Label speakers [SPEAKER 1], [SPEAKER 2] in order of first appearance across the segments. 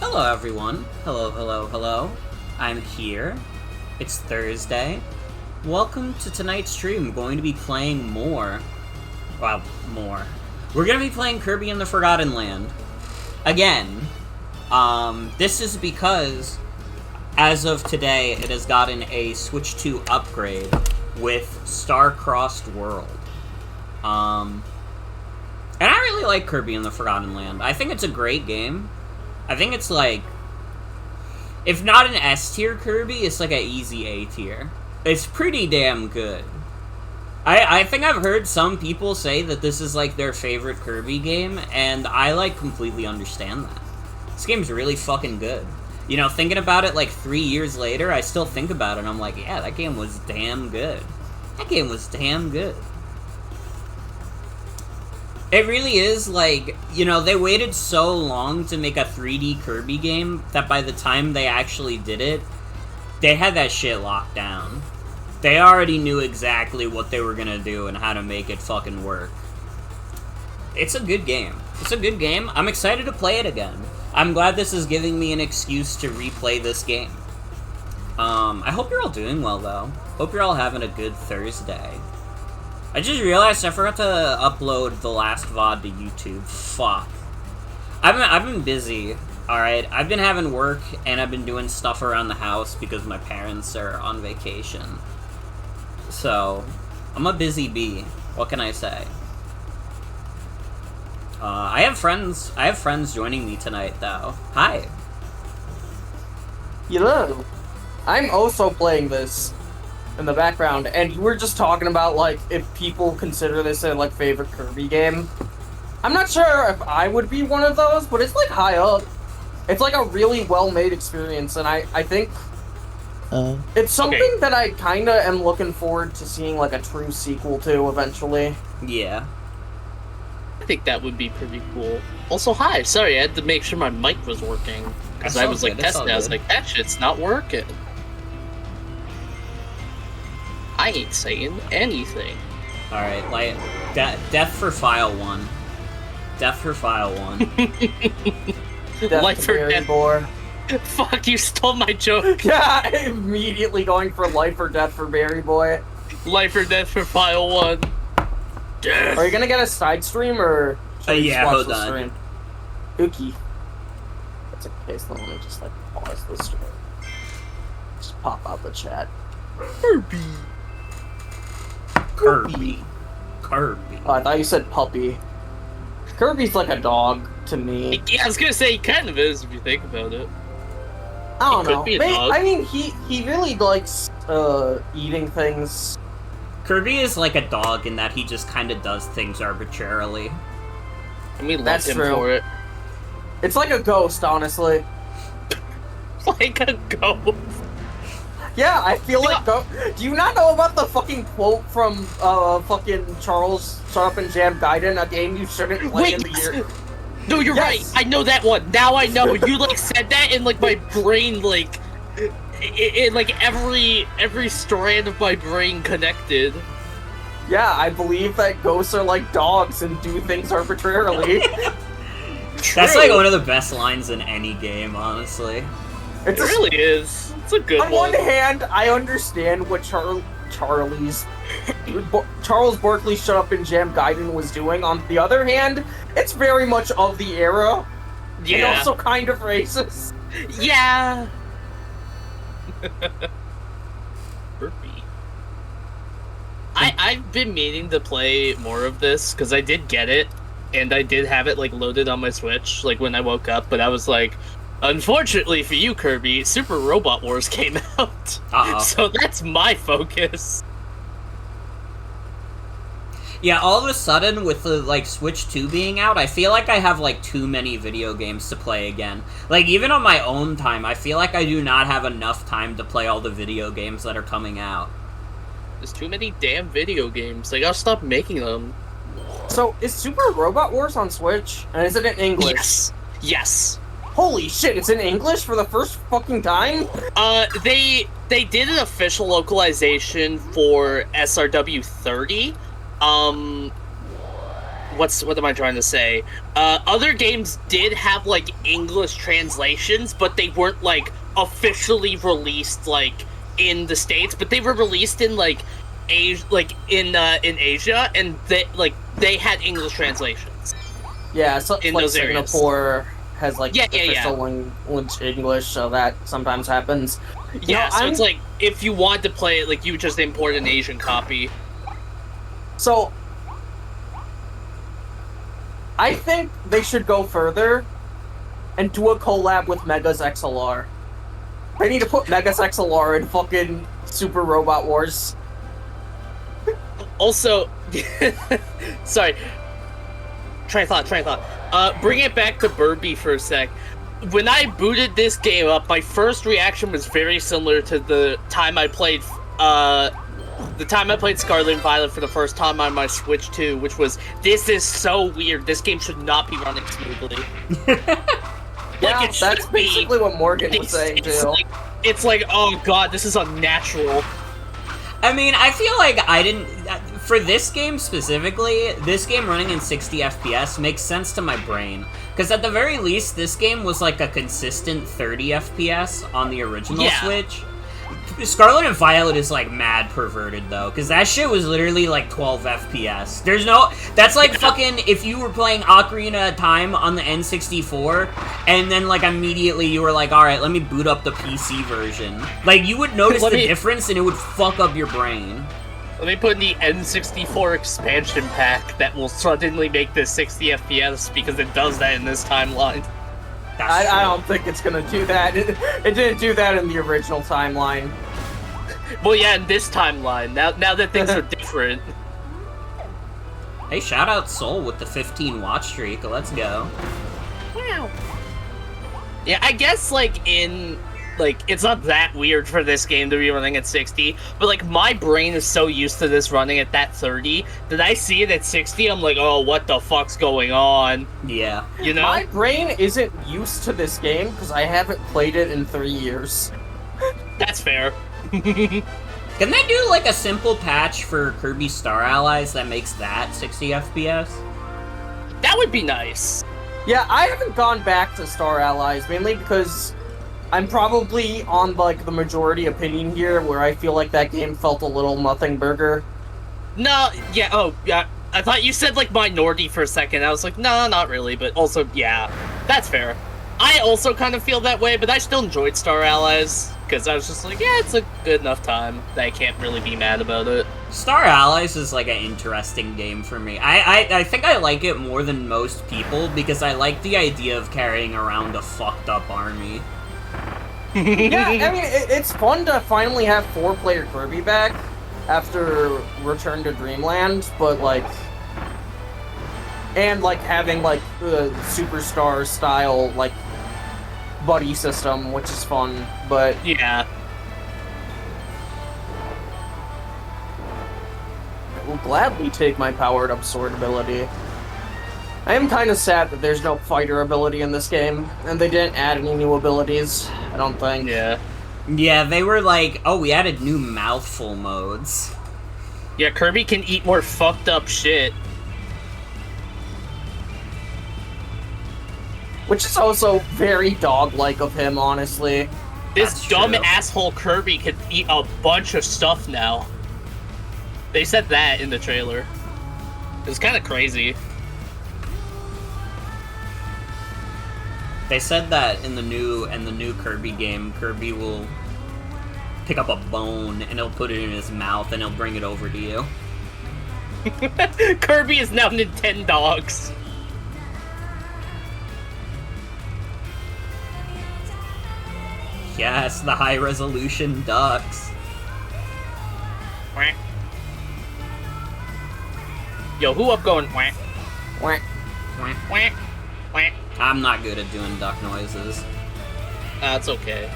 [SPEAKER 1] Hello, everyone. Hello, hello, hello. I'm here. It's Thursday. Welcome to tonight's stream. We're going to be playing more. Well, more. We're going to be playing Kirby in the Forgotten Land. Again. This is because, as of today, it has gotten a Switch 2 upgrade with Star-Crossed World. And I really like Kirby in the Forgotten Land. I think it's a great game. I think it's like, if not an S tier Kirby, it's like an easy A tier. It's pretty damn good. I think I've heard some people say that this is like their favorite Kirby game, and I like completely understand that. This game's really fucking good. You know, thinking about it like 3 years later, I still think about it and I'm like, yeah, that game was damn good. That game was damn good. It really is, like, you know, they waited so long to make a 3D Kirby game that by the time they actually did it, they had that shit locked down. They already knew exactly what they were gonna do and how to make it fucking work. It's a good game. It's a good game. I'm excited to play it again. I'm glad this is giving me an excuse to replay this game. I hope you're all doing well, though. Hope you're all having a good Thursday. I just realized I forgot to upload the last VOD to YouTube. Fuck. I've been busy, alright? I've been having work, and I've been doing stuff around the house because my parents are on vacation. So, I'm a busy bee. What can I say? I have friends joining me tonight, though. Hi.
[SPEAKER 2] Hello. I'm also playing this in the background, and you were just talking about, like, if people consider this a, like, favorite Kirby game. I'm not sure if I would be one of those, but it's, like, high up. It's, like, a really well-made experience, and I think it's something that I kinda am looking forward to seeing, like, a true sequel to eventually.
[SPEAKER 1] Yeah.
[SPEAKER 3] I think that would be pretty cool. Also, hi, sorry, I had to make sure my mic was working. Because I was, like, testing it, I was like, that shit's not working. I ain't saying anything.
[SPEAKER 1] Alright, like, death for file 1. Death for file 1.
[SPEAKER 2] Death
[SPEAKER 3] Life or
[SPEAKER 2] Barry
[SPEAKER 3] death.
[SPEAKER 2] Boy.
[SPEAKER 3] Fuck, you stole my joke.
[SPEAKER 2] Yeah, immediately going for life or death for Barry Boy.
[SPEAKER 3] Life or death for file 1. Death.
[SPEAKER 2] Are you gonna get a side stream, or should we
[SPEAKER 1] yeah,
[SPEAKER 2] just watch
[SPEAKER 1] hold
[SPEAKER 2] the
[SPEAKER 1] on.
[SPEAKER 2] stream? Ookie. That's a case, then let me just, like, pause the stream. Just pop out the chat.
[SPEAKER 3] Kirby.
[SPEAKER 1] Kirby. Kirby.
[SPEAKER 2] Oh, I thought you said puppy. Kirby's like a dog to me.
[SPEAKER 3] Yeah, I was gonna say, he kind of is, if you think about it.
[SPEAKER 2] I don't
[SPEAKER 3] He could
[SPEAKER 2] know.
[SPEAKER 3] be a dog.
[SPEAKER 2] I mean, he really likes eating things.
[SPEAKER 1] Kirby is like a dog in that he just kind of does things arbitrarily.
[SPEAKER 3] And we love
[SPEAKER 2] That's
[SPEAKER 3] him
[SPEAKER 2] true.
[SPEAKER 3] for it.
[SPEAKER 2] It's like a ghost, honestly.
[SPEAKER 3] Like a ghost.
[SPEAKER 2] Yeah, I feel like do you not know about the fucking quote from fucking Charles Shut Up and Jam Gaiden, a game you shouldn't play in the year?
[SPEAKER 3] No, you're
[SPEAKER 2] Yes.
[SPEAKER 3] right. I know that one. Now I know. You like said that, and like my brain, like, it like every strand of my brain connected.
[SPEAKER 2] Yeah, I believe that ghosts are like dogs and do things arbitrarily.
[SPEAKER 1] That's like one of the best lines in any game, honestly.
[SPEAKER 3] It really is. It's a good
[SPEAKER 2] On
[SPEAKER 3] one.
[SPEAKER 2] one hand, I understand what Charles Barkley Shut Up and Jam Gaiden was doing. On the other hand, it's very much of the era.
[SPEAKER 3] Yeah.
[SPEAKER 2] And also kind of racist.
[SPEAKER 3] Yeah. Kirby. I've been meaning to play more of this because I did get it, and I did have it like loaded on my Switch like when I woke up, but I was like, unfortunately for you, Kirby, Super Robot Wars came out. So that's my focus.
[SPEAKER 1] Yeah, all of a sudden, with the, like, Switch 2 being out, I feel like I have, like, too many video games to play again. Like, even on my own time, I feel like I do not have enough time to play all the video games that are coming out.
[SPEAKER 3] There's too many damn video games. They gotta stop making them.
[SPEAKER 2] So, is Super Robot Wars on Switch? And is it in English?
[SPEAKER 3] Yes. Yes.
[SPEAKER 2] Holy shit, it's in English for the first fucking time?
[SPEAKER 3] They did an official localization for SRW 30. what am I trying to say? Other games did have like English translations, but they weren't like officially released like in the States, but they were released in like Asia, in Asia, and they had English translations.
[SPEAKER 2] Yeah, so
[SPEAKER 3] in
[SPEAKER 2] like
[SPEAKER 3] those areas.
[SPEAKER 2] Singapore has like
[SPEAKER 3] Yeah.
[SPEAKER 2] official language English, so that sometimes happens.
[SPEAKER 3] Yeah, so it's like if you want to play it, like you would just import an Asian copy.
[SPEAKER 2] So I think they should go further and do a collab with Megas XLR. They need to put Megas XLR in fucking Super Robot Wars.
[SPEAKER 3] Also, sorry. Train of thought. Bring it back to Kirby for a sec. When I booted this game up, my first reaction was very similar to the time I played Scarlet and Violet for the first time on my Switch 2, which was, this is so weird. This game should not be running smoothly.
[SPEAKER 2] Yeah, that's basically what Morgan was saying too.
[SPEAKER 3] It's like, oh god, this is unnatural.
[SPEAKER 1] I mean, I feel like I didn't... For this game specifically, this game running in 60 FPS makes sense to my brain. Because at the very least, this game was like a consistent 30 FPS on the original Switch. Scarlet and Violet is like mad perverted though, because that shit was literally like 12 FPS. There's no... That's like fucking if you were playing Ocarina of Time on the N64, and then like immediately you were like, alright, let me boot up the PC version. Like, you would notice the difference and it would fuck up your brain.
[SPEAKER 3] Let me put in the N64 expansion pack that will suddenly make this 60 FPS, because it does that in this timeline.
[SPEAKER 2] I don't think it's gonna do that. It didn't do that in the original timeline.
[SPEAKER 3] Well, yeah, in this timeline, now that things are different.
[SPEAKER 1] Hey, shout out Soul with the 15 watch streak. Let's go.
[SPEAKER 3] Wow. Yeah, I guess, it's not that weird for this game to be running at 60, but, like, my brain is so used to this running at that 30 that I see it at 60, I'm like, oh, what the fuck's going on?
[SPEAKER 1] Yeah.
[SPEAKER 3] You know?
[SPEAKER 2] My brain isn't used to this game because I haven't played it in 3 years.
[SPEAKER 3] That's fair.
[SPEAKER 1] Can they do, like, a simple patch for Kirby Star Allies that makes that 60 FPS?
[SPEAKER 3] That would be nice.
[SPEAKER 2] Yeah, I haven't gone back to Star Allies, mainly because I'm probably on, like, the majority opinion here, where I feel like that game felt a little nothing burger.
[SPEAKER 3] No, yeah, oh, yeah, I thought you said, like, minority for a second. I was like, no, not really, but also, yeah, that's fair. I also kind of feel that way, but I still enjoyed Star Allies, because I was just like, yeah, it's a good enough time that I can't really be mad about it.
[SPEAKER 1] Star Allies is, like, an interesting game for me. I think I like it more than most people, because I like the idea of carrying around a fucked up army.
[SPEAKER 2] Yeah, I mean, it's fun to finally have 4-player Kirby back after Return to Dreamland, but, like... And, like, having, like, the Superstar style, like, buddy system, which is fun, but...
[SPEAKER 3] Yeah.
[SPEAKER 2] I will gladly take my powered up sword ability. I am kind of sad that there's no fighter ability in this game, and they didn't add any new abilities, I don't think.
[SPEAKER 3] Yeah.
[SPEAKER 1] Yeah, they were like, oh, we added new mouthful modes.
[SPEAKER 3] Yeah, Kirby can eat more fucked up shit.
[SPEAKER 2] Which is also very dog-like of him, honestly.
[SPEAKER 3] This dumb asshole Kirby can eat a bunch of stuff now. They said that in the trailer. It's kind of crazy.
[SPEAKER 1] They said that in the new Kirby game, Kirby will pick up a bone and he'll put it in his mouth and he'll bring it over to you.
[SPEAKER 3] Kirby is now Nintendogs.
[SPEAKER 1] Yes, the high-resolution ducks.
[SPEAKER 3] Quack. Yo, who up going quack?
[SPEAKER 2] Quack.
[SPEAKER 1] Quack.
[SPEAKER 3] Quack. Quack.
[SPEAKER 1] I'm not good at doing duck noises.
[SPEAKER 3] That's okay.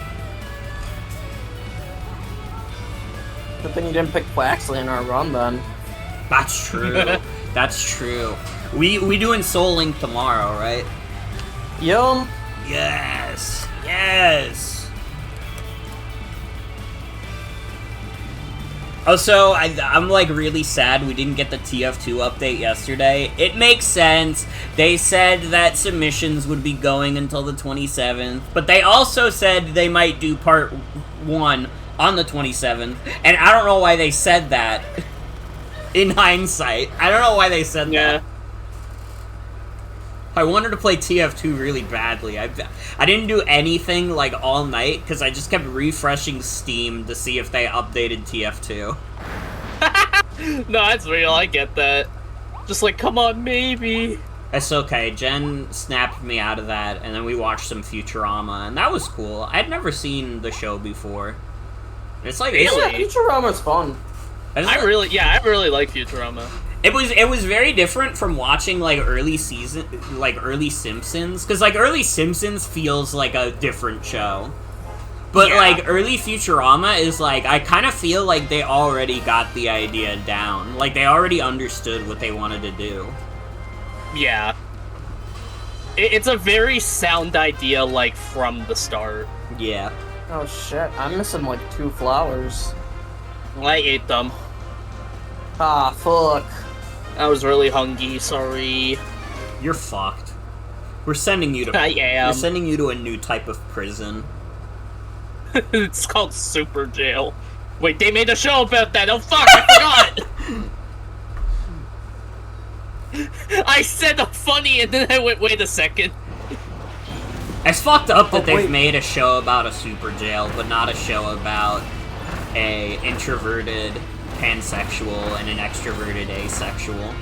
[SPEAKER 2] Good thing you didn't pick Quaxley in our run, then.
[SPEAKER 1] That's true. That's true. We doing Soul Link tomorrow, right?
[SPEAKER 2] Yum.
[SPEAKER 1] Yes. Yes. Also, I'm like really sad we didn't get the TF2 update yesterday. It makes sense. They said that submissions would be going until the 27th, but they also said they might do part 1 on the 27th, and I don't know why they said that. In hindsight, I don't know why they said that. I wanted to play TF2 really badly. I didn't do anything like all night because I just kept refreshing Steam to see if they updated TF2.
[SPEAKER 3] No, that's real. I get that. Just like, come on, maybe.
[SPEAKER 1] It's okay. Jen snapped me out of that, and then we watched some Futurama, and that was cool. I'd never seen the show before. It's like
[SPEAKER 3] Really?
[SPEAKER 2] Yeah, Futurama's fun.
[SPEAKER 3] I really like Futurama.
[SPEAKER 1] It was very different from watching like early Simpsons, because like early Simpsons feels like a different show, but like early Futurama is like I kind of feel like they already got the idea down, like they already understood what they wanted to do.
[SPEAKER 3] Yeah, it's a very sound idea, like from the start.
[SPEAKER 1] Yeah.
[SPEAKER 2] Oh shit, I'm missing like 2 flowers.
[SPEAKER 3] I ate them.
[SPEAKER 2] Ah, fuck.
[SPEAKER 3] I was really hungry. Sorry.
[SPEAKER 1] You're fucked. We're sending you to.
[SPEAKER 3] I am.
[SPEAKER 1] We're sending you to a new type of prison.
[SPEAKER 3] It's called Super Jail. Wait, they made a show about that. Oh fuck, I forgot. I said a funny, and then I went, wait a second.
[SPEAKER 1] It's fucked up that they've
[SPEAKER 2] wait.
[SPEAKER 1] made a show about a super jail, but not a show about a introverted pansexual and an extroverted asexual.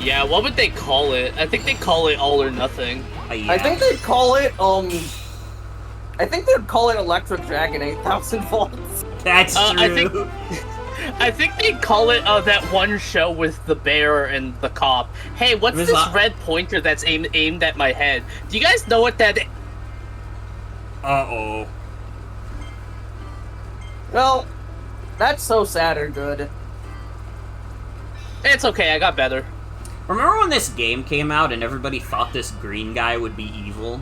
[SPEAKER 3] Yeah, what would they call it? I think they call it All or Nothing.
[SPEAKER 1] Yeah.
[SPEAKER 2] I think they'd call it, I think they'd call it Electric Dragon 8000 volts.
[SPEAKER 1] That's true.
[SPEAKER 3] I think they'd call it that one show with the bear and the cop. Hey, what's this red pointer that's aimed at my head? Do you guys know what that?
[SPEAKER 1] Uh-oh.
[SPEAKER 2] Well, that's so sad or good.
[SPEAKER 3] It's okay, I got better.
[SPEAKER 1] Remember when this game came out and everybody thought this green guy would be evil?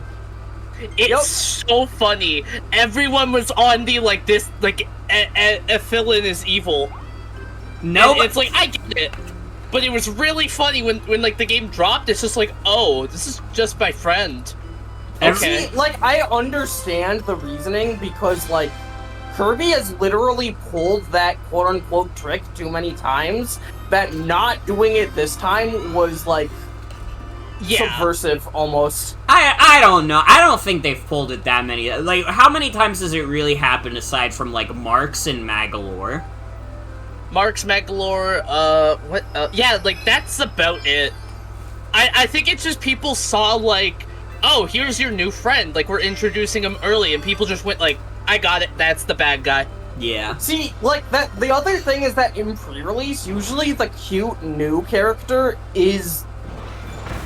[SPEAKER 3] It's so funny. Everyone was on the like this like a villain is evil.
[SPEAKER 1] No,
[SPEAKER 3] And it's like I get it, but it was really funny when like the game dropped. It's just like, oh, this is just my friend. Okay.
[SPEAKER 2] See, like, I understand the reasoning because, like, Kirby has literally pulled that quote-unquote trick too many times that not doing it this time was, like, subversive almost.
[SPEAKER 1] I don't know. I don't think they've pulled it that many. Like, how many times has it really happened aside from, like, Marks and Magalore?
[SPEAKER 3] Marks, Megalore, yeah, like, that's about it. I think it's just people saw, like, oh, here's your new friend, like, we're introducing him early, and people just went, like, I got it, that's the bad guy.
[SPEAKER 1] Yeah.
[SPEAKER 2] See, like, that. The other thing is that in pre-release, usually the cute new character is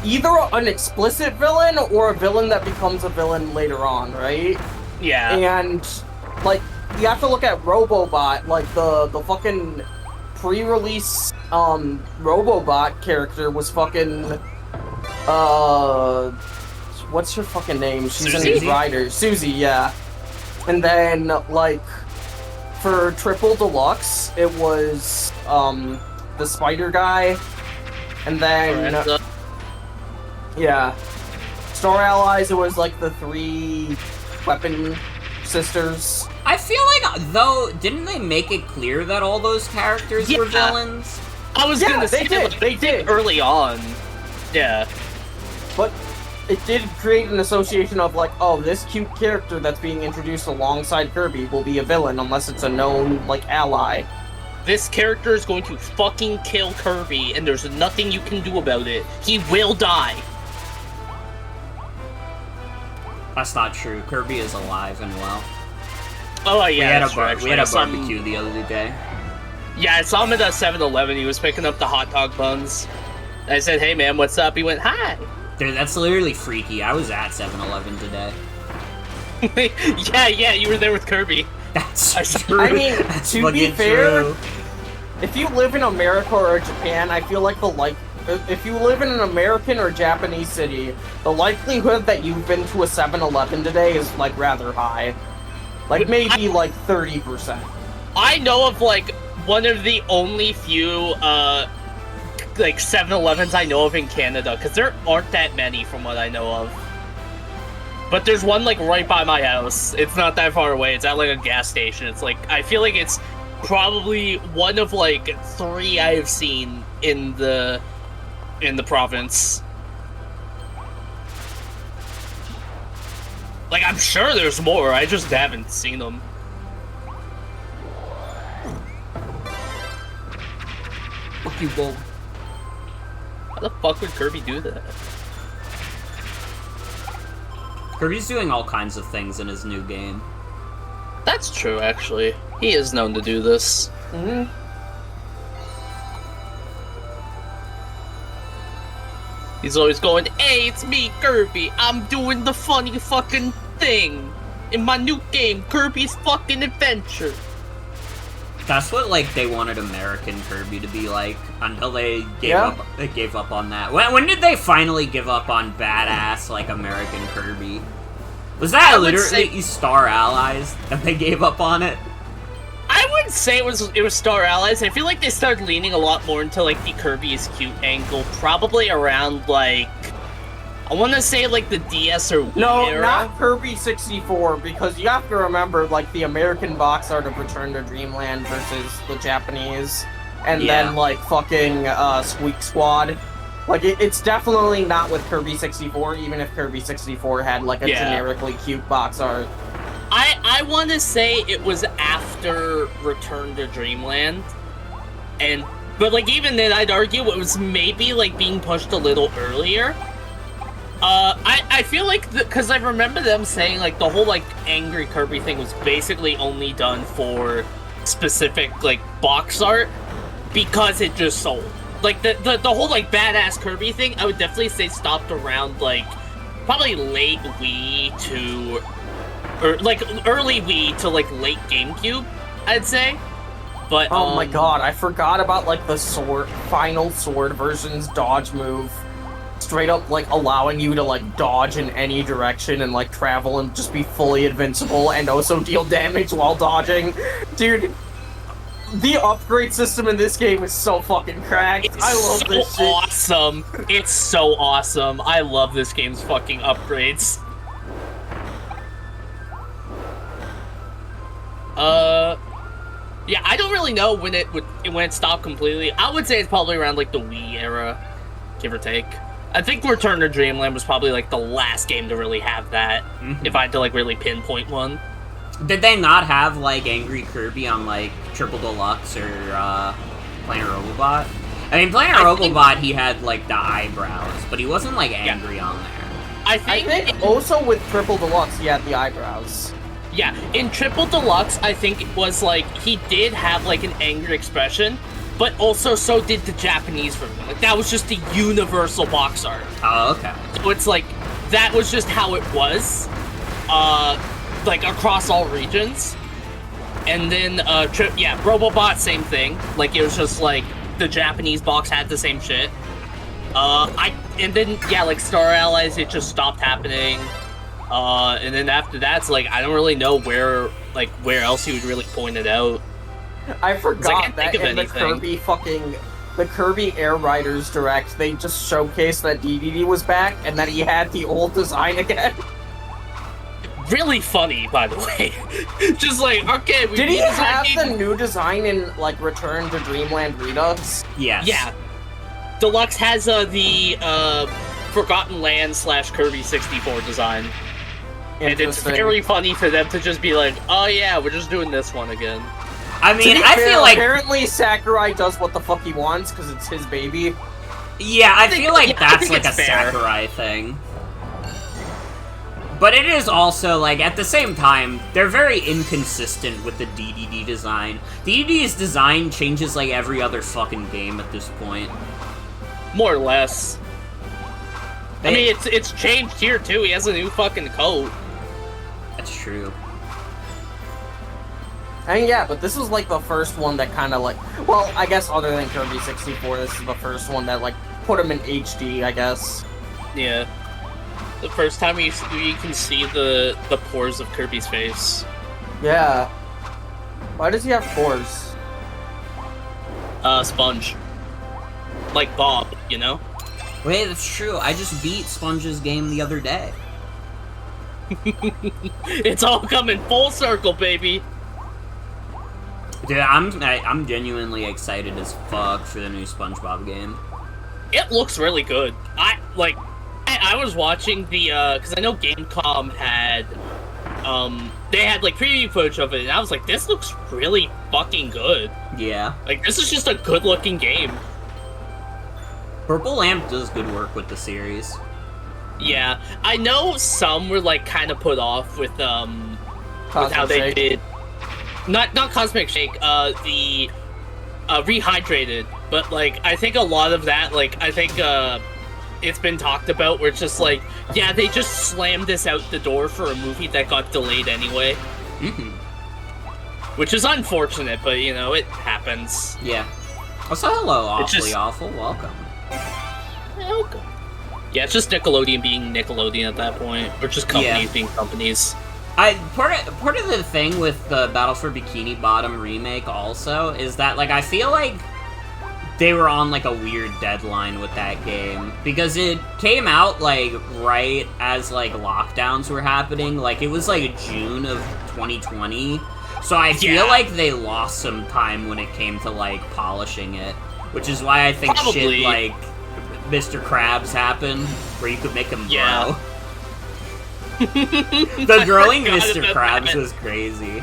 [SPEAKER 2] either an explicit villain or a villain that becomes a villain later on, right?
[SPEAKER 3] Yeah.
[SPEAKER 2] And, like, you have to look at Robobot, like, the fucking pre-release, Robobot character was fucking, what's her fucking name? She's
[SPEAKER 3] Susie?
[SPEAKER 2] in Riders. Susie, yeah. And then, like, for Triple Deluxe, it was, the Spider Guy, and then, yeah. Star Allies, it was, like, the 3 weapon sisters.
[SPEAKER 1] I feel like, though, didn't they make it clear that all those characters were villains?
[SPEAKER 3] I was gonna say,
[SPEAKER 2] they did
[SPEAKER 3] early on. Yeah.
[SPEAKER 2] But it did create an association of, like, oh, this cute character that's being introduced alongside Kirby will be a villain unless it's a known, like, ally.
[SPEAKER 3] This character is going to fucking kill Kirby, and there's nothing you can do about it. He will die.
[SPEAKER 1] That's not true. Kirby is alive and well.
[SPEAKER 3] Oh, yeah,
[SPEAKER 1] We had a barbecue the other day.
[SPEAKER 3] Yeah, I saw him at a 7-Eleven. He was picking up the hot dog buns. I said, hey, man, what's up? He went, hi.
[SPEAKER 1] Dude, that's literally freaky. I was at 7-Eleven today.
[SPEAKER 3] yeah, you were there with Kirby.
[SPEAKER 1] That's true.
[SPEAKER 2] I mean,
[SPEAKER 1] That's
[SPEAKER 2] to be
[SPEAKER 1] fucking
[SPEAKER 2] fair,
[SPEAKER 1] true.
[SPEAKER 2] if you live in America or Japan, I feel like if you live in an American or Japanese city, the likelihood that you've been to a 7-Eleven today is, like, rather high. Like, maybe, like, 30%.
[SPEAKER 3] I know of, like, one of the only few like 7-Elevens I know of in Canada, because there aren't that many from what I know of. But there's one like right by my house. It's not that far away. It's at like a gas station. It's like, I feel like it's probably one of like 3 I have seen in the province. Like, I'm sure there's more. I just haven't seen them.
[SPEAKER 2] Fuck you, Bull.
[SPEAKER 3] How the fuck would Kirby do that?
[SPEAKER 1] Kirby's doing all kinds of things in his new game.
[SPEAKER 3] That's true, actually. He is known to do this.
[SPEAKER 2] Mm-hmm.
[SPEAKER 3] He's always going, hey, it's me, Kirby. I'm doing the funny fucking thing in my new game, Kirby's Fucking Adventure.
[SPEAKER 1] That's what, like, they wanted American Kirby to be like, until they gave up on that. When did they finally give up on badass, like, American Kirby? Was that literally Star Allies that they gave up on it?
[SPEAKER 3] I wouldn't say it was Star Allies. I feel like they started leaning a lot more into, like, the Kirby is cute angle, probably around, like, I want to say, like, the DS or Wii era.
[SPEAKER 2] Not Kirby 64, because you have to remember, like, the American box art of Return to Dreamland versus the Japanese, and then, like, fucking Squeak Squad. Like, it's definitely not with Kirby 64, even if Kirby 64 had, like, a generically cute box art.
[SPEAKER 3] I want to say it was after Return to Dreamland, but, like, even then, I'd argue it was maybe, like, being pushed a little earlier. I feel like, because I remember them saying, like, the whole, like, angry Kirby thing was basically only done for specific, like, box art, because it just sold. Like, the whole, like, badass Kirby thing, I would definitely say stopped around, like, probably late Wii to, or, like, early Wii to, like, late GameCube, I'd say. But,
[SPEAKER 2] oh my god, I forgot about, like, the final Sword version's dodge move. Straight up, like, allowing you to, like, dodge in any direction and, like, travel and just be fully invincible and also deal damage while dodging. Dude, the upgrade system in this game is so fucking cracked. I love this shit.
[SPEAKER 3] Awesome. It's so awesome. I love this game's fucking upgrades. Yeah, I don't really know when it stopped completely. I would say it's probably around, like, the Wii era, give or take. I think Return to Dreamland was probably, like, the last game to really have that, if I had to, like, really pinpoint one.
[SPEAKER 1] Did they not have, like, Angry Kirby on, like, Triple Deluxe or, Planet Robobot? I mean, Planet Robobot, he had, like, the eyebrows, but he wasn't, like, angry on there.
[SPEAKER 3] I think
[SPEAKER 2] also with Triple Deluxe, he had the eyebrows.
[SPEAKER 3] Yeah, in Triple Deluxe, I think it was, like, he did have, like, an angry expression, but also so did the Japanese version. Like, that was just the universal box art.
[SPEAKER 1] Oh, okay.
[SPEAKER 3] So it's like, that was just how it was, like, across all regions. And then, Robobot, same thing. Like, it was just, like, the Japanese box had the same shit. And then, like, Star Allies, it just stopped happening. And then after that, it's like, I don't really know where else you would really point it out.
[SPEAKER 2] I forgot that in the Kirby Air Riders Direct, they just showcased that DDD was back and that he had the old design again.
[SPEAKER 3] Really funny, by the way. Just like, okay,
[SPEAKER 2] did he have the new design in, like, Return to Dreamland Redux?
[SPEAKER 1] Yes.
[SPEAKER 3] Yeah. Deluxe has the Forgotten Land / Kirby 64 design. And it's very funny for them to just be like, oh yeah, we're just doing this one again.
[SPEAKER 1] I mean, I feel like...
[SPEAKER 2] Apparently Sakurai does what the fuck he wants, because it's his baby.
[SPEAKER 1] Yeah, I feel like that's, like, a Sakurai thing. But it is also, like, at the same time, they're very inconsistent with the DDD design. DDD's design changes, like, every other fucking game at this point.
[SPEAKER 3] More or less. I mean, it's changed here, too. He has a new fucking coat.
[SPEAKER 1] That's true.
[SPEAKER 2] And yeah, but this was, like, the first one that kind of, like... Well, I guess other than Kirby 64, this is the first one that, like, put him in HD, I guess.
[SPEAKER 3] Yeah. The first time you can see the pores of Kirby's face.
[SPEAKER 2] Yeah. Why does he have pores?
[SPEAKER 3] Sponge. Like Bob, you know?
[SPEAKER 1] Wait, that's true. I just beat Sponge's game the other day.
[SPEAKER 3] It's all coming full circle, baby.
[SPEAKER 1] Dude, I'm genuinely excited as fuck for the new SpongeBob game.
[SPEAKER 3] It looks really good. I was watching the, because I know Gamecom had, they had, like, preview footage of it, and I was like, this looks really fucking good.
[SPEAKER 1] Yeah.
[SPEAKER 3] Like, this is just a good-looking game.
[SPEAKER 1] Purple Lamp does good work with the series.
[SPEAKER 3] Yeah. I know some were, like, kind of put off with how they
[SPEAKER 2] Shake.
[SPEAKER 3] did... Not Cosmic Shake, the, Rehydrated, but, like, I think a lot of that, like, I think, it's been talked about where it's just like, yeah, they just slammed this out the door for a movie that got delayed anyway.
[SPEAKER 1] Mm-hmm.
[SPEAKER 3] Which is unfortunate, but, you know, it happens.
[SPEAKER 1] Yeah. Also, hello, Awfully
[SPEAKER 3] just-
[SPEAKER 1] Awful. Welcome.
[SPEAKER 3] Welcome. Yeah, it's just Nickelodeon being Nickelodeon at that point, or just companies
[SPEAKER 1] Yeah.
[SPEAKER 3] being companies.
[SPEAKER 1] Part of the thing with the Battle for Bikini Bottom remake also is that, like, I feel like they were on, like, a weird deadline with that game. Because it came out, like, right as, like, lockdowns were happening. Like, it was, like, June of 2020. So I feel like they lost some time when it came to, like, polishing it. Which is why I think
[SPEAKER 3] Probably.
[SPEAKER 1] shit like Mr. Krabs happened, where you could make him
[SPEAKER 3] Yeah.
[SPEAKER 1] grow. The growing
[SPEAKER 3] I forgot
[SPEAKER 1] Mr.
[SPEAKER 3] about
[SPEAKER 1] Krabs
[SPEAKER 3] that.
[SPEAKER 1] was crazy.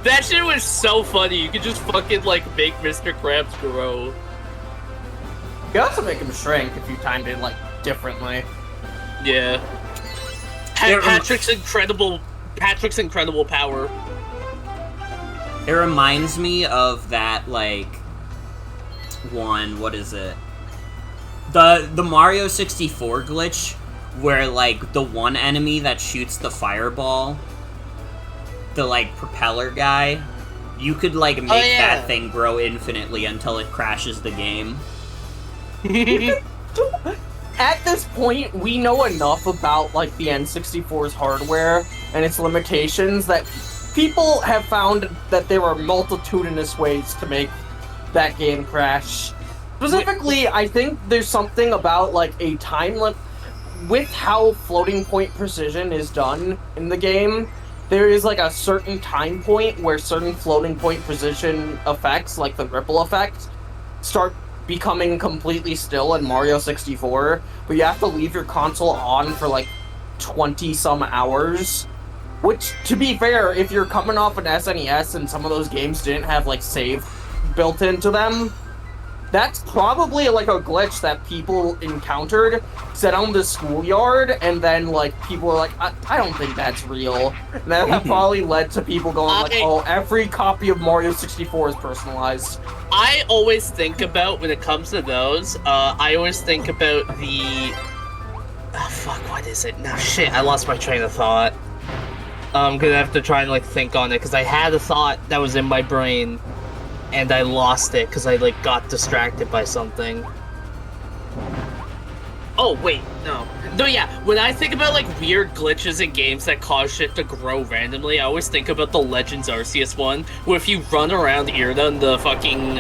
[SPEAKER 3] That shit was so funny. You could just fucking, like, make Mr. Krabs grow.
[SPEAKER 2] You could also make him shrink if you timed it, like, differently.
[SPEAKER 3] Yeah.
[SPEAKER 1] It rem-
[SPEAKER 3] Patrick's incredible power.
[SPEAKER 1] It reminds me of that, like, one, what is it? The Mario 64 glitch, where, like, the one enemy that shoots the fireball, the, like, propeller guy, you could, like, make that thing grow infinitely until it crashes the game.
[SPEAKER 2] At this point, we know enough about, like, the N64's hardware and its limitations that people have found that there are multitudinous ways to make that game crash. Specifically, I think there's something about, like, a time limit. With how floating point precision is done in the game, there is, like, a certain time point where certain floating point precision effects, like the ripple effect, start becoming completely still in Mario 64, but you have to leave your console on for, like, 20-some hours. Which, to be fair, if you're coming off an SNES and some of those games didn't have, like, save built into them, that's probably, like, a glitch that people encountered, set on the schoolyard, and then, like, people were like, I don't think that's real. And that probably led to people going, like, oh, every copy of Mario 64 is personalized.
[SPEAKER 3] I always think about, when it comes to those, I always think about the... Oh, fuck, what is it? No, shit, I lost my train of thought. I'm gonna have to try and, like, think on it, because I had a thought that was in my brain, and I lost it, because I, like, got distracted by something. Oh, wait, no. No, yeah, when I think about, like, weird glitches in games that cause shit to grow randomly, I always think about the Legends Arceus one, where if you run around Irida in the fucking,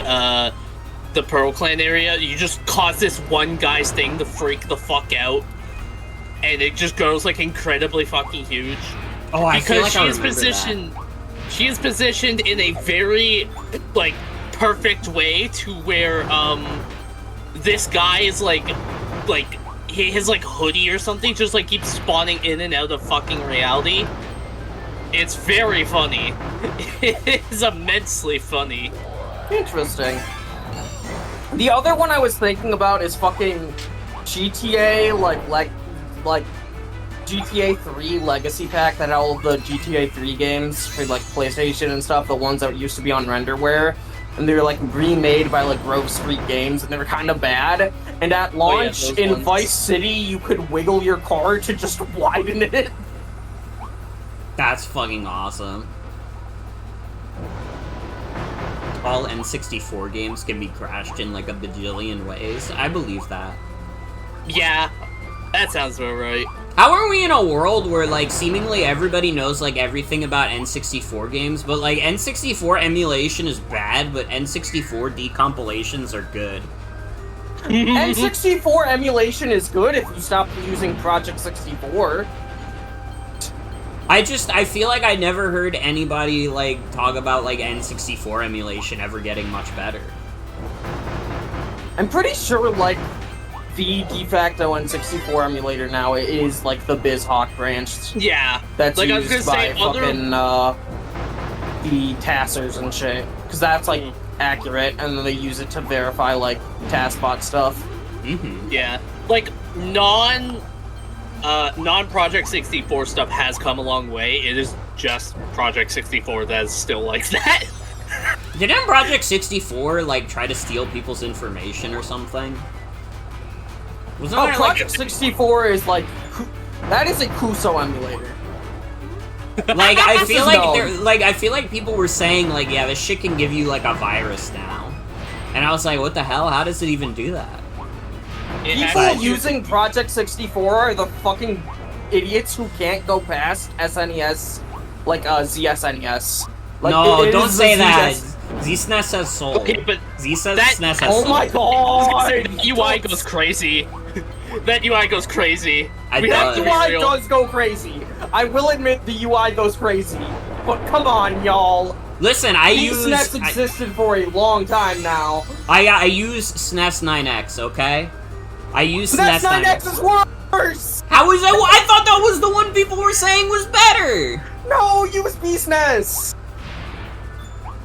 [SPEAKER 3] the Pearl Clan area, you just cause this one guy's thing to freak the fuck out, and it just grows, like, incredibly fucking huge.
[SPEAKER 1] Oh, I feel like I
[SPEAKER 3] she is
[SPEAKER 1] remember
[SPEAKER 3] positioned. She is positioned in a very, like, perfect way to where this guy is like his like hoodie or something just like keeps spawning in and out of fucking reality. It's very funny. It is immensely funny.
[SPEAKER 2] Interesting. The other one I was thinking about is fucking GTA, like GTA 3 Legacy Pack that had all of the GTA 3 games for, like, PlayStation and stuff, the ones that used to be on Renderware, and they were, like, remade by, like, Grove Street Games, and they were kind of bad. And at launch,
[SPEAKER 3] those
[SPEAKER 2] in
[SPEAKER 3] ones.
[SPEAKER 2] Vice City, you could wiggle your car to just widen it.
[SPEAKER 1] That's fucking awesome. All N64 games can be crashed in, like, a bajillion ways. I believe that.
[SPEAKER 3] Yeah, that sounds about right.
[SPEAKER 1] How are we in a world where, like, seemingly everybody knows, like, everything about N64 games, but, like, N64 emulation is bad, but N64 decompilations are good?
[SPEAKER 2] N64 emulation is good if you stop using Project 64.
[SPEAKER 1] I feel like I never heard anybody, like, talk about, like, N64 emulation ever getting much better.
[SPEAKER 2] I'm pretty sure, like, the de facto N64 emulator now is, like, the BizHawk branch.
[SPEAKER 3] Yeah.
[SPEAKER 2] That's
[SPEAKER 3] like,
[SPEAKER 2] used
[SPEAKER 3] I was gonna
[SPEAKER 2] by
[SPEAKER 3] say,
[SPEAKER 2] fucking, the Tassers and shit. Because that's, like, accurate, and then they use it to verify, like, TaskBot stuff.
[SPEAKER 1] Mm-hmm.
[SPEAKER 3] Yeah. Like, non-Project 64 stuff has come a long way. It is just Project 64 that is still like that.
[SPEAKER 1] Didn't Project 64, like, try to steal people's information or something? Wasn't there,
[SPEAKER 2] Project 64 is, like, that is a Kuso emulator.
[SPEAKER 1] Like, I feel like
[SPEAKER 2] known.
[SPEAKER 1] I feel like people were saying, like, yeah, this shit can give you, like, a virus now. And I was like, what the hell? How does it even do that?
[SPEAKER 2] People using Project 64 are the fucking idiots who can't go past SNES, like, ZSNES. Like,
[SPEAKER 1] no,
[SPEAKER 2] it
[SPEAKER 1] don't
[SPEAKER 2] is
[SPEAKER 1] say
[SPEAKER 2] the
[SPEAKER 1] that.
[SPEAKER 2] ZS
[SPEAKER 1] Z-SNES has soul.
[SPEAKER 3] Okay, but
[SPEAKER 1] Z-SNES has
[SPEAKER 2] Oh
[SPEAKER 1] soul.
[SPEAKER 2] my god!
[SPEAKER 3] The UI goes crazy. That UI goes crazy.
[SPEAKER 1] That
[SPEAKER 2] That
[SPEAKER 1] does.
[SPEAKER 2] UI does go crazy. I will admit the UI goes crazy. But come on, y'all.
[SPEAKER 1] Listen, I use...
[SPEAKER 2] SNES existed for a long time now.
[SPEAKER 1] I use SNES 9X, okay? I use SNES
[SPEAKER 2] SNES
[SPEAKER 1] 9X.
[SPEAKER 2] 9X is worse!
[SPEAKER 1] How is that? I thought that was the one people were saying was better!
[SPEAKER 2] No, use BSNES!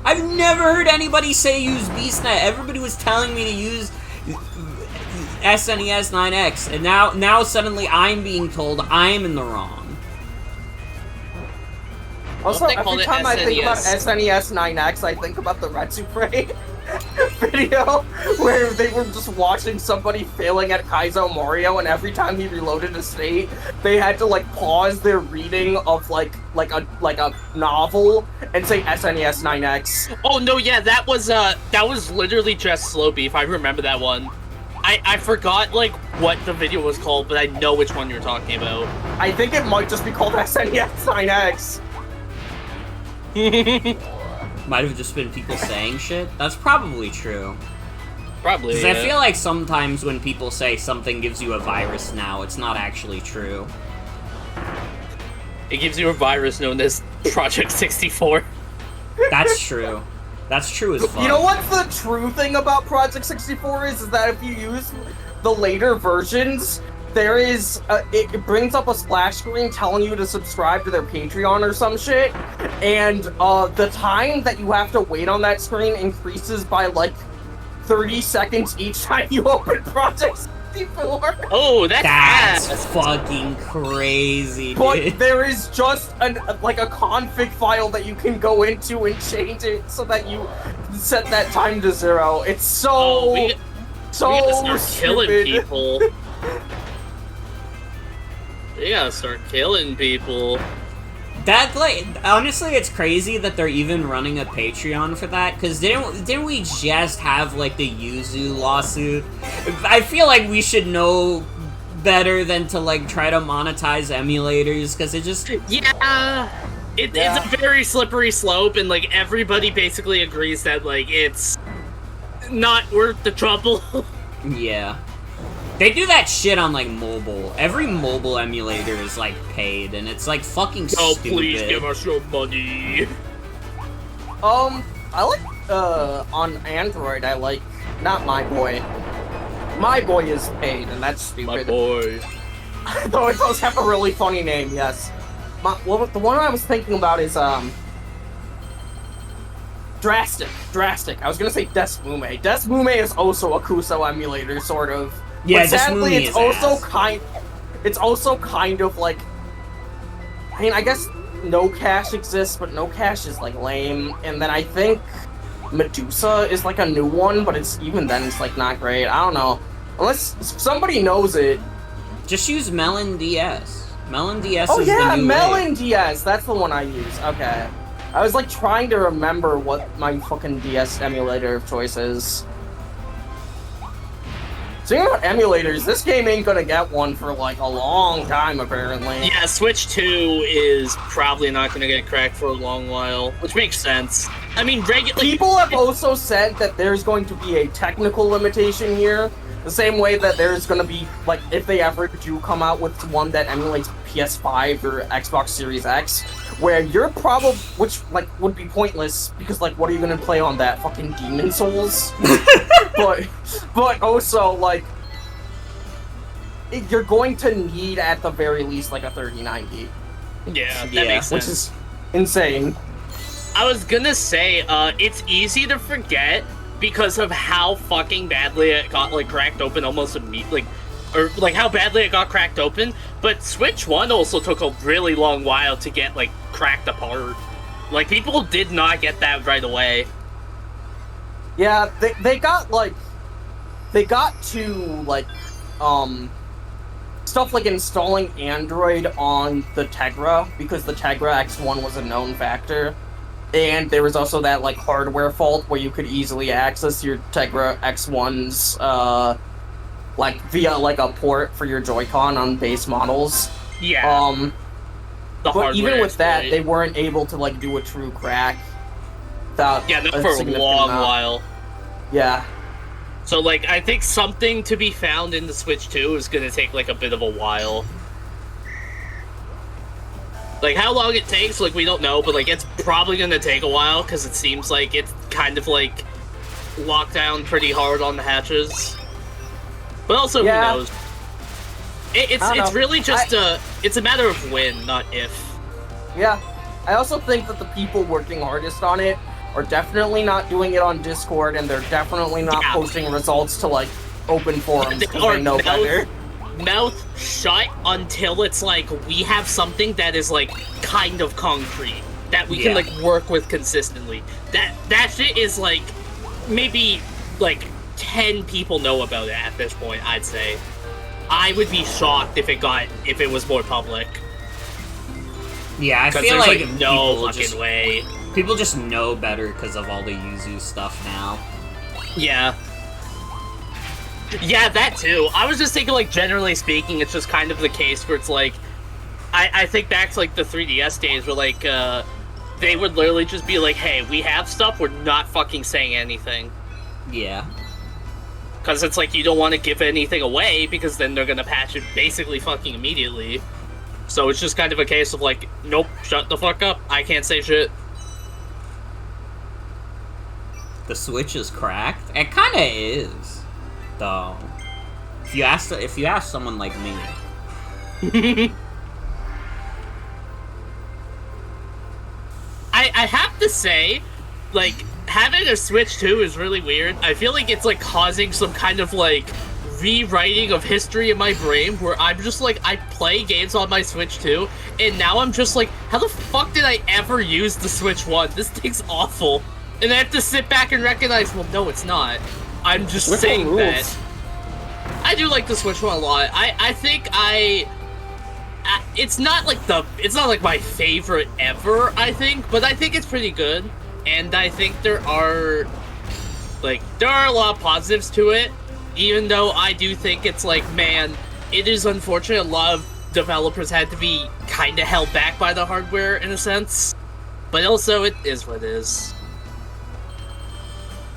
[SPEAKER 1] I've never heard anybody say use BSNES. Everybody was telling me to use SNES 9X, and now suddenly I'm being told I'm in the wrong.
[SPEAKER 2] Also,
[SPEAKER 3] They call
[SPEAKER 2] every
[SPEAKER 3] it
[SPEAKER 2] time I think about
[SPEAKER 3] SNES.
[SPEAKER 2] SNES 9X, I think about the Retsupray video, where they were just watching somebody failing at Kaizo Mario, and every time he reloaded a state, they had to, like, pause their reading of, like a novel and say SNES 9X.
[SPEAKER 3] Oh no, yeah, that was literally just Slow Beef. I remember that one. I forgot, like, what the video was called, but I know which one you're talking about.
[SPEAKER 2] I think it might just be called SNES 9X.
[SPEAKER 1] Might have just been people saying shit. That's probably true.
[SPEAKER 3] Probably,
[SPEAKER 1] Because
[SPEAKER 3] yeah.
[SPEAKER 1] I feel like sometimes when people say something gives you a virus now, it's not actually true.
[SPEAKER 3] It gives you a virus known as Project 64.
[SPEAKER 1] That's true. That's true as fuck.
[SPEAKER 2] You know what's the true thing about Project 64 is that if you use the later versions, there is it brings up a splash screen telling you to subscribe to their Patreon or some shit, and the time that you have to wait on that screen increases by like 30 seconds each time you open Project 64.
[SPEAKER 3] Oh, that's
[SPEAKER 1] That's
[SPEAKER 3] ass.
[SPEAKER 1] fucking crazy, dude.
[SPEAKER 2] But there is just a config file that you can go into and change it so that you set that time to 0. It's so
[SPEAKER 3] Oh, we gotta start killing
[SPEAKER 2] stupid.
[SPEAKER 3] people. They gotta start killing people.
[SPEAKER 1] That, like, honestly, it's crazy that they're even running a Patreon for that, because didn't we just have, like, the Yuzu lawsuit? I feel like we should know better than to, like, try to monetize emulators, because it just...
[SPEAKER 3] Yeah, it's a very slippery slope, and, like, everybody basically agrees that, like, it's not worth the trouble.
[SPEAKER 1] Yeah. They do that shit on, like, mobile. Every mobile emulator is, like, paid, and it's, like, fucking
[SPEAKER 3] Oh,
[SPEAKER 1] stupid.
[SPEAKER 3] please give us your money.
[SPEAKER 2] I like, on Android, I like, not My Boy. My Boy is paid, and that's stupid.
[SPEAKER 3] My boy.
[SPEAKER 2] Though it does have a really funny name, yes. Well, the one I was thinking about is, Drastic. I was gonna say Desmume. Desmume is also a Kuso emulator, sort of.
[SPEAKER 1] Yeah,
[SPEAKER 2] but sadly,
[SPEAKER 1] Desmume
[SPEAKER 2] it's
[SPEAKER 1] is
[SPEAKER 2] also
[SPEAKER 1] ass.
[SPEAKER 2] It's also kind of like... I mean, I guess No Cache exists, but No Cache is, like, lame. And then I think Medusa is, like, a new one, but even then it's, like, not great. I don't know. Unless somebody knows it.
[SPEAKER 1] Just use Melon DS. Melon DS
[SPEAKER 2] Oh
[SPEAKER 1] is
[SPEAKER 2] yeah,
[SPEAKER 1] the new
[SPEAKER 2] Melon
[SPEAKER 1] wave.
[SPEAKER 2] DS. That's the one I use. Okay. I was, like, trying to remember what my fucking DS emulator of choice is. Speaking about emulators, this game ain't gonna get one for like a long time, apparently.
[SPEAKER 3] Yeah, Switch 2 is probably not going to get cracked for a long while, which makes sense. I mean,
[SPEAKER 2] People have also said that there's going to be a technical limitation here, the same way that there's going to be, like, if they ever do come out with one that emulates PS5 or Xbox Series X, where you're probably, which, like, would be pointless, because, like, what are you going to play on that? Fucking Demon Souls? but also, like, you're going to need, at the very least, like, a 3090.
[SPEAKER 3] Yeah, that makes sense.
[SPEAKER 2] Which is insane.
[SPEAKER 3] I was gonna say, it's easy to forget because of how fucking badly it got, like, cracked open almost immediately. Or, like, how badly it got cracked open. But Switch 1 also took a really long while to get, like, cracked apart. Like, people did not get that right away.
[SPEAKER 2] Yeah, they got, like... They got to, like, stuff like installing Android on the Tegra, because the Tegra X1 was a known factor. And there was also that, like, hardware fault where you could easily access your Tegra X1's, like, via, like, a port for your Joy-Con on base models.
[SPEAKER 3] Yeah.
[SPEAKER 2] But even with that, they weren't able to, like, do a true crack. Without
[SPEAKER 3] not for a long while.
[SPEAKER 2] Yeah.
[SPEAKER 3] So, like, I think something to be found in the Switch 2 is gonna take, like, a bit of a while. Like, how long it takes, like, we don't know, but, like, it's probably gonna take a while, because it seems like it's kind of, like, locked down pretty hard on the hatches. But also, who knows? It's really just it's a matter of when, not if.
[SPEAKER 2] Yeah. I also think that the people working hardest on it are definitely not doing it on Discord, and they're definitely not posting results to, like, open forums, because they know better.
[SPEAKER 3] Mouth shut until it's like we have something that is like kind of concrete that we can like work with consistently. That shit is like maybe like 10 people know about it at this point. I'd say I would be shocked if it was more public.
[SPEAKER 1] Yeah, I feel like
[SPEAKER 3] no fucking way.
[SPEAKER 1] People just know better because of all the Yuzu stuff now.
[SPEAKER 3] Yeah. Yeah, that too. I was just thinking, like, generally speaking, it's just kind of the case where it's like, I think back to, like, the 3DS days where, like, they would literally just be like, hey, we have stuff, we're not fucking saying anything.
[SPEAKER 1] Yeah.
[SPEAKER 3] Because it's like, you don't want to give anything away, because then they're gonna patch it basically fucking immediately. So it's just kind of a case of, like, nope, shut the fuck up, I can't say shit.
[SPEAKER 1] The Switch is cracked? It kinda is. Though, if you ask someone like me,
[SPEAKER 3] I have to say, like, having a Switch 2 is really weird. I feel like it's like causing some kind of like rewriting of history in my brain where I'm just like, I play games on my Switch 2, and now I'm just like, how the fuck did I ever use the Switch 1? This thing's awful. And I have to sit back and recognize, well, no, it's not. I'm just saying that. I do like the Switch 1 a lot. I think it's not like my favorite ever, I think, but I think it's pretty good. And I think there are a lot of positives to it, even though I do think it's like, man, it is unfortunate a lot of developers had to be kind of held back by the hardware in a sense. But also, it is what it is.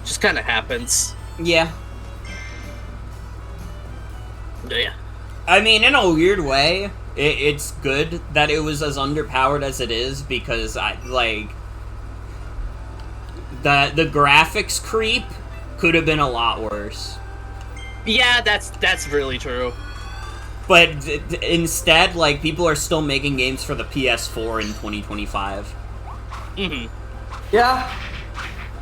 [SPEAKER 3] Just kind of happens.
[SPEAKER 1] Yeah.
[SPEAKER 3] Yeah.
[SPEAKER 1] I mean, in a weird way, it's good that it was as underpowered as it is, because the graphics creep could have been a lot worse.
[SPEAKER 3] Yeah, that's really true.
[SPEAKER 1] But instead, like, people are still making games for the PS4 in 2025.
[SPEAKER 2] Yeah.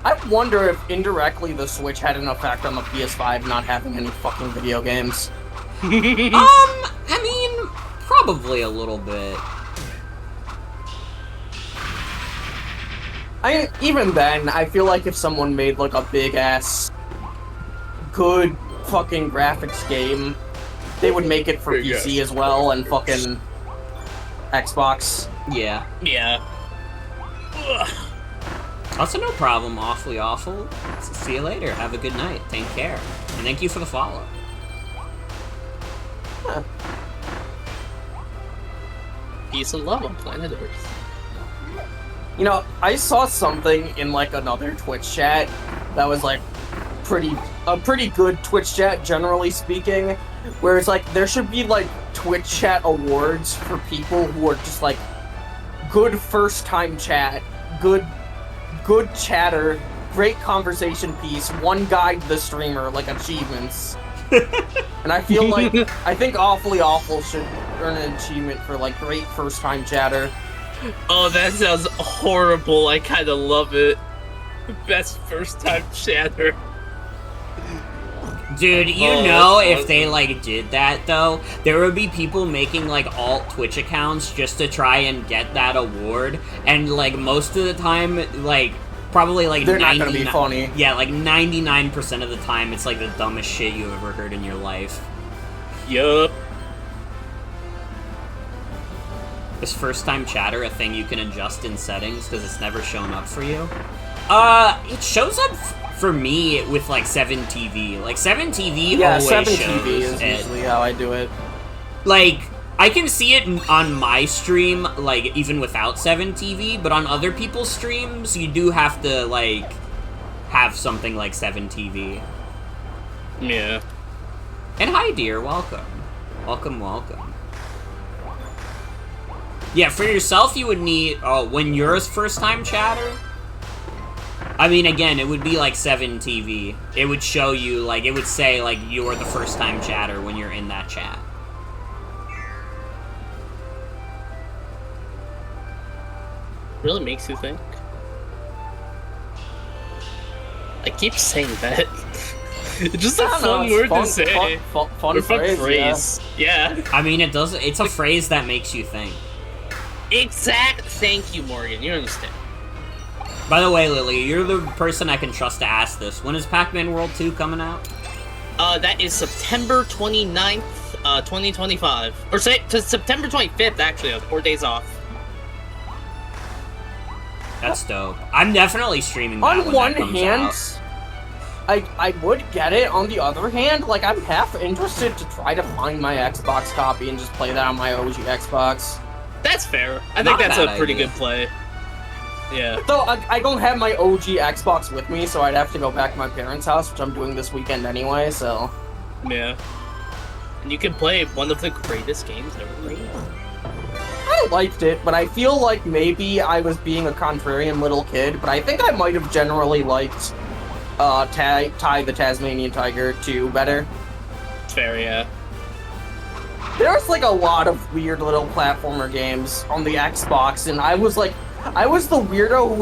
[SPEAKER 2] I wonder if indirectly the Switch had an effect on the PS5 not having any fucking video games.
[SPEAKER 1] I mean, probably a little bit.
[SPEAKER 2] Even then, I feel like if someone made, like, a big-ass, good fucking graphics game, they would make it for PC as well, and fucking Xbox.
[SPEAKER 1] Yeah.
[SPEAKER 3] Yeah. Ugh.
[SPEAKER 1] Also, no problem. Awfully awful. See you later. Have a good night. Take care. And thank you for the follow.
[SPEAKER 2] Huh.
[SPEAKER 3] Peace and love on planet Earth.
[SPEAKER 2] You know, I saw something in like another Twitch chat that was like a pretty good Twitch chat, generally speaking, where it's like there should be like Twitch chat awards for people who are just like good first time chat, good chatter, great conversation piece, one guide to the streamer, like achievements. And I feel like I think Awfully Awful should earn an achievement for like great first time chatter.
[SPEAKER 3] Oh, that sounds horrible. I kind of love it. Best first time chatter.
[SPEAKER 1] Dude, you know if they, like, did that, though, there would be people making, like, alt Twitch accounts just to try and get that award, and, like, most of the time, like, probably, like,
[SPEAKER 2] they're not gonna be funny.
[SPEAKER 1] Yeah, like, 99% of the time, it's, like, the dumbest shit you ever heard in your life.
[SPEAKER 3] Yup.
[SPEAKER 1] Is first-time chatter a thing you can adjust in settings because it's never shown up for you? It shows up for me with, like, 7TV. Like, 7TV always
[SPEAKER 2] 7TV
[SPEAKER 1] shows
[SPEAKER 2] is usually how I do it.
[SPEAKER 1] Like, I can see it on my stream, like, even without 7TV, but on other people's streams, you do have to, like, have something like 7TV.
[SPEAKER 3] Yeah.
[SPEAKER 1] And hi, dear. Welcome. Welcome, welcome. Yeah, for yourself, you would need, when you're a first-time chatter, I mean, again, it would be like 7TV. It would show you, like, it would say, like, you're the first-time chatter when you're in that chat.
[SPEAKER 3] Really makes you think. I keep saying that. It's just a fun word to say.
[SPEAKER 2] Fun phrase.
[SPEAKER 3] Yeah.
[SPEAKER 1] I mean, it's a phrase that makes you think.
[SPEAKER 3] Thank you, Morgan. You understand.
[SPEAKER 1] By the way, Lily, you're the person I can trust to ask this. When is Pac-Man World 2 coming out?
[SPEAKER 3] That is September 29th, 2025. Or to September 25th, actually. 4 days off.
[SPEAKER 1] That's dope. I'm definitely streaming that
[SPEAKER 2] On
[SPEAKER 1] when
[SPEAKER 2] one
[SPEAKER 1] that comes
[SPEAKER 2] hand,
[SPEAKER 1] out.
[SPEAKER 2] I would get it. On the other hand, like, I'm half interested to try to find my Xbox copy and just play that on my OG Xbox.
[SPEAKER 3] That's fair. I think that's a pretty good play. Yeah.
[SPEAKER 2] Though I don't have my OG Xbox with me, so I'd have to go back to my parents' house, which I'm doing this weekend anyway, so...
[SPEAKER 3] Yeah. And you can play one of the greatest games ever made.
[SPEAKER 2] I liked it, but I feel like maybe I was being a contrarian little kid, but I think I might have generally liked Ty the Tasmanian Tiger 2 better.
[SPEAKER 3] Fair, yeah.
[SPEAKER 2] There's like a lot of weird little platformer games on the Xbox, and I was the weirdo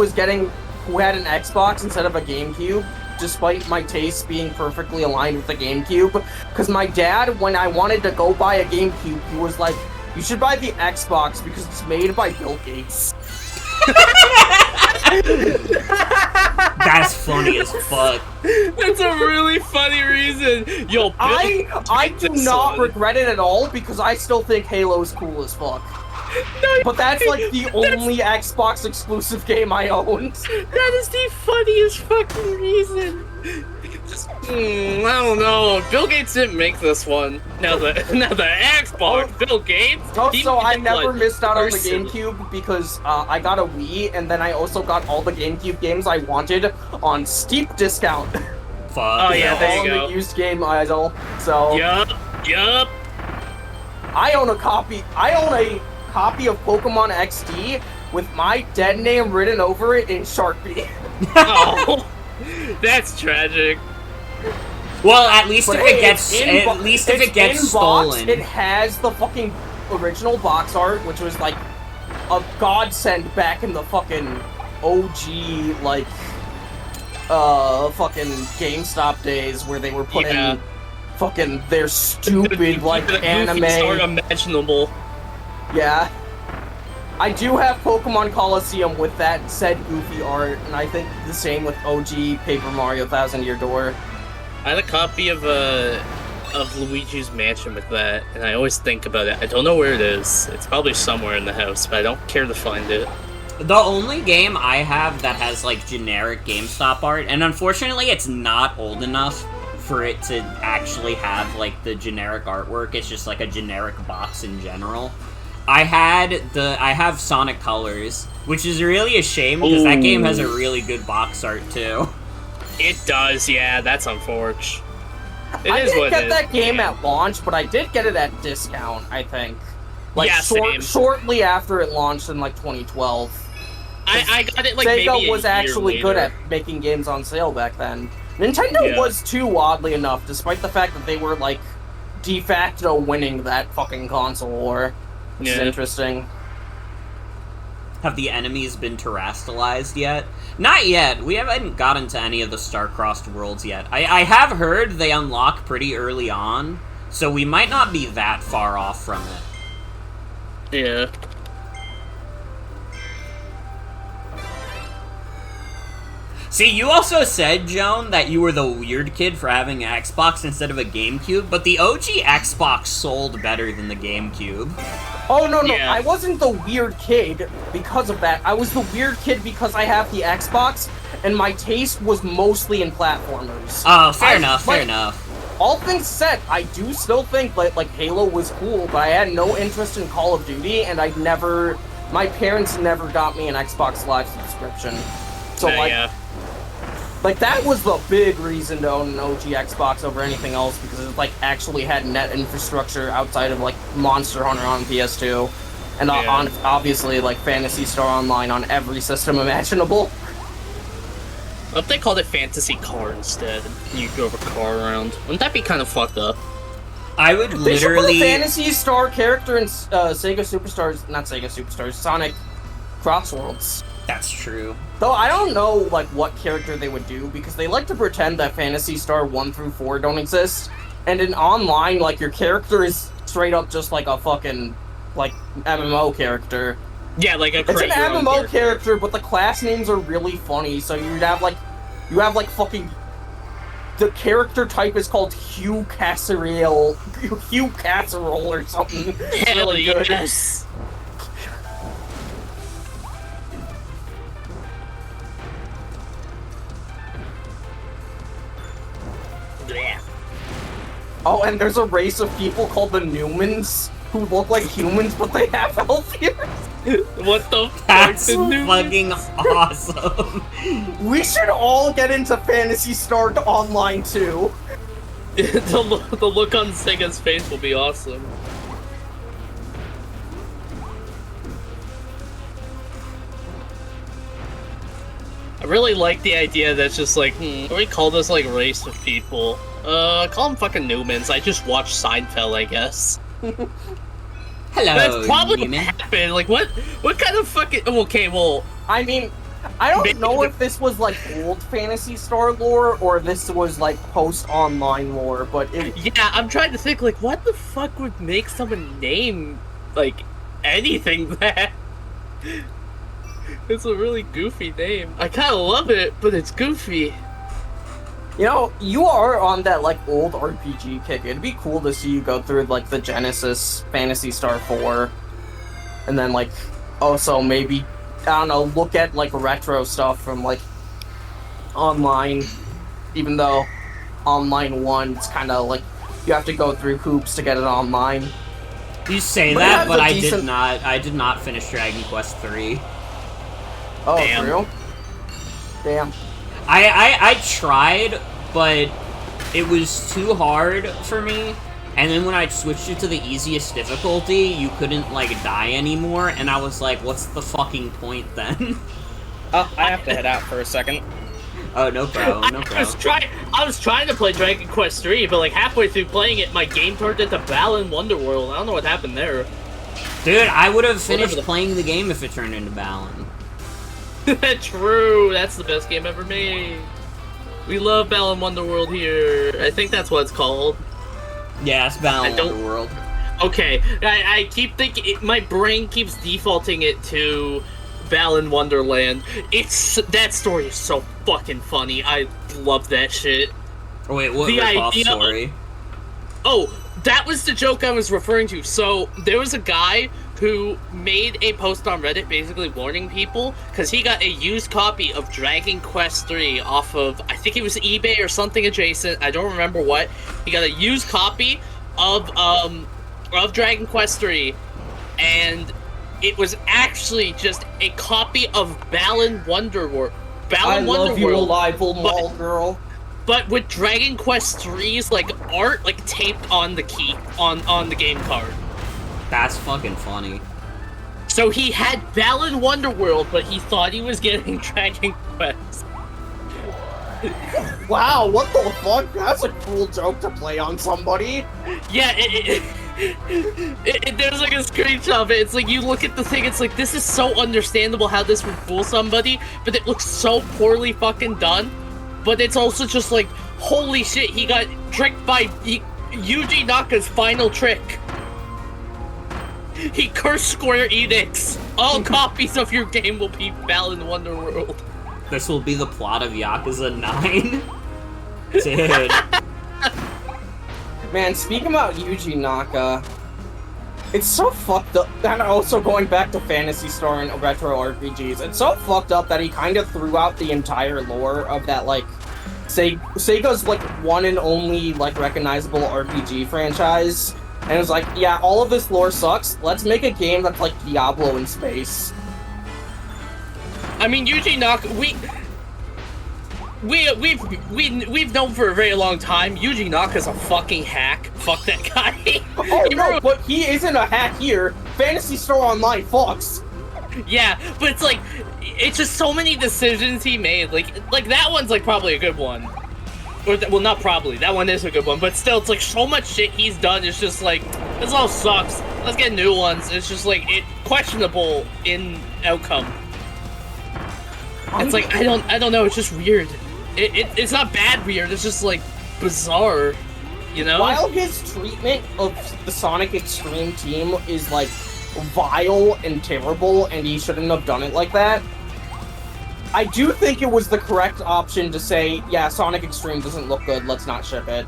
[SPEAKER 2] who had an Xbox instead of a GameCube, despite my tastes being perfectly aligned with the GameCube. Because my dad, when I wanted to go buy a GameCube, he was like, "You should buy the Xbox because it's made by Bill Gates."
[SPEAKER 1] That's funny as fuck.
[SPEAKER 3] That's a really funny reason. Yo, Bill,
[SPEAKER 2] I do not regret it at all because I still think Halo's cool as fuck.
[SPEAKER 3] No,
[SPEAKER 2] but that's like the only Xbox exclusive game I owned.
[SPEAKER 3] That is the funniest fucking reason. I don't know. Bill Gates didn't make this one. Now the Xbox, Bill Gates.
[SPEAKER 2] So I never missed out on the GameCube because I got a Wii, and then I also got all the GameCube games I wanted on steep discount.
[SPEAKER 1] Fuck.
[SPEAKER 3] Oh yeah, there you go.
[SPEAKER 2] On the used game aisle. So.
[SPEAKER 3] Yup.
[SPEAKER 2] I own a copy of Pokemon XD with my dead name written over it in Sharpie.
[SPEAKER 3] Oh, that's tragic.
[SPEAKER 1] Well, at least if it gets stolen.
[SPEAKER 2] It has the fucking original box art, which was like a godsend back in the fucking OG like fucking GameStop days where they were putting fucking their stupid like anime
[SPEAKER 3] art imaginable.
[SPEAKER 2] Yeah. I do have Pokemon Coliseum with that said goofy art, and I think the same with OG Paper Mario Thousand Year Door.
[SPEAKER 3] I had a copy of Luigi's Mansion with that, and I always think about it. I don't know where it is. It's probably somewhere in the house, but I don't care to find it.
[SPEAKER 1] The only game I have that has, like, generic GameStop art, and unfortunately it's not old enough for it to actually have, like, the generic artwork. It's just, like, a generic box in general. I have Sonic Colors, which is really a shame, because that game has a really good box art, too.
[SPEAKER 3] It does, yeah, that's unfortunate.
[SPEAKER 2] I didn't get that game at launch, but I did get it at discount, I think. Like,
[SPEAKER 3] yeah,
[SPEAKER 2] shortly after it launched in, like, 2012.
[SPEAKER 3] I got it, like,
[SPEAKER 2] Sega
[SPEAKER 3] maybe
[SPEAKER 2] was actually good at making games on sale back then. Nintendo was too, oddly enough, despite the fact that they were, like, de facto winning that fucking console war. Which is interesting.
[SPEAKER 1] Have the enemies been terrestrialized yet? Not yet. We haven't gotten to any of the star-crossed worlds yet. I have heard they unlock pretty early on, so we might not be that far off from it.
[SPEAKER 3] Yeah.
[SPEAKER 1] See, you also said, Joan, that you were the weird kid for having an Xbox instead of a GameCube, but the OG Xbox sold better than the GameCube.
[SPEAKER 2] Oh, no, I wasn't the weird kid because of that. I was the weird kid because I have the Xbox, and my taste was mostly in platformers.
[SPEAKER 1] Oh, fair enough.
[SPEAKER 2] All things said, I do still think that, like, Halo was cool, but I had no interest in Call of Duty, and my parents never got me an Xbox Live subscription. So, like, that was the big reason to own an OG Xbox over anything else, because it, like, actually had net infrastructure outside of, like, Monster Hunter on PS2. And on, obviously, like, Phantasy Star Online on every system imaginable.
[SPEAKER 3] What if they called it Fantasy Car instead? You drove a car around. Wouldn't that be kind of fucked up?
[SPEAKER 1] I would literally...
[SPEAKER 2] They should put a Phantasy Star character in Sega Superstars... Not Sega Superstars, Sonic Crossworlds.
[SPEAKER 1] That's true.
[SPEAKER 2] Though I don't know, like, what character they would do, because they like to pretend that Phantasy Star 1 through 4 don't exist. And in online, like, your character is straight up just like a fucking, like, MMO character.
[SPEAKER 3] Yeah, like a
[SPEAKER 2] It's an MMO character, but the class names are really funny, so you have, like, fucking... The character type is called Hugh Casserole or something. It's
[SPEAKER 3] Hell
[SPEAKER 2] really good.
[SPEAKER 3] Yes! Yeah.
[SPEAKER 2] Oh, and there's a race of people called the Newmans who look like humans, but they have health ears.
[SPEAKER 3] What the fuck?
[SPEAKER 1] That's fucking awesome.
[SPEAKER 2] We should all get into Phantasy Star Online too.
[SPEAKER 3] The look on Sega's face will be awesome. I really like the idea that's just like, what do we call this, like, race of people? Call them fucking Newmans. I just watched Seinfeld, I guess.
[SPEAKER 1] Hello,
[SPEAKER 3] That's probably what
[SPEAKER 1] Newman.
[SPEAKER 3] happened. Like, what kind of fucking... Okay, well...
[SPEAKER 2] I mean, I don't know if this was, like, old Phantasy Star lore, or this was, like, post-online lore, but it...
[SPEAKER 3] Yeah, I'm trying to think, like, what the fuck would make someone name, like, anything that? It's a really goofy name. I kind of love it, but it's goofy.
[SPEAKER 2] You know, you are on that, like, old RPG kick. It'd be cool to see you go through, like, the Genesis Phantasy Star 4. And then, like, also maybe, I don't know, look at, like, retro stuff from, like, online. Even though online 1, it's kind of, like, you have to go through hoops to get it online.
[SPEAKER 1] You say
[SPEAKER 2] But
[SPEAKER 1] that, but
[SPEAKER 2] decent...
[SPEAKER 1] I did not finish Dragon Quest 3.
[SPEAKER 2] Oh,
[SPEAKER 3] Damn.
[SPEAKER 2] for real? Damn.
[SPEAKER 1] I tried, but it was too hard for me. And then when I switched it to the easiest difficulty, you couldn't, like, die anymore. And I was like, what's the fucking point then?
[SPEAKER 2] Oh, I have to head out for a second.
[SPEAKER 1] Oh, no problem, no
[SPEAKER 3] I
[SPEAKER 1] problem.
[SPEAKER 3] was trying to play Dragon Quest 3, but, like, halfway through playing it, my game turned into Balan Wonderworld. I don't know what happened there.
[SPEAKER 1] Dude, I would have finished playing the game if it turned into Balan.
[SPEAKER 3] True, that's the best game ever made. We love Balan Wonderworld here. I think that's what it's called.
[SPEAKER 1] Yeah, it's Balan Wonderworld.
[SPEAKER 3] Okay, I keep thinking, my brain keeps defaulting it to Balan Wonderland. That story is so fucking funny. I love that shit.
[SPEAKER 1] Oh, wait, what rip-off story?
[SPEAKER 3] Oh, that was the joke I was referring to. So, there was a guy who made a post on Reddit basically warning people because he got a used copy of Dragon Quest III off of, I think it was eBay or something adjacent. I don't remember what. He got a used copy of Dragon Quest III, and it was actually just a copy of Balan Wonderworld.
[SPEAKER 2] I love you, Arrival Mall Girl.
[SPEAKER 3] But with Dragon Quest III's like art like taped on the key on the game card.
[SPEAKER 1] That's fucking funny.
[SPEAKER 3] So he had Balan Wonderworld, but he thought he was getting Dragon Quest.
[SPEAKER 2] Wow, what the fuck? That's a cool joke to play on somebody.
[SPEAKER 3] Yeah, there's like a screenshot of it. It's like you look at the thing, it's like this is so understandable how this would fool somebody, but it looks so poorly fucking done. But it's also just like, holy shit, he got tricked by Yuji Naka's final trick. He cursed Square Enix. All copies of your game will be Balan Wonderworld.
[SPEAKER 1] This will be the plot of Yakuza 9? Dude.
[SPEAKER 2] Man, speaking about Yuji Naka, it's so fucked up. And also going back to Phantasy Star and retro RPGs, it's so fucked up that he kind of threw out the entire lore of that, like, Sega's, like, one and only, like, recognizable RPG franchise. And it was like, yeah, all of this lore sucks. Let's make a game that's like Diablo in space.
[SPEAKER 3] I mean, Yuji Naka, we've known for a very long time. Yuji Naka's a fucking hack. Fuck that guy.
[SPEAKER 2] Oh no, but he isn't a hack here. Phantasy Star Online fucks.
[SPEAKER 3] Yeah, but it's like, it's just so many decisions he made. Like that one's like probably a good one. Or well, not probably. That one is a good one, but still, it's like so much shit he's done. It's just like, this all sucks. Let's get new ones. It's just like questionable in outcome. It's like I don't know. It's just weird. It's not bad weird. It's just like bizarre, you know.
[SPEAKER 2] While his treatment of the Sonic Extreme team is like vile and terrible, and he shouldn't have done it like that, I do think it was the correct option to say, yeah, Sonic Extreme doesn't look good, let's not ship it.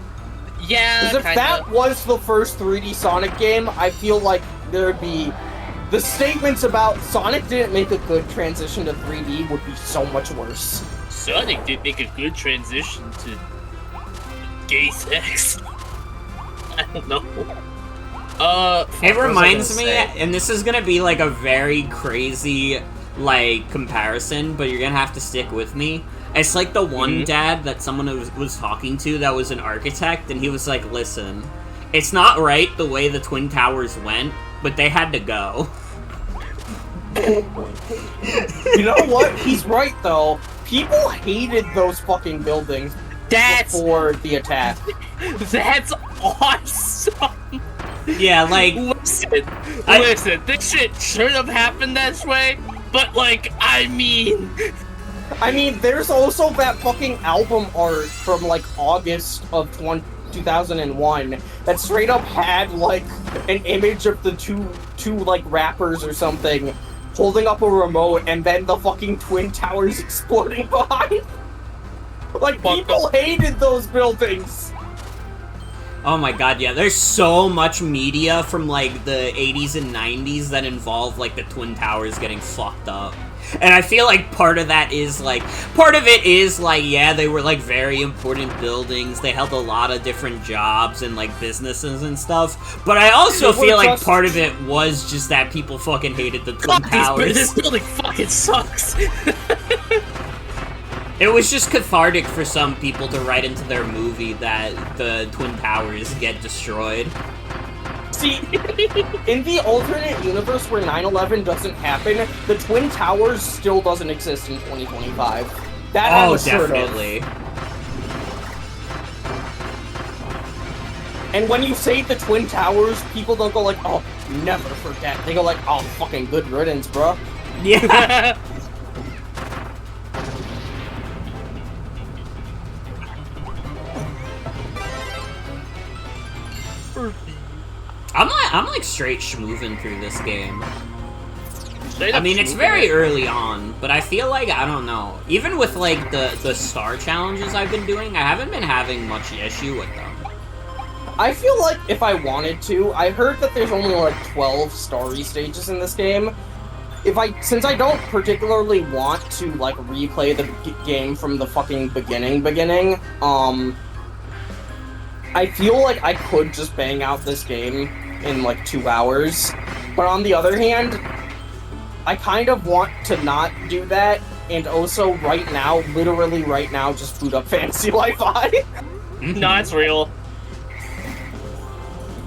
[SPEAKER 3] Yeah,
[SPEAKER 2] because if that was the first 3D Sonic game, I feel like there'd be... The statements about Sonic didn't make a good transition to 3D would be so much worse.
[SPEAKER 3] Sonic didn't make a good transition to gay sex. I don't know.
[SPEAKER 1] It reminds me, and this is gonna be like a very crazy, like, comparison, but you're gonna have to stick with me. It's like the one dad that someone was talking to that was an architect, and he was like, listen, it's not right the way the Twin Towers went, but they had to go.
[SPEAKER 2] You know what? He's right, though. People hated those fucking buildings before the attack.
[SPEAKER 3] That's awesome!
[SPEAKER 1] Yeah, like...
[SPEAKER 3] Listen, this shit should have happened this way, but, like, I mean,
[SPEAKER 2] there's also that fucking album art from, like, August of 2001 that straight up had, like, an image of the two like, rappers or something holding up a remote and then the fucking Twin Towers exploding behind. Like, people hated those buildings.
[SPEAKER 1] Oh my god, yeah, there's so much media from, like, the 80s and 90s that involve, like, the Twin Towers getting fucked up. And I feel like part of that is, like, yeah, they were, like, very important buildings, they held a lot of different jobs and, like, businesses and stuff, but I also feel like part of it was just that people fucking hated the Twin Towers.
[SPEAKER 3] This building fucking sucks!
[SPEAKER 1] It was just cathartic for some people to write into their movie that the Twin Towers get destroyed.
[SPEAKER 2] See, in the alternate universe where 9/11 doesn't happen, the Twin Towers still doesn't exist in 2025. That I'm assured
[SPEAKER 1] definitely.
[SPEAKER 2] of. And when you say the Twin Towers, people don't go like, oh, never forget. They go like, oh, fucking good riddance, bro.
[SPEAKER 1] Yeah. I'm like straight schmoovin' through this game. I mean, it's very early on, but I feel like, I don't know, even with, like, the star challenges I've been doing, I haven't been having much issue with them.
[SPEAKER 2] I feel like if I wanted to, I heard that there's only like 12 story stages in this game. Since I don't particularly want to like replay the game from the fucking beginning, I feel like I could just bang out this game in like 2 hours. But on the other hand, I kind of want to not do that, and also right now, literally right now, just boot up Fantasy Wi-Fi.
[SPEAKER 3] No, it's real.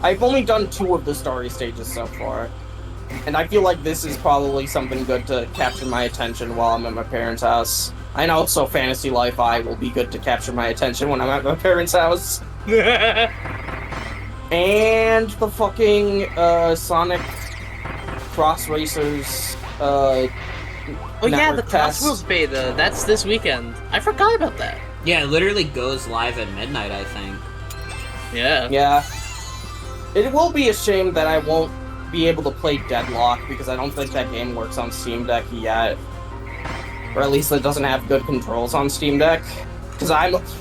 [SPEAKER 2] I've only done 2 of the story stages so far. And I feel like this is probably something good to capture my attention while I'm at my parents' house. I know, so Fantasy Wi-Fi will be good to capture my attention when I'm at my parents' house. And the fucking Sonic Cross Racers
[SPEAKER 3] Oh yeah, the
[SPEAKER 2] test.
[SPEAKER 3] Crossroads beta. That's this weekend. I forgot about that.
[SPEAKER 1] Yeah, it literally goes live at midnight, I think.
[SPEAKER 3] Yeah.
[SPEAKER 2] Yeah. It will be a shame that I won't be able to play Deadlock, because I don't think that game works on Steam Deck yet. Or at least it doesn't have good controls on Steam Deck. Because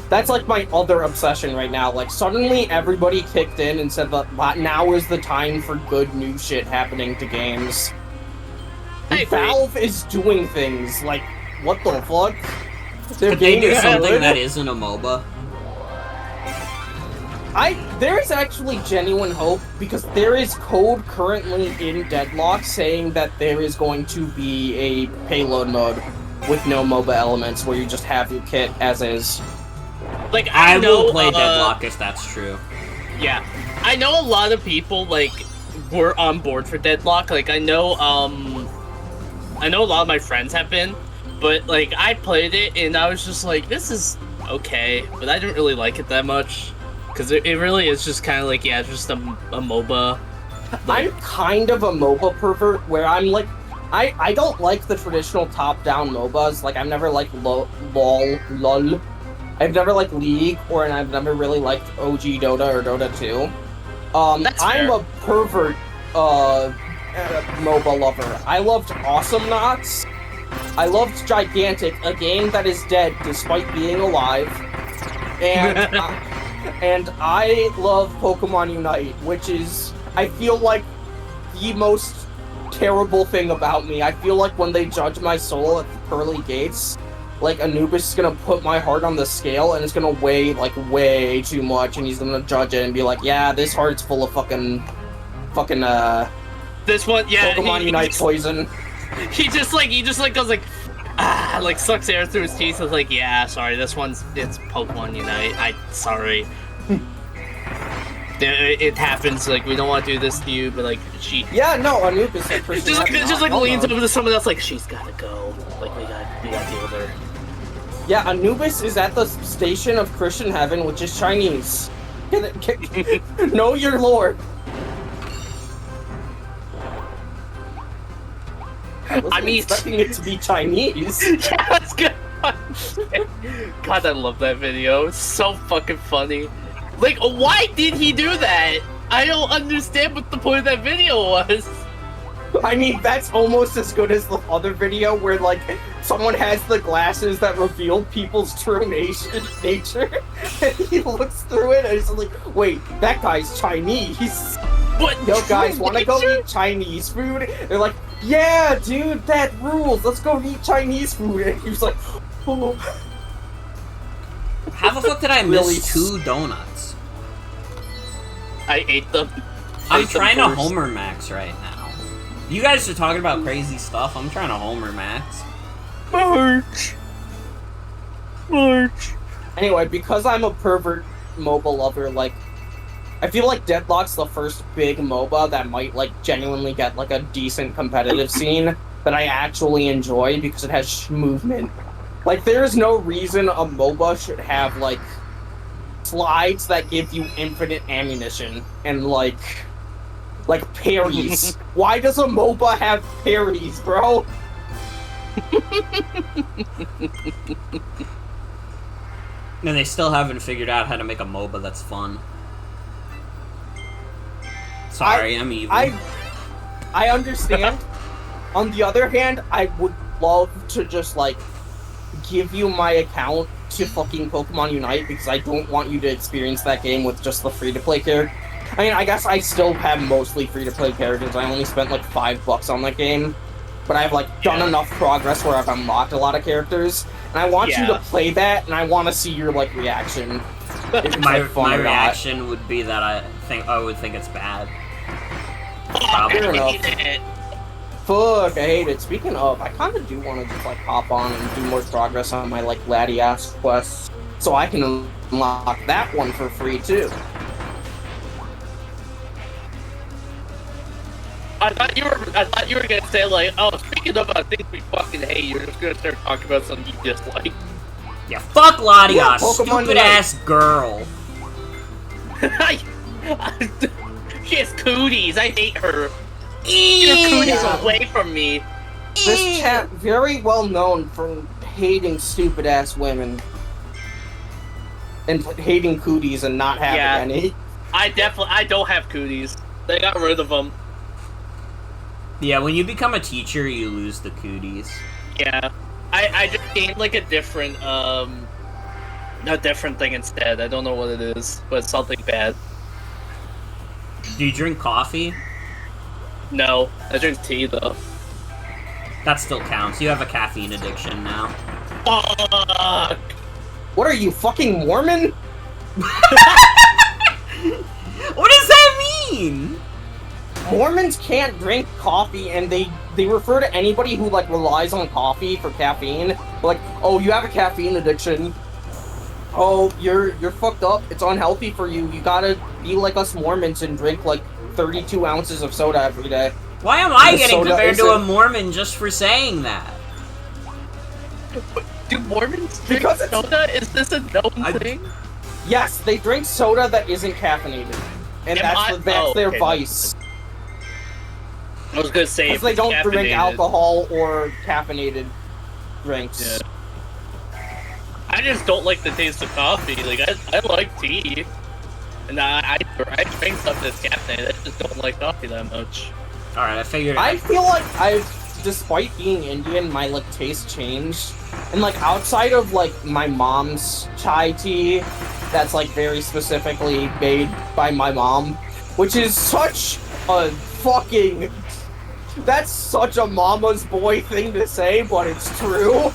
[SPEAKER 2] that's like my other obsession right now. Like, suddenly everybody kicked in and said that now is the time for good new shit happening to games.
[SPEAKER 3] I agree.
[SPEAKER 2] Valve is doing things, like, what the fuck? Their
[SPEAKER 1] Could they
[SPEAKER 2] game
[SPEAKER 1] do
[SPEAKER 2] is
[SPEAKER 1] something
[SPEAKER 2] good.
[SPEAKER 1] that isn't a MOBA?
[SPEAKER 2] There is actually genuine hope, because there is code currently in Deadlock saying that there is going to be a payload mode with no MOBA elements, where you just have your kit as is.
[SPEAKER 3] Like,
[SPEAKER 1] I
[SPEAKER 3] know,
[SPEAKER 1] will play Deadlock if that's true.
[SPEAKER 3] Yeah. I know a lot of people, like, were on board for Deadlock. Like, I know a lot of my friends have been, but, like, I played it, and I was just like, this is okay, but I didn't really like it that much. Because it really is just kind of like, yeah, just a MOBA.
[SPEAKER 2] I'm kind of a MOBA pervert, where I'm like, I don't like the traditional top-down MOBAs. Like, I've never liked LOL. I've never liked League, and I've never really liked OG Dota or Dota 2.
[SPEAKER 3] That's
[SPEAKER 2] I'm
[SPEAKER 3] fair.
[SPEAKER 2] a pervert, MOBA lover. I loved Awesome Knots. I loved Gigantic, a game that is dead despite being alive. And, and I love Pokemon Unite, which is, I feel like, the most terrible thing about me. I feel like when they judge my soul at the pearly gates, like, Anubis is gonna put my heart on the scale, and it's gonna weigh, like, way too much, and he's gonna judge it and be like, yeah, this heart's full of fucking,
[SPEAKER 3] This one, yeah.
[SPEAKER 2] Pokemon Unite poison.
[SPEAKER 3] He just goes like, like sucks air through his teeth. Was like, yeah, sorry, it's Pokemon Unite. Sorry. It happens. Like, we don't want to do this to you, but like, she.
[SPEAKER 2] Yeah, no, Anubis said
[SPEAKER 3] just like leans over to someone else, like, she's gotta go. Like, we gotta deal with her.
[SPEAKER 2] Yeah, Anubis is at the station of Christian Heaven, which is Chinese. Know your lore. I mean, expecting it to be Chinese.
[SPEAKER 3] Yeah, that's good. God, I love that video. It's so fucking funny. Like, why did he do that? I don't understand what the point of that video was.
[SPEAKER 2] I mean, that's almost as good as the other video where, like, someone has the glasses that reveal people's true nature, and he looks through it and he's like, wait, that guy's Chinese.
[SPEAKER 3] What?
[SPEAKER 2] Yo, guys, wanna go eat Chinese food? They're like, yeah, dude, that rules. Let's go eat Chinese food. And he was like, oh.
[SPEAKER 1] How the fuck did I
[SPEAKER 2] Really
[SPEAKER 1] miss 2 donuts?
[SPEAKER 3] I ate them.
[SPEAKER 1] I'm trying to Homer Max right now. You guys are talking about crazy stuff. I'm trying to Homer Max.
[SPEAKER 3] March.
[SPEAKER 2] Anyway, because I'm a pervert MOBA lover, like, I feel like Deadlock's the first big MOBA that might, like, genuinely get, like, a decent competitive scene that I actually enjoy because it has movement. Like, there's no reason a MOBA should have, like, slides that give you infinite ammunition and, like parries. Why does a MOBA have parries, bro?
[SPEAKER 1] And they still haven't figured out how to make a MOBA that's fun. Sorry, I'm evil.
[SPEAKER 2] I understand. On the other hand, I would love to just, like, give you my account to fucking Pokemon Unite because I don't want you to experience that game with just the free-to-play character. I mean, I guess I still have mostly free-to-play characters. I only spent like $5 on that game, but I've like done enough progress where I've unlocked a lot of characters, and I want you to play that, and I want to see your like reaction.
[SPEAKER 1] My reaction would be that I would think it's bad.
[SPEAKER 2] Fair enough. Fuck, I hate it. Speaking of, I kind of do want to just like hop on and do more progress on my like laddie-ass quests, so I can unlock that one for free too.
[SPEAKER 3] I thought you were gonna say like, oh, speaking of things we fucking hate, you're just gonna start talking about something you dislike.
[SPEAKER 1] Yeah, fuck Latias,
[SPEAKER 2] Yeah, Pokemon
[SPEAKER 1] stupid ass girl.
[SPEAKER 3] She has cooties. I hate her. Get her cooties away from me.
[SPEAKER 2] This cat very well known for hating stupid ass women and hating cooties and not having any.
[SPEAKER 3] I don't have cooties. They got rid of them.
[SPEAKER 1] Yeah, when you become a teacher, you lose the cooties.
[SPEAKER 3] Yeah, I just gained like a different thing instead. I don't know what it is, but it's something bad.
[SPEAKER 1] Do you drink coffee?
[SPEAKER 3] No, I drink tea though.
[SPEAKER 1] That still counts. You have a caffeine addiction now.
[SPEAKER 3] Fuck!
[SPEAKER 2] What are you, fucking Mormon?
[SPEAKER 1] What does that mean?
[SPEAKER 2] Mormons can't drink coffee, and they refer to anybody who like relies on coffee for caffeine. Like, oh, you have a caffeine addiction. Oh, you're fucked up. It's unhealthy for you. You gotta be like us Mormons and drink like 32 ounces of soda every day.
[SPEAKER 1] Why am I
[SPEAKER 2] The
[SPEAKER 1] getting
[SPEAKER 2] soda
[SPEAKER 1] compared to
[SPEAKER 2] isn't-
[SPEAKER 1] a Mormon just for saying that?
[SPEAKER 3] Do Mormons drink
[SPEAKER 2] Because it's-
[SPEAKER 3] soda? Is this a known thing?
[SPEAKER 2] Yes, they drink soda that isn't caffeinated, and that's their
[SPEAKER 3] okay,
[SPEAKER 2] vice.
[SPEAKER 3] I was gonna say
[SPEAKER 2] Because they don't drink
[SPEAKER 3] caffeinated.
[SPEAKER 2] alcohol or caffeinated drinks.
[SPEAKER 3] Yeah. I just don't like the taste of coffee. Like I like tea, and I drink stuff that's caffeinated. I just don't like coffee that much.
[SPEAKER 1] All right, I figured.
[SPEAKER 2] I feel like despite being Indian, my like taste changed, and like outside of like my mom's chai tea, that's like very specifically made by my mom, which is such a fucking. That's such a mama's boy thing to say, but it's true.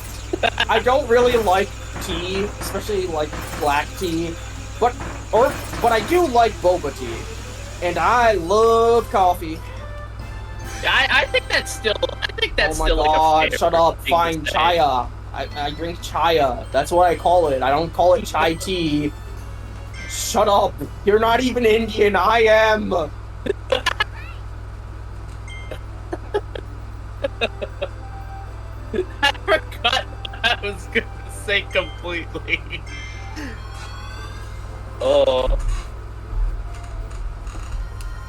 [SPEAKER 2] I don't really like tea, especially like black tea, but I do like boba tea, and I love coffee.
[SPEAKER 3] I think that's still. I think that's
[SPEAKER 2] Oh my
[SPEAKER 3] still
[SPEAKER 2] god!
[SPEAKER 3] like a fair
[SPEAKER 2] Shut up!
[SPEAKER 3] thing to
[SPEAKER 2] Fine,
[SPEAKER 3] say.
[SPEAKER 2] chaya. I drink chaya. That's what I call it. I don't call it chai tea. Shut up! You're not even Indian. I am.
[SPEAKER 3] I forgot what I was gonna say completely. Oh.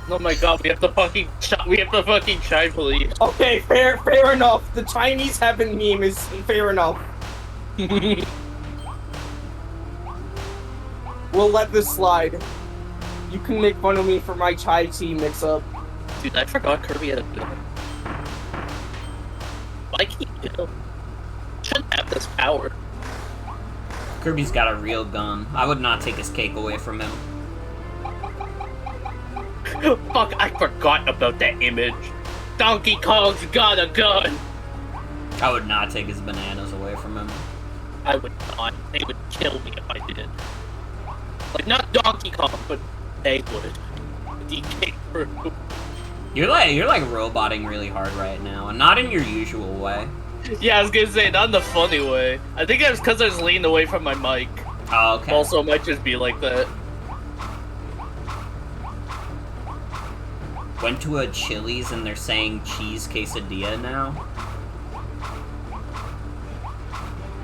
[SPEAKER 3] Oh my god, we have the fucking chai police.
[SPEAKER 2] Okay, fair enough. The Chinese heaven meme is fair enough. We'll let this slide. You can make fun of me for my chai tea mix-up.
[SPEAKER 3] Dude, I forgot Kirby had a gun. Like he shouldn't have this power.
[SPEAKER 1] Kirby's got a real gun. I would not take his cake away from him.
[SPEAKER 3] Fuck, I forgot about that image. Donkey Kong's got a gun!
[SPEAKER 1] I would not take his bananas away from him.
[SPEAKER 3] I would not. They would kill me if I did. Like, not Donkey Kong, but they would. DK crew.
[SPEAKER 1] You're like roboting really hard right now, and not in your usual way.
[SPEAKER 3] Yeah, I was gonna say, not in the funny way. I think it was because I was leaning away from my mic.
[SPEAKER 1] Oh, okay.
[SPEAKER 3] Also, it might just be like that.
[SPEAKER 1] Went to a Chili's and they're saying cheese quesadilla now.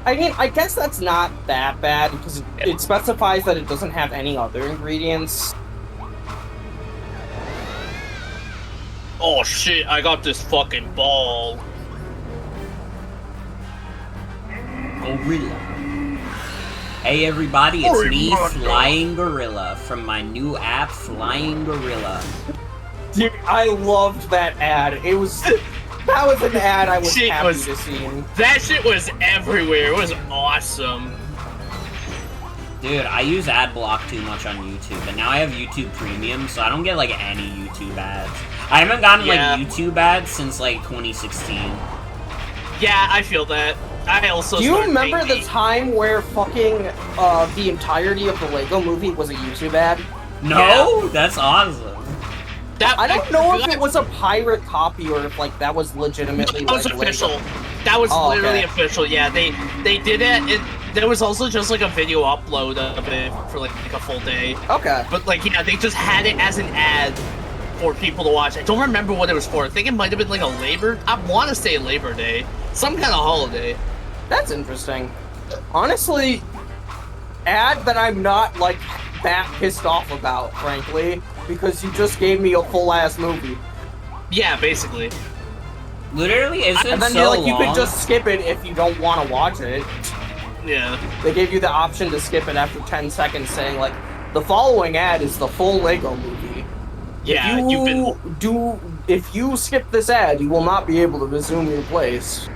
[SPEAKER 2] I mean, I guess that's not that bad because it specifies that it doesn't have any other ingredients.
[SPEAKER 3] Oh shit, I got this fucking ball.
[SPEAKER 1] Gorilla. Hey everybody, it's me, Flying Gorilla, from my new app, Flying Gorilla.
[SPEAKER 2] Dude, I loved that ad. That was an ad I was
[SPEAKER 3] Shit
[SPEAKER 2] happy
[SPEAKER 3] was-
[SPEAKER 2] to see.
[SPEAKER 3] That shit was everywhere. It was awesome.
[SPEAKER 1] Dude, I use ad block too much on YouTube, and now I have YouTube Premium, so I don't get, like, any YouTube ads. I haven't gotten, like, YouTube ads since, like, 2016.
[SPEAKER 3] Yeah, I feel that. I also
[SPEAKER 2] Do you remember the time where fucking, the entirety of the Lego movie was a YouTube ad?
[SPEAKER 1] No? Yeah. That's awesome.
[SPEAKER 2] I don't know if it was a pirate copy or if, like, that was legitimately,
[SPEAKER 3] that was
[SPEAKER 2] like,
[SPEAKER 3] official.
[SPEAKER 2] Lego.
[SPEAKER 3] That was literally official, yeah. They did it. There was also just, like, a video upload of it for, like a full day.
[SPEAKER 2] Okay.
[SPEAKER 3] But, like, yeah, they just had it as an ad for people to watch. I don't remember what it was for. I think it might have been, like, I want to say Labor Day. Some kind of holiday.
[SPEAKER 2] That's interesting. Honestly, ad that I'm not, like, that pissed off about, frankly, because you just gave me a full-ass movie.
[SPEAKER 3] Yeah, basically.
[SPEAKER 1] Literally, isn't
[SPEAKER 2] and then
[SPEAKER 1] so
[SPEAKER 2] you're like,
[SPEAKER 1] long.
[SPEAKER 2] you could just skip it if you don't want to watch it.
[SPEAKER 3] Yeah.
[SPEAKER 2] They gave you the option to skip it after 10 seconds, saying, like, the following ad is the full Lego movie.
[SPEAKER 3] Yeah,
[SPEAKER 2] if you skip this ad, you will not be able to resume your place.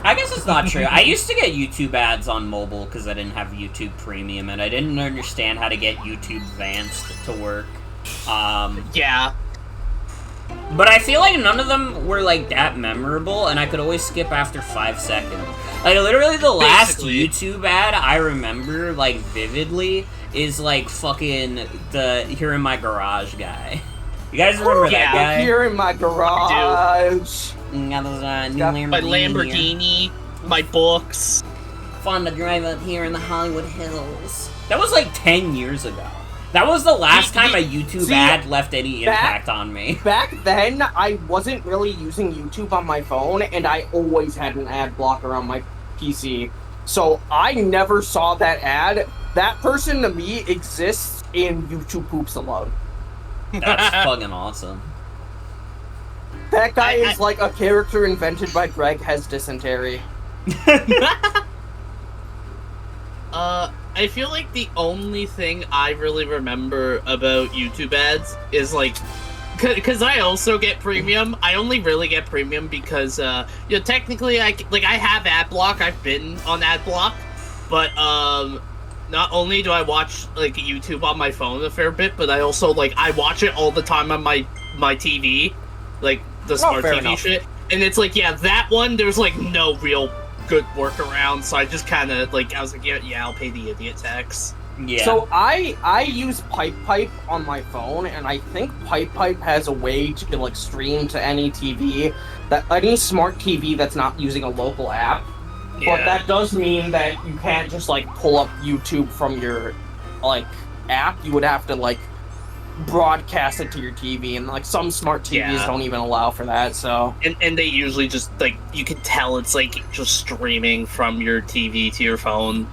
[SPEAKER 1] I guess it's not true. I used to get YouTube ads on mobile because I didn't have YouTube Premium, and I didn't understand how to get YouTube Advanced to work.
[SPEAKER 3] Yeah.
[SPEAKER 1] But I feel like none of them were, like, that memorable, and I could always skip after 5 seconds. Like, literally the last YouTube ad I remember, like, vividly is, like, fucking the Here in My Garage guy. You guys remember that guy?
[SPEAKER 2] Here in My Garage.
[SPEAKER 1] Got those, new
[SPEAKER 3] my Lamborghini, my books.
[SPEAKER 1] Fun to drive up here in the Hollywood Hills. That was, like, 10 years ago. That was the last time a YouTube ad left any impact on me.
[SPEAKER 2] Back then, I wasn't really using YouTube on my phone, and I always had an ad blocker on my PC. So I never saw that ad. That person, to me, exists in YouTube Poops alone.
[SPEAKER 1] That's fucking awesome.
[SPEAKER 2] That guy is like a character invented by Greg Has Dysentery.
[SPEAKER 3] I feel like the only thing I really remember about YouTube ads is, like, because I also get premium. I only really get premium because, technically, I have ad block. I've been on ad block, but, not only do I watch, like, YouTube on my phone a fair bit, but I also, like, I watch it all the time on my TV, like, the smart TV shit. And it's like, yeah, that one, there's, like, no real good workaround, so I just kind of, like, I was like, yeah, I'll pay the idiot tax.
[SPEAKER 1] Yeah.
[SPEAKER 2] So I use Pipe on my phone, and I think Pipe has a way to, like, stream to any TV, any smart TV that's not using a local app.
[SPEAKER 3] Yeah.
[SPEAKER 2] But that does mean that you can't just, like, pull up YouTube from your, like, app. You would have to, like, broadcast it to your TV, and, like, some smart TVs don't even allow for that, so...
[SPEAKER 3] And they usually just, like, you can tell it's, like, just streaming from your TV to your phone.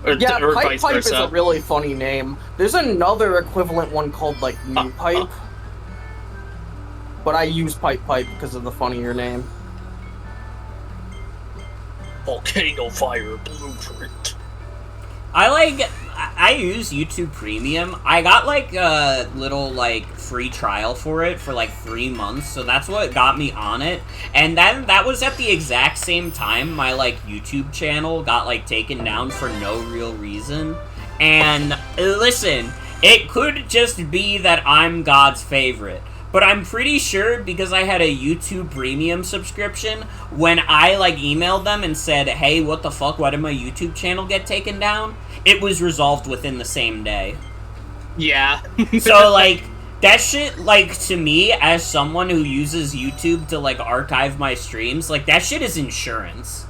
[SPEAKER 3] Or
[SPEAKER 2] Pipe
[SPEAKER 3] vice versa.
[SPEAKER 2] is a really funny name. There's another equivalent one called, like, New Pipe. But I use Pipe because of the funnier name.
[SPEAKER 3] Volcano Fire Blueprint.
[SPEAKER 1] I use YouTube Premium. I got, like, a little, like, free trial for it for, like, 3 months, so that's what got me on it. And then that was at the exact same time my, like, YouTube channel got, like, taken down for no real reason. And, listen, it could just be that I'm God's favorite. But I'm pretty sure, because I had a YouTube Premium subscription, when I, like, emailed them and said, hey, what the fuck, why did my YouTube channel get taken down? It was resolved within the same day.
[SPEAKER 3] Yeah.
[SPEAKER 1] So, like, that shit, like, to me, as someone who uses YouTube to, like, archive my streams, like, that shit is insurance.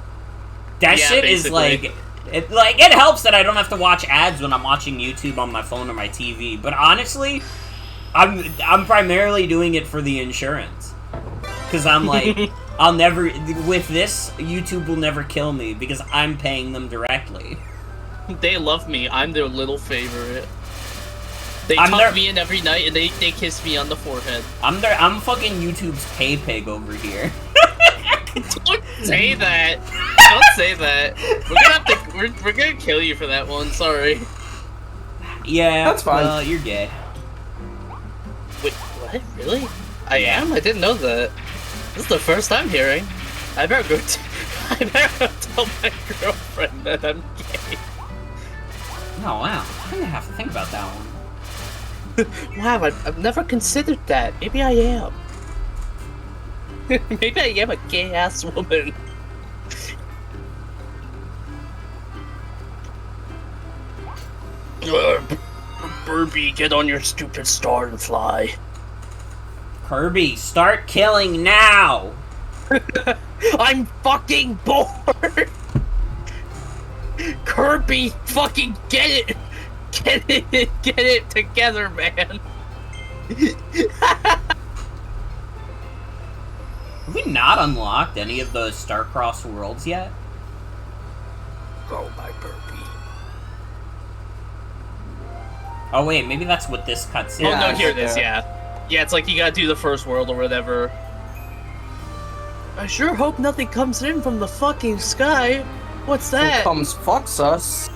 [SPEAKER 1] That shit basically is, like, it helps that I don't have to watch ads when I'm watching YouTube on my phone or my TV, but honestly... I'm primarily doing it for the insurance. Because I'm like, I'll never... With this, YouTube will never kill me because I'm paying them directly.
[SPEAKER 3] They love me. I'm their little favorite. They tuck me in every night and they kiss me on the forehead.
[SPEAKER 1] I'm fucking YouTube's pay pig over here.
[SPEAKER 3] Don't say that. Don't say that. We're gonna kill you for that one. Sorry.
[SPEAKER 1] Yeah,
[SPEAKER 2] that's fine.
[SPEAKER 1] Well, you're gay.
[SPEAKER 3] Wait, what? Really? I am? I didn't know that. This is the first I'm hearing. I better go tell my girlfriend that I'm gay.
[SPEAKER 1] Oh wow, I'm gonna have to think about that one.
[SPEAKER 3] Wow, I've never considered that. Maybe I am. Maybe I am a gay-ass woman. Kirby, get on your stupid star and fly.
[SPEAKER 1] Kirby, start killing now!
[SPEAKER 3] I'm fucking bored! Kirby, fucking get it! Get it together, man!
[SPEAKER 1] Have we not unlocked any of those star-crossed worlds yet?
[SPEAKER 3] Go, my Kirby.
[SPEAKER 1] Oh wait, maybe that's what this cutscene
[SPEAKER 3] Oh
[SPEAKER 2] Yeah,
[SPEAKER 3] no, here it is,
[SPEAKER 2] yeah.
[SPEAKER 3] yeah. Yeah, it's like you gotta do the first world or whatever. I sure hope nothing comes in from the fucking sky. What's
[SPEAKER 2] Here
[SPEAKER 3] that?
[SPEAKER 2] comes fucks us.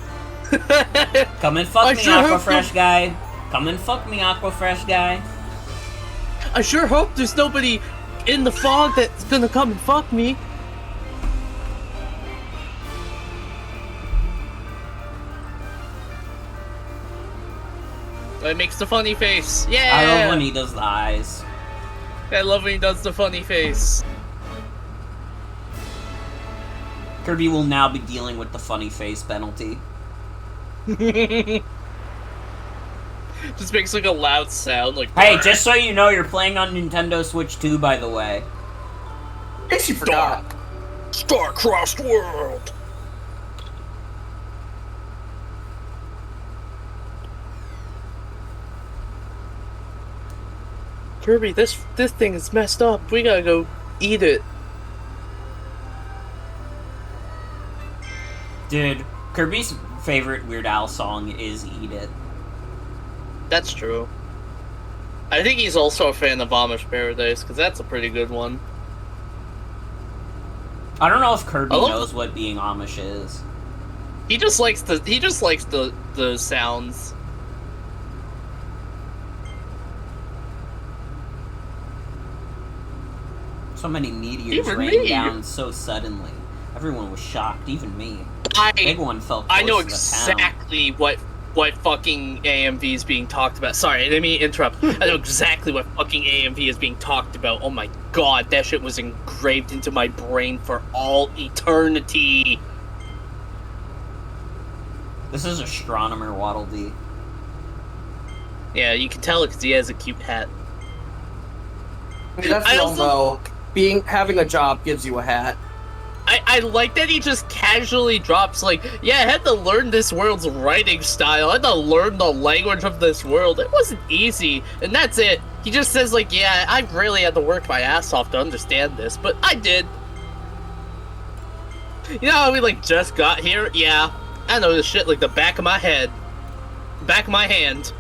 [SPEAKER 1] Come and fuck
[SPEAKER 3] I
[SPEAKER 1] me,
[SPEAKER 3] sure hope
[SPEAKER 1] Aquafresh guy. Come and fuck me, Aquafresh guy.
[SPEAKER 3] I sure hope there's nobody in the fog that's gonna come and fuck me. It makes the funny face. Yeah!
[SPEAKER 1] I love when he does the eyes.
[SPEAKER 3] I love when he does the funny face.
[SPEAKER 1] Kirby will now be dealing with the funny face penalty.
[SPEAKER 3] Just makes like a loud sound, like.
[SPEAKER 1] Hey, just so you know, you're playing on Nintendo Switch 2, by the way.
[SPEAKER 2] In case you forgot.
[SPEAKER 3] Star-crossed world. Kirby, this thing is messed up. We gotta go eat it.
[SPEAKER 1] Dude, Kirby's favorite Weird Al song is Eat It.
[SPEAKER 3] That's true. I think he's also a fan of Amish Paradise, because that's a pretty good one.
[SPEAKER 1] I don't know if Kirby
[SPEAKER 3] I love
[SPEAKER 1] knows what being Amish is.
[SPEAKER 3] He just likes the sounds.
[SPEAKER 1] So many meteors
[SPEAKER 3] Even
[SPEAKER 1] rained
[SPEAKER 3] me.
[SPEAKER 1] down so suddenly. Everyone was shocked, even me. Big one felt
[SPEAKER 3] I
[SPEAKER 1] close
[SPEAKER 3] know
[SPEAKER 1] to the town.
[SPEAKER 3] exactly what fucking AMV is being talked about. Sorry, let me interrupt. I know exactly what fucking AMV is being talked about. Oh my god, that shit was engraved into my brain for all eternity.
[SPEAKER 1] This is Astronomer Waddle Dee.
[SPEAKER 3] Yeah, you can tell it because he has a cute hat.
[SPEAKER 2] I mean, that's
[SPEAKER 3] I
[SPEAKER 2] wrong,
[SPEAKER 3] also-
[SPEAKER 2] though. Having a job gives you a hat.
[SPEAKER 3] I like that he just casually drops like, yeah, I had to learn this world's writing style. I had to learn the language of this world. It wasn't easy, and that's it. He just says like, yeah, I really had to work my ass off to understand this, but I did. You know how we like just got here? Yeah, I know this shit like the back of my head, back of my hand.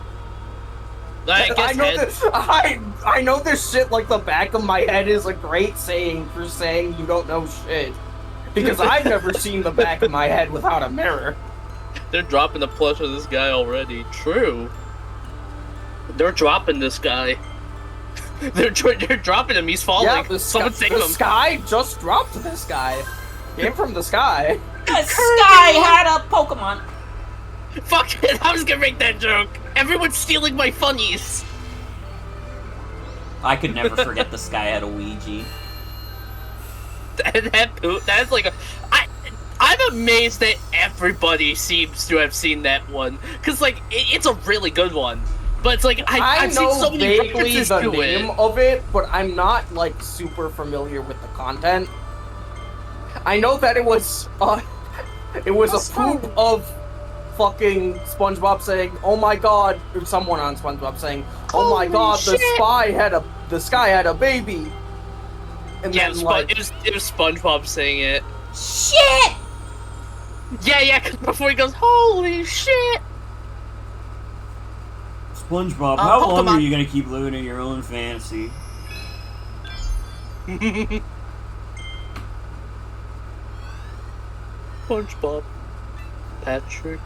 [SPEAKER 3] I guess
[SPEAKER 2] know
[SPEAKER 3] head.
[SPEAKER 2] this. I know this shit like the back of my head is a great saying for saying you don't know shit. Because I've never seen the back of my head without a mirror.
[SPEAKER 3] They're dropping the plush of this guy already. True. They're dropping this guy. They're dropping him. He's falling.
[SPEAKER 2] Yeah, the
[SPEAKER 3] Someone save
[SPEAKER 2] the
[SPEAKER 3] him.
[SPEAKER 2] sky just dropped this guy. Came from the sky.
[SPEAKER 1] The sky had a Pokemon!
[SPEAKER 3] Fuck it, I was gonna make that joke. Everyone's stealing my funnies.
[SPEAKER 1] I could never forget the sky had a Ouija.
[SPEAKER 3] That's like I'm amazed that everybody seems to have seen that one. Cause like, it's a really good one. But it's like, I've
[SPEAKER 2] know
[SPEAKER 3] seen so many
[SPEAKER 2] vaguely
[SPEAKER 3] references
[SPEAKER 2] the
[SPEAKER 3] to
[SPEAKER 2] name
[SPEAKER 3] it.
[SPEAKER 2] of it, but I'm not like super familiar with the content. I know that it was a poop of fucking SpongeBob saying, "Oh my god," or someone on SpongeBob saying, "Oh my god, the sky had a baby." And
[SPEAKER 3] Yeah,
[SPEAKER 2] then,
[SPEAKER 3] it was SpongeBob saying it.
[SPEAKER 1] Shit!
[SPEAKER 3] Yeah, cause before he goes, holy shit!
[SPEAKER 1] SpongeBob, how long
[SPEAKER 3] Pokemon.
[SPEAKER 1] are you gonna keep living in your own fantasy?
[SPEAKER 3] SpongeBob. Patrick.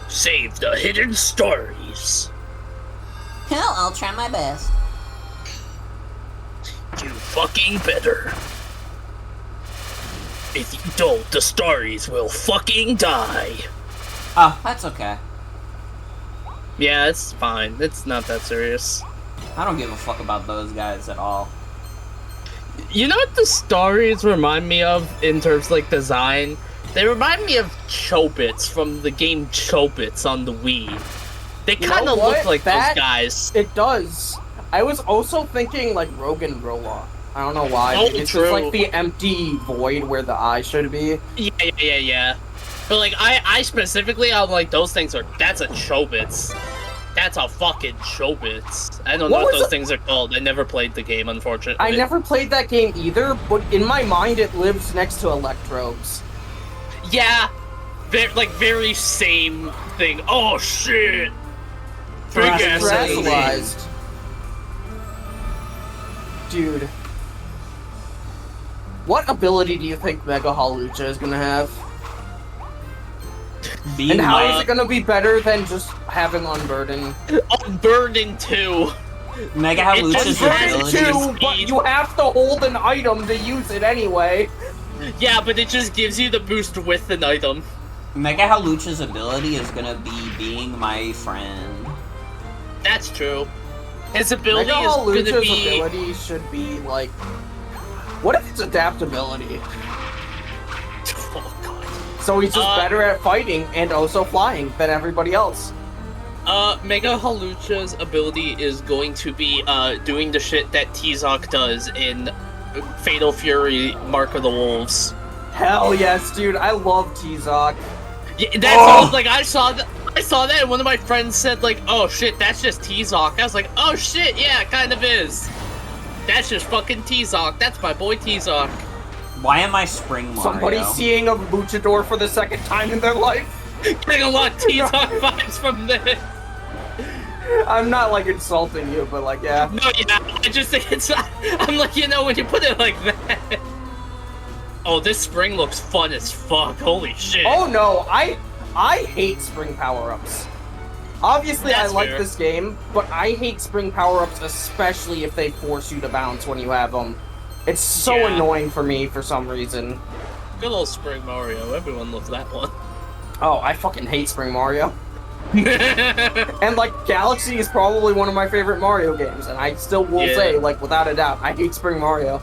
[SPEAKER 3] Save the hidden stories.
[SPEAKER 1] Hell, I'll try my best.
[SPEAKER 3] You fucking better. If you don't, the Starries will fucking die.
[SPEAKER 1] Oh, that's okay.
[SPEAKER 3] Yeah, it's fine. It's not that serious.
[SPEAKER 1] I don't give a fuck about those guys at all.
[SPEAKER 3] You know what the Starries remind me of in terms of, like, design? They remind me of Chobits from the game Chobits on the Wii. They kind of look like those guys.
[SPEAKER 2] It does. I was also thinking, like, Rogan Rolla. I don't know why.
[SPEAKER 3] Oh,
[SPEAKER 2] it's
[SPEAKER 3] true.
[SPEAKER 2] just like the empty void where the eye should be.
[SPEAKER 3] Yeah. But, like, I specifically, I'm like, those things are... That's a Chobits. That's a fucking Chobits. I don't know what those things are called. I never played the game, unfortunately.
[SPEAKER 2] I never played that game either, but in my mind it lives next to Electrobes.
[SPEAKER 3] Yeah. Very same thing. Oh, shit! Big ass
[SPEAKER 2] Terrestrialized. Dude. What ability do you think Mega Halucha is gonna have? And how is it gonna be better than just having Unburden?
[SPEAKER 3] Unburden 2.
[SPEAKER 1] Mega Halucha's ability.
[SPEAKER 2] Unburden 2, but you have to hold an item to use it anyway.
[SPEAKER 3] Yeah, but it just gives you the boost with an item.
[SPEAKER 1] Mega Halucha's ability is gonna be being my friend.
[SPEAKER 3] That's true. His ability
[SPEAKER 2] Mega
[SPEAKER 3] is gonna
[SPEAKER 2] Halucha's
[SPEAKER 3] be...
[SPEAKER 2] ability should be like... What if it's adaptability?
[SPEAKER 3] Oh, God.
[SPEAKER 2] So he's just better at fighting and also flying than everybody else.
[SPEAKER 3] Mega Halucha's ability is going to be, doing the shit that T-Zoc does in Fatal Fury Mark of the Wolves.
[SPEAKER 2] Hell yes, dude. I love T-Zoc.
[SPEAKER 3] Yeah, that's like, I saw that and one of my friends said, like, oh shit, that's just T-Zoc. I was like, oh shit, yeah, it kind of is. That's just fucking T-Zoc. That's my boy T-Zoc.
[SPEAKER 1] Why am I Spring Mario?
[SPEAKER 2] Somebody seeing a luchador for the second time in their life.
[SPEAKER 3] Getting a lot of T-Zoc vibes from this.
[SPEAKER 2] I'm not, like, insulting you, but, like, yeah.
[SPEAKER 3] No, yeah, I just think it's... I'm like, you know, when you put it like that... Oh, this spring looks fun as fuck. Holy shit.
[SPEAKER 2] Oh, no. I hate spring power-ups. Obviously,
[SPEAKER 3] That's
[SPEAKER 2] I like
[SPEAKER 3] fair.
[SPEAKER 2] this game, but I hate spring power-ups, especially if they force you to bounce when you have them. It's so
[SPEAKER 3] Yeah.
[SPEAKER 2] annoying for me for some reason.
[SPEAKER 3] Good old Spring Mario. Everyone loves that one.
[SPEAKER 2] Oh, I fucking hate Spring Mario. And, like, Galaxy is probably one of my favorite Mario games, and I still will say, like, without a doubt, I hate Spring Mario.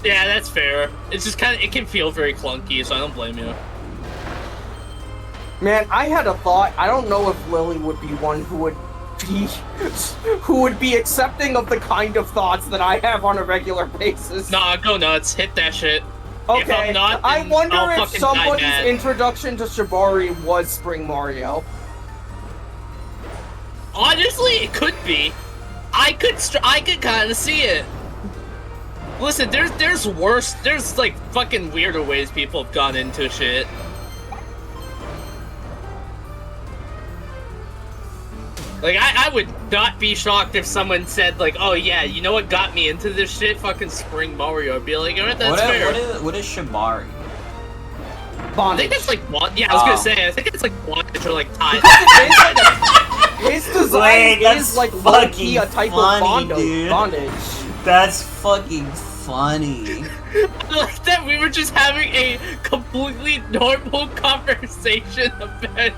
[SPEAKER 3] Yeah, that's fair. It's just kind of... It can feel very clunky, so I don't blame you.
[SPEAKER 2] Man, I had a thought. I don't know if Lily would be one who would be accepting of the kind of thoughts that I have on a regular basis.
[SPEAKER 3] Nah, go nuts. Hit that shit. If
[SPEAKER 2] Okay,
[SPEAKER 3] I'm not,
[SPEAKER 2] I
[SPEAKER 3] then
[SPEAKER 2] wonder
[SPEAKER 3] I'll
[SPEAKER 2] if
[SPEAKER 3] fucking die
[SPEAKER 2] somebody's
[SPEAKER 3] mad.
[SPEAKER 2] introduction to Shibari was Spring Mario.
[SPEAKER 3] Honestly, it could be. I could kind of see it. Listen, there's worse. There's like fucking weirder ways people have gone into shit. Like, I would not be shocked if someone said, like, oh yeah, you know what got me into this shit? Fucking Spring Mario. I'd be like, alright, that's fair.
[SPEAKER 1] What is Shibari?
[SPEAKER 3] I
[SPEAKER 2] Bondage.
[SPEAKER 3] think it's like one. Yeah, I was gonna say. I think it's like bondage or like tie.
[SPEAKER 2] His design
[SPEAKER 1] Wait, that's
[SPEAKER 2] is like
[SPEAKER 1] fucking
[SPEAKER 2] low-key a type
[SPEAKER 1] funny,
[SPEAKER 2] of
[SPEAKER 1] dude.
[SPEAKER 2] bondage.
[SPEAKER 1] That's fucking funny.
[SPEAKER 3] Like that we were just having a completely normal conversation about it,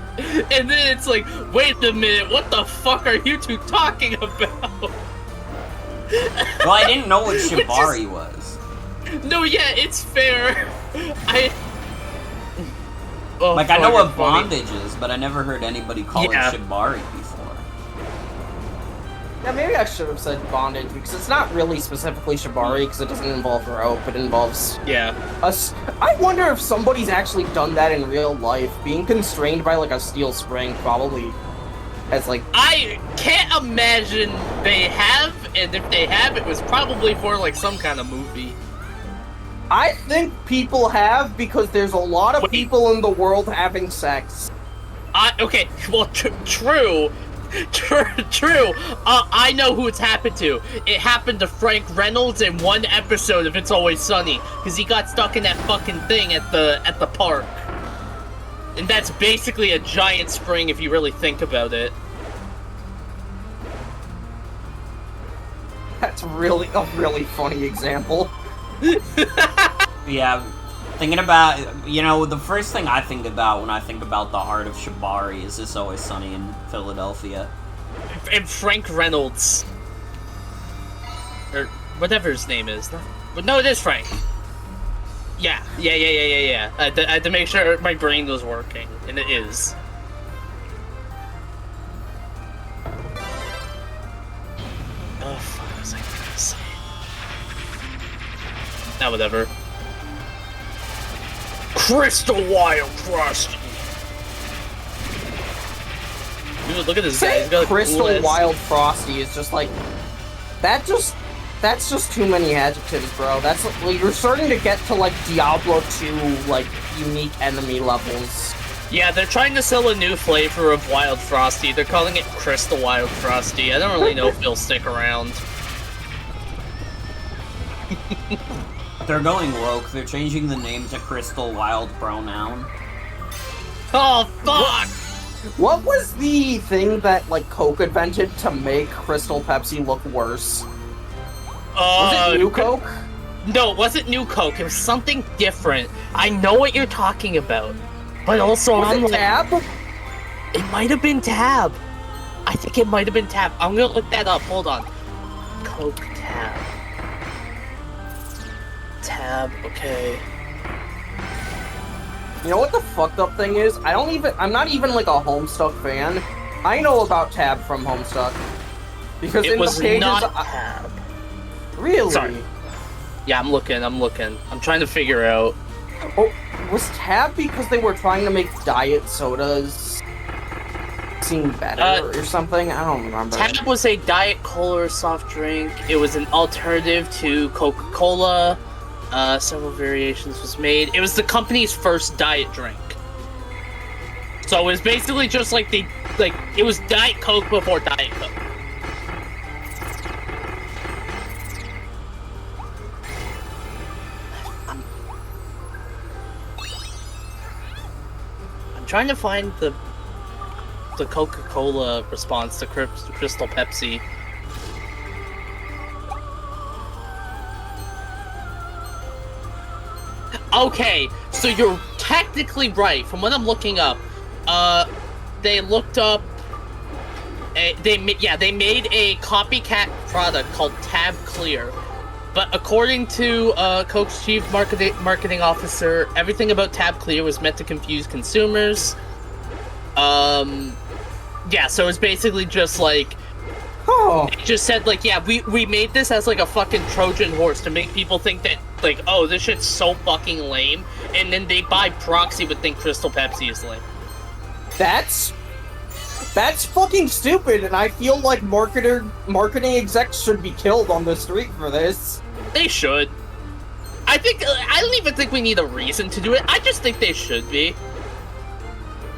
[SPEAKER 3] and then it's like, wait a minute, what the fuck are you two talking about?
[SPEAKER 1] Well, I didn't know what Shibari was.
[SPEAKER 3] No, yeah, it's fair. Oh,
[SPEAKER 1] Like, I know what
[SPEAKER 3] fucking funny.
[SPEAKER 1] bondage is, but I never heard anybody call
[SPEAKER 3] Yeah.
[SPEAKER 1] it Shibari before.
[SPEAKER 2] Yeah, maybe I should have said bondage, because it's not really specifically Shibari, because it doesn't involve rope, it involves
[SPEAKER 3] Yeah.
[SPEAKER 2] us. I wonder if somebody's actually done that in real life. Being constrained by, like, a steel spring probably has, like...
[SPEAKER 3] I can't imagine they have, and if they have, it was probably for, like, some kind of movie.
[SPEAKER 2] I think people have, because there's a lot of
[SPEAKER 3] Wait.
[SPEAKER 2] people in the world having sex.
[SPEAKER 3] Okay, well, true. I know who it's happened to. It happened to Frank Reynolds in one episode of It's Always Sunny, because he got stuck in that fucking thing at the park. And that's basically a giant spring if you really think about it.
[SPEAKER 2] That's really a really funny example.
[SPEAKER 1] Yeah, Thinking about, the first thing I think about when I think about the art of Shibari is It's Always Sunny in Philadelphia.
[SPEAKER 3] And Frank Reynolds. Or whatever his name is. But no, it is Frank. Yeah. I had to make sure my brain was working, and it is. Oh, fuck, what was I gonna say? Now, whatever. Crystal Wild Frosty! Dude, look at this guy. He's got a
[SPEAKER 2] Crystal
[SPEAKER 3] cool
[SPEAKER 2] Wild Frosty is just like... That's just too many adjectives, bro. That's like, you're starting to get to like Diablo 2, like, unique enemy levels.
[SPEAKER 3] Yeah, they're trying to sell a new flavor of Wild Frosty. They're calling it Crystal Wild Frosty. I don't really know if he'll stick around.
[SPEAKER 1] They're going woke. They're changing the name to Crystal Wild Pronoun.
[SPEAKER 3] Oh, fuck!
[SPEAKER 2] What was the thing that, like, Coke invented to make Crystal Pepsi look worse? Was it New Coke?
[SPEAKER 3] No, it wasn't New Coke. It was something different. I know what you're talking about. But also,
[SPEAKER 2] Was it Tab?
[SPEAKER 3] It might have been Tab. I think it might have been Tab. I'm gonna look that up. Hold on. Coke Tab. Tab, okay.
[SPEAKER 2] You know what the fucked up thing is? I'm not even like a Homestuck fan. I know about Tab from Homestuck. Because
[SPEAKER 3] It
[SPEAKER 2] in
[SPEAKER 3] was
[SPEAKER 2] the pages,
[SPEAKER 3] not Tab.
[SPEAKER 2] Really?
[SPEAKER 3] Sorry. Yeah, I'm looking. I'm trying to figure out.
[SPEAKER 2] Oh, was Tab because they were trying to make diet sodas seem better or something? I don't remember.
[SPEAKER 3] Tab was a Diet Cola soft drink. It was an alternative to Coca-Cola. Several variations was made. It was the company's first diet drink. So it was basically just like it was Diet Coke before Diet Coke. I'm trying to find the Coca-Cola response to Crystal Pepsi. Okay, so you're technically right. From what I'm looking up, they looked up. They made a copycat product called Tab Clear, but according to Coke's chief marketing officer, everything about Tab Clear was meant to confuse consumers. Yeah, so it's basically just like.
[SPEAKER 2] Oh.
[SPEAKER 3] It just said, like, yeah, we made this as, like, a fucking Trojan horse to make people think that, like, oh, this shit's so fucking lame, and then they, by proxy, would think Crystal Pepsi is lame.
[SPEAKER 2] That's fucking stupid, and I feel like marketing execs should be killed on the street for this.
[SPEAKER 3] They should. I don't even think we need a reason to do it. I just think they should be.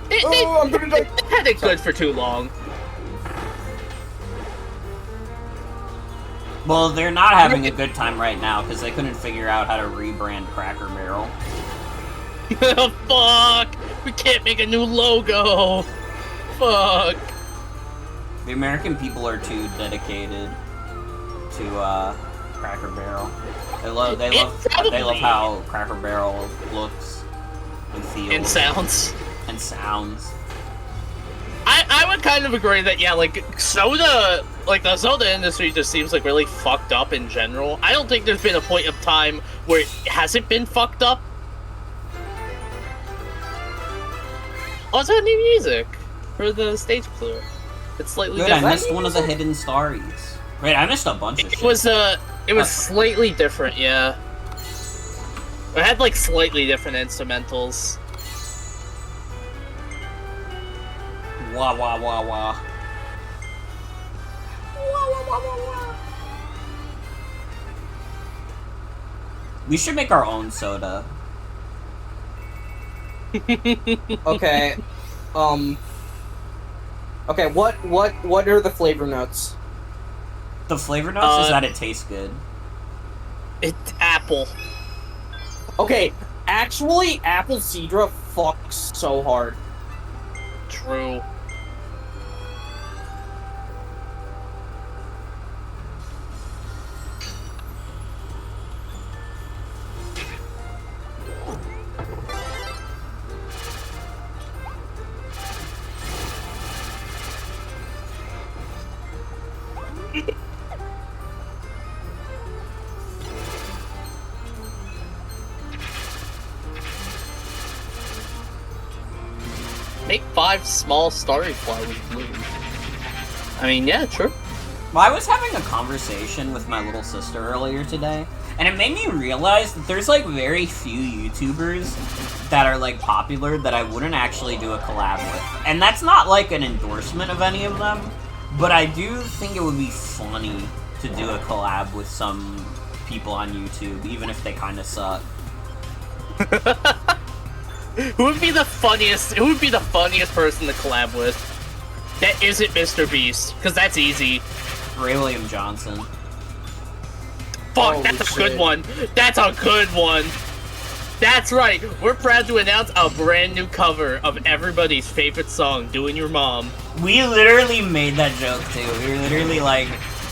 [SPEAKER 3] They had it good for too long.
[SPEAKER 1] Well, they're not having a good time right now because they couldn't figure out how to rebrand Cracker Barrel.
[SPEAKER 3] Fuck! We can't make a new logo! Fuck!
[SPEAKER 1] The American people are too dedicated to Cracker Barrel. They love how Cracker Barrel looks and feels.
[SPEAKER 3] And sounds.
[SPEAKER 1] And sounds.
[SPEAKER 3] I would kind of agree that, yeah, like, soda, like, the soda industry just seems, like, really fucked up in general. I don't think there's been a point of time where it hasn't been fucked up. Also, new music for the stage clear. It's slightly
[SPEAKER 1] Good,
[SPEAKER 3] different.
[SPEAKER 1] I missed one of the hidden stories. Wait, I missed a bunch of shit.
[SPEAKER 3] It was slightly different, yeah. It had, like, slightly different instrumentals.
[SPEAKER 1] Wah wah wah wah. We should make our own soda.
[SPEAKER 2] Okay. Okay, what are the flavor notes?
[SPEAKER 1] The flavor notes is that it tastes good.
[SPEAKER 3] It's apple.
[SPEAKER 2] Okay, actually, apple Cedra fucks so hard.
[SPEAKER 3] True. make 5 small starry flowers bloom. I mean, yeah, sure.
[SPEAKER 1] Well, I was having a conversation with my little sister earlier today, and it made me realize that there's, like, very few YouTubers that are, like, popular that I wouldn't actually do a collab with. And that's not, like, an endorsement of any of them, but I do think it would be funny to do a collab with some people on YouTube, even if they kind of suck.
[SPEAKER 3] Who would be the funniest person to collab with? That isn't Mr. Beast, because that's easy.
[SPEAKER 1] Ray William Johnson.
[SPEAKER 3] Fuck,
[SPEAKER 2] Holy
[SPEAKER 3] that's a
[SPEAKER 2] shit.
[SPEAKER 3] good one. That's a good one. That's right. We're proud to announce a brand new cover of everybody's favorite song, Doing Your Mom.
[SPEAKER 1] We literally made that joke too. We were literally like,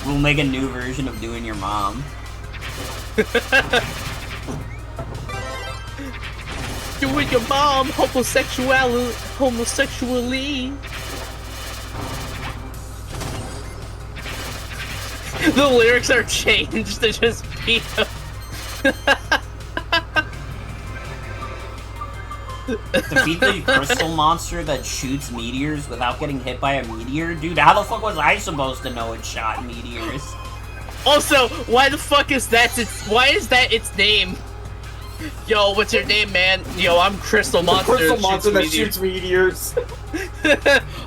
[SPEAKER 1] we'll make a new version of Doing Your Mom.
[SPEAKER 3] Doing Your Mom, homosexually. The lyrics are changed to just be
[SPEAKER 1] Defeat the crystal monster that shoots meteors without getting hit by a meteor? Dude, how the fuck was I supposed to know it shot meteors?
[SPEAKER 3] Also, why the fuck is that its name? Yo, what's your name, man? Yo, I'm Crystal Monster.
[SPEAKER 2] Crystal monster that shoots meteors.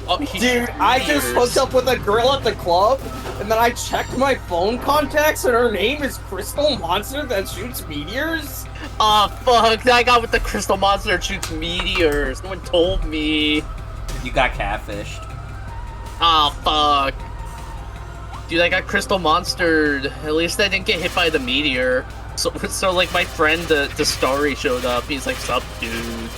[SPEAKER 3] Oh, he
[SPEAKER 2] Dude,
[SPEAKER 3] shoots
[SPEAKER 2] I just
[SPEAKER 3] meteors.
[SPEAKER 2] hooked up with a girl at the club, and then I checked my phone contacts, and her name is Crystal Monster that shoots meteors?
[SPEAKER 3] Aw, fuck. I got with the Crystal Monster that shoots meteors. No one told me.
[SPEAKER 1] You got catfished.
[SPEAKER 3] Aw, fuck. Dude, I got Crystal Monstered. At least I didn't get hit by the meteor. So like, my friend, the Starry, showed up. He's like, sup, dude.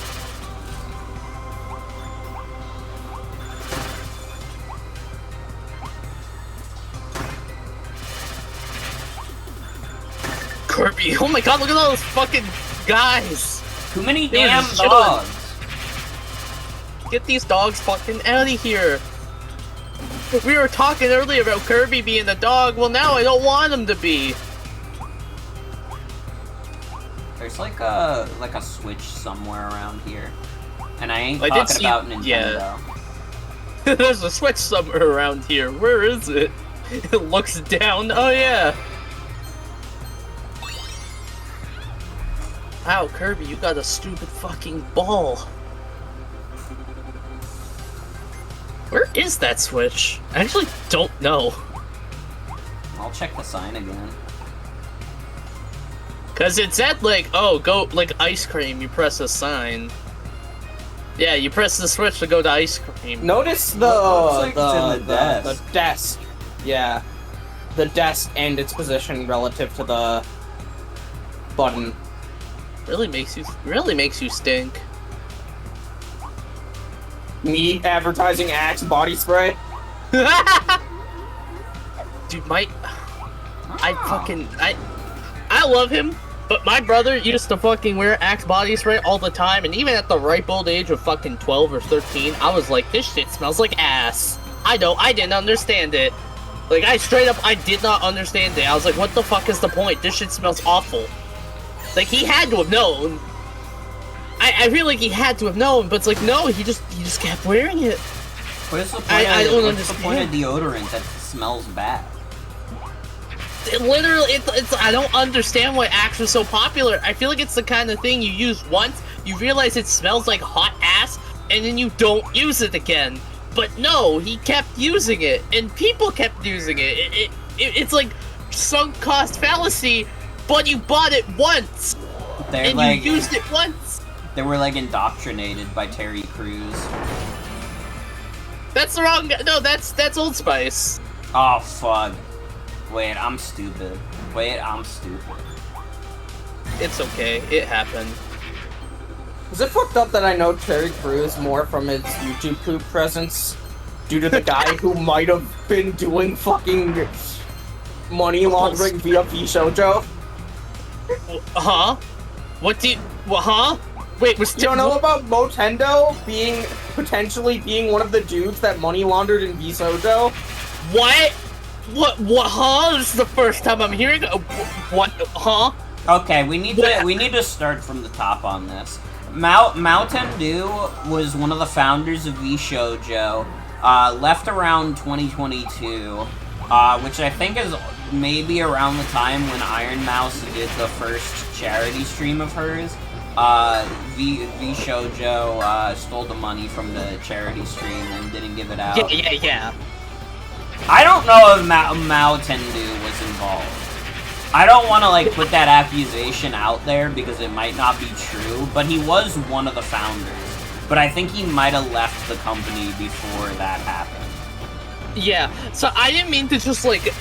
[SPEAKER 3] Kirby, oh my god, look at all those fucking guys!
[SPEAKER 1] Too many
[SPEAKER 3] They're
[SPEAKER 1] damn
[SPEAKER 3] just chilling.
[SPEAKER 1] dogs.
[SPEAKER 3] Get these dogs fucking out of here! We were talking earlier about Kirby being a dog, well now I don't want him to be!
[SPEAKER 1] There's like a Switch somewhere around here. And I ain't
[SPEAKER 3] I did
[SPEAKER 1] talking
[SPEAKER 3] see-
[SPEAKER 1] about Nintendo.
[SPEAKER 3] yeah. There's a Switch somewhere around here, where is it? It looks down, oh yeah! Wow, Kirby, you got a stupid fucking ball. Where is that Switch? I actually don't know.
[SPEAKER 1] I'll check the sign again.
[SPEAKER 3] Cause it said like, oh, go, like ice cream, you press a sign. Yeah, you press the switch to go to ice cream.
[SPEAKER 2] Notice the
[SPEAKER 1] Looks like it's in the desk.
[SPEAKER 2] the desk. Yeah, the desk and its position relative to the button.
[SPEAKER 3] Really makes you stink.
[SPEAKER 2] Me advertising Axe body spray.
[SPEAKER 3] Dude, I love him, but my brother used to fucking wear Axe body spray all the time, and even at the ripe old age of fucking 12 or 13, I was like, this shit smells like ass. I didn't understand it. Like, I did not understand it. I was like, what the fuck is the point? This shit smells awful. Like, he had to have known. I feel like he had to have known, but it's like, no, he just kept wearing it.
[SPEAKER 1] What is the point, what's the point of deodorant that smells bad?
[SPEAKER 3] It literally, it's I don't understand why Axe was so popular. I feel like it's the kind of thing you use once, you realize it smells like hot ass, and then you don't use it again. But no, he kept using it, and people kept using it. It's like sunk cost fallacy, but you bought it once, and you used it once.
[SPEAKER 1] They were like indoctrinated by Terry Crews.
[SPEAKER 3] That's the wrong guy. No, that's Old Spice.
[SPEAKER 1] Oh fuck. Wait, I'm stupid.
[SPEAKER 3] It's okay, it happened.
[SPEAKER 2] Is it fucked up that I know Terry Crews more from his YouTube poop presence due to the guy who might have been doing fucking money laundering via VShojo?
[SPEAKER 3] Huh? Huh? Wait, was
[SPEAKER 2] You don't know about Motendo potentially being one of the dudes that money laundered in VShojo?
[SPEAKER 3] What? What, huh? This is the first time I'm hearing what, huh?
[SPEAKER 1] Okay, we need to start from the top on this. Mountain Dew was one of the founders of VShojo. Left around 2022, which I think is maybe around the time when Iron Mouse did the first charity stream of hers. VShojo stole the money from the charity stream and didn't give it out.
[SPEAKER 3] Yeah.
[SPEAKER 1] I don't know if Mao Tendu was involved. I don't want to, like, put that accusation out there because it might not be true, but he was one of the founders. But I think he might have left the company before that happened.
[SPEAKER 3] Yeah, so I didn't mean to just, like,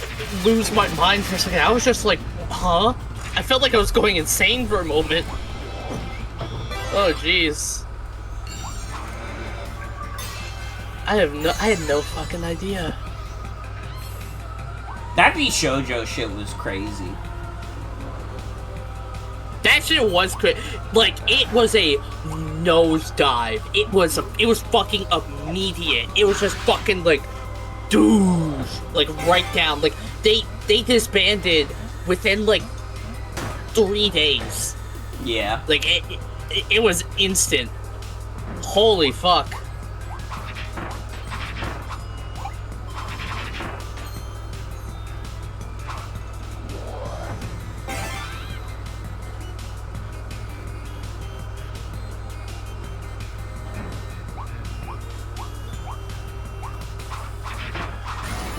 [SPEAKER 3] lose my mind for a second. I was just like, huh? I felt like I was going insane for a moment. Oh, jeez. I had no fucking idea.
[SPEAKER 1] That VShojo shit was crazy.
[SPEAKER 3] That shit was crazy. Like, it was a nosedive. It was fucking immediate. It was just fucking, like, dude, like, right down. Like, they disbanded within, like, 3 days.
[SPEAKER 1] Yeah.
[SPEAKER 3] Like, it was instant. Holy fuck.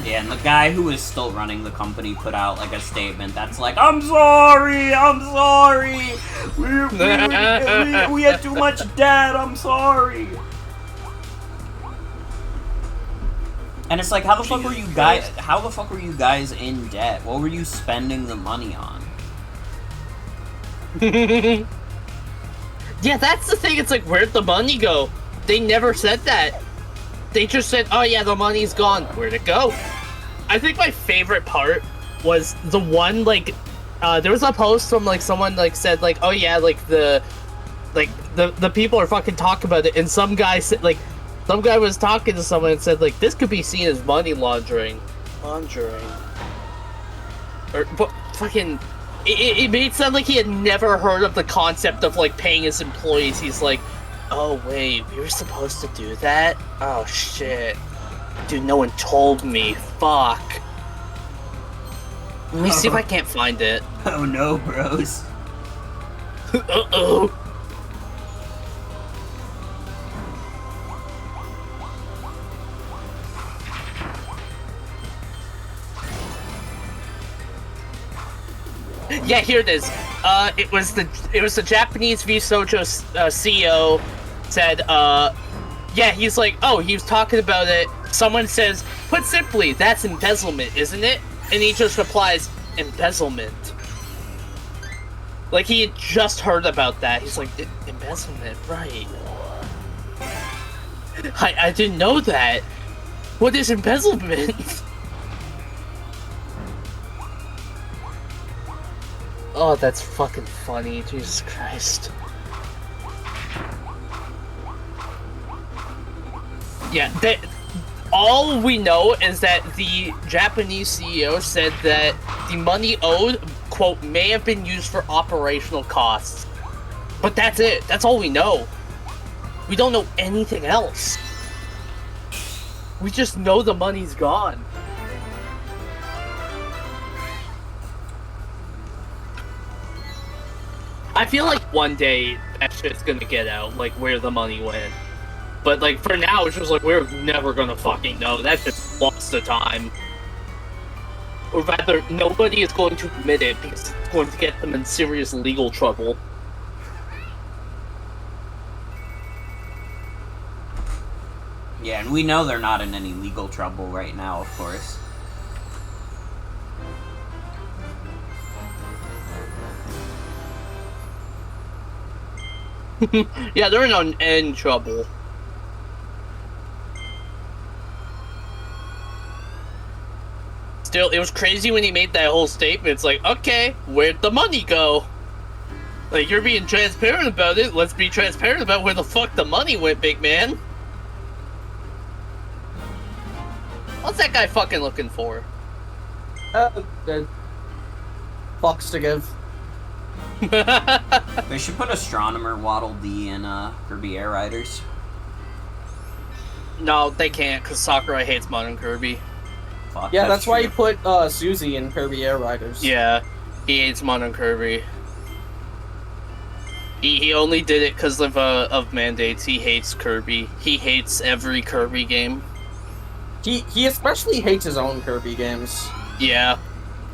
[SPEAKER 1] Yeah, and the guy who is still running the company put out, like, a statement that's like, I'm sorry! We had too much debt, I'm sorry! And it's like, how the fuck were you guys in debt? What were you spending the money on?
[SPEAKER 3] Yeah, that's the thing. It's like, where'd the money go? They never said that. They just said, oh yeah, the money's gone. Where'd it go? I think my favorite part was the one, like, there was a post from, like, someone, like, said, like, oh yeah, like, the people are fucking talking about it, and some guy said, like, some guy was talking to someone and said, like, this could be seen as money laundering. Or, but, fucking, it made it sound like he had never heard of the concept of, like, paying his employees. He's like, oh wait, we were supposed to do that? Oh shit. Dude, no one told me. Fuck. Let me see if I can't find it.
[SPEAKER 1] Oh no, bros.
[SPEAKER 3] Uh-oh. Yeah, here it is. It was the Japanese VShojo CEO said, yeah, he's like, oh, he was talking about it. Someone says, put simply, that's embezzlement, isn't it? And he just replies, embezzlement. Like, he had just heard about that. He's like, embezzlement, right. I didn't know that. What is embezzlement? Oh, that's fucking funny, Jesus Christ. Yeah, all we know is that the Japanese CEO said that the money owed, quote, may have been used for operational costs. But that's it. That's all we know. We don't know anything else. We just know the money's gone. I feel like one day that shit's gonna get out, like, where the money went. But, like, for now, it's just like, we're never gonna fucking know. That's just lost the time. Or rather, nobody is going to admit it because it's going to get them in serious legal trouble.
[SPEAKER 1] Yeah, and we know they're not in any legal trouble right now, of course.
[SPEAKER 3] Yeah, they're in trouble. Still, it was crazy when he made that whole statement. It's like, okay, where'd the money go? Like, you're being transparent about it. Let's be transparent about where the fuck the money went, big man. What's that guy fucking looking for?
[SPEAKER 2] Good. Fucks to give.
[SPEAKER 1] They should put Astronomer Waddle Dee in Kirby Air Riders.
[SPEAKER 3] No, they can't, because Sakurai hates Modern Kirby.
[SPEAKER 1] Fuck,
[SPEAKER 2] Yeah, that's why
[SPEAKER 1] true.
[SPEAKER 2] he put Susie in Kirby Air Riders.
[SPEAKER 3] Yeah, he hates Modern Kirby. He only did it because of mandates. He hates Kirby. He hates every Kirby game.
[SPEAKER 2] He especially hates his own Kirby games.
[SPEAKER 3] Yeah.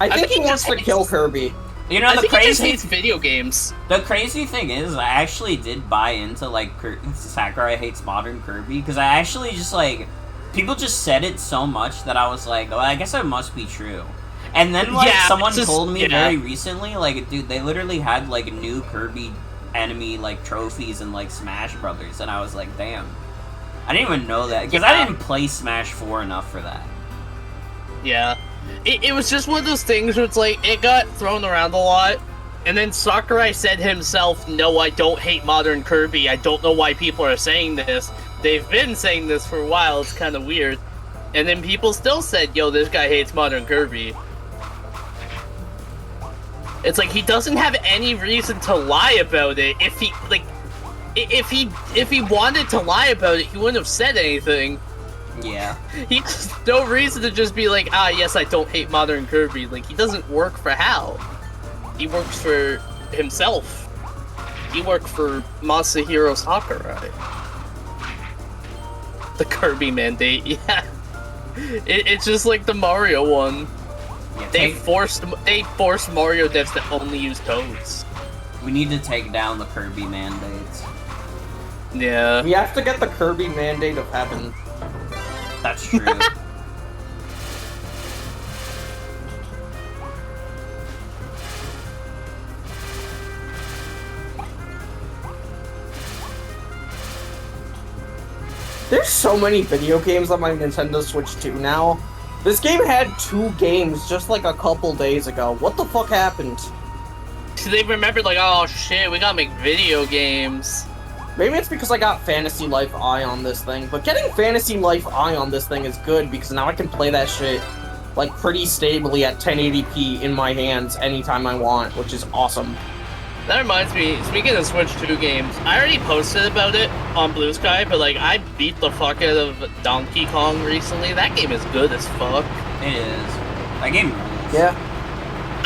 [SPEAKER 2] I think he
[SPEAKER 3] he
[SPEAKER 2] wants
[SPEAKER 3] just
[SPEAKER 2] to kill Kirby.
[SPEAKER 1] You know,
[SPEAKER 3] I
[SPEAKER 1] the
[SPEAKER 3] think he just
[SPEAKER 1] crazy
[SPEAKER 3] hates video games.
[SPEAKER 1] the crazy thing is, I actually did buy into like Sakurai hates modern Kirby because I actually just like people just said it so much that I was like, oh, I guess it must be true. And then like
[SPEAKER 3] Yeah,
[SPEAKER 1] someone
[SPEAKER 3] just-
[SPEAKER 1] told me
[SPEAKER 3] yeah.
[SPEAKER 1] very recently, like, dude, they literally had like new Kirby enemy like trophies in like Smash Brothers, and I was like, damn, I didn't even know that because I
[SPEAKER 3] Yeah.
[SPEAKER 1] didn't play Smash 4 enough for that.
[SPEAKER 3] Yeah. It was just one of those things where it's like, it got thrown around a lot, and then Sakurai said himself, no, I don't hate Modern Kirby, I don't know why people are saying this. They've been saying this for a while, it's kind of weird. And then people still said, yo, this guy hates Modern Kirby. It's like, he doesn't have any reason to lie about it. If he, like, if he wanted to lie about it, he wouldn't have said anything.
[SPEAKER 1] Yeah.
[SPEAKER 3] He has no reason to just be like, ah, yes, I don't hate Modern Kirby. Like, he doesn't work for Hal. He works for himself. He worked for Masahiro Sakurai. The Kirby mandate, yeah. It's just like the Mario one.
[SPEAKER 1] Yeah,
[SPEAKER 3] They forced Mario devs to only use Toads.
[SPEAKER 1] we need to take down the Kirby mandates.
[SPEAKER 3] Yeah.
[SPEAKER 2] We have to get the Kirby Mandate of Heaven.
[SPEAKER 1] That's true.
[SPEAKER 2] There's so many video games on my Nintendo Switch 2 now. This game had 2 games just like a couple days ago. What the fuck happened?
[SPEAKER 3] So they remembered, like, oh shit, we gotta make video games.
[SPEAKER 2] Maybe it's because I got Fantasy Life I on this thing, but getting Fantasy Life I on this thing is good because now I can play that shit like pretty stably at 1080p in my hands anytime I want, which is awesome.
[SPEAKER 3] That reminds me, speaking of Switch 2 games, I already posted about it on Blue Sky, but like, I beat the fuck out of Donkey Kong recently. That game is good as fuck.
[SPEAKER 1] It is. That game rules.
[SPEAKER 2] Yeah.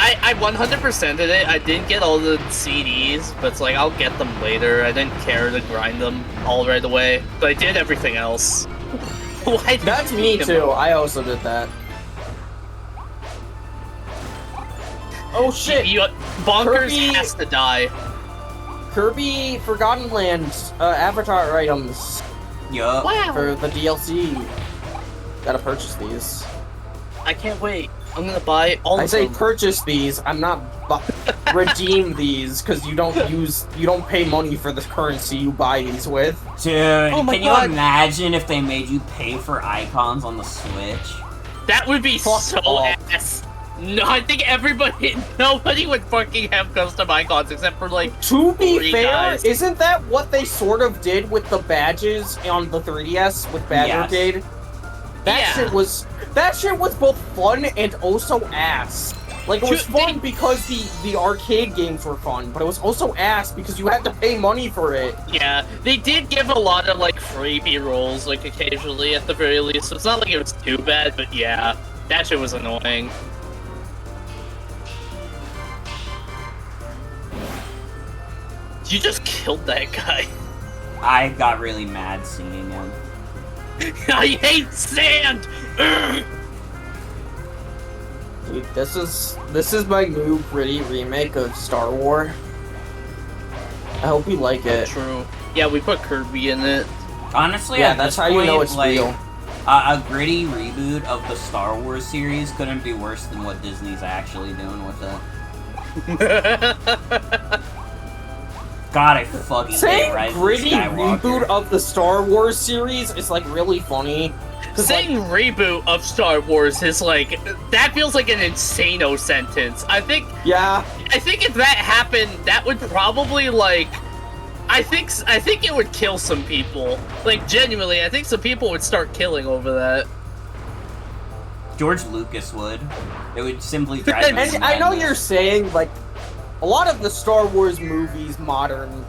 [SPEAKER 3] I 100%ed it. I didn't get all the CDs, but it's like, I'll get them later. I didn't care to grind them all right away, but I did everything else. Why did
[SPEAKER 2] That's
[SPEAKER 3] you
[SPEAKER 2] me
[SPEAKER 3] beat 'em?
[SPEAKER 2] too. I also did that. Oh shit!
[SPEAKER 3] Bonkers
[SPEAKER 2] Kirby-
[SPEAKER 3] has to die.
[SPEAKER 2] Kirby Forgotten Lands avatar items
[SPEAKER 1] Yup.
[SPEAKER 3] Wow.
[SPEAKER 2] for the DLC. Gotta purchase these.
[SPEAKER 3] I can't wait. I'm gonna buy all
[SPEAKER 2] I
[SPEAKER 3] of
[SPEAKER 2] say
[SPEAKER 3] them.
[SPEAKER 2] purchase these. I'm not redeem these because you don't pay money for the currency you buy these with.
[SPEAKER 1] Dude,
[SPEAKER 3] Oh my
[SPEAKER 1] can
[SPEAKER 3] God.
[SPEAKER 1] you imagine if they made you pay for icons on the Switch?
[SPEAKER 3] That would be
[SPEAKER 2] Fuck
[SPEAKER 3] so
[SPEAKER 2] off.
[SPEAKER 3] ass. No, I think nobody would fucking have custom icons except for like.
[SPEAKER 2] To be
[SPEAKER 3] Three
[SPEAKER 2] fair,
[SPEAKER 3] guys.
[SPEAKER 2] isn't that what they sort of did with the badges on the 3DS with Bad
[SPEAKER 1] Yes.
[SPEAKER 2] Arcade? That
[SPEAKER 3] Yeah.
[SPEAKER 2] shit was both fun and also ass. Like it was
[SPEAKER 3] Shoot,
[SPEAKER 2] fun
[SPEAKER 3] they-
[SPEAKER 2] because the arcade games were fun, but it was also ass because you had to pay money for it.
[SPEAKER 3] Yeah, they did give a lot of like freebie rolls like occasionally at the very least. So it's not like it was too bad, but yeah, that shit was annoying. You just killed that guy.
[SPEAKER 1] I got really mad seeing him.
[SPEAKER 3] I hate sand. Ugh.
[SPEAKER 2] Dude, this is my new pretty remake of Star Wars. I hope you like it.
[SPEAKER 3] True. Yeah, we put Kirby in it.
[SPEAKER 1] Honestly,
[SPEAKER 2] Yeah,
[SPEAKER 1] at
[SPEAKER 2] that's
[SPEAKER 1] this
[SPEAKER 2] how you know
[SPEAKER 1] point,
[SPEAKER 2] it's
[SPEAKER 1] like,
[SPEAKER 2] real.
[SPEAKER 1] A gritty reboot of the Star Wars series couldn't be worse than what Disney's actually doing with it. God, I fucking hate
[SPEAKER 2] Saying
[SPEAKER 1] Rise of the
[SPEAKER 2] gritty
[SPEAKER 1] Skywalker.
[SPEAKER 2] reboot of the Star Wars series is like really funny. 'Cause, like,
[SPEAKER 3] Saying reboot of Star Wars is like, that feels like an insano sentence. I think if that happened, that would probably like, I think it would kill some people. Like genuinely, I think some people would start killing over that.
[SPEAKER 1] George Lucas would. It would simply drive him
[SPEAKER 2] and I know
[SPEAKER 1] madness.
[SPEAKER 2] you're saying like a lot of the Star Wars movies modern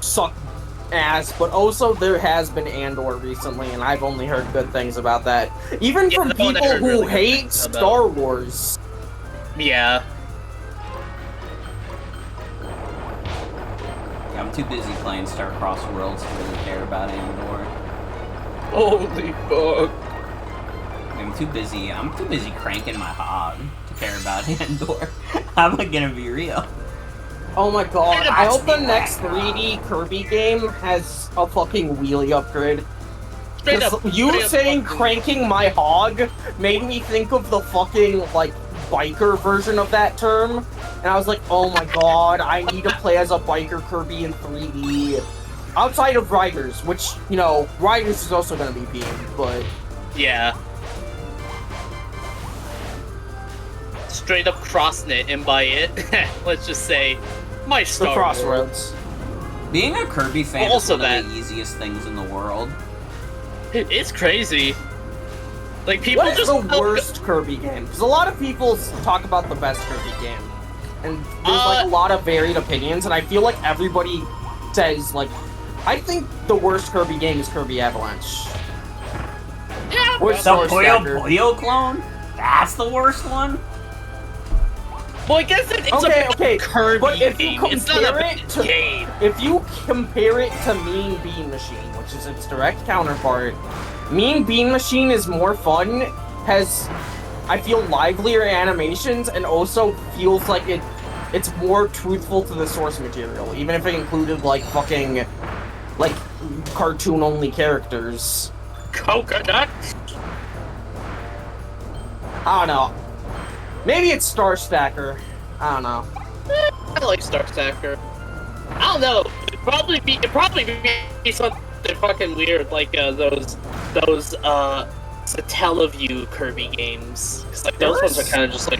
[SPEAKER 2] suck ass, but also there has been Andor recently, and I've only heard good things about that. Even from
[SPEAKER 3] that one I
[SPEAKER 2] people
[SPEAKER 3] heard
[SPEAKER 2] who
[SPEAKER 3] really good
[SPEAKER 2] hate
[SPEAKER 3] things about.
[SPEAKER 2] Star Wars.
[SPEAKER 3] Yeah.
[SPEAKER 1] Yeah, I'm too busy playing Star-Crossed Worlds to really care about Andor.
[SPEAKER 3] Holy fuck.
[SPEAKER 1] I'm too busy cranking my hog to care about Andor. I'm gonna be real.
[SPEAKER 2] Oh my god, I hope the
[SPEAKER 1] Watch me
[SPEAKER 2] next
[SPEAKER 1] back.
[SPEAKER 2] 3D Kirby game has a fucking wheelie upgrade.
[SPEAKER 3] Straight up.
[SPEAKER 2] You
[SPEAKER 3] straight up
[SPEAKER 2] saying
[SPEAKER 3] fucking-
[SPEAKER 2] cranking my hog made me think of the fucking, like, biker version of that term. And I was like, oh my god, I need to play as a biker Kirby in 3D. Outside of Riders, which, you know, Riders is also gonna be beamed, but...
[SPEAKER 3] Yeah. Straight up crossnet and by it, let's just say, my
[SPEAKER 2] The
[SPEAKER 3] Star Wars.
[SPEAKER 2] Crossroads.
[SPEAKER 1] Being a Kirby fan
[SPEAKER 3] Also
[SPEAKER 1] is one
[SPEAKER 3] that.
[SPEAKER 1] of the easiest things in the world.
[SPEAKER 3] It's crazy. Like, people
[SPEAKER 2] What is
[SPEAKER 3] just...
[SPEAKER 2] the worst Kirby game? Because a lot of people talk about the best Kirby game. And there's, like, a lot of varied opinions, and I feel like everybody says, like, I think the worst Kirby game is Kirby Avalanche.
[SPEAKER 3] Yeah,
[SPEAKER 2] Or
[SPEAKER 1] The
[SPEAKER 2] Source
[SPEAKER 1] Puyo
[SPEAKER 2] Dagger.
[SPEAKER 1] Puyo clone? That's the worst one?
[SPEAKER 3] well, I guess it's
[SPEAKER 2] Okay,
[SPEAKER 3] a
[SPEAKER 2] okay,
[SPEAKER 3] Kirby
[SPEAKER 2] but if you
[SPEAKER 3] game. It's not a
[SPEAKER 2] compare it
[SPEAKER 3] bad
[SPEAKER 2] to-
[SPEAKER 3] game.
[SPEAKER 2] If you compare it to Mean Bean Machine, which is its direct counterpart, Mean Bean Machine is more fun, has, I feel, livelier animations, and also feels like it's more truthful to the source material, even if it included, like, fucking, like, cartoon-only characters.
[SPEAKER 3] Coconut?
[SPEAKER 2] I don't know. Maybe it's Star Stacker. I don't know.
[SPEAKER 3] I like Star Stacker. I don't know. It'd probably be something fucking weird, like those Satellaview Kirby games. Cause like those ones are kind of just like.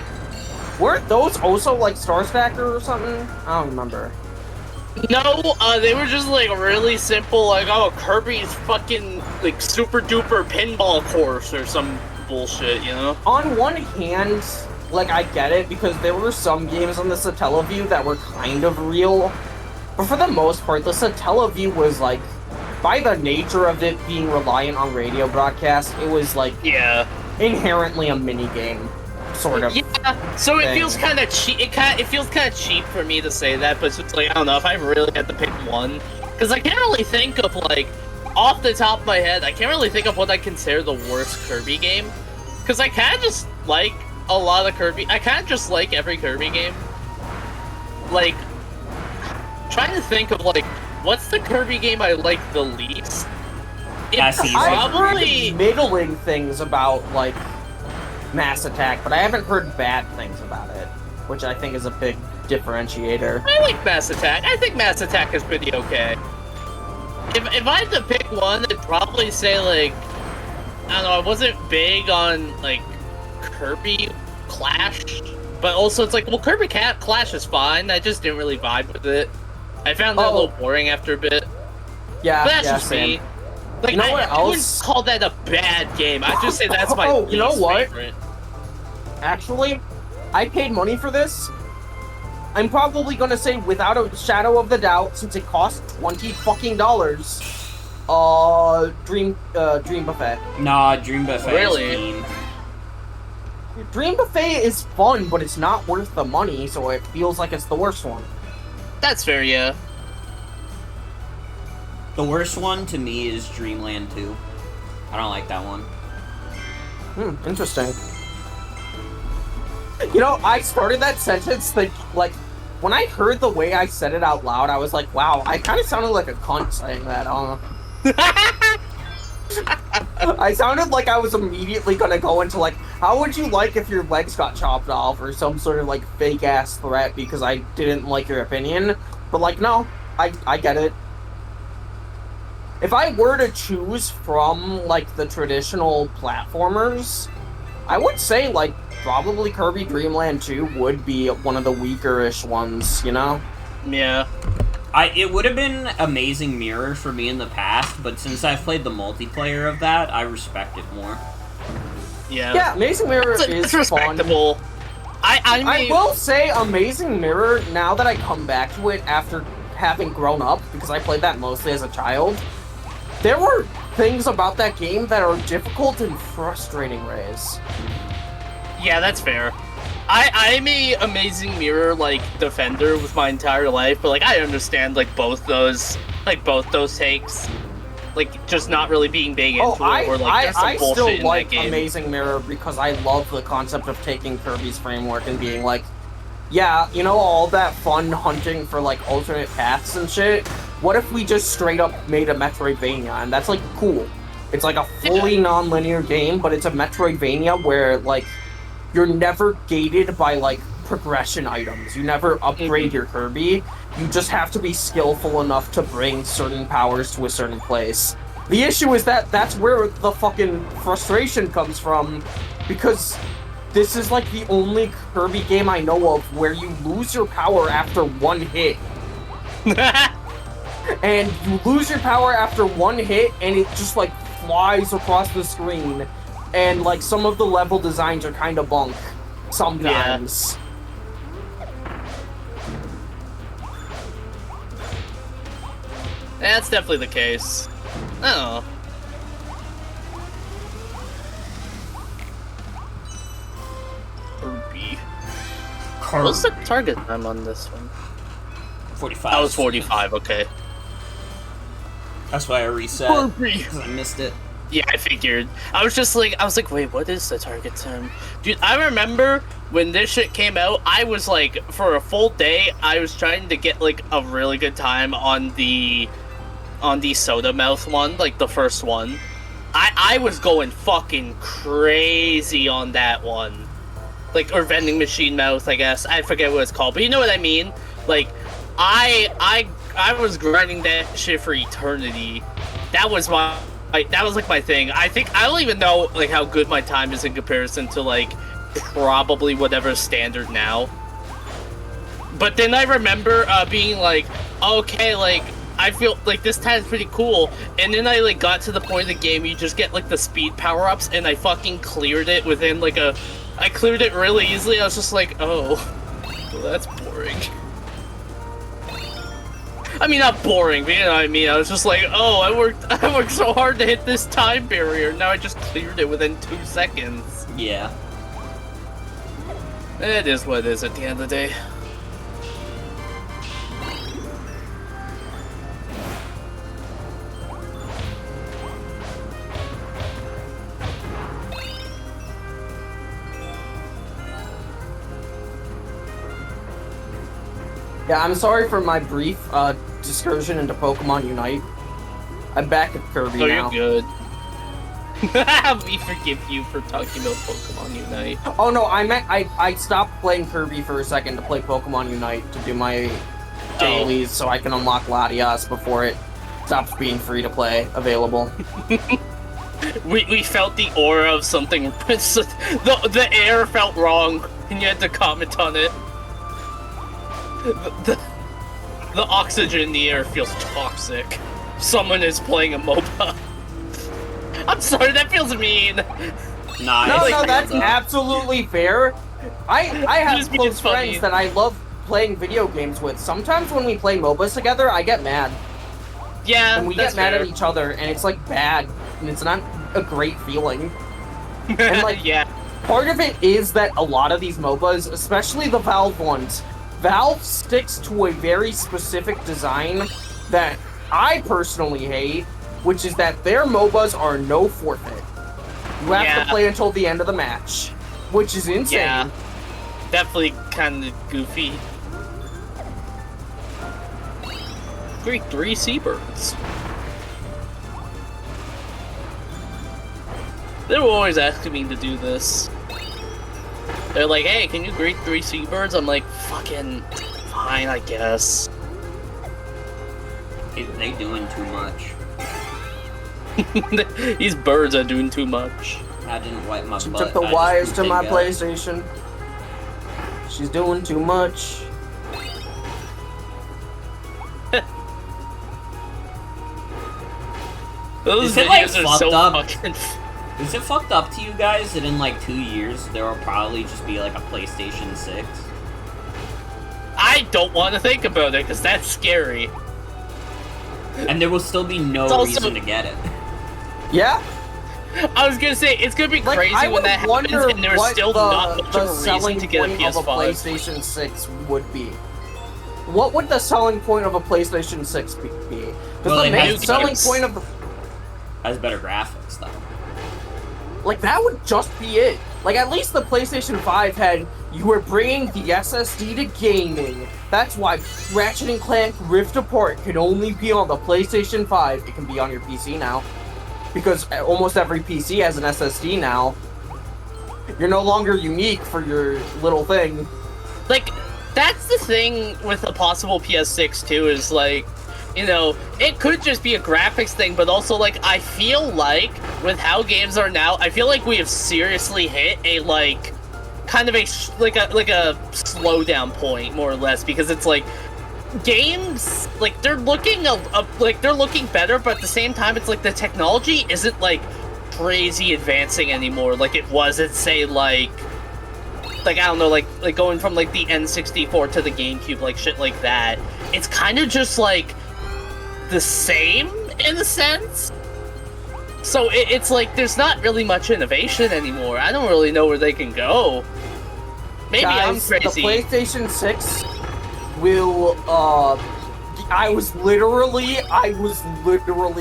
[SPEAKER 2] Weren't those also, like, Star Stacker or something? I don't remember.
[SPEAKER 3] No, they were just like really simple, like, oh, Kirby's fucking like super duper pinball course or some bullshit, you know?
[SPEAKER 2] On one hand, like, I get it, because there were some games on the Satellaview that were kind of real, but for the most part, the Satellaview was, like, by the nature of it being reliant on radio broadcast, it was, like,
[SPEAKER 3] Yeah.
[SPEAKER 2] inherently a mini-game, sort of.
[SPEAKER 3] Yeah. So it
[SPEAKER 2] thing.
[SPEAKER 3] feels kind of cheap. It feels kind of cheap for me to say that, but it's just like I don't know if I really had to pick one, because I can't really think of like off the top of my head. I can't really think of what I consider the worst Kirby game, because I kind of just like a lot of Kirby. I kind of just like every Kirby game. Like trying to think of like what's the Kirby game I like the least.
[SPEAKER 1] That's easy.
[SPEAKER 2] I've
[SPEAKER 3] probably
[SPEAKER 2] heard middling things about, like, Mass Attack, but I haven't heard bad things about it, which I think is a big differentiator.
[SPEAKER 3] I like Mass Attack. I think Mass Attack is pretty okay. If I had to pick one, I'd probably say, like, I don't know, I wasn't big on, like, Kirby Clash, but also it's like, well, Kirby Clash is fine, I just didn't really vibe with it. I found that a little boring after a bit,
[SPEAKER 2] Yeah,
[SPEAKER 3] but that's
[SPEAKER 2] yeah,
[SPEAKER 3] just
[SPEAKER 2] same.
[SPEAKER 3] me. Like,
[SPEAKER 2] You know what
[SPEAKER 3] I wouldn't
[SPEAKER 2] else?
[SPEAKER 3] call that a bad game, I'd just say that's my
[SPEAKER 2] Oh,
[SPEAKER 3] least
[SPEAKER 2] you know what?
[SPEAKER 3] favorite.
[SPEAKER 2] Actually, I paid money for this. I'm probably gonna say, without a shadow of the doubt, since it cost $20 fucking dollars, Dream Buffet.
[SPEAKER 1] Nah, Dream Buffet
[SPEAKER 3] Really?
[SPEAKER 1] is mean.
[SPEAKER 2] Dream Buffet is fun, but it's not worth the money, so it feels like it's the worst one.
[SPEAKER 3] That's fair, yeah.
[SPEAKER 1] The worst one to me is Dreamland 2. I don't like that one.
[SPEAKER 2] Interesting. You know, I started that sentence, like, when I heard the way I said it out loud, I was like, wow, I kind of sounded like a cunt saying that, huh? I sounded like I was immediately gonna go into, like, how would you like if your legs got chopped off, or some sort of, like, fake-ass threat because I didn't like your opinion. But, like, no, I get it. If I were to choose from, like, the traditional platformers, I would say, like, probably Kirby Dream Land 2 would be one of the weaker-ish ones, you know?
[SPEAKER 3] Yeah.
[SPEAKER 1] It would have been Amazing Mirror for me in the past, but since I've played the multiplayer of that, I respect it more.
[SPEAKER 3] Yeah.
[SPEAKER 2] Yeah, Amazing Mirror is
[SPEAKER 3] It's
[SPEAKER 2] fun.
[SPEAKER 3] respectable.
[SPEAKER 2] I will say Amazing Mirror, now that I come back to it after having grown up, because I played that mostly as a child, there were things about that game that are difficult and frustrating, Rays.
[SPEAKER 3] Yeah, that's fair. I'm a Amazing Mirror, like, defender with my entire life, but, like, I understand, like, both those takes. Like, just not really being big into it, or, like, there's some bullshit
[SPEAKER 2] still
[SPEAKER 3] in
[SPEAKER 2] like
[SPEAKER 3] that game.
[SPEAKER 2] Amazing Mirror because I love the concept of taking Kirby's framework and being like, yeah, you know all that fun hunting for, like, alternate paths and shit? What if we just straight up made a Metroidvania? And that's, like, cool. It's, like, a fully non-linear game, but it's a Metroidvania where, like, you're never gated by, like, progression items. You never upgrade your Kirby. You just have to be skillful enough to bring certain powers to a certain place. The issue is that that's where the fucking frustration comes from, because this is, like, the only Kirby game I know of where you lose your power after one hit. And you lose your power after one hit, and it just, like, flies across the screen. And, like, some of the level designs are kind of bunk sometimes.
[SPEAKER 3] Yeah. That's definitely the case. Oh. Kirby. What's the target time on this one?
[SPEAKER 1] 45.
[SPEAKER 3] That was 45, okay.
[SPEAKER 1] That's why I reset.
[SPEAKER 3] Kirby.
[SPEAKER 1] Because I missed it.
[SPEAKER 3] Yeah, I figured. I was like, wait, what is the target time? Dude, I remember when this shit came out, I was like, for a full day, I was trying to get, like, a really good time on the Soda Mouth one, like, the first one. I was going fucking crazy on that one. Like, or Vending Machine Mouth, I guess. I forget what it's called, but you know what I mean? Like, I was grinding that shit for eternity. That was like my thing. I don't even know, like, how good my time is in comparison to, like, probably whatever's standard now. But then I remember being like, okay, like, I feel like this time's pretty cool. And then I, like, got to the point of the game you just get, like, the speed power-ups, and I fucking cleared it within, like, I cleared it really easily. I was just like, oh, well, that's boring. I mean, not boring, but you know what I mean? I was just like, oh, I worked so hard to hit this time barrier. Now I just cleared it within 2 seconds.
[SPEAKER 1] Yeah.
[SPEAKER 3] It is what it is at the end of the day.
[SPEAKER 2] Yeah, I'm sorry for my brief excursion into Pokemon Unite. I'm back at Kirby now.
[SPEAKER 3] Oh, you're good. We forgive you for talking about Pokemon Unite.
[SPEAKER 2] Oh no, I meant I stopped playing Kirby for a second to play Pokemon Unite to do my dailies so I can unlock Latias before it stops being free to play available.
[SPEAKER 3] We felt the aura of something. The air felt wrong, and you had to comment on it. The oxygen in the air feels toxic. Someone is playing a MOBA. I'm sorry, that feels mean.
[SPEAKER 1] Nah,
[SPEAKER 2] no, that's absolutely fair. I have close friends that I love playing video games with. Sometimes when we play MOBAs together, I get mad.
[SPEAKER 3] Yeah,
[SPEAKER 2] and we get mad at each other, and it's like bad, and it's not a great feeling. And like,
[SPEAKER 3] yeah,
[SPEAKER 2] part of it is that a lot of these MOBAs, especially the Valve ones, Valve sticks to a very specific design that I personally hate, which is that their MOBAs are no forfeit. You have to play until the end of the match, which is insane.
[SPEAKER 3] Yeah, definitely kind of goofy. Great 3 seabirds. They were always asking me to do this. They're like, hey, can you greet 3 seabirds? I'm like, fucking fine, I guess.
[SPEAKER 1] They doing too much.
[SPEAKER 3] These birds are doing too much.
[SPEAKER 1] I didn't wipe my
[SPEAKER 2] She
[SPEAKER 1] butt.
[SPEAKER 2] took the wires to my PlayStation. She's doing too much.
[SPEAKER 3] Those
[SPEAKER 1] Is it, like,
[SPEAKER 3] videos are
[SPEAKER 1] fucked
[SPEAKER 3] so
[SPEAKER 1] up?
[SPEAKER 3] fucking...
[SPEAKER 1] Is it fucked up to you guys that in like 2 years there will probably just be like a PlayStation 6?
[SPEAKER 3] I don't want to think about it because that's scary.
[SPEAKER 1] And there will still be no
[SPEAKER 3] It's also-
[SPEAKER 1] reason to get it.
[SPEAKER 2] Yeah.
[SPEAKER 3] I was gonna say it's gonna be
[SPEAKER 2] Like,
[SPEAKER 3] crazy
[SPEAKER 2] I
[SPEAKER 3] when
[SPEAKER 2] would
[SPEAKER 3] that happens,
[SPEAKER 2] wonder
[SPEAKER 3] and there's
[SPEAKER 2] what
[SPEAKER 3] still not much
[SPEAKER 2] the
[SPEAKER 3] of a reason
[SPEAKER 2] selling
[SPEAKER 3] to get a
[SPEAKER 2] point of a
[SPEAKER 3] PS5.
[SPEAKER 2] PlayStation 6 would be. What would the selling point of a PlayStation 6 be? Because
[SPEAKER 1] Well,
[SPEAKER 2] the
[SPEAKER 1] it
[SPEAKER 2] main
[SPEAKER 1] has
[SPEAKER 2] selling
[SPEAKER 3] games.
[SPEAKER 2] point of the
[SPEAKER 1] Has better graphics though.
[SPEAKER 2] like that would just be it. Like at least the PlayStation 5 had you were bringing the SSD to gaming. That's why Ratchet and Clank Rift Apart can only be on the PlayStation 5. It can be on your PC now. Because almost every PC has an SSD now. You're no longer unique for your little thing.
[SPEAKER 3] Like, that's the thing with a possible PS6 too, is like, you know, it could just be a graphics thing, but also like, I feel like with how games are now, I feel like we have seriously hit a like, kind of a like a slowdown point more or less, because it's like games like they're looking they're looking better, but at the same time it's like the technology isn't like crazy advancing anymore like it was at say like I don't know, like going from like the N64 to the GameCube, like shit like that. It's kind of just like the same in a sense. So it's like there's not really much innovation anymore. I don't really know where they can go. Maybe
[SPEAKER 2] Guys,
[SPEAKER 3] I'm crazy.
[SPEAKER 2] the PlayStation 6 will, I was literally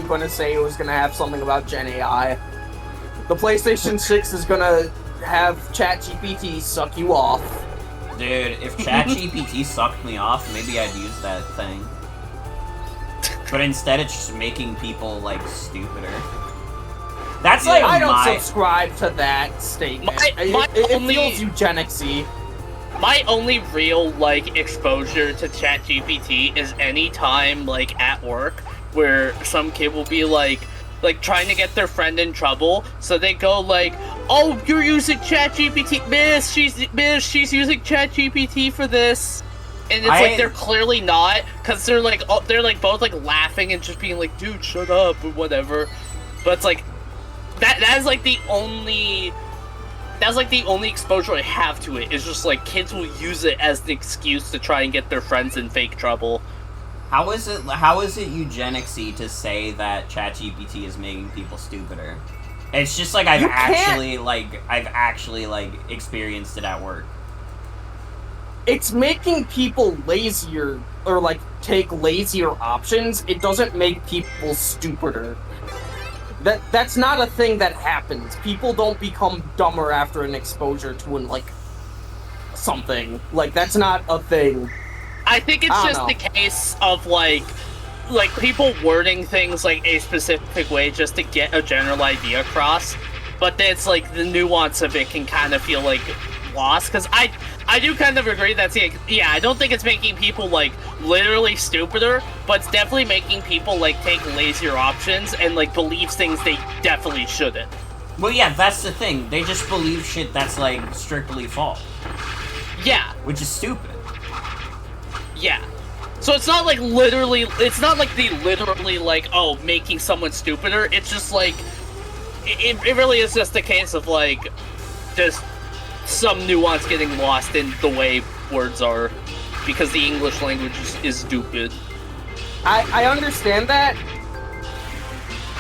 [SPEAKER 2] gonna say it was gonna have something about Gen AI. The PlayStation 6 is gonna have ChatGPT suck you off.
[SPEAKER 1] Dude, if ChatGPT sucked me off, maybe I'd use that thing. But instead it's just making people, like, stupider. That's like
[SPEAKER 2] I don't subscribe to that statement. It
[SPEAKER 3] only-
[SPEAKER 2] feels eugenics-y.
[SPEAKER 3] My only real, like, exposure to ChatGPT is any time, like, at work, where some kid will be, like, trying to get their friend in trouble, so they go, like, oh, you're using ChatGPT, miss, she's using ChatGPT for this. And it's like, they're clearly not, because they're, like, both, like, laughing and just being like, dude, shut up, or whatever. But it's like, that is, like, the only... That's like the only exposure I have to it. Is just like kids will use it as the excuse to try and get their friends in fake trouble.
[SPEAKER 1] How is it eugenics-y to say that ChatGPT is making people stupider? It's just like I've actually experienced it at work.
[SPEAKER 2] It's making people lazier, or like take lazier options. It doesn't make people stupider. That's not a thing that happens. People don't become dumber after an exposure to something. Like, that's not a thing.
[SPEAKER 3] I think it's just the case of like people wording things like a specific way just to get a general idea across. But then it's like the nuance of it can kind of feel like lost, because I do kind of agree that's yeah, I don't think it's making people like literally stupider, but it's definitely making people like take lazier options and like believe things they definitely shouldn't.
[SPEAKER 1] Well, yeah, that's the thing. They just believe shit that's like strictly false.
[SPEAKER 3] Yeah.
[SPEAKER 1] Which is stupid.
[SPEAKER 3] Yeah. So it's not like literally, it's not like the literally like, oh, making someone stupider. It's just like, it really is just a case of like, just some nuance getting lost in the way words are, because the English language is stupid.
[SPEAKER 2] I understand that.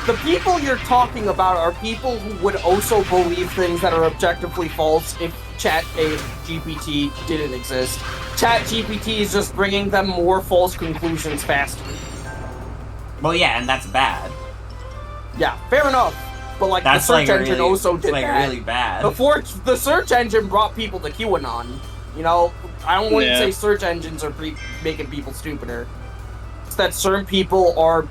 [SPEAKER 2] The people you're talking about are people who would also believe things that are objectively false if ChatGPT didn't exist. ChatGPT is just bringing them more false conclusions faster.
[SPEAKER 1] Well, yeah, and that's bad.
[SPEAKER 2] Yeah, fair enough. But like
[SPEAKER 1] That's
[SPEAKER 2] the search
[SPEAKER 1] like
[SPEAKER 2] engine
[SPEAKER 1] really,
[SPEAKER 2] also did
[SPEAKER 1] like
[SPEAKER 2] that.
[SPEAKER 1] really bad.
[SPEAKER 2] Before the search engine brought people to QAnon. You know, I don't want to say search engines are making people stupider. It's that certain people are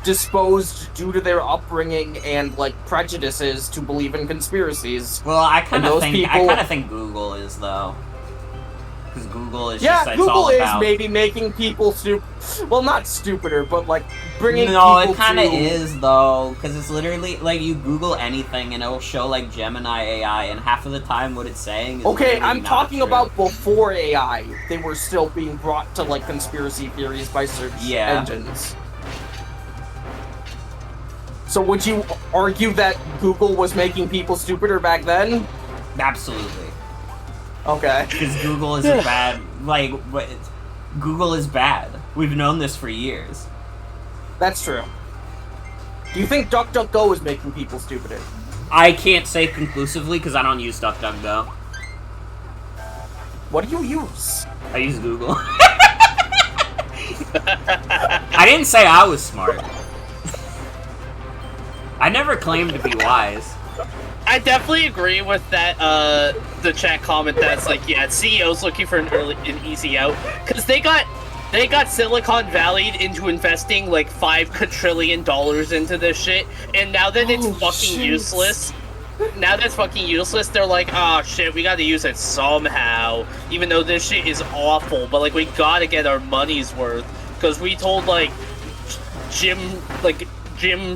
[SPEAKER 2] disposed due to their upbringing and like prejudices to believe in conspiracies.
[SPEAKER 1] Well, I kind of think Google is though. Because Google is
[SPEAKER 2] yeah,
[SPEAKER 1] just it's
[SPEAKER 2] Google
[SPEAKER 1] all
[SPEAKER 2] is
[SPEAKER 1] about...
[SPEAKER 2] maybe making people well, not stupider, but like bringing
[SPEAKER 1] No,
[SPEAKER 2] people
[SPEAKER 1] it kind of
[SPEAKER 2] to...
[SPEAKER 1] is though, because it's literally like you Google anything and it'll show like Gemini AI, and half of the time what it's saying is
[SPEAKER 2] Okay, I'm
[SPEAKER 1] not
[SPEAKER 2] talking
[SPEAKER 1] true.
[SPEAKER 2] about before AI. They were still being brought to like conspiracy theories by search engines. So would you argue that Google was making people stupider back then?
[SPEAKER 1] Absolutely.
[SPEAKER 2] Okay.
[SPEAKER 1] Because Google is a bad, like, Google is bad. We've known this for years.
[SPEAKER 2] That's true. Do you think DuckDuckGo is making people stupider?
[SPEAKER 1] I can't say conclusively because I don't use DuckDuckGo.
[SPEAKER 2] What do you use?
[SPEAKER 1] I use Google. I didn't say I was smart. I never claimed to be wise.
[SPEAKER 3] I definitely agree with that, the chat comment that's like, yeah, CEOs looking for an easy out. Because they got Silicon Valleyed into investing like $5 quadrillion into this shit, and now that it's fucking useless, they're like, oh shit, we gotta use it somehow. Even though this shit is awful, but like, we gotta get our money's worth. Because we told like Jim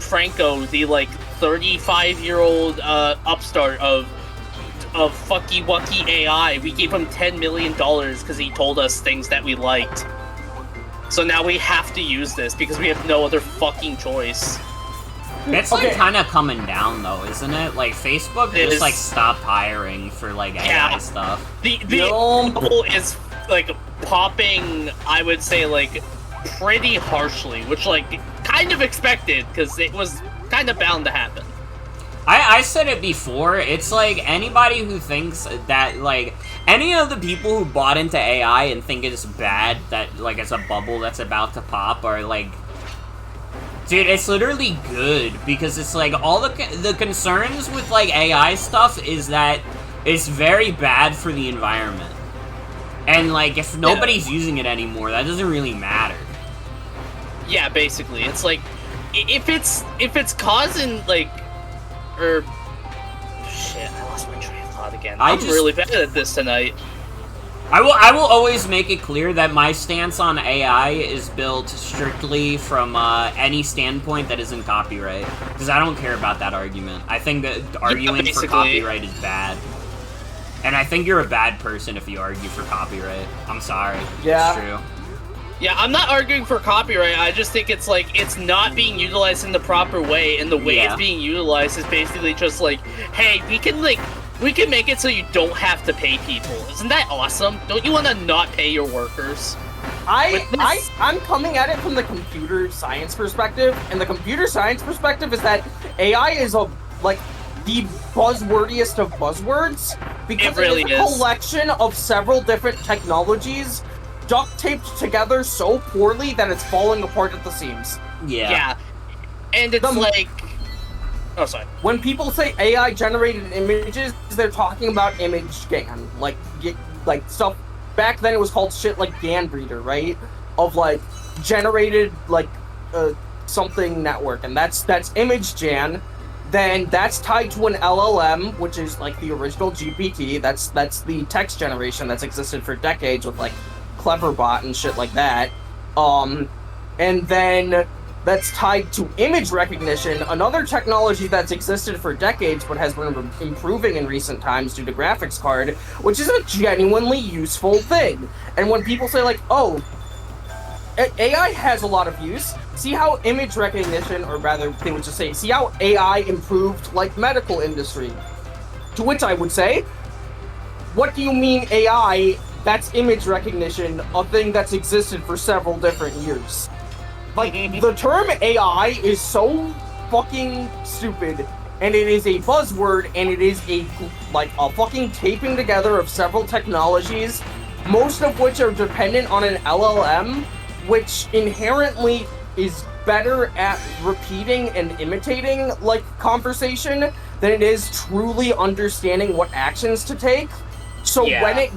[SPEAKER 3] Franco, the like 35-year-old upstart of fucky wucky AI, we gave him $10 million because he told us things that we liked. So now we have to use this because we have no other fucking choice.
[SPEAKER 1] It's like kind of coming down though, isn't it? Like Facebook just like stopped hiring for like AI stuff.
[SPEAKER 3] The example is like popping, I would say, like pretty harshly, which like kind of expected because it was kind of bound to happen.
[SPEAKER 1] I said it before, it's like anybody who thinks that, like, any of the people who bought into AI and think it's bad, that, like, it's a bubble that's about to pop, are like, dude, it's literally good, because it's like, all the concerns with, like, AI stuff is that it's very bad for the environment. And, like, if nobody's using it anymore, that doesn't really matter.
[SPEAKER 3] Yeah, basically, it's like, if it's causing, like, shit, I lost my train of thought again. I'm really bad at this tonight.
[SPEAKER 1] I will always make it clear that my stance on AI is built strictly from any standpoint that isn't copyright. Because I don't care about that argument. I think that arguing for copyright is bad. And I think you're a bad person if you argue for copyright. I'm sorry.
[SPEAKER 2] Yeah.
[SPEAKER 1] It's true.
[SPEAKER 3] Yeah, I'm not arguing for copyright, I just think it's like, it's not being utilized in the proper way, and the way it's being utilized is basically just like, hey, we can make it so you don't have to pay people. Isn't that awesome? Don't you want to not pay your workers?
[SPEAKER 2] I'm coming at it from the computer science perspective, and the computer science perspective is that AI is the buzzwordiest of buzzwords, because it is a collection of several different technologies duct taped together so poorly that it's falling apart at the seams.
[SPEAKER 3] Yeah. And it's like... Oh, sorry.
[SPEAKER 2] When people say AI generated images, they're talking about image GAN. Like stuff... Back then it was called shit like GAN breeder, right? Of like, generated like, something network. And that's image GAN. Then that's tied to an LLM, which is like the original GPT. That's the text generation that's existed for decades with like Cleverbot and shit like that. And then that's tied to image recognition, another technology that's existed for decades but has been improving in recent times due to graphics card, which is a genuinely useful thing. And when people say like, oh, AI has a lot of use, see how image recognition, or rather they would just say, see how AI improved like medical industry. To which I would say, what do you mean AI? That's image recognition, a thing that's existed for several different years. Like, the term AI is so fucking stupid, and it is a buzzword, and it is a fucking taping together of several technologies, most of which are dependent on an LLM, which inherently is better at repeating and imitating, like, conversation than it is truly understanding what actions to take. So when it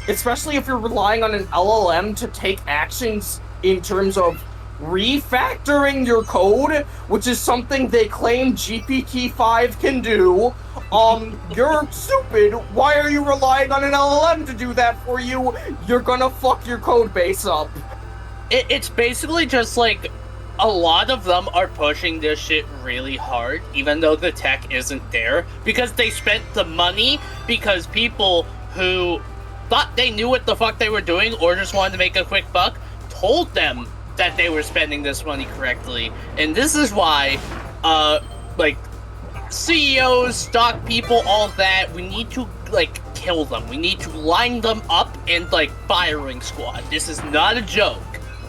[SPEAKER 2] especially if you're relying on an LLM to take actions in terms of refactoring your code, which is something they claim GPT-5 can do, you're stupid. Why are you relying on an LLM to do that for you? You're gonna fuck your code base up.
[SPEAKER 3] It's basically just like, a lot of them are pushing this shit really hard, even though the tech isn't there, because they spent the money, because people who thought they knew what the fuck they were doing or just wanted to make a quick buck told them that they were spending this money correctly. And this is why like CEOs, stock people, all that. We need to like kill them. We need to line them up in like firing squad. This is not a joke.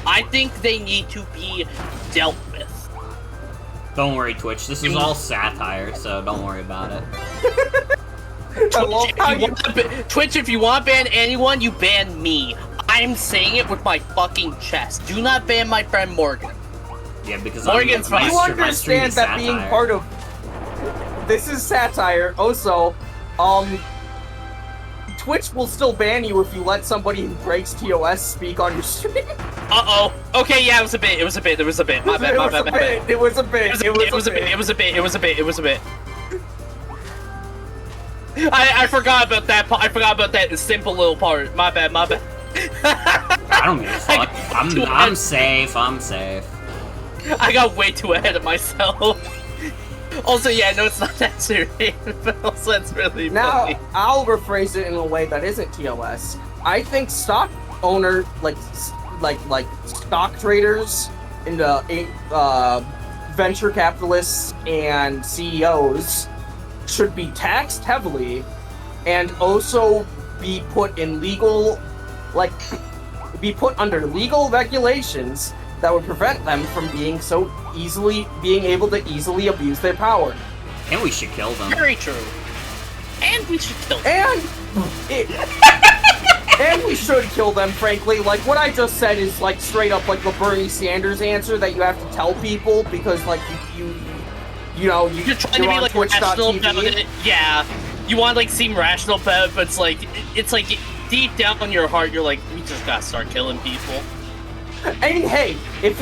[SPEAKER 3] I think they need to be dealt with.
[SPEAKER 1] Don't worry, Twitch. This is all satire, so don't worry about it.
[SPEAKER 3] Twitch, if you want to ban anyone, you ban me. I'm saying it with my fucking chest. Do not ban my friend Morgan.
[SPEAKER 1] Yeah, because
[SPEAKER 3] Morgan's
[SPEAKER 2] You understand that being part of this is satire. Also, Twitch will still ban you if you let somebody who breaks TOS speak on your stream.
[SPEAKER 3] Uh-oh. Okay, yeah, it was a bit. It was a bit. My bad.
[SPEAKER 2] It was a bit.
[SPEAKER 3] I forgot about that. I forgot about that simple little part. My bad.
[SPEAKER 1] I don't give a fuck. I'm safe. I'm safe.
[SPEAKER 3] I got way too ahead of myself. Also, yeah, no, it's not that serious, but also it's really
[SPEAKER 2] now,
[SPEAKER 3] funny.
[SPEAKER 2] I'll rephrase it in a way that isn't TOS. I think stock owner, like stock traders into venture capitalists and CEOs should be taxed heavily and also be put in legal, be put under legal regulations that would prevent them from being able to easily abuse their power.
[SPEAKER 1] And we should kill them.
[SPEAKER 3] Very true. And we should kill them.
[SPEAKER 2] And we should kill them, frankly. Like, what I just said is, like, straight up, like, the Bernie Sanders answer that you have to tell people because, like, you're trying
[SPEAKER 3] to be, like, rational about it. Yeah. You want to, like, seem rational about it, but it's like, deep down in your heart, you're like, we just gotta start killing people.
[SPEAKER 2] And hey, if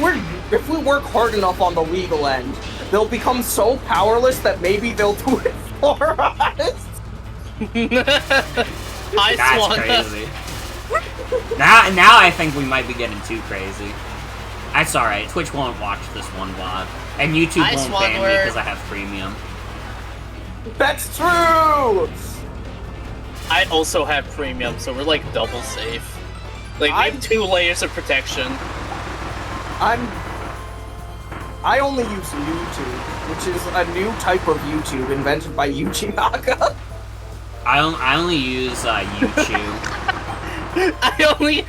[SPEAKER 2] we work hard enough on the legal end, they'll become so powerless that maybe they'll do it for us.
[SPEAKER 1] That's crazy. Now I think we might be getting too crazy. That's alright, Twitch won't watch this one VOD. And YouTube won't ban me because I have premium.
[SPEAKER 2] That's true!
[SPEAKER 3] I also have premium, so we're like double safe. Like, we have 2 layers of protection.
[SPEAKER 2] I only use YouTube, which is a new type of YouTube invented by Yuji Naka.
[SPEAKER 1] I only use YouTube.
[SPEAKER 3] I only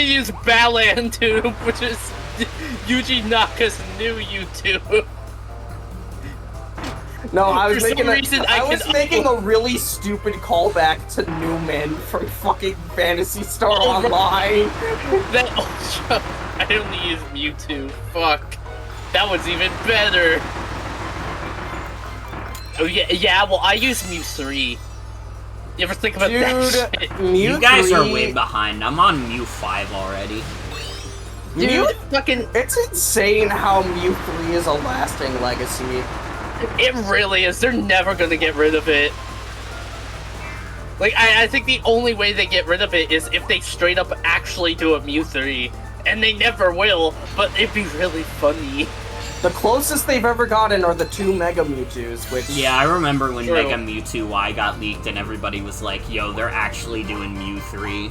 [SPEAKER 3] use Balantube, which is Yuji Naka's new YouTube.
[SPEAKER 2] No, I was making a really stupid callback to Newman from fucking Phantasy Star Online.
[SPEAKER 3] I only use Mewtwo. Fuck. That was even better. Oh yeah, well I use Mew 3. You ever think about that shit?
[SPEAKER 2] Mew
[SPEAKER 1] you guys
[SPEAKER 2] 3...
[SPEAKER 1] are way behind. I'm on Mew 5 already.
[SPEAKER 3] Dude, fucking...
[SPEAKER 2] It's insane how Mew 3 is a lasting legacy.
[SPEAKER 3] It really is. They're never gonna get rid of it. Like, I think the only way they get rid of it is if they straight up actually do a Mew 3. And they never will, but it'd be really funny.
[SPEAKER 2] The closest they've ever gotten are the 2 Mega Mewtwo's, which...
[SPEAKER 1] Yeah, I remember when Mega Mewtwo Y got leaked and everybody was like, yo, they're actually doing Mew 3.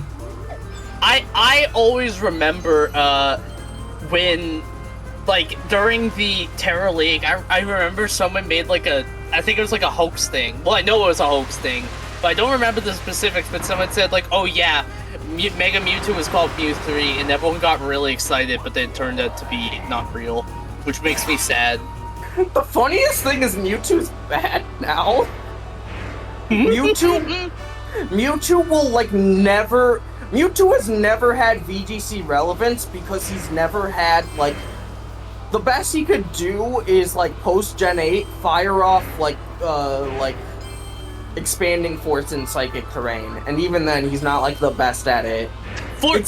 [SPEAKER 3] I always remember, when... Like, during the Terra League, I remember someone made, like, I think it was, like, a hoax thing. Well, I know it was a hoax thing, but I don't remember the specifics, but someone said, like, oh, yeah, Mega Mewtwo was called Mew 3, and everyone got really excited, but then it turned out to be not real, which makes me sad.
[SPEAKER 2] The funniest thing is Mewtwo's bad now. Mewtwo will, like, never... Mewtwo has never had VGC relevance because he's never had, like... The best he could do is, like, post-Gen 8, fire off, like, Expanding Force in Psychic Terrain. And even then, he's not, like, the best at it.
[SPEAKER 3] Oh,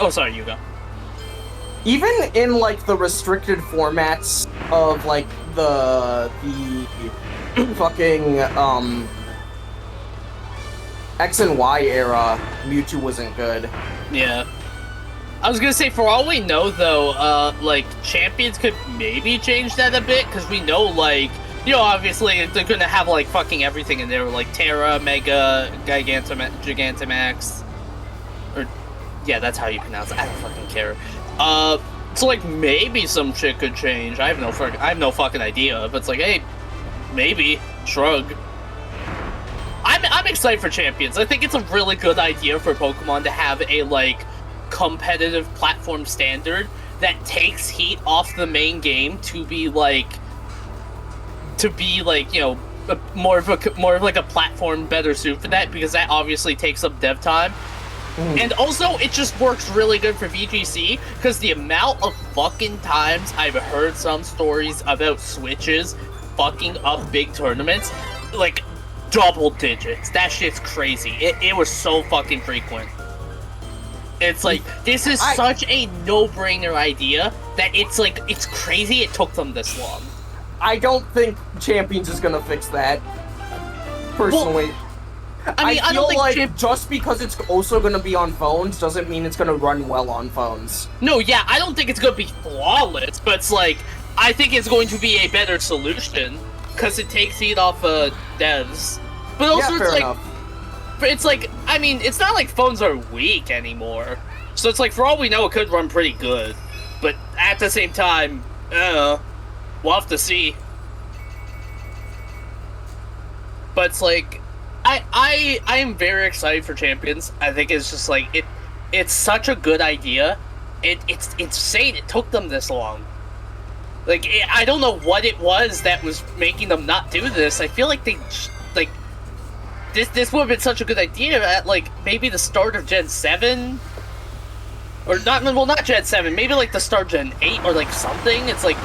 [SPEAKER 3] sorry, you go.
[SPEAKER 2] Even in, like, the restricted formats of, like, the fucking, X and Y era, Mewtwo wasn't good.
[SPEAKER 3] Yeah. I was gonna say, for all we know, though, like, Champions could maybe change that a bit, because we know, like, you know, obviously, they're gonna have, like, fucking everything in there, like, Terra, Mega, Gigantamax, or, yeah, that's how you pronounce it, I don't fucking care. So like maybe some shit could change. I have no fucking idea. But it's like, hey, maybe shrug. I'm excited for Champions. I think it's a really good idea for Pokemon to have a like competitive platform standard that takes heat off the main game to be like you know more of like a platform better suit for that, because that obviously takes up dev time. And also, it just works really good for VGC, because the amount of fucking times I've heard some stories about Switches fucking up big tournaments, like, double digits. That shit's crazy. It was so fucking frequent. It's like, this is such a no-brainer idea that it's like, it's crazy it took them this long.
[SPEAKER 2] I don't think Champions is gonna fix that, personally.
[SPEAKER 3] Well, I
[SPEAKER 2] feel
[SPEAKER 3] don't think
[SPEAKER 2] like just because it's also going to be on phones doesn't mean it's going to run well on phones.
[SPEAKER 3] No, yeah, I don't think it's going to be flawless, but it's like, I think it's going to be a better solution, because it takes heat off devs. But also, it's like, I mean, it's not like phones are weak anymore. So it's like, for all we know, it could run pretty good. But at the same time, we'll have to see. But it's like, I am very excited for Champions. I think it's just like it's such a good idea. It's insane it took them this long. Like I don't know what it was that was making them not do this. I feel like this would have been such a good idea at like maybe the start of Gen 7, or not Gen 7, maybe like the start of Gen 8 or like something. It's like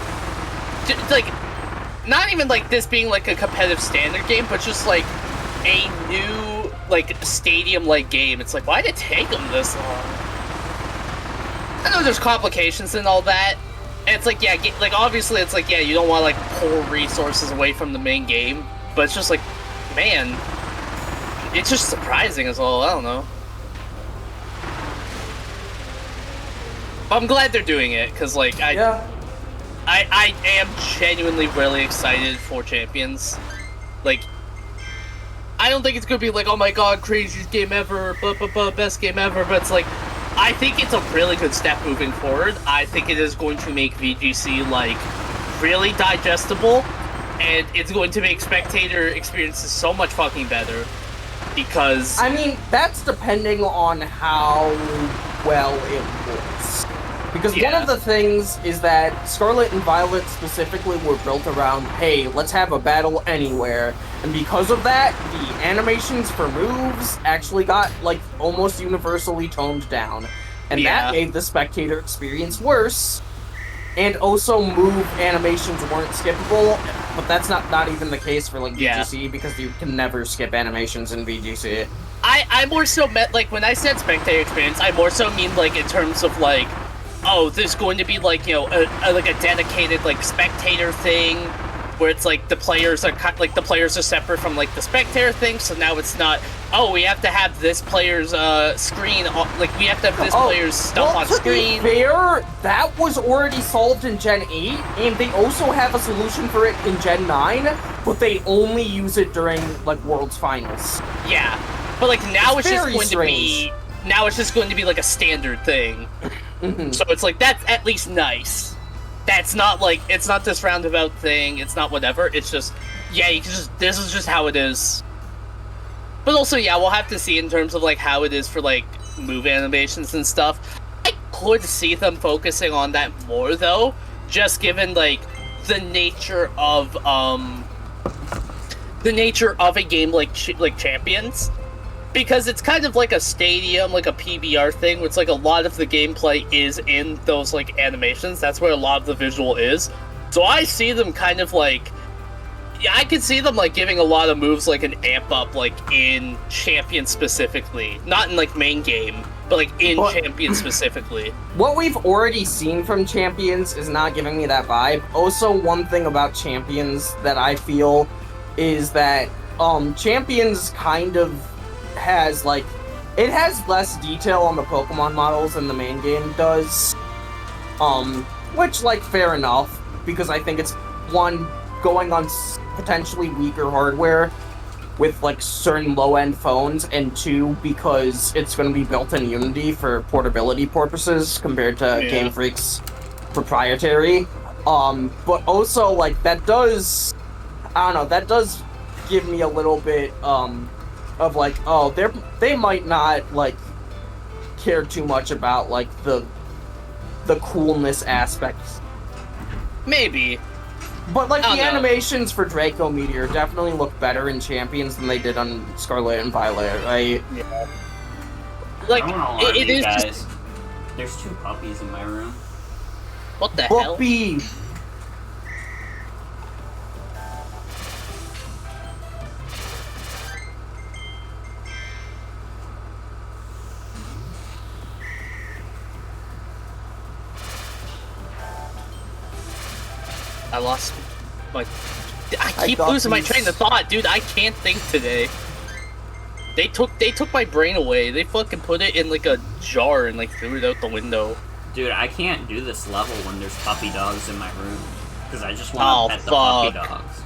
[SPEAKER 3] not even like this being like a competitive standard game, but just like a new, like, stadium-like game. It's like, why did it take them this long? I know there's complications and all that, and it's like, yeah, like, obviously it's like, yeah, you don't want to, like, pull resources away from the main game, but it's just like, man, it's just surprising as well, I don't know. But I'm glad they're doing it, because, like, I am genuinely really excited for Champions. Like, I don't think it's gonna be like, oh my god, craziest game ever, best game ever, but it's like, I think it's a really good step moving forward. I think it is going to make VGC, like, really digestible, and it's going to make spectator experiences so much fucking better, because...
[SPEAKER 2] I mean, that's depending on how well it works. Because one of the things is that Scarlet and Violet specifically were built around, hey, let's have a battle anywhere. And because of that, the animations for moves actually got, like, almost universally toned down. And that made the spectator experience worse. And also, move animations weren't skippable, but that's not even the case for, like, VGC, because you can never skip animations in VGC.
[SPEAKER 3] I more so meant, like, when I said spectator experience, I more so mean, like, in terms of, like, oh, there's going to be, like, you know, like a dedicated, like, spectator thing, where it's like the players are separate from like the spectator thing, so now it's not, oh, we have to have this player's screen, like we have to have this player's stuff on screen.
[SPEAKER 2] To be fair, that was already solved in Gen 8, and they also have a solution for it in Gen 9, but they only use it during like World's Finals.
[SPEAKER 3] Yeah, but like now it's just going to be like a standard thing. So it's like, that's at least nice. That's not like, it's not this roundabout thing, it's not whatever, it's just, yeah, you can just, this is just how it is. But also, yeah, we'll have to see in terms of like how it is for like move animations and stuff. I could see them focusing on that more though, just given like the nature of a game like Champions. Because it's kind of like a stadium, like a PBR thing, where it's like a lot of the gameplay is in those like animations. That's where a lot of the visual is. So I see them kind of like, yeah, I could see them like giving a lot of moves like an amp up, like in Champions specifically, not in like main game, but like in Champions specifically.
[SPEAKER 2] What we've already seen from Champions is not giving me that vibe. Also, one thing about Champions that I feel is that Champions kind of has like, it has less detail on the Pokemon models than the main game does, which like fair enough, because I think it's one, going on potentially weaker hardware with like certain low-end phones, and two, because it's going to be built in Unity for portability purposes compared to Game Freak's proprietary. But also, like, that does, I don't know, that does give me a little bit, of like, oh, they might not, like, care too much about, like, the coolness aspects.
[SPEAKER 3] Maybe.
[SPEAKER 2] But, like,
[SPEAKER 3] Oh,
[SPEAKER 2] the
[SPEAKER 3] no.
[SPEAKER 2] animations for Draco Meteor definitely look better in Champions than they did on Scarlet and Violet, right?
[SPEAKER 3] Yeah. Like,
[SPEAKER 1] I don't know why
[SPEAKER 3] it
[SPEAKER 1] you
[SPEAKER 3] is
[SPEAKER 1] guys.
[SPEAKER 3] just...
[SPEAKER 1] There's 2 puppies in my room.
[SPEAKER 3] What the hell?
[SPEAKER 2] Puppy!
[SPEAKER 3] I lost my... I
[SPEAKER 2] I
[SPEAKER 3] keep
[SPEAKER 2] got
[SPEAKER 3] losing my
[SPEAKER 2] these.
[SPEAKER 3] train of thought, dude. I can't think today. They took my brain away. They fucking put it in like a jar and like threw it out the window.
[SPEAKER 1] Dude, I can't do this level when there's puppy dogs in my room. Because I just want to pet the puppy
[SPEAKER 3] fuck.
[SPEAKER 1] dogs.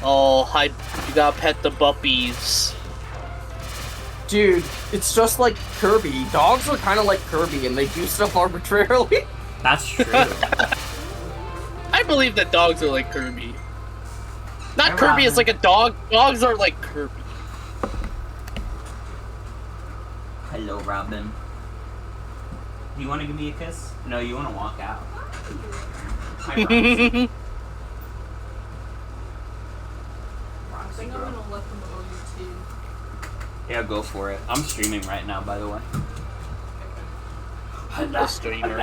[SPEAKER 3] Oh, you gotta pet the buppies.
[SPEAKER 2] Dude, it's just like Kirby. Dogs are kind of like Kirby, and they do stuff arbitrarily.
[SPEAKER 1] That's true.
[SPEAKER 3] I believe that dogs are like Kirby. Not
[SPEAKER 1] Hey,
[SPEAKER 3] Kirby is
[SPEAKER 1] Robin.
[SPEAKER 3] like a dog. Dogs are like Kirby.
[SPEAKER 1] Hello, Robin. Do you want to give me a kiss? No, you want to walk out. Hi, Roxy.
[SPEAKER 4] I
[SPEAKER 1] Roxy
[SPEAKER 4] think I'm
[SPEAKER 1] girl.
[SPEAKER 4] gonna let them owe you too.
[SPEAKER 1] Yeah, go for it. I'm streaming right now, by the way.
[SPEAKER 3] The streamer.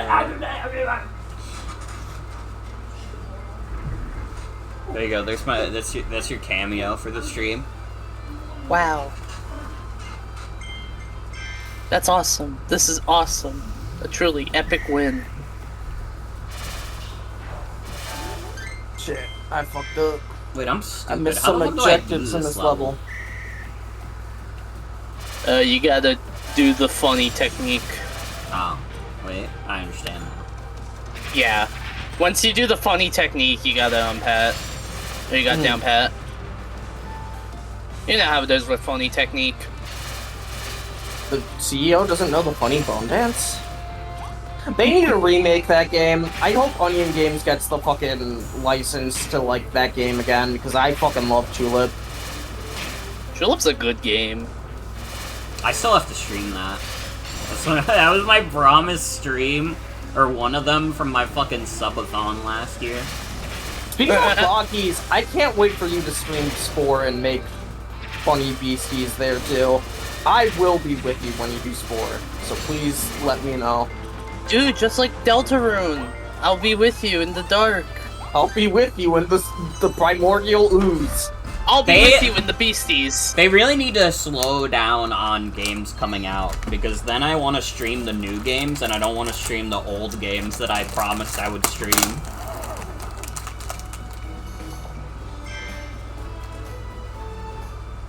[SPEAKER 1] There you go. That's your cameo for the stream.
[SPEAKER 3] Wow. That's awesome. This is awesome. A truly epic win.
[SPEAKER 2] Shit, I fucked up.
[SPEAKER 1] Wait, I'm stupid.
[SPEAKER 2] I missed
[SPEAKER 1] How
[SPEAKER 2] some
[SPEAKER 1] the fuck do I do
[SPEAKER 2] objectives in this level.
[SPEAKER 3] You gotta do the funny technique.
[SPEAKER 1] Oh, wait. I understand now.
[SPEAKER 3] Yeah. Once you do the funny technique, you gotta pat. Or you got down pat. You know how it is with funny technique.
[SPEAKER 2] The CEO doesn't know the funny bone dance? They need to remake that game. I hope Onion Games gets the fucking license to, like, that game again, because I fucking love Tulip.
[SPEAKER 3] Tulip's a good game.
[SPEAKER 1] I still have to stream that. That was my promise stream, or one of them from my fucking subathon last year.
[SPEAKER 2] Speaking of doggies, I can't wait for you to stream Spore and make funny beasties there, too. I will be with you when you do Spore, so please let me know.
[SPEAKER 3] Dude, just like Deltarune. I'll be with you in the dark.
[SPEAKER 2] I'll be with you in the primordial ooze.
[SPEAKER 3] I'll be
[SPEAKER 1] They-
[SPEAKER 3] with you in the beasties.
[SPEAKER 1] They really need to slow down on games coming out, because then I want to stream the new games, and I don't want to stream the old games that I promised I would stream.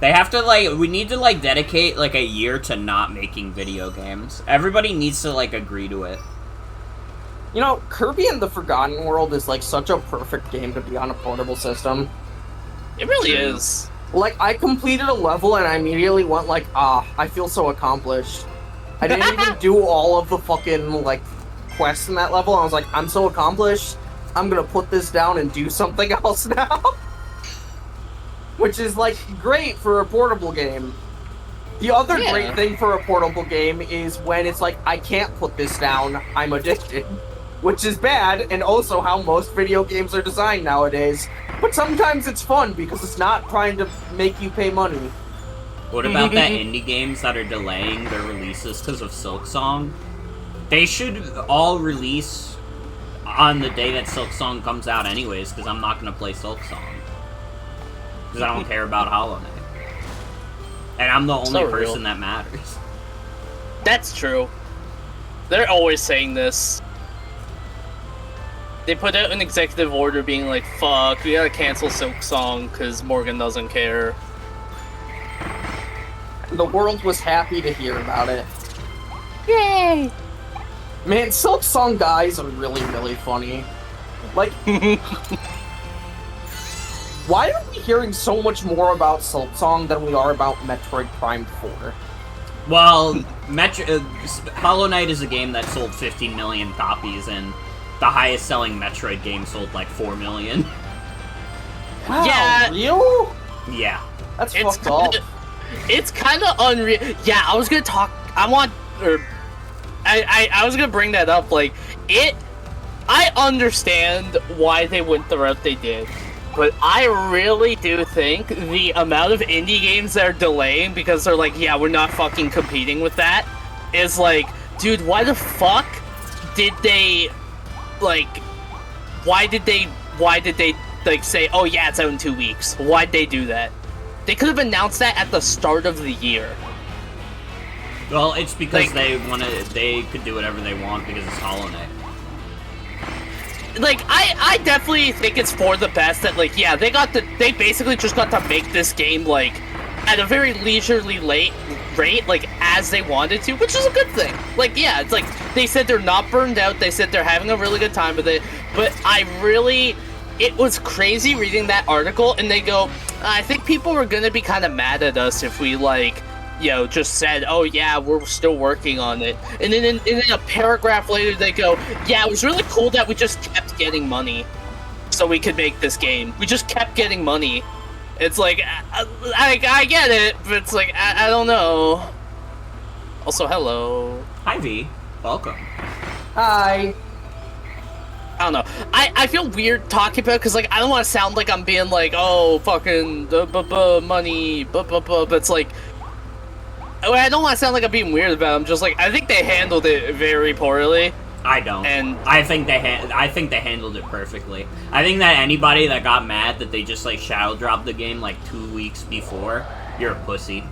[SPEAKER 1] They have to, like, we need to, like, dedicate, like, a year to not making video games. Everybody needs to, like, agree to it.
[SPEAKER 2] You know, Kirby and the Forgotten World is, like, such a perfect game to be on a portable system.
[SPEAKER 3] It really
[SPEAKER 1] True.
[SPEAKER 3] is.
[SPEAKER 2] Like, I completed a level and I immediately went like, I feel so accomplished. I didn't even do all of the fucking, like, quests in that level. I was like, I'm so accomplished, I'm gonna put this down and do something else now. Which is, like, great for a portable game. The other
[SPEAKER 3] Yeah.
[SPEAKER 2] great thing for a portable game is when it's like, I can't put this down, I'm addicted. Which is bad, and also how most video games are designed nowadays. But sometimes it's fun, because it's not trying to make you pay money.
[SPEAKER 1] What about that indie games that are delaying their releases because of Silk Song? They should all release on the day that Silk Song comes out anyways, because I'm not going to play Silk Song. Because I don't care about Hollow Knight. And I'm the only
[SPEAKER 3] So real.
[SPEAKER 1] person that matters.
[SPEAKER 3] That's true. They're always saying this. They put out an executive order being like, fuck, we gotta cancel Silk Song because Morgan doesn't care.
[SPEAKER 2] The world was happy to hear about it.
[SPEAKER 3] Yay!
[SPEAKER 2] Man, Silk Song guys are really, really funny. Like, why are we hearing so much more about Silk Song than we are about Metroid Prime 4?
[SPEAKER 1] Well, Hollow Knight is a game that sold 15 million copies, and the highest selling Metroid game sold like 4 million.
[SPEAKER 2] Wow,
[SPEAKER 3] Yeah.
[SPEAKER 2] real?
[SPEAKER 1] Yeah.
[SPEAKER 2] That's fucked up.
[SPEAKER 3] It's kind of unreal. Yeah, I was gonna talk. I was gonna bring that up. Like it, I understand why they went the route they did, but I really do think the amount of indie games that are delaying because they're like, yeah, we're not fucking competing with that, is like, dude, why the fuck did they, like, why did they like say, oh yeah, it's out in 2 weeks? Why'd they do that? They could have announced that at the start of the year.
[SPEAKER 1] Well, it's because
[SPEAKER 3] Like-
[SPEAKER 1] they could do whatever they want because it's Hollow Knight.
[SPEAKER 3] Like, I definitely think it's for the best that, like, yeah, they basically just got to make this game, like, at a very leisurely rate, like, as they wanted to, which is a good thing. Like, yeah, it's like, they said they're not burned out, they said they're having a really good time with it, but it was crazy reading that article, and they go, I think people were gonna be kind of mad at us if we, like, you know, just said, oh yeah, we're still working on it. And then in a paragraph later, they go, yeah, it was really cool that we just kept getting money so we could make this game. We just kept getting money. It's like, I get it, but it's like, I don't know. Also, hello.
[SPEAKER 1] Hi V, welcome.
[SPEAKER 2] Hi.
[SPEAKER 3] I don't know. I feel weird talking about it because, like, I don't want to sound like I'm being like, oh, fucking money, but it's like, I don't want to sound like I'm being weird about it. I'm just like, I think they handled it very poorly.
[SPEAKER 1] I don't.
[SPEAKER 3] And
[SPEAKER 1] I think they handled it perfectly. I think that anybody that got mad that they just like shadow dropped the game like 2 weeks before, you're a pussy.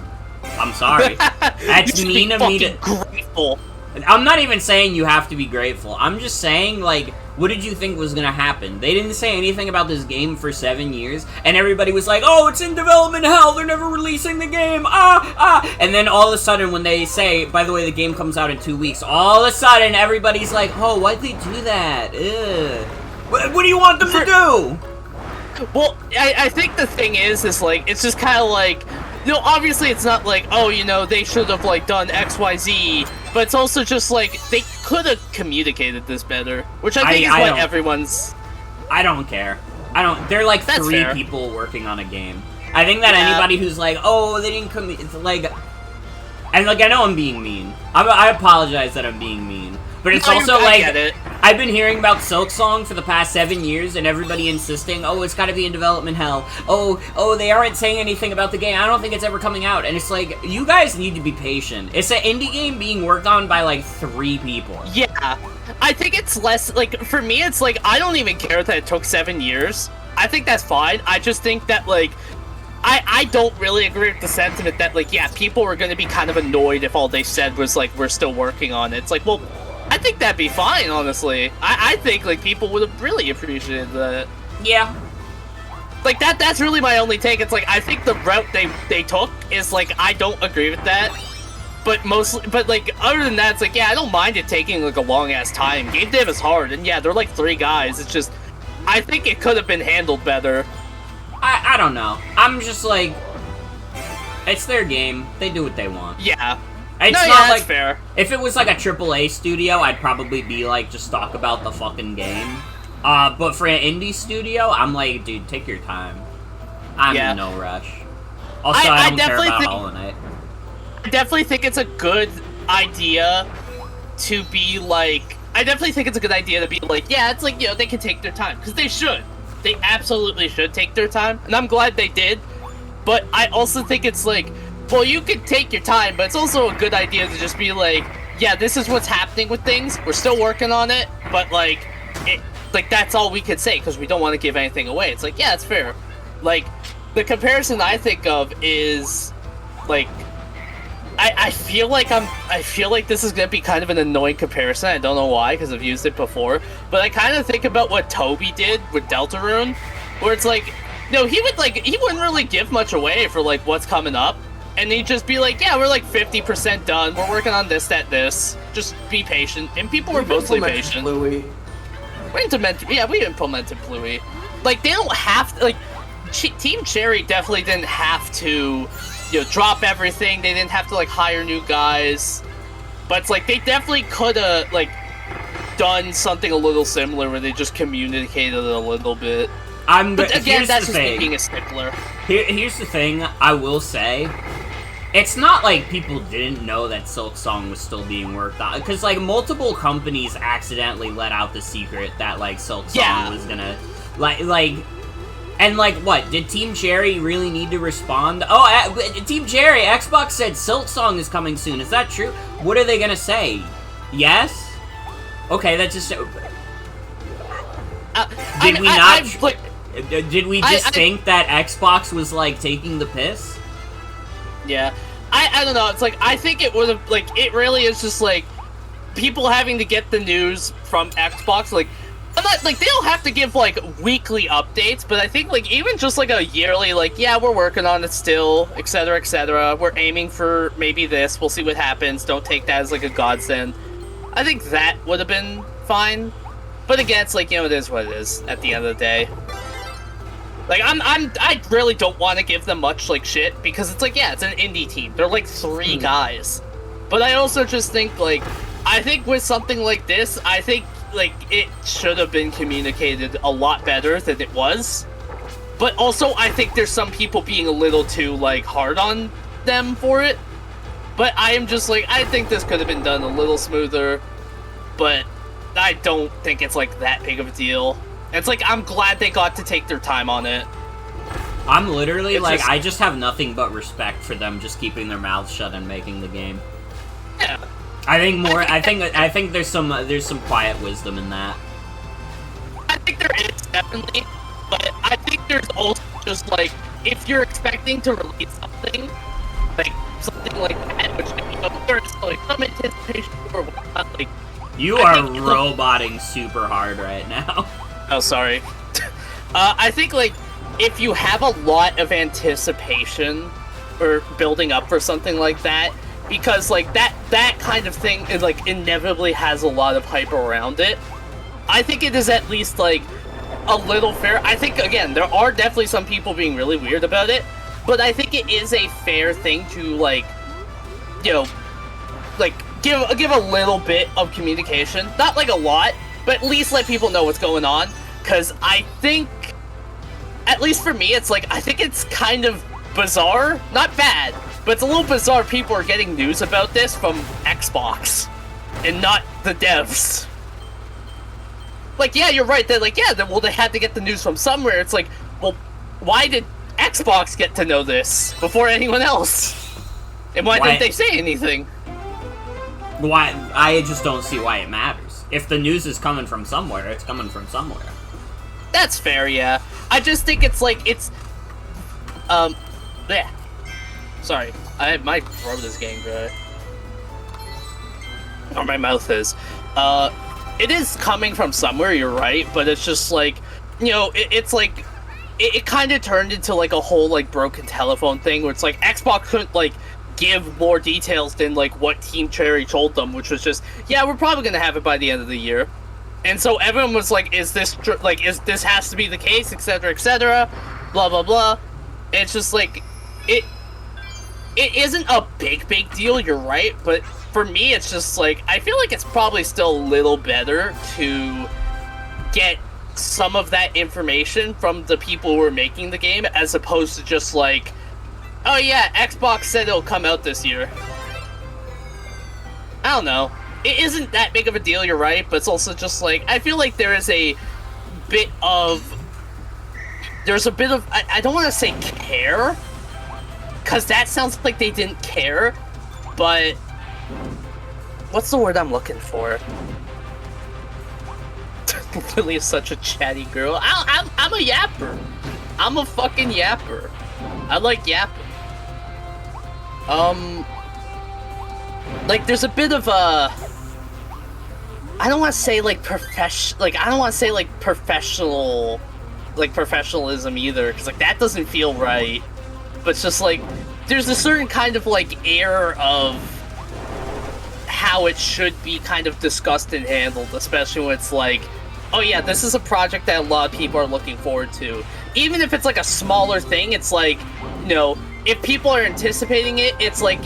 [SPEAKER 1] I'm sorry. That's mean of me to.
[SPEAKER 3] Grateful.
[SPEAKER 1] I'm not even saying you have to be grateful. I'm just saying, like, what did you think was gonna happen? They didn't say anything about this game for 7 years, and everybody was like, oh, it's in development hell, they're never releasing the game, and then all of a sudden when they say, by the way, the game comes out in 2 weeks, all of a sudden everybody's like, oh, why'd they do that? Ugh. What do you want them to do?
[SPEAKER 3] Well, I think the thing is like, it's just kind of like, you know, obviously it's not like, oh, you know, they should have, like, done XYZ, but it's also just like, they could have communicated this better, which I think is what everyone's...
[SPEAKER 1] I don't care. They're like
[SPEAKER 3] That's
[SPEAKER 1] 3
[SPEAKER 3] fair.
[SPEAKER 1] people working on a game. I think that
[SPEAKER 3] Yeah.
[SPEAKER 1] anybody who's like, oh, they didn't come, it's like, and like, I know I'm being mean. I apologize that I'm being mean. But it's
[SPEAKER 3] No,
[SPEAKER 1] also
[SPEAKER 3] I
[SPEAKER 1] like,
[SPEAKER 3] get it.
[SPEAKER 1] I've been hearing about Silk Song for the past 7 years, and everybody insisting, oh, it's gotta be in development hell. Oh, they aren't saying anything about the game. I don't think it's ever coming out. And it's like, you guys need to be patient. It's an indie game being worked on by like 3 people.
[SPEAKER 3] Yeah, I think it's less, like, for me, it's like, I don't even care that it took 7 years. I think that's fine. I just think that, like, I don't really agree with the sentiment that, like, yeah, people were going to be kind of annoyed if all they said was, like, we're still working on it. It's like, well, I think that'd be fine, honestly. I think, like, people would have really appreciated that.
[SPEAKER 1] Yeah.
[SPEAKER 3] Like, that's really my only take. It's like, I think the route they took is, like, I don't agree with that. But like, other than that, it's like, yeah, I don't mind it taking, like, a long-ass time. Game dev is hard, and yeah, they're, like, 3 guys. It's just, I think it could have been handled better.
[SPEAKER 1] I don't know. I'm just like, it's their game. They do what they want.
[SPEAKER 3] Yeah.
[SPEAKER 1] It's
[SPEAKER 3] No,
[SPEAKER 1] not
[SPEAKER 3] yeah, that's
[SPEAKER 1] like,
[SPEAKER 3] fair.
[SPEAKER 1] if it was like a AAA studio, I'd probably be like, just talk about the fucking game. But for an indie studio, I'm like, dude, take your time. I'm
[SPEAKER 3] Yeah.
[SPEAKER 1] in no rush. Also, I don't care
[SPEAKER 3] definitely
[SPEAKER 1] about
[SPEAKER 3] think-
[SPEAKER 1] Hollow Knight.
[SPEAKER 3] I definitely think it's a good idea to be like, I definitely think it's a good idea to be like, yeah, it's like, you know, they can take their time, because they should. They absolutely should take their time, and I'm glad they did. But I also think it's like, well, you can take your time, but it's also a good idea to just be like, yeah, this is what's happening with things. We're still working on it, but like, that's all we could say because we don't want to give anything away. It's like, yeah, it's fair. Like, the comparison I think of is like, I feel like this is gonna be kind of an annoying comparison. I don't know why, because I've used it before. But I kind of think about what Toby did with Deltarune, where it's like, no, he wouldn't really give much away for like what's coming up, and he'd just be like, yeah, we're like 50% done. We're working on this, that, this. Just be patient, and people were mostly patient.
[SPEAKER 2] Louis.
[SPEAKER 3] We implemented Bluey. Like, they don't have to, like, Team Cherry definitely didn't have to, you know, drop everything. They didn't have to, like, hire new guys. But it's like, they definitely could've, like, done something a little similar where they just communicated it a little bit.
[SPEAKER 1] But
[SPEAKER 3] again, that's just me being a stickler.
[SPEAKER 1] Here's the thing, I will say. It's not like people didn't know that Silk Song was still being worked on. Because, like, multiple companies accidentally let out the secret that, like, Silk Song was gonna... And, like, what? Did Team Cherry really need to respond? Oh, Team Cherry, Xbox said Silk Song is coming soon. Is that true? What are they gonna say? Yes? Okay, that's just... Did we just think that Xbox was, like, taking the piss?
[SPEAKER 3] Yeah. I don't know, it's like, I think it would have, like, it really is just, like, people having to get the news from Xbox, like, I'm not, like, they don't have to give, like, weekly updates, but I think, like, even just, like, a yearly, like, yeah, we're working on it still, etc., we're aiming for maybe this, we'll see what happens, don't take that as, like, a godsend. I think that would have been fine, but again, it's like, you know, it is what it is, at the end of the day. Like, I really don't want to give them much, like, shit, because it's like, yeah, it's an indie team, they're, like, 3 guys. But I also just think, like, I think with something like this, I think, like, it should have been communicated a lot better than it was. But also, I think there's some people being a little too, like, hard on them for it. But I am just like, I think this could have been done a little smoother. But I don't think it's, like, that big of a deal. It's like, I'm glad they got to take their time on it.
[SPEAKER 1] I'm literally, I just have nothing but respect for them just keeping their mouths shut and making the game.
[SPEAKER 3] Yeah.
[SPEAKER 1] I think there's some quiet wisdom in that.
[SPEAKER 3] I think there is, definitely, but I think there's also just, like, if you're expecting to release something like that, which, you know, there's, like, some anticipation or whatnot, like...
[SPEAKER 1] You are roboting super hard right now.
[SPEAKER 3] Oh, sorry. I think, like, if you have a lot of anticipation or building up for something like that, because, like, that kind of thing is, like, inevitably has a lot of hype around it, I think it is at least, like, a little fair. I think, again, there are definitely some people being really weird about it, but I think it is a fair thing to, like, you know, like, give a little bit of communication. Not, like, a lot, but at least let people know what's going on, because I think, at least for me, it's like, I think it's kind of bizarre, not bad, but it's a little bizarre people are getting news about this from Xbox, and not the devs. Like, yeah, you're right, they're like, yeah, well, they had to get the news from somewhere. It's like, well, why did Xbox get to know this before anyone else? And why didn't they say anything?
[SPEAKER 1] Why? I just don't see why it matters. If the news is coming from somewhere, it's coming from somewhere.
[SPEAKER 3] That's fair, yeah. I just think it's like, it's... yeah. Sorry, my throat is getting dry. Or my mouth is. It is coming from somewhere, you're right, but it's just like, you know, it's like, it kind of turned into like a whole, like, broken telephone thing, where it's like, Xbox couldn't, like, give more details than, like, what Team Cherry told them, which was just, yeah, we're probably gonna have it by the end of the year. And so everyone was like, is this has to be the case, etc., blah, blah, blah. And it's just like, it isn't a big deal, you're right, but for me, it's just like, I feel like it's probably still a little better to get some of that information from the people who are making the game, as opposed to just like, oh yeah, Xbox said it'll come out this year. I don't know. It isn't that big of a deal, you're right, but it's also just like, I feel like there's a bit of, I don't want to say care, because that sounds like they didn't care, but what's the word I'm looking for? Lily is such a chatty girl. I'm a yapper. I'm a fucking yapper. I like yapping. Like, there's a bit of a... I don't want to say, like, professionalism either, because, like, that doesn't feel right. But it's just, like, there's a certain kind of, like, air of how it should be kind of discussed and handled, especially when it's like, oh yeah, this is a project that a lot of people are looking forward to. Even if it's, like, a smaller thing, it's like, you know, if people are anticipating it, it's like,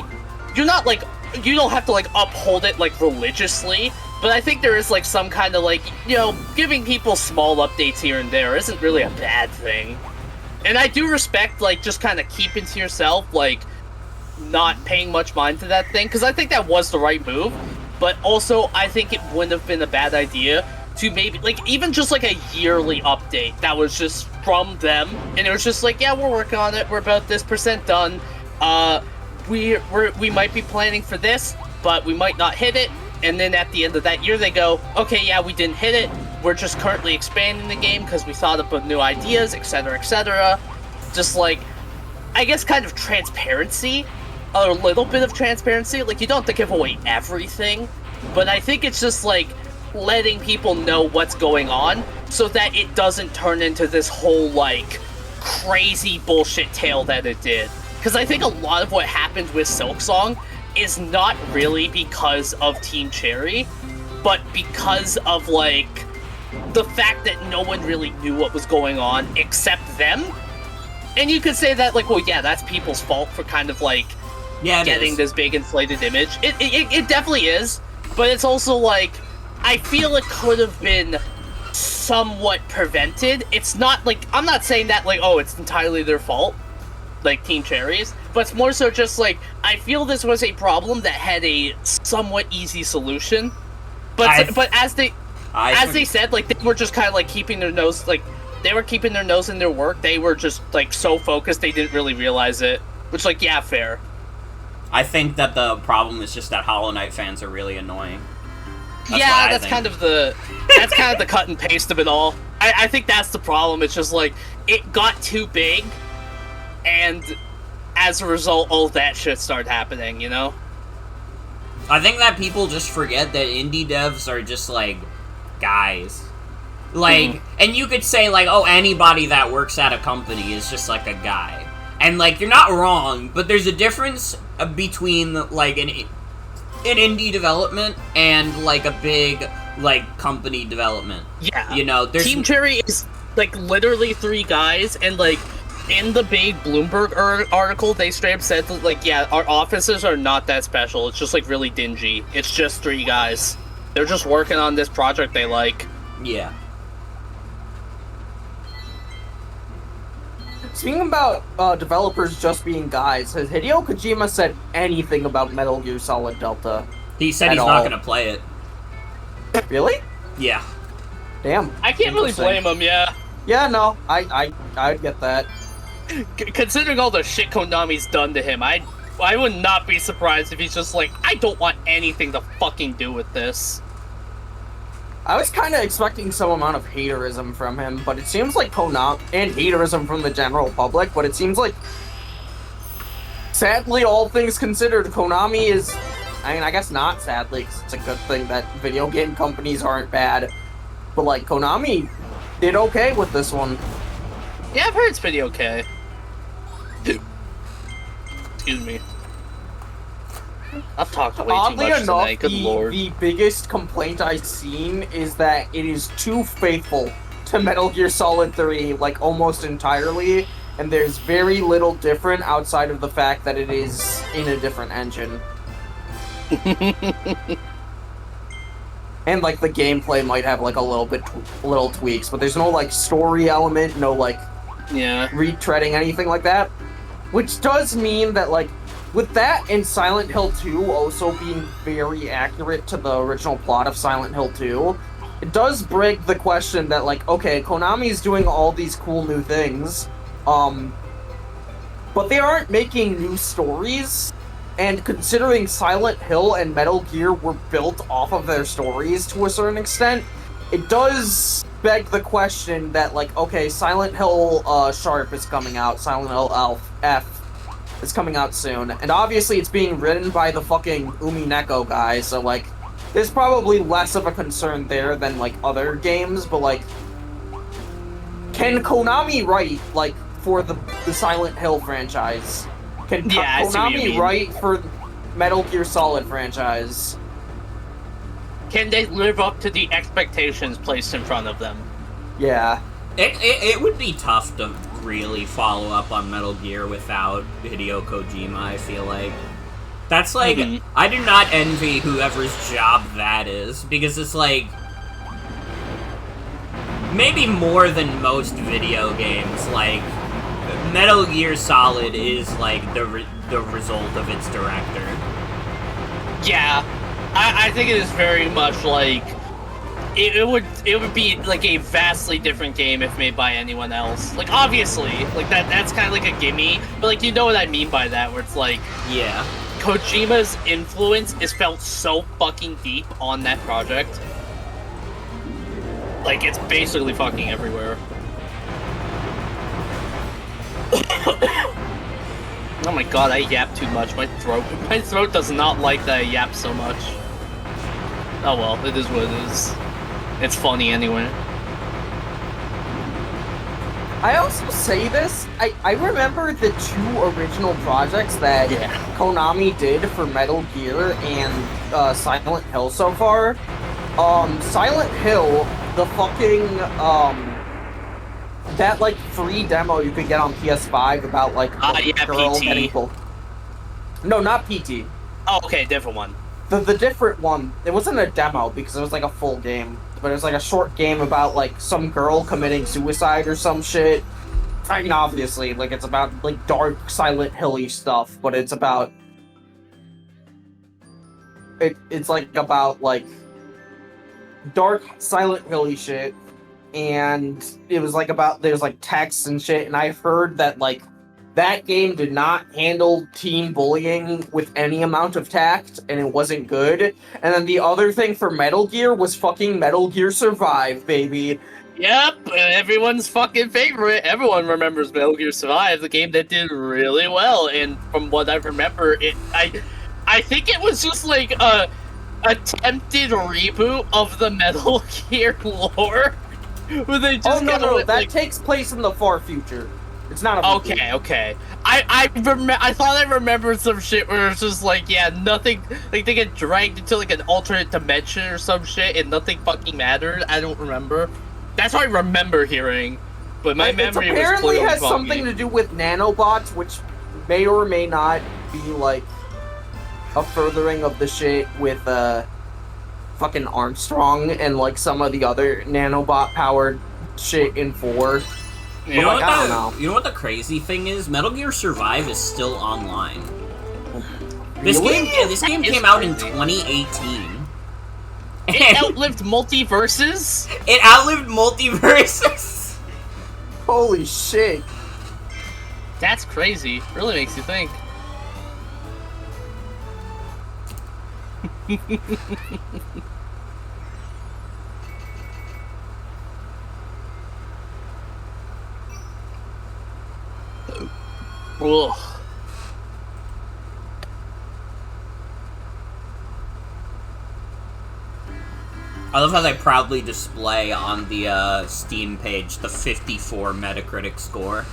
[SPEAKER 3] you're not, like, you don't have to, like, uphold it, like, religiously, But I think there is, like, some kind of, like, you know, giving people small updates here and there isn't really a bad thing. And I do respect, like, just kind of keeping to yourself, like, not paying much mind to that thing, because I think that was the right move. But also, I think it wouldn't have been a bad idea to maybe, like, even just, like, a yearly update that was just from them, and it was just like, yeah, we're working on it, we're about this % done, we might be planning for this, but we might not hit it. And then at the end of that year, they go, okay, yeah, we didn't hit it. We're just currently expanding the game because we thought up of new ideas, etc., etc. Just, like, I guess kind of transparency. A little bit of transparency. Like, you don't have to give away everything. But I think it's just, like, letting people know what's going on so that it doesn't turn into this whole, like, crazy bullshit tale that it did. Because I think a lot of what happened with Silksong is not really because of Team Cherry, but because of, like, the fact that no one really knew what was going on except them. And you could say that, like, well, yeah, that's people's fault for kind of, like, getting this big inflated image. It definitely is, but it's also, like, I feel it could have been somewhat prevented. It's not, like, I'm not saying that, like, oh, it's entirely their fault, like Team Cherry's, but it's more so just, like, I feel this was a problem that had a somewhat easy solution. But as they said, like, they were just kind of, like, keeping their nose, like, they were keeping their nose in their work. They were just, like, so focused they didn't really realize it. Which, like, yeah, fair.
[SPEAKER 1] I think that the problem is just that Hollow Knight fans are really annoying.
[SPEAKER 3] That's kind of the cut and paste of it all. I think that's the problem. It's just, like, it got too big, and as a result, all that shit started happening, you know?
[SPEAKER 1] I think that people just forget that indie devs are just, like, guys. Like, and you could say, like, oh, anybody that works at a company is just, like, a guy. And, like, you're not wrong, but there's a difference between, like, an indie development and, like, a big, like, company development.
[SPEAKER 3] Yeah.
[SPEAKER 1] You know, there's...
[SPEAKER 3] Team Cherry is, like, literally 3 guys, and, like, in the big Bloomberg article, they straight up said, that, like, yeah, our offices are not that special. It's just, like, really dingy. It's just 3 guys. They're just working on this project they like.
[SPEAKER 1] Yeah.
[SPEAKER 2] Speaking about developers just being guys, has Hideo Kojima said anything about Metal Gear Solid Delta?
[SPEAKER 1] He said he's not gonna play it.
[SPEAKER 2] Really?
[SPEAKER 1] Yeah.
[SPEAKER 2] Damn.
[SPEAKER 3] I can't really blame him, yeah.
[SPEAKER 2] Yeah, no, I'd get that.
[SPEAKER 3] Considering all the shit Konami's done to him, I would not be surprised if he's just like, I don't want anything to fucking do with this.
[SPEAKER 2] I was kind of expecting some amount of haterism from him, but it seems like Konami, and haterism from the general public, but it seems like, sadly, all things considered, Konami is, I mean, I guess not sadly, because it's a good thing that video game companies aren't bad, but, like, Konami did okay with this one.
[SPEAKER 3] Yeah, I've heard it's pretty okay. Excuse me. I've talked way too much tonight, good lord.
[SPEAKER 2] The biggest complaint I've seen is that it is too faithful to Metal Gear Solid 3, like, almost entirely, and there's very little different outside of the fact that it is in a different engine. And, like, the gameplay might have, like, a little tweaks, but there's no, like, story element, no, like, retreading, anything like that. Which does mean that, like, with that and Silent Hill 2 also being very accurate to the original plot of Silent Hill 2, it does beg the question that, like, okay, Konami's doing all these cool new things, but they aren't making new stories, and considering Silent Hill and Metal Gear were built off of their stories to a certain extent, it does beg the question that, like, okay, Silent Hill Sharp is coming out, Silent Hill F is coming out soon, and obviously it's being written by the fucking Umineko guy, so, like, there's probably less of a concern there than, like, other games, but, like, can Konami write, like, for the Silent Hill franchise? Can Konami write for Metal Gear Solid franchise?
[SPEAKER 3] Can they live up to the expectations placed in front of them?
[SPEAKER 2] Yeah.
[SPEAKER 1] It would be tough to really follow up on Metal Gear without Hideo Kojima, I feel like. That's like,
[SPEAKER 3] Mhm.
[SPEAKER 1] I do not envy whoever's job that is, because it's like, maybe more than most video games, like, Metal Gear Solid is like the result of its director.
[SPEAKER 3] Yeah, I think it is very much like it would be like a vastly different game if made by anyone else. Like obviously, like that's kind of like a gimme, but like you know what I mean by that, where it's like
[SPEAKER 1] Yeah.
[SPEAKER 3] Kojima's influence is felt so fucking deep on that project. Like it's basically fucking everywhere. Oh my god, I yap too much. My throat does not like that I yap so much. Oh well, it is what it is. It's funny anyway.
[SPEAKER 2] I also say this, I remember the 2 original projects that Konami did for Metal Gear and Silent Hill so far. Silent Hill, the fucking, that, like, free demo you could get on PS5 about, like,
[SPEAKER 3] yeah,
[SPEAKER 2] girl
[SPEAKER 3] PT.
[SPEAKER 2] getting No, not PT.
[SPEAKER 3] Oh, okay, different one.
[SPEAKER 2] The different one, it wasn't a demo because it was, like, a full game. But it was, like, a short game about, like, some girl committing suicide or some shit. I mean, obviously, like, it's about, like, dark, Silent Hill-y stuff, but it's about... It's, like, about, like, dark, Silent Hill-y shit. And it was like there's like texts and shit, and I've heard that like that game did not handle teen bullying with any amount of tact, and it wasn't good. And then the other thing for Metal Gear was fucking Metal Gear Survive, baby.
[SPEAKER 3] Yep, everyone's fucking favorite. Everyone remembers Metal Gear Survive, the game that did really well. And from what I remember, I think it was just like a attempted reboot of the Metal Gear lore. Where they just
[SPEAKER 2] that
[SPEAKER 3] like...
[SPEAKER 2] takes place in the far future. It's not a movie.
[SPEAKER 3] Okay. I thought I remembered some shit where it's just like, yeah, nothing, like they get dragged into like an alternate dimension or some shit and nothing fucking mattered. I don't remember. That's what I remember hearing, but my memory was
[SPEAKER 2] apparently
[SPEAKER 3] clearly
[SPEAKER 2] has
[SPEAKER 3] foggy.
[SPEAKER 2] something to do with nanobots, which may or may not be like a furthering of the shit with fucking Armstrong and like some of the other nanobot powered shit in 4.
[SPEAKER 1] You know,
[SPEAKER 2] like, I don't know.
[SPEAKER 1] You know what the crazy thing is? Metal Gear Survive is still online.
[SPEAKER 2] Really?
[SPEAKER 1] This game came out in 2018.
[SPEAKER 3] It outlived multiverses?
[SPEAKER 1] It outlived multiverses!
[SPEAKER 2] Holy shit.
[SPEAKER 3] That's crazy. Really makes you think. Ugh.
[SPEAKER 1] I love how they proudly display on the Steam page the 54 Metacritic score.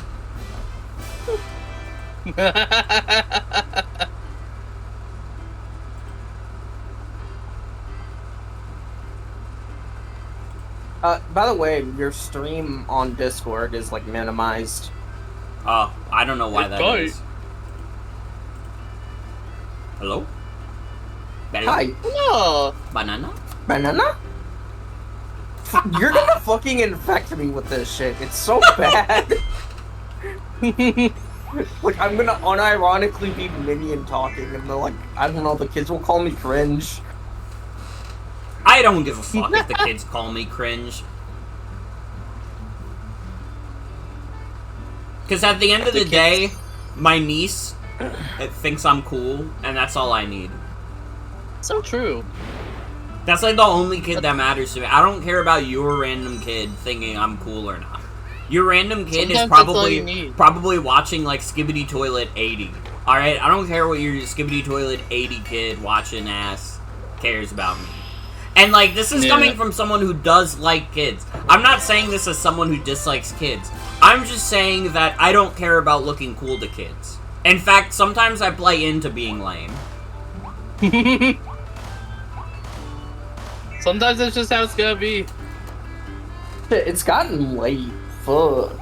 [SPEAKER 2] By the way, your stream on Discord is like minimized.
[SPEAKER 1] Oh, I don't know why that is. Hello?
[SPEAKER 2] Hi.
[SPEAKER 3] No.
[SPEAKER 1] Banana?
[SPEAKER 2] Banana? You're gonna fucking infect me with this shit. It's so bad. Like, I'm gonna unironically be Minion talking, and they're like, I don't know, the kids will call me cringe.
[SPEAKER 1] I don't give a fuck if the kids call me cringe. Because at the end of the day, my niece thinks I'm cool, and that's all I need.
[SPEAKER 3] So true.
[SPEAKER 1] That's like the only kid that matters to me. I don't care about your random kid thinking I'm cool or not. Your random kid is probably watching like Skibidi Toilet 80. Alright, I don't care what your Skibidi Toilet 80 kid watching ass cares about me. And like, this is coming from someone who does like kids. I'm not saying this as someone who dislikes kids. I'm just saying that I don't care about looking cool to kids. In fact, sometimes I play into being lame.
[SPEAKER 3] Sometimes that's just how it's gonna be.
[SPEAKER 2] It's gotten late. Fuck.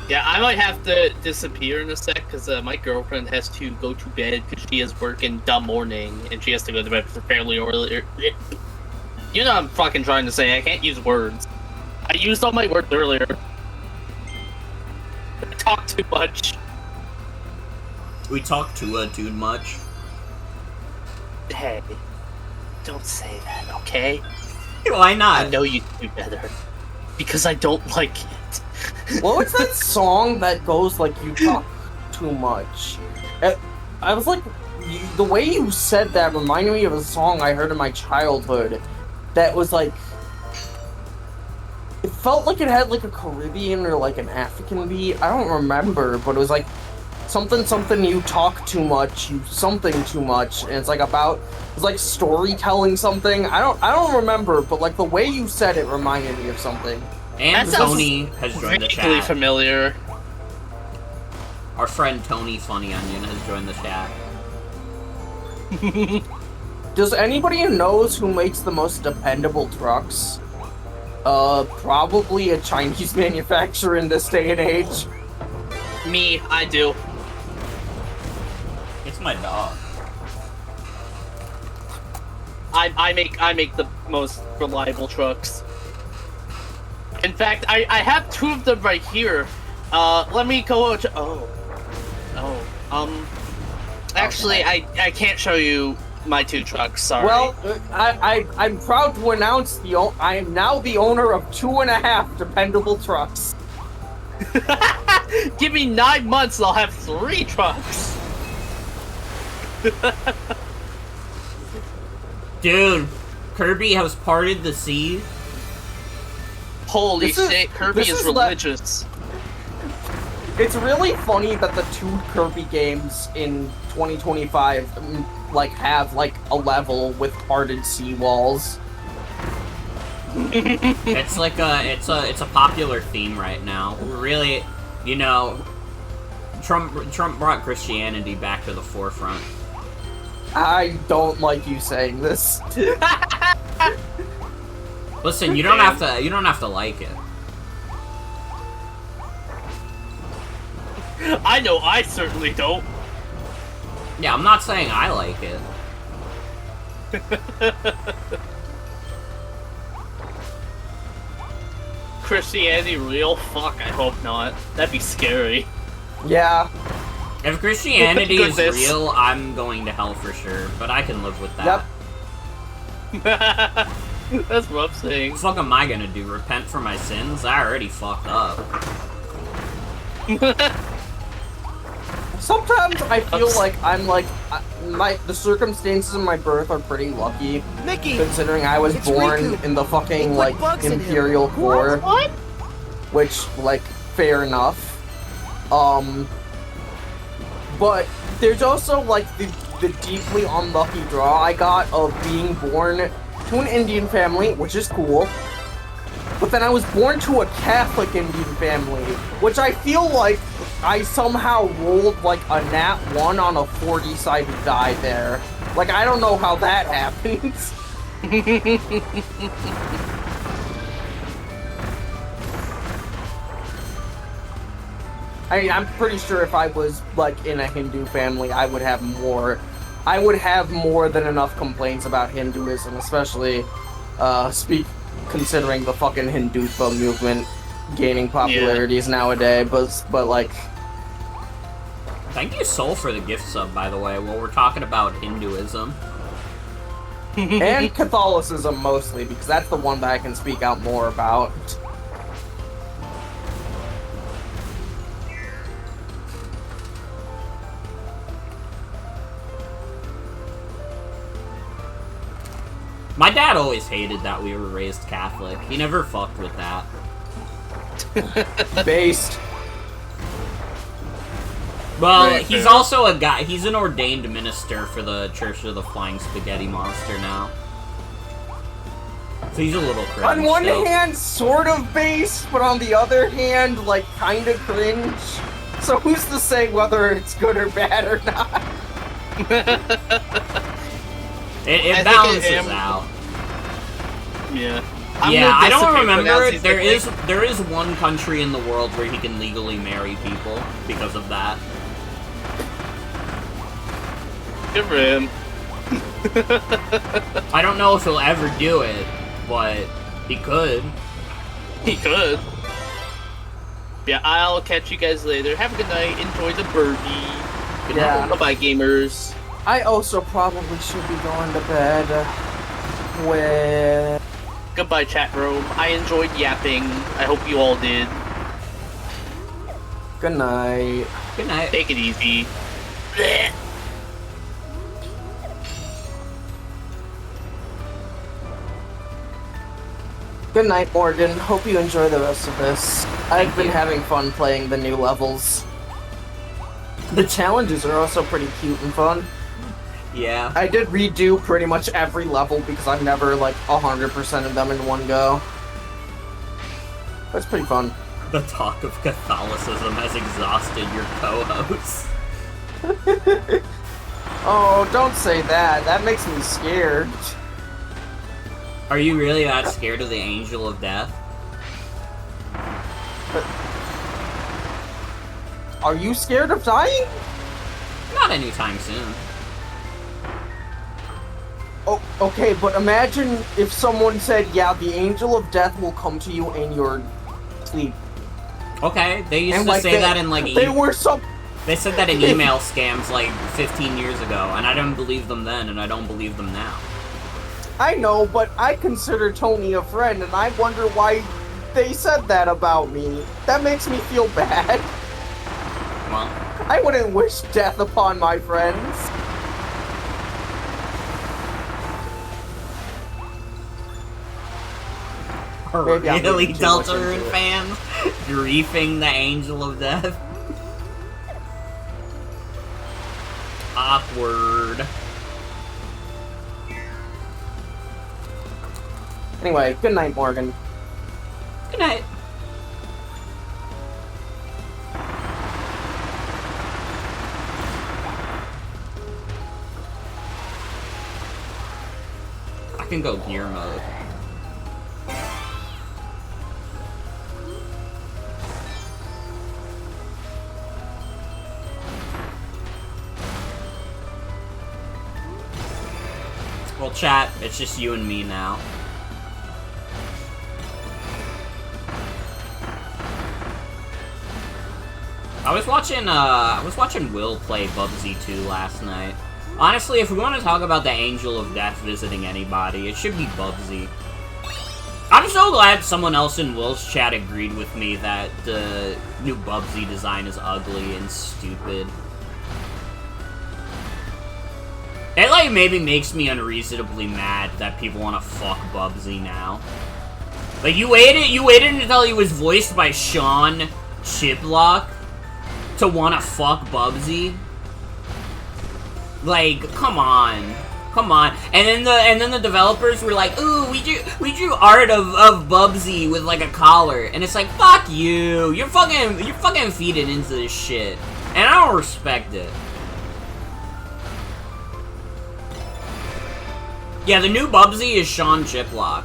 [SPEAKER 3] Yeah, I might have to disappear in a sec because my girlfriend has to go to bed because she has work in the morning and she has to go to bed fairly early. You know what I'm fucking trying to say. I can't use words. I used all my words earlier. I talk too much.
[SPEAKER 1] We talk to a dude much.
[SPEAKER 3] Hey, don't say that, okay?
[SPEAKER 1] Why not?
[SPEAKER 3] I know you do better. Because I don't like it.
[SPEAKER 2] What was that song that goes like, you talk too much? I was like, the way you said that reminded me of a song I heard in my childhood that was like, it felt like it had like a Caribbean or like an African beat. I don't remember, but it was like something you talk too much, you something too much, and it's like about, it's like storytelling something. I don't remember, but like the way you said it reminded me of something.
[SPEAKER 1] And
[SPEAKER 3] That sounds
[SPEAKER 1] Tony has joined the
[SPEAKER 3] vaguely
[SPEAKER 1] chat.
[SPEAKER 3] familiar.
[SPEAKER 1] Our friend Tony Funny Onion has joined the chat.
[SPEAKER 2] Does anybody who knows who makes the most dependable trucks? Probably a Chinese manufacturer in this day and age.
[SPEAKER 3] Me, I do.
[SPEAKER 1] It's my dog.
[SPEAKER 3] I make the most reliable trucks. In fact, I have two of them right here. Let me go out to, actually,
[SPEAKER 2] Okay.
[SPEAKER 3] I can't show you my two trucks, sorry.
[SPEAKER 2] Well, I'm proud to announce I am now the owner of 2.5 dependable trucks.
[SPEAKER 3] Give me 9 months and I'll have 3 trucks.
[SPEAKER 1] Dude, Kirby has parted the sea.
[SPEAKER 3] Holy
[SPEAKER 2] This is-
[SPEAKER 3] shit, Kirby
[SPEAKER 2] this
[SPEAKER 3] is
[SPEAKER 2] is le-
[SPEAKER 3] religious.
[SPEAKER 2] It's really funny that the 2 Kirby games in 2025 like have like a level with parted seawalls.
[SPEAKER 1] It's like it's a popular theme right now. Really, you know, Trump brought Christianity back to the forefront.
[SPEAKER 2] I don't like you saying this.
[SPEAKER 1] Listen, you don't have to like it.
[SPEAKER 3] I know I certainly don't.
[SPEAKER 1] Yeah, I'm not saying I like it.
[SPEAKER 3] Christianity real? Fuck, I hope not. That'd be scary.
[SPEAKER 2] Yeah.
[SPEAKER 1] If Christianity is
[SPEAKER 3] Goodness.
[SPEAKER 1] real, I'm going to hell for sure, but I can live with that.
[SPEAKER 3] That's what I'm saying.
[SPEAKER 1] What the fuck am I gonna do? Repent for my sins? I already fucked up.
[SPEAKER 2] Sometimes I feel like I'm like the circumstances of my birth are pretty lucky,
[SPEAKER 4] Mickey,
[SPEAKER 2] considering I was
[SPEAKER 4] it's
[SPEAKER 2] born
[SPEAKER 4] Riku.
[SPEAKER 2] in the
[SPEAKER 4] They
[SPEAKER 2] fucking
[SPEAKER 4] put
[SPEAKER 2] like
[SPEAKER 4] bugs in him.
[SPEAKER 2] Imperial Core,
[SPEAKER 3] What?
[SPEAKER 2] which like fair enough. But there's also like the deeply unlucky draw I got of being born to an Indian family, which is cool. But then I was born to a Catholic Indian family, which I feel like I somehow rolled like a nat 1 on a 40-sided die there. Like, I don't know how that happens. I mean, I'm pretty sure if I was like in a Hindu family, I would have more than enough complaints about Hinduism, especially considering the fucking Hindutva movement gaining popularities nowadays. But like,
[SPEAKER 1] Thank you, Soul, for the gift sub, by the way, while we're talking about Hinduism.
[SPEAKER 2] and Catholicism mostly, because that's the one that I can speak out more about.
[SPEAKER 1] My dad always hated that we were raised Catholic. He never fucked with that.
[SPEAKER 2] Based.
[SPEAKER 1] Well,
[SPEAKER 3] Right,
[SPEAKER 1] he's
[SPEAKER 3] fair.
[SPEAKER 1] also a guy. He's an ordained minister for the Church of the Flying Spaghetti Monster now. So he's a little cringe.
[SPEAKER 2] On one
[SPEAKER 1] still.
[SPEAKER 2] hand, sort of based, but on the other hand, like, kind of cringe. So who's to say whether it's good or bad or not?
[SPEAKER 1] It
[SPEAKER 3] I think
[SPEAKER 1] balances
[SPEAKER 3] it am-
[SPEAKER 1] out.
[SPEAKER 3] Yeah.
[SPEAKER 1] Yeah, I don't
[SPEAKER 3] disappear
[SPEAKER 1] remember.
[SPEAKER 3] pronouncing
[SPEAKER 1] There is one country in the world where he can legally marry people because of that.
[SPEAKER 3] Good for him.
[SPEAKER 1] I don't know if he'll ever do it, but he could.
[SPEAKER 3] He could. Yeah, I'll catch you guys later. Have a good night. Enjoy the birdie. Good night. Bye-bye, gamers.
[SPEAKER 2] I also probably should be going to bed with...
[SPEAKER 3] Goodbye, chat room. I enjoyed yapping. I hope you all did.
[SPEAKER 2] Good night.
[SPEAKER 1] Good night.
[SPEAKER 3] Take it easy. Blech.
[SPEAKER 2] Good night, Morgan. Hope you enjoy the rest of this. I've been
[SPEAKER 1] you.
[SPEAKER 2] having fun playing the new levels. The challenges are also pretty cute and fun.
[SPEAKER 1] Yeah.
[SPEAKER 2] I did redo pretty much every level because I've never, like, 100% of them in one go. That's pretty fun.
[SPEAKER 1] The talk of Catholicism has exhausted your co-hosts.
[SPEAKER 2] Oh, don't say that. That makes me scared.
[SPEAKER 1] Are you really that scared of the angel of death?
[SPEAKER 2] Are you scared of dying?
[SPEAKER 1] Not anytime soon.
[SPEAKER 2] Oh, okay, but imagine if someone said, yeah, the angel of death will come to you in your sleep.
[SPEAKER 1] Okay, they used
[SPEAKER 2] And,
[SPEAKER 1] to
[SPEAKER 2] like,
[SPEAKER 1] say that in like
[SPEAKER 2] They were some...
[SPEAKER 1] they said that in email scams like 15 years ago, and I didn't believe them then, and I don't believe them now.
[SPEAKER 2] I know, but I consider Tony a friend, and I wonder why they said that about me. That makes me feel bad.
[SPEAKER 1] Well,
[SPEAKER 2] I wouldn't wish death upon my friends. Maybe I'm
[SPEAKER 1] really,
[SPEAKER 2] reading too much
[SPEAKER 1] Deltarune
[SPEAKER 2] into it.
[SPEAKER 1] fans? Griefing the angel of death? Awkward.
[SPEAKER 2] Anyway, good night, Morgan.
[SPEAKER 1] Good night. I can go gear mode. Well, chat, it's just you and me now. I was watching Will play Bubsy 2 last night. Honestly, if we want to talk about the Angel of Death visiting anybody, it should be Bubsy. I'm so glad someone else in Will's chat agreed with me that the new Bubsy design is ugly and stupid. It, like, maybe makes me unreasonably mad that people want to fuck Bubsy now. Like, you waited until he was voiced by Sean Chiplock to want to fuck Bubsy? Like, come on. Come on. And then the developers were like, ooh, we drew art of Bubsy with, like, a collar. And it's like, fuck you. You're fucking feeding into this shit. And I don't respect it. Yeah, the new Bubsy is Sean Chiplock.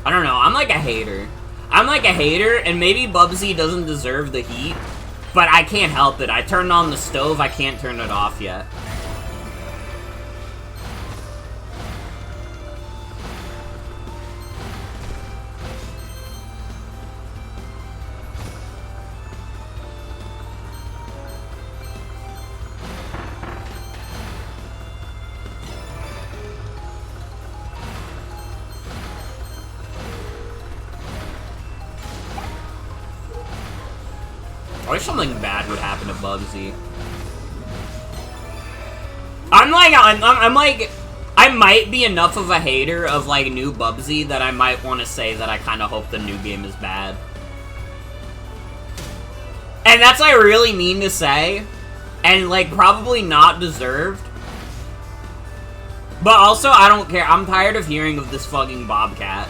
[SPEAKER 1] I don't know, I'm like a hater. I'm like a hater, and maybe Bubsy doesn't deserve the heat, but I can't help it. I turned on the stove, I can't turn it off yet. I wish something bad would happen to Bubsy. I'm like, I might be enough of a hater of, like, new Bubsy that I might want to say that I kind of hope the new game is bad. And that's, like, really mean to say, and, like, probably not deserved. But also, I don't care. I'm tired of hearing of this fucking Bobcat.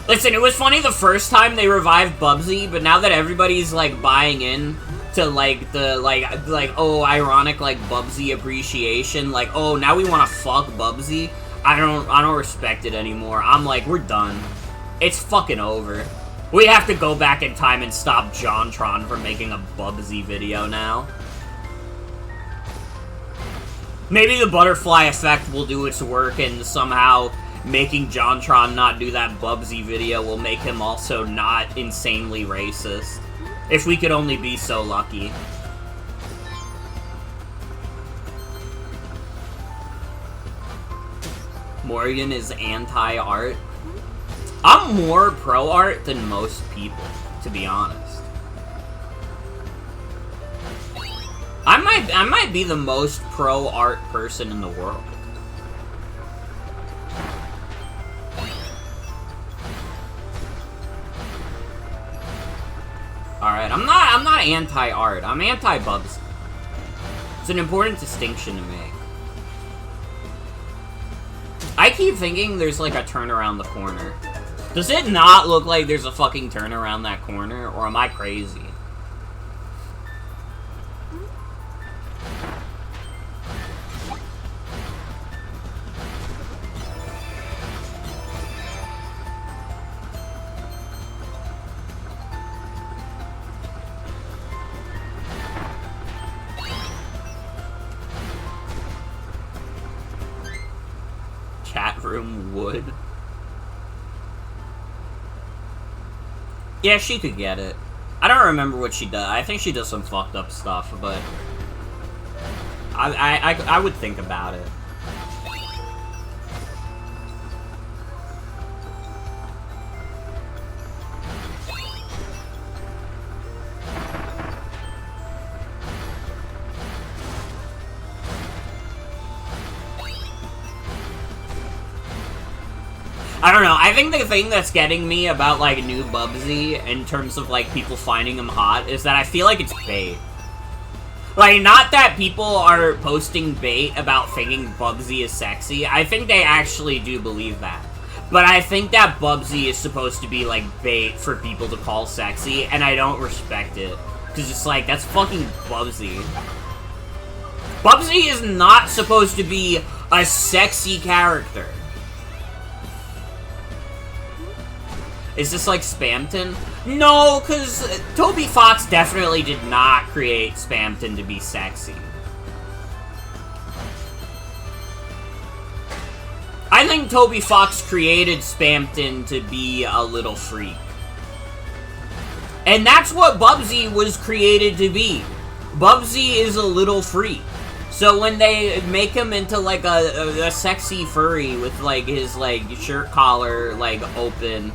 [SPEAKER 1] Listen, it was funny the first time they revived Bubsy, but now that everybody's, like, buying in to like the like oh ironic like Bubsy appreciation, like oh now we want to fuck Bubsy. I don't respect it anymore. I'm like, we're done. It's fucking over. We have to go back in time and stop JonTron from making a Bubsy video now. Maybe the butterfly effect will do its work, and somehow making JonTron not do that Bubsy video will make him also not insanely racist. If we could only be so lucky. Morgan is anti-art. I'm more pro-art than most people, to be honest. I might be the most pro-art person in the world. Alright, I'm not anti-art. I'm anti-Bubsy. It's an important distinction to make. I keep thinking there's like a turn around the corner. Does it not look like there's a fucking turn around that corner, or am I crazy? Chat room would. Yeah, she could get it. I don't remember what she does. I think she does some fucked up stuff, but I would think about it. I don't know, I think the thing that's getting me about, like, new Bubsy, in terms of, like, people finding him hot, is that I feel like it's bait. Like, not that people are posting bait about thinking Bubsy is sexy, I think they actually do believe that. But I think that Bubsy is supposed to be, like, bait for people to call sexy, and I don't respect it. Because it's like, that's fucking Bubsy. Bubsy is not supposed to be a sexy character. Is this like Spamton? No, because Toby Fox definitely did not create Spamton to be sexy. I think Toby Fox created Spamton to be a little freak. And that's what Bubsy was created to be. Bubsy is a little freak. So when they make him into like a sexy furry with like his like shirt collar like open,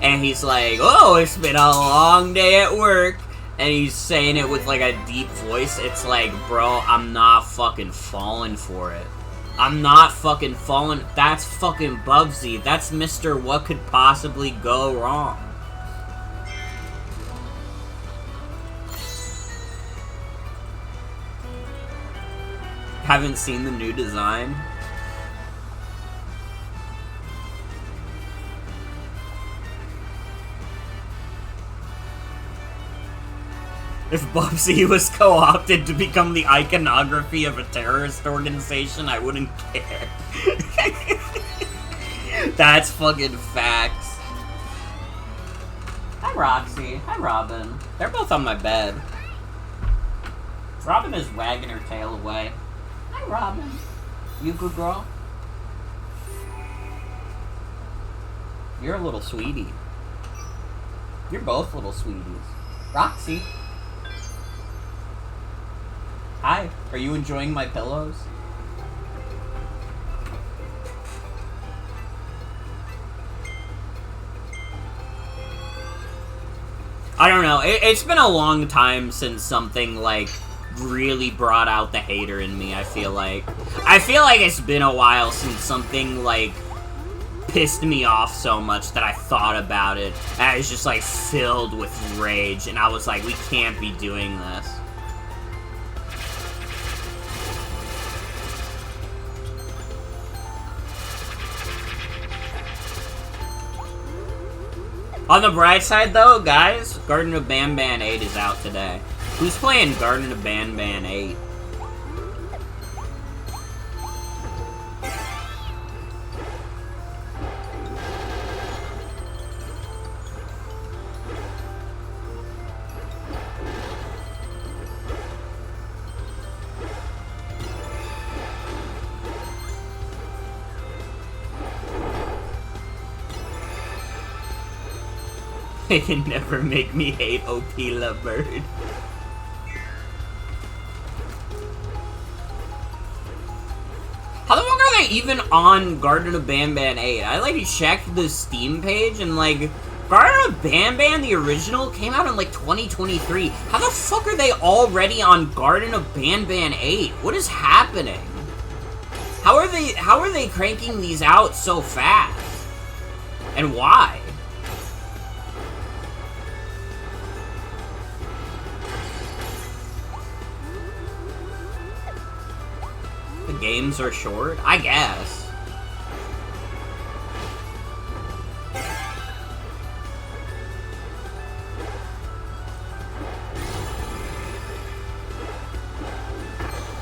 [SPEAKER 1] and he's like, oh, it's been a long day at work, and he's saying it with, like, a deep voice, it's like, bro, I'm not fucking falling for it. I'm not fucking falling. That's fucking Bubsy. That's Mr. What Could Possibly Go Wrong. Haven't seen the new design? If Bubsy was co-opted to become the iconography of a terrorist organization, I wouldn't care. That's fucking facts. Hi, Roxy. Hi, Robin. They're both on my bed. Robin is wagging her tail away. Hi, Robin. You good girl? You're a little sweetie. You're both little sweeties. Roxy. Hi, are you enjoying my pillows? I don't know, it's been a long time since something, like, really brought out the hater in me, I feel like. I feel like it's been a while since something, like, pissed me off so much that I thought about it, and I was just, like, filled with rage, and I was like, we can't be doing this. On the bright side, though, guys, Garden of Banban 8 is out today. Who's playing Garden of Banban 8? They can never make me hate OP Bird. How the fuck are they even on Garden of Banban 8? I like checked the Steam page and like Garden of Banban, the original, came out in like 2023. How the fuck are they already on Garden of Banban 8? What is happening? How are they cranking these out so fast? And why? The games are short? I guess.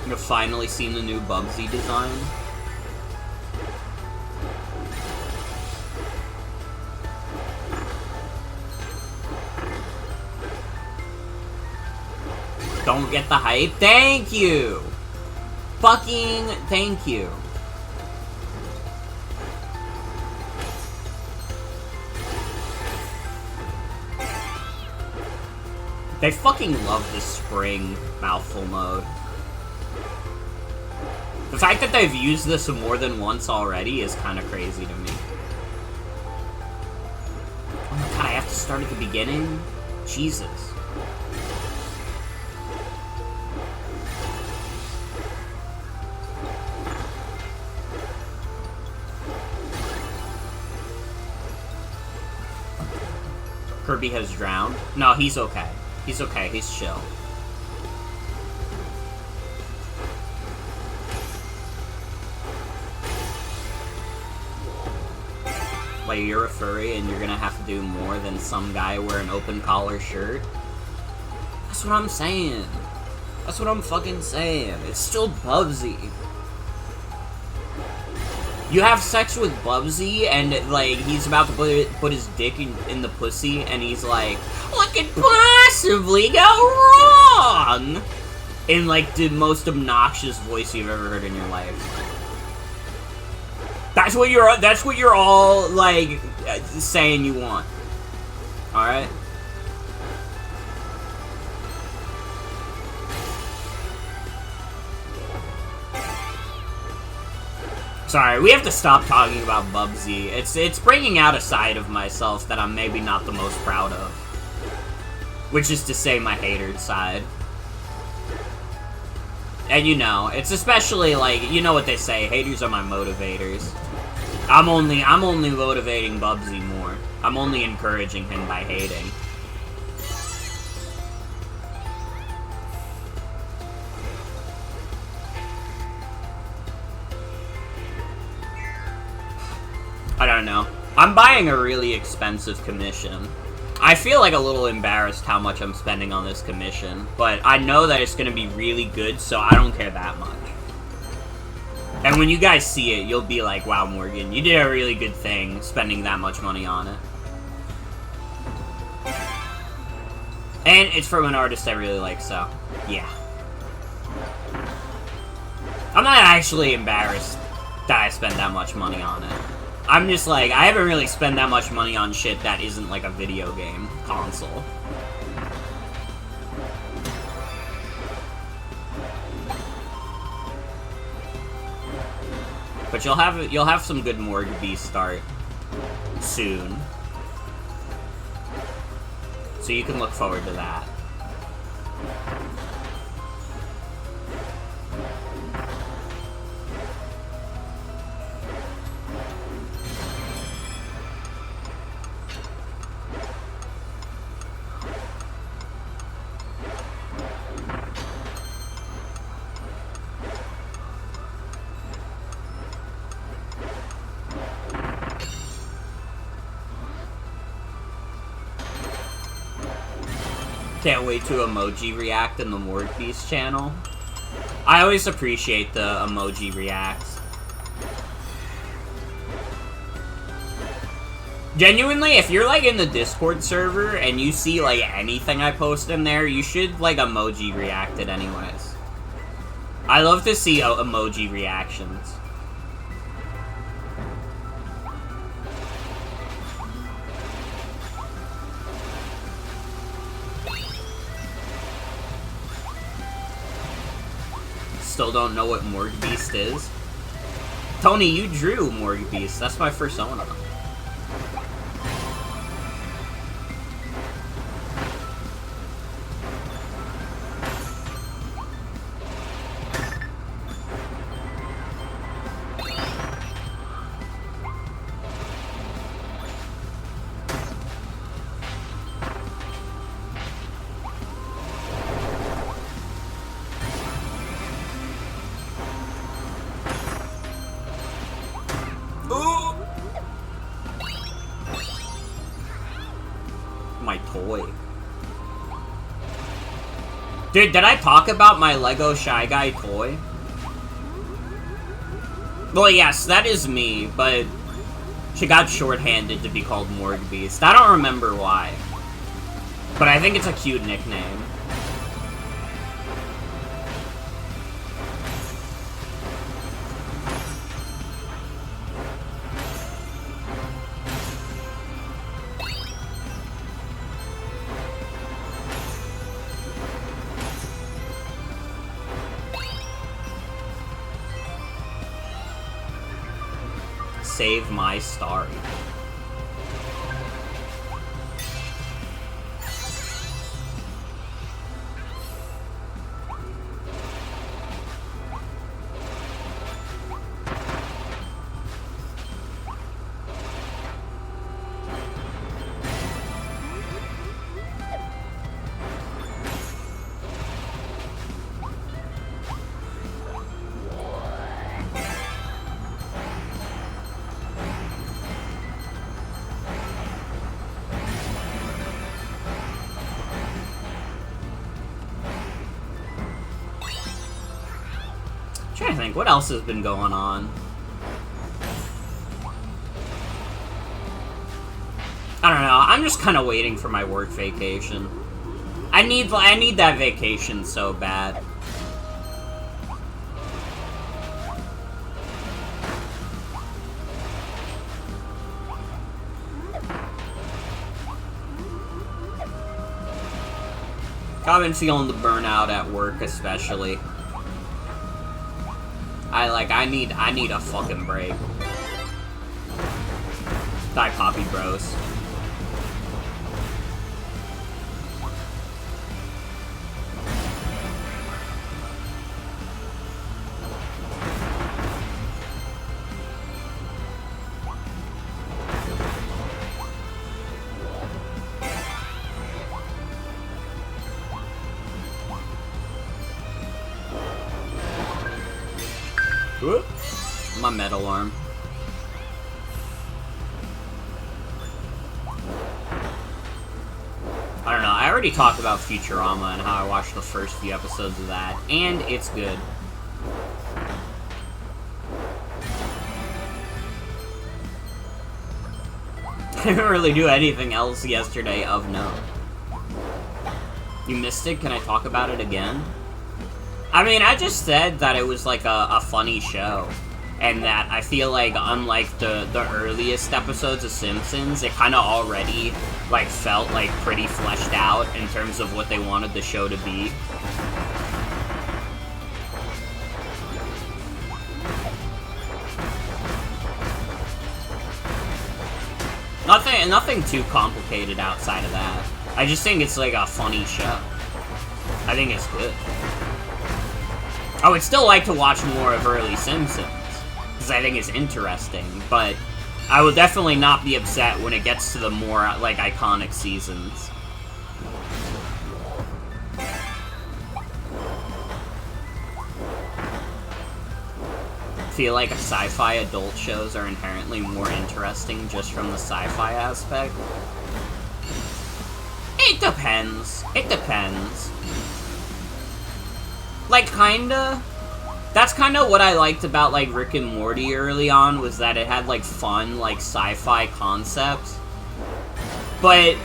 [SPEAKER 1] You've finally seen the new Bubsy design. Don't get the hype. Thank you! Fucking thank you. They fucking love the spring mouthful mode. The fact that they've used this more than once already is kind of crazy to me. Oh my god, I have to start at the beginning? Jesus. Kirby has drowned. No, he's okay. He's okay. He's chill. Like, you're a furry and you're gonna have to do more than some guy wear an open collar shirt? That's what I'm saying. That's what I'm fucking saying. It's still Bubsy. You have sex with Bubsy, and, like, he's about to put his dick in the pussy, and he's like, what could possibly go wrong? In, like, the most obnoxious voice you've ever heard in your life. That's what you're all, like, saying you want. Alright? Sorry, we have to stop talking about Bubsy. It's bringing out a side of myself that I'm maybe not the most proud of. Which is to say my hater side. And you know, it's especially like, you know what they say, haters are my motivators. I'm only motivating Bubsy more. I'm only encouraging him by hating. I don't know. I'm buying a really expensive commission. I feel like a little embarrassed how much I'm spending on this commission, but I know that it's gonna be really good, so I don't care that much. And when you guys see it, you'll be like, wow, Morgan, you did a really good thing spending that much money on it. And it's from an artist I really like, so, yeah. I'm not actually embarrassed that I spent that much money on it. I'm just like, I haven't really spent that much money on shit that isn't like a video game console. But you'll have some good Morgan start soon. So you can look forward to that. Can't wait to emoji react in the Morgue Beast channel. I always appreciate the emoji reacts. Genuinely, if you're like in the Discord server and you see like anything I post in there, you should like emoji react it anyways. I love to see emoji reactions. Still don't know what Morgue Beast is. Tony, you drew Morgue Beast. That's my persona. Dude, did I talk about my Lego Shy Guy toy? Well, yes, that is me, but she got shorthanded to be called Morgue Beast. I don't remember why. But I think it's a cute nickname. Save my Starry. Trying to think, what else has been going on? I don't know, I'm just kind of waiting for my work vacation. I need that vacation so bad. I've been feeling the burnout at work, especially. I need a fucking break. Die Poppy Bros. Whoop. My metal arm. I don't know, I already talked about Futurama and how I watched the first few episodes of that, and it's good. I didn't really do anything else yesterday of note. You missed it? Can I talk about it again? I mean, I just said that it was like a funny show, and that I feel like unlike the earliest episodes of Simpsons, it kind of already like felt like pretty fleshed out in terms of what they wanted the show to be. Nothing too complicated outside of that. I just think it's like a funny show. I think it's good. I would still like to watch more of early Simpsons, because I think it's interesting, but I will definitely not be upset when it gets to the more, like, iconic seasons. I feel like sci-fi adult shows are inherently more interesting just from the sci-fi aspect. It depends. It depends. Like, kinda. That's kinda what I liked about, like, Rick and Morty early on, was that it had, like, fun, like, sci-fi concepts. But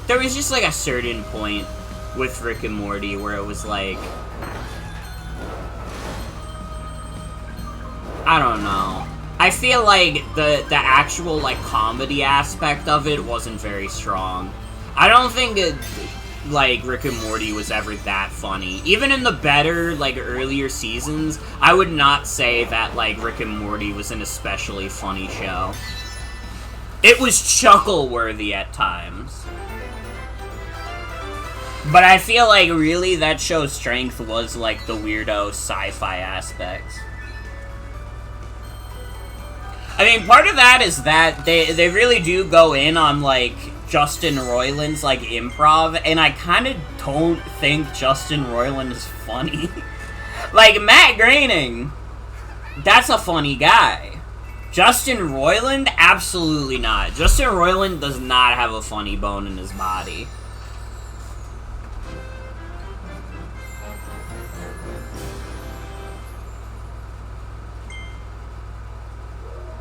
[SPEAKER 1] there was just, like, a certain point with Rick and Morty where it was, like... I don't know. I feel like the actual, like, comedy aspect of it wasn't very strong. I don't think it... like, Rick and Morty was ever that funny. Even in the better, like, earlier seasons, I would not say that, like, Rick and Morty was an especially funny show. It was chuckle-worthy at times. But I feel like, really, that show's strength was, like, the weirdo sci-fi aspects. I mean, part of that is that they really do go in on, like... Justin Roiland's, like, improv, and I kind of don't think Justin Roiland is funny. Like, Matt Groening, that's a funny guy. Justin Roiland, absolutely not. Justin Roiland does not have a funny bone in his body.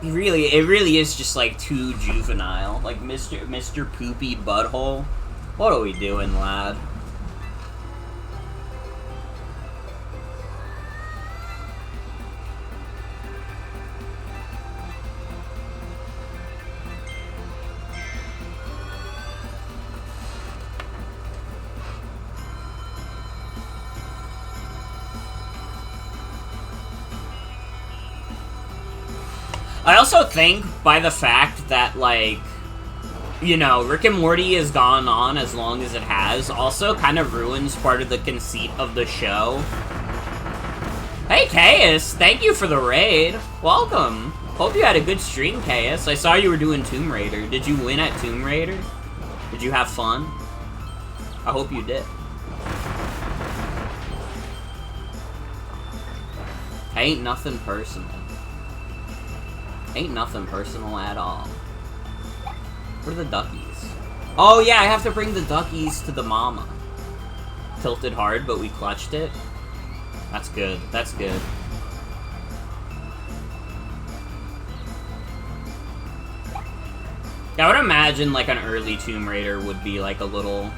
[SPEAKER 1] It really is just, like, too juvenile. Like, Mr. Poopy Butthole. What are we doing, lad? I also think, by the fact that, like, you know, Rick and Morty has gone on as long as it has, also kind of ruins part of the conceit of the show. Hey, Chaos! Thank you for the raid! Welcome! Hope you had a good stream, Chaos. I saw you were doing Tomb Raider. Did you win at Tomb Raider? Did you have fun? I hope you did. Ain't nothing personal. Ain't nothing personal at all. Where are the duckies? Oh yeah, I have to bring the duckies to the mama. Tilted hard, but we clutched it. That's good. That's good. I would imagine like an early Tomb Raider would be like a little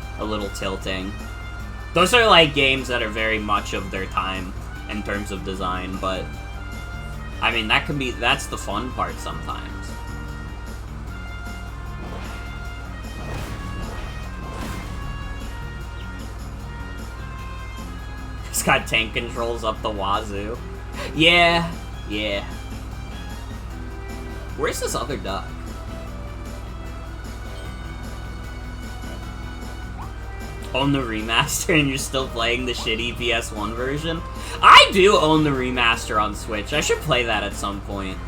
[SPEAKER 1] tilting. Those are like games that are very much of their time in terms of design, but I mean, that's the fun part sometimes. It's got tank controls up the wazoo. Yeah, yeah. Where's this other duck? Own the remaster and you're still playing the shitty PS1 version? I do own the remaster on Switch. I should play that at some point.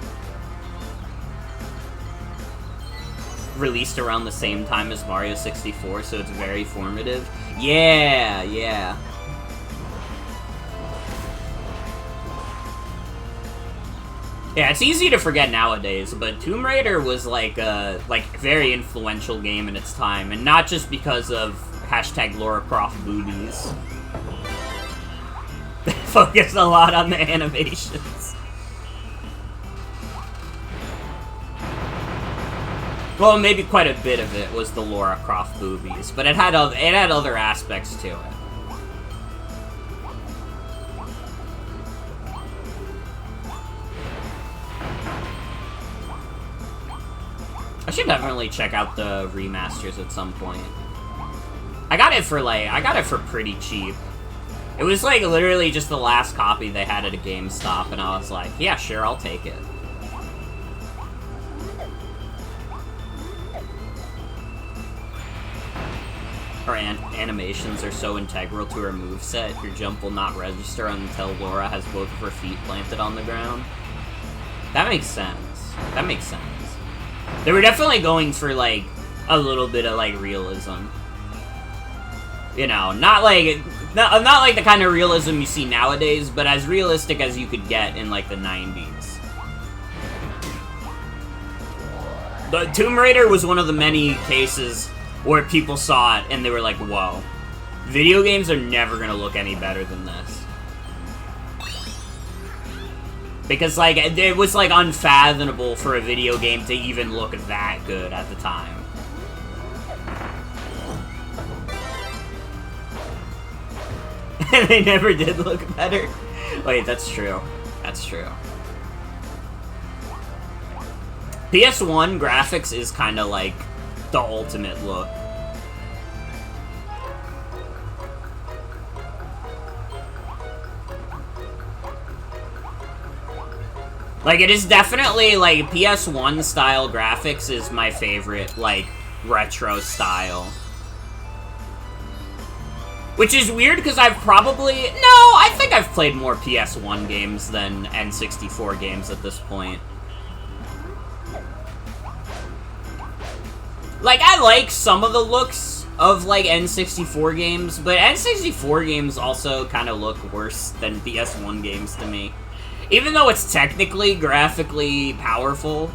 [SPEAKER 1] Released around the same time as Mario 64, so it's very formative. Yeah, yeah. Yeah, it's easy to forget nowadays, but Tomb Raider was like a very influential game in its time, and not just because of hashtag Lara Croft boobies. They focused a lot on the animations. Well, maybe quite a bit of it was the Lara Croft boobies, but it had other aspects to it. I should definitely check out the remasters at some point. I got it for pretty cheap. It was like literally just the last copy they had at a GameStop, and I was like, yeah, sure, I'll take it. Her animations are so integral to her moveset, your jump will not register until Laura has both of her feet planted on the ground. That makes sense. That makes sense. They were definitely going for, like, a little bit of, like, realism. You know, not like the kind of realism you see nowadays, but as realistic as you could get in, like, the 90s. The Tomb Raider was one of the many cases Or people saw it and they were like, whoa. Video games are never gonna look any better than this. Because, like, it was, like, unfathomable for a video game to even look that good at the time. And they never did look better. Wait, that's true. That's true. PS1 graphics is kind of like the ultimate look. Like, it is definitely, like, PS1 style graphics is my favorite, like, retro style. Which is weird, because I've probably... No, I think I've played more PS1 games than N64 games at this point. Like, I like some of the looks of, like, N64 games, but N64 games also kind of look worse than PS1 games to me. Even though it's technically, graphically powerful.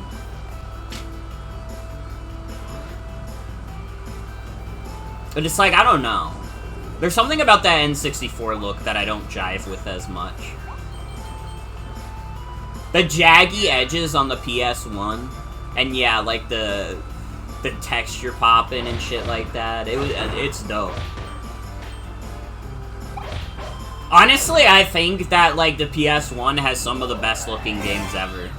[SPEAKER 1] But it's like, I don't know. There's something about that N64 look that I don't jive with as much. The jaggy edges on the PS1, and yeah, like the texture popping and shit like that. It's dope. Honestly, I think that, like, the PS1 has some of the best looking games ever.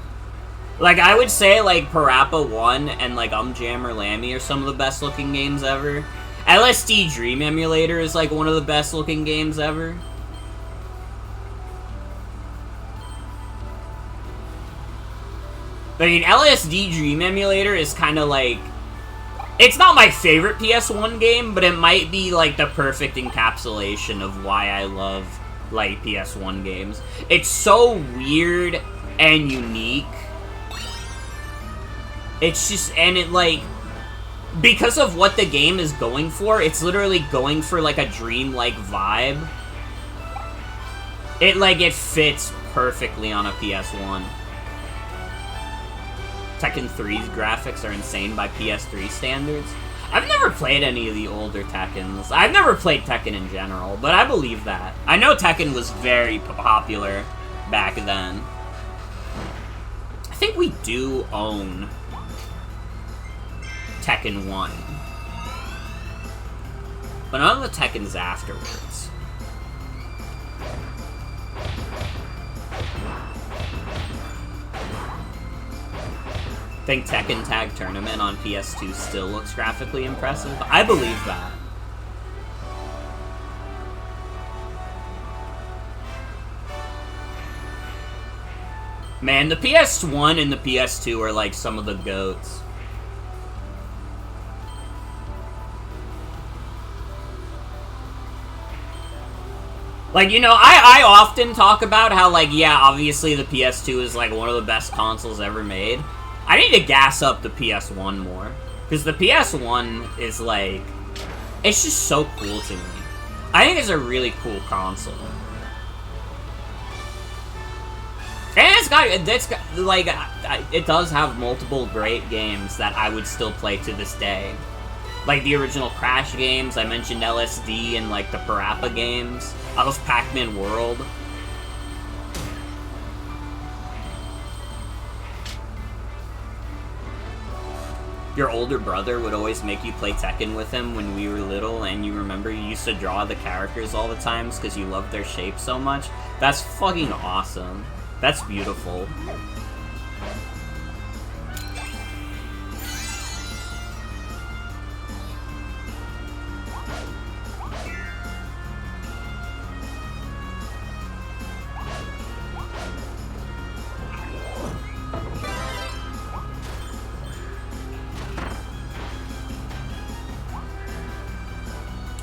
[SPEAKER 1] Like, I would say, like, Parappa 1 and, like, Jammer Lammy are some of the best looking games ever. LSD Dream Emulator is, like, one of the best looking games ever. I mean, LSD Dream Emulator is kind of like... It's not my favorite PS1 game, but it might be, like, the perfect encapsulation of why I love, like, PS1 games. It's so weird and unique. It's just... And it, like... Because of what the game is going for, it's literally going for, like, a dream-like vibe. It fits perfectly on a PS1. Tekken 3's graphics are insane by PS3 standards. I've never played any of the older Tekkens. I've never played Tekken in general, but I believe that. I know Tekken was very popular back then. I think we do own Tekken 1. But none of the Tekkens afterwards. I think Tekken Tag Tournament on PS2 still looks graphically impressive. I believe that. Man, the PS1 and the PS2 are like some of the GOATs. Like, you know, I often talk about how, like, yeah, obviously the PS2 is, like, one of the best consoles ever made. I need to gas up the PS1 more. Because the PS1 is, like... It's just so cool to me. I think it's a really cool console. And it does have multiple great games that I would still play to this day. Like the original Crash games, I mentioned LSD and, like, the Parappa games. I love Pac-Man World. Your older brother would always make you play Tekken with him when we were little, and you remember you used to draw the characters all the times because you loved their shape so much? That's fucking awesome. That's beautiful.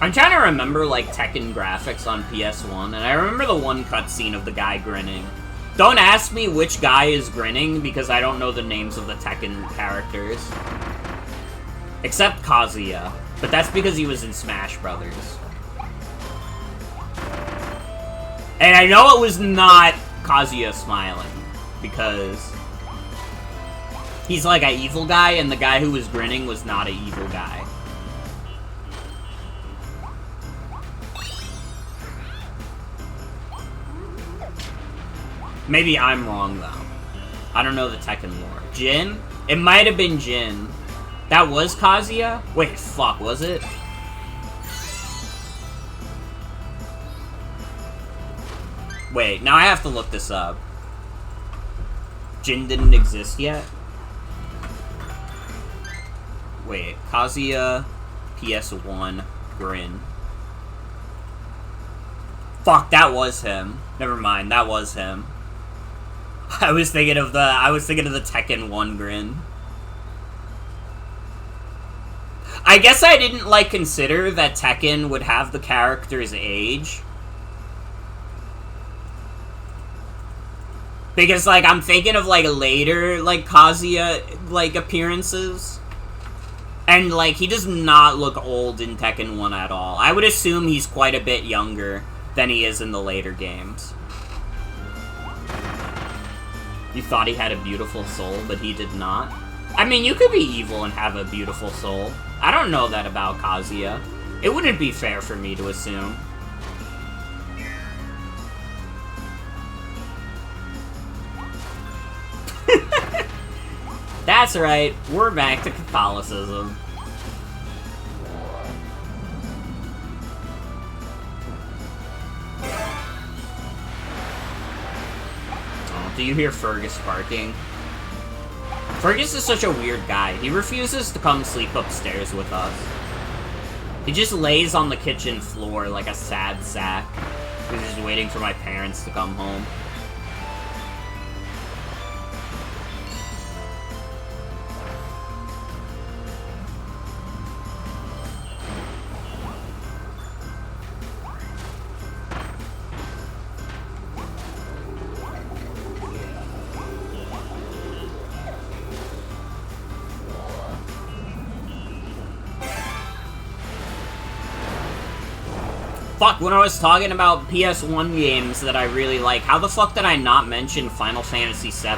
[SPEAKER 1] I'm trying to remember, like, Tekken graphics on PS1, and I remember the one cutscene of the guy grinning. Don't ask me which guy is grinning, because I don't know the names of the Tekken characters. Except Kazuya, but that's because he was in Smash Brothers. And I know it was not Kazuya smiling, because he's like an evil guy, and the guy who was grinning was not an evil guy. Maybe I'm wrong, though. I don't know the Tekken lore. Jin? It might have been Jin. That was Kazuya? Wait, fuck, was it? Wait, now I have to look this up. Jin didn't exist yet? Wait, Kazuya, PS1, Grin. Fuck, that was him. Never mind, that was him. I was thinking of the Tekken 1 Grin. I guess I didn't, like, consider that Tekken would have the character's age. Because, like, I'm thinking of, like, later, like, Kazuya, like, appearances. And, like, he does not look old in Tekken 1 at all. I would assume he's quite a bit younger than he is in the later games. You thought he had a beautiful soul, but he did not? I mean, you could be evil and have a beautiful soul. I don't know that about Kazuya. It wouldn't be fair for me to assume. That's right, we're back to Catholicism. Oh, do you hear Fergus barking? Fergus is such a weird guy. He refuses to come sleep upstairs with us. He just lays on the kitchen floor like a sad sack. He's just waiting for my parents to come home. Fuck, when I was talking about PS1 games that I really like, how the fuck did I not mention Final Fantasy VII?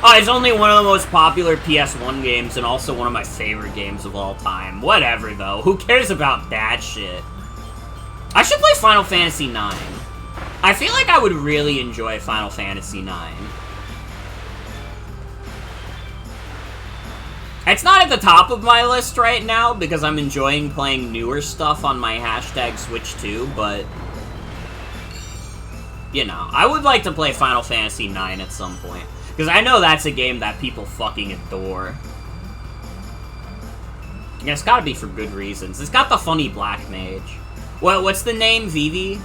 [SPEAKER 1] Oh, it's only one of the most popular PS1 games and also one of my favorite games of all time. Whatever, though. Who cares about that shit? I should play Final Fantasy IX. I feel like I would really enjoy Final Fantasy IX. It's not at the top of my list right now, because I'm enjoying playing newer stuff on my hashtag Switch 2, but... you know, I would like to play Final Fantasy IX at some point. Because I know that's a game that people fucking adore. And it's gotta be for good reasons. It's got the funny black mage. Well, what's the name? Vivi?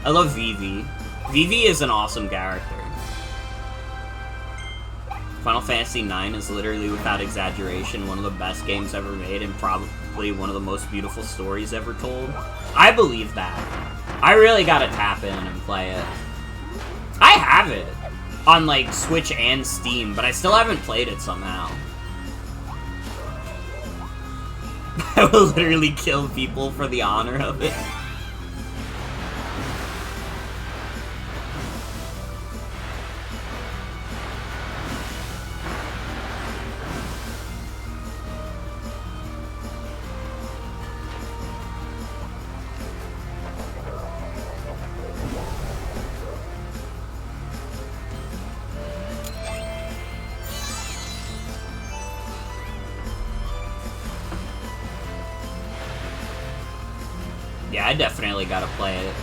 [SPEAKER 1] I love Vivi. Vivi is an awesome character. Final Fantasy IX is literally, without exaggeration, one of the best games ever made and probably one of the most beautiful stories ever told. I believe that. I really gotta tap in and play it. I have it on, like, Switch and Steam, but I still haven't played it somehow. I will literally kill people for the honor of it. Yeah, I definitely gotta play it.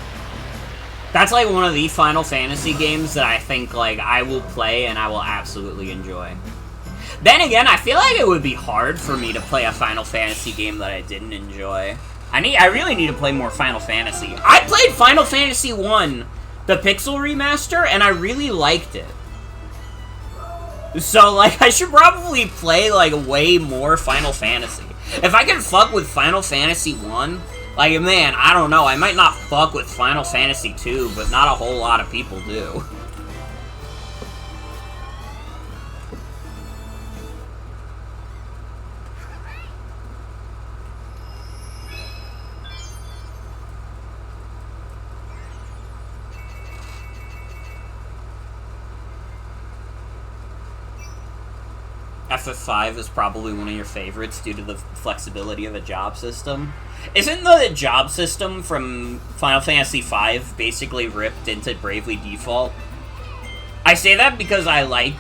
[SPEAKER 1] That's like one of the Final Fantasy games that I think, like, I will play and I will absolutely enjoy. Then again, I feel like it would be hard for me to play a Final Fantasy game that I didn't enjoy. I really need to play more Final Fantasy. I played Final Fantasy 1, the Pixel Remaster, and I really liked it. So, like, I should probably play, like, way more Final Fantasy. If I can fuck with Final Fantasy 1... like, man, I don't know, I might not fuck with Final Fantasy 2, but not a whole lot of people do. FF5 is probably one of your favorites due to the flexibility of the job system. Isn't the job system from Final Fantasy V basically ripped into Bravely Default? I say that because I like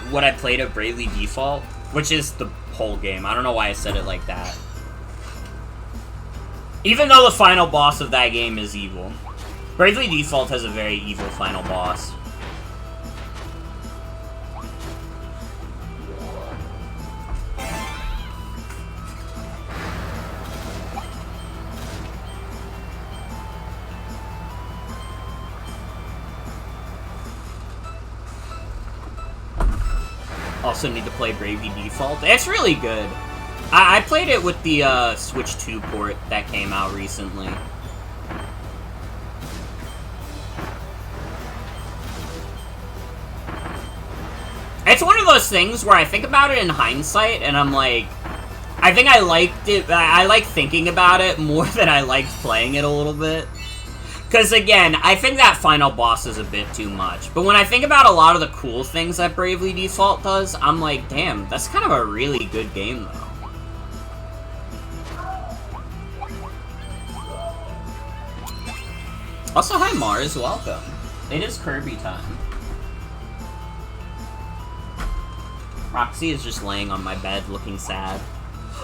[SPEAKER 1] what I played at Bravely Default, which is the whole game. I don't know why I said it like that. Even though the final boss of that game is evil. Bravely Default has a very evil final boss. Also need to play Bravely Default. It's really good. I played it with the Switch 2 port that came out recently. It's one of those things where I think about it in hindsight, and I'm like, I think I liked it. I like thinking about it more than I liked playing it a little bit. Because, again, I think that final boss is a bit too much. But when I think about a lot of the cool things that Bravely Default does, I'm like, damn, that's kind of a really good game, though. Also, hi Mars, welcome. It is Kirby time. Roxy is just laying on my bed looking sad.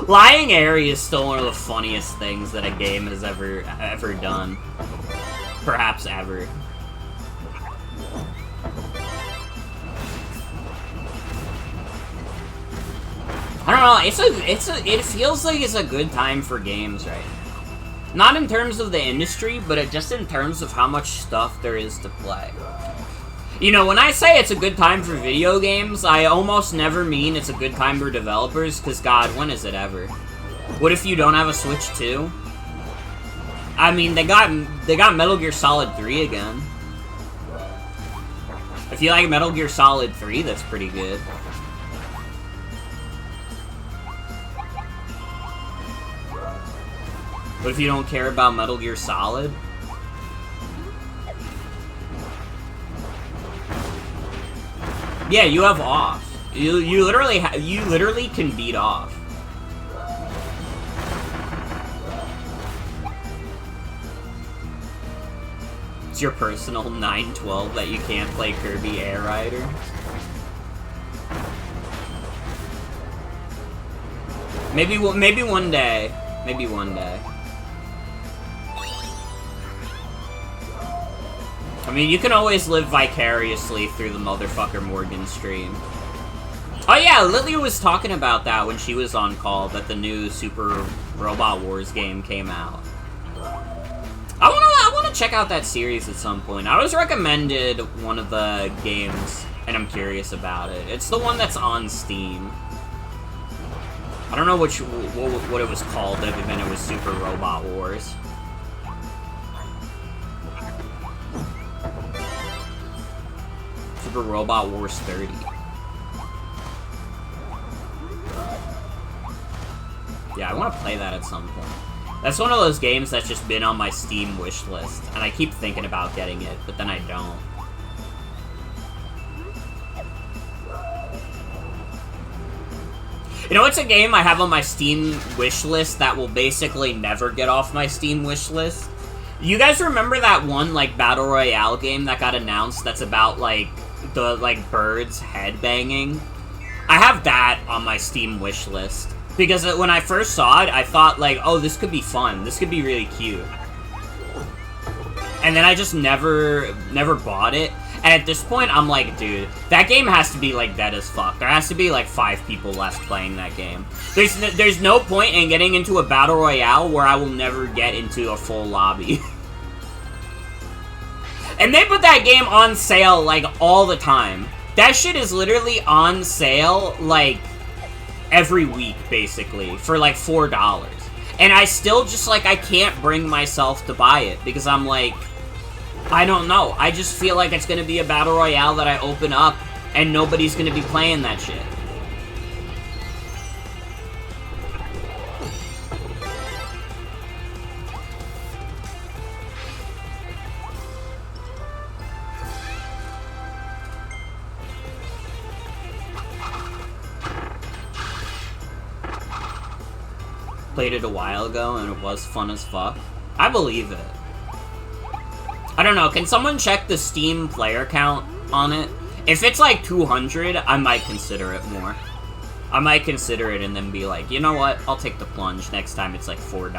[SPEAKER 1] Lying Airy is still one of the funniest things that a game has ever done. Perhaps ever. I don't know, it feels like it's a good time for games right now. Not in terms of the industry, but just in terms of how much stuff there is to play. You know, when I say it's a good time for video games, I almost never mean it's a good time for developers, because god, when is it ever? What if you don't have a Switch 2? I mean, they got Metal Gear Solid 3 again. If you like Metal Gear Solid 3, that's pretty good. But if you don't care about Metal Gear Solid, yeah, you have off. You literally can beat off. It's your personal 912 that you can't play Kirby Air Rider. Maybe one day. Maybe one day. I mean, you can always live vicariously through the motherfucker Morgan stream. Oh yeah, Lily was talking about that when she was on call, that the new Super Robot Wars game came out. I wanna check out that series at some point. I was recommended one of the games, and I'm curious about it. It's the one that's on Steam. I don't know what it was called other than it was Super Robot Wars. Super Robot Wars 30. Yeah, I want to play that at some point. That's one of those games that's just been on my Steam wish list, and I keep thinking about getting it, but then I don't. You know, it's a game I have on my Steam wish list that will basically never get off my Steam wish list. You guys remember that one, like, Battle Royale game that got announced that's about, like, the, like, birds headbanging? I have that on my Steam wish list. Because when I first saw it, I thought, like, oh, this could be fun. This could be really cute. And then I just never bought it. And at this point, I'm like, dude, that game has to be, like, dead as fuck. There has to be, like, 5 people left playing that game. There's no point in getting into a Battle Royale where I will never get into a full lobby. And they put that game on sale, like, all the time. That shit is literally on sale, like, every week, basically, for, like, $4. And I still just, like, I can't bring myself to buy it, because I'm like, I don't know. I just feel like it's gonna be a Battle Royale that I open up, and nobody's gonna be playing that shit. Played it a while ago, and it was fun as fuck. I believe it. I don't know, can someone check the Steam player count on it? If it's like 200, I might consider it more. I might consider it and then be like, you know what? I'll take the plunge next time it's like $4.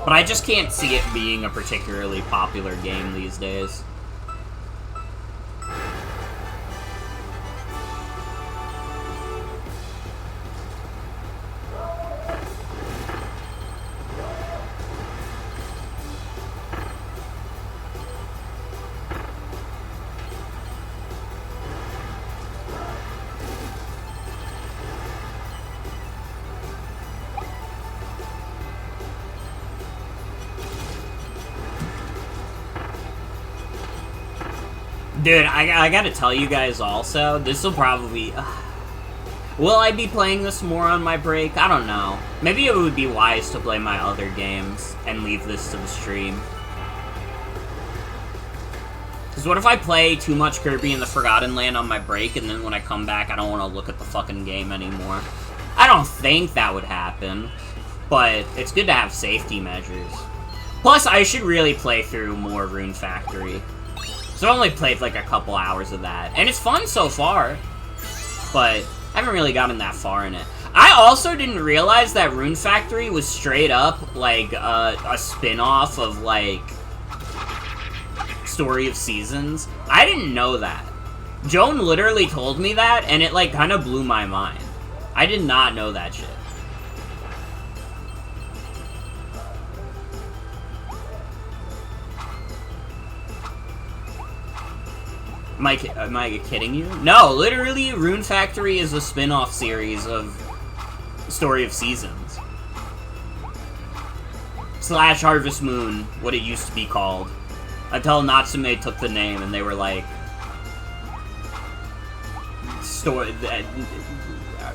[SPEAKER 1] But I just can't see it being a particularly popular game these days. Dude, I gotta tell you guys also, this will probably... will I be playing this more on my break? I don't know. Maybe it would be wise to play my other games and leave this to the stream. Because what if I play too much Kirby in the Forgotten Land on my break, and then when I come back, I don't want to look at the fucking game anymore? I don't think that would happen, but it's good to have safety measures. Plus, I should really play through more Rune Factory. So I only played like a couple hours of that, and it's fun so far, but I haven't really gotten that far in it. I also didn't realize that Rune Factory was straight up like a spin-off of like Story of Seasons. I didn't know that. Joan literally told me that, and it like kind of blew my mind. I did not know that shit. Am I kidding you? No, literally, Rune Factory is a spin-off series of Story of Seasons. / Harvest Moon, what it used to be called. Until Natsume took the name and they were like...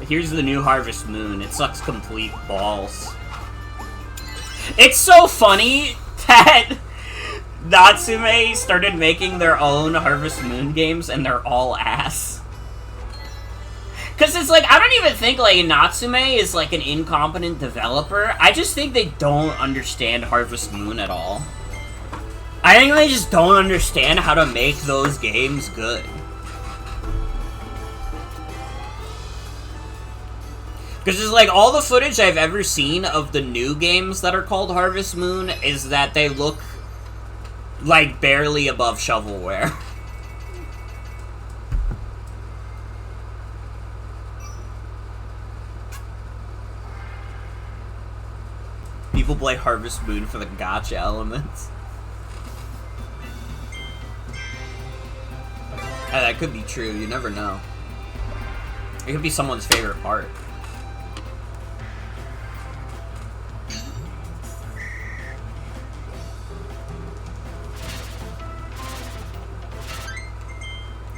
[SPEAKER 1] here's the new Harvest Moon. It sucks complete balls. It's so funny that... Natsume started making their own Harvest Moon games, and they're all ass. Because it's like, I don't even think, like, Natsume is, like, an incompetent developer. I just think they don't understand Harvest Moon at all. I think they just don't understand how to make those games good. Because it's like, all the footage I've ever seen of the new games that are called Harvest Moon is that they look... like, barely above shovelware. People play Harvest Moon for the gacha elements. That could be true, you never know. It could be someone's favorite part.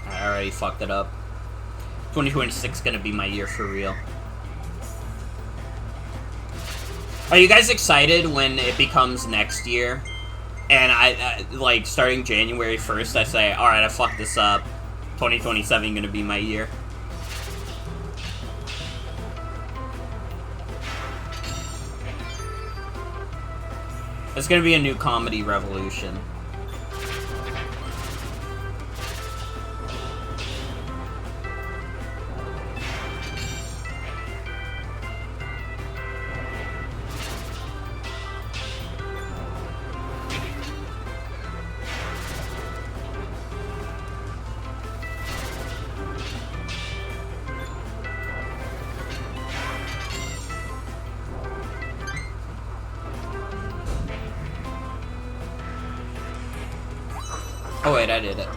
[SPEAKER 1] I already fucked it up. 2026 is gonna be my year for real. Are you guys excited when it becomes next year? And I like, starting January 1st, I say, alright, I fucked this up. 2027 gonna be my year. It's gonna be a new comedy revolution. Oh wait, I did it.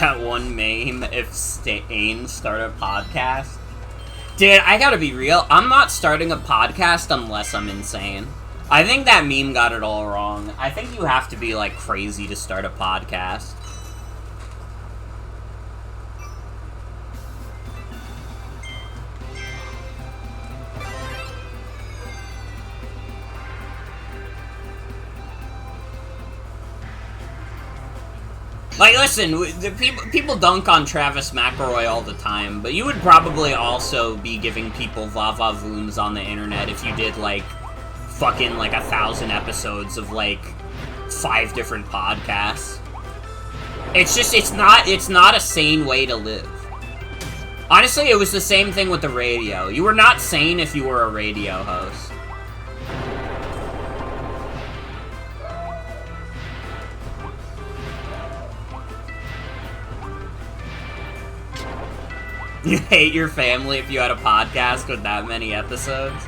[SPEAKER 1] That one meme, if Stain started a podcast. Dude, I gotta be real, I'm not starting a podcast unless I'm insane. I think that meme got it all wrong. I think you have to be, like, crazy to start a podcast. Like, listen, the people dunk on Travis McElroy all the time, but you would probably also be giving people va-va-voons on the internet if you did, like, fucking, like, 1,000 episodes of, like, 5 different podcasts. It's just, it's not a sane way to live. Honestly, it was the same thing with the radio. You were not sane if you were a radio host. You hate your family if you had a podcast with that many episodes?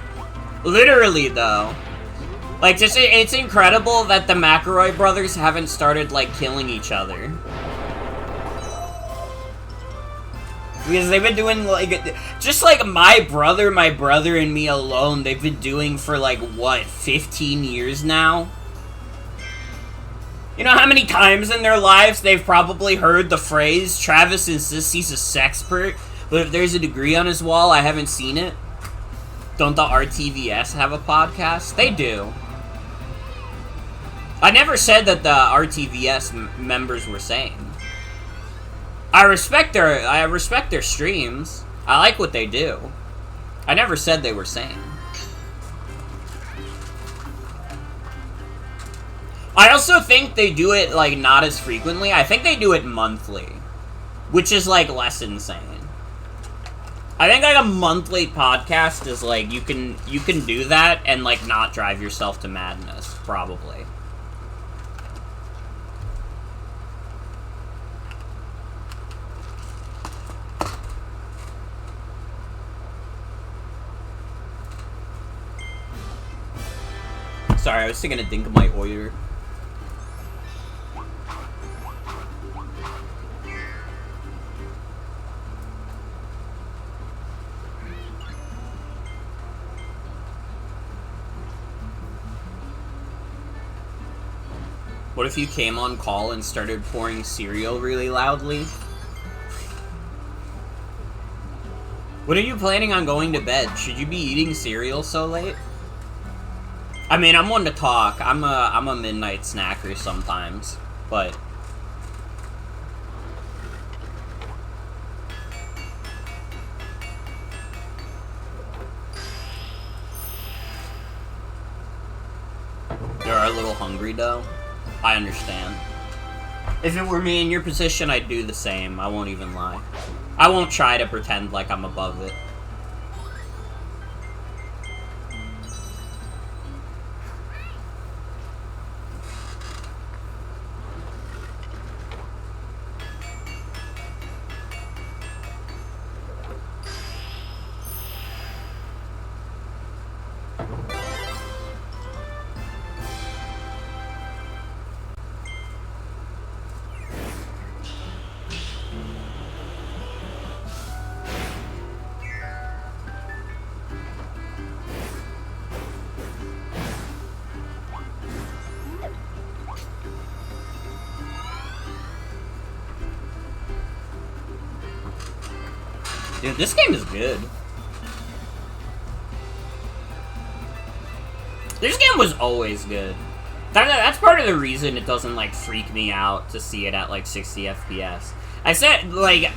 [SPEAKER 1] Literally, though. Like, just, it's incredible that the McElroy brothers haven't started, like, killing each other. Because they've been doing, like, just like my brother, and me alone, they've been doing for, like, what, 15 years now? You know how many times in their lives they've probably heard the phrase, Travis insists he's a sexpert, but if there's a degree on his wall, I haven't seen it? Don't the RTVS have a podcast? They do. I never said that the RTVS members were sane. I respect their streams. I like what they do. I never said they were sane. I also think they do it, like, not as frequently. I think they do it monthly, which is, like, less insane. I think, like, a monthly podcast is, like, you can do that and, like, not drive yourself to madness, probably. Sorry, I was taking a dink of my order. What if you came on call and started pouring cereal really loudly? When are you planning on going to bed? Should you be eating cereal so late? I mean, I'm one to talk. I'm a midnight snacker sometimes, but you're a little hungry though. I understand. If it were me in your position, I'd do the same. I won't even lie. I won't try to pretend like I'm above it. Dude, this game is good. This game was always good. That's part of the reason it doesn't, like, freak me out to see it at, like, 60 FPS. I said, like,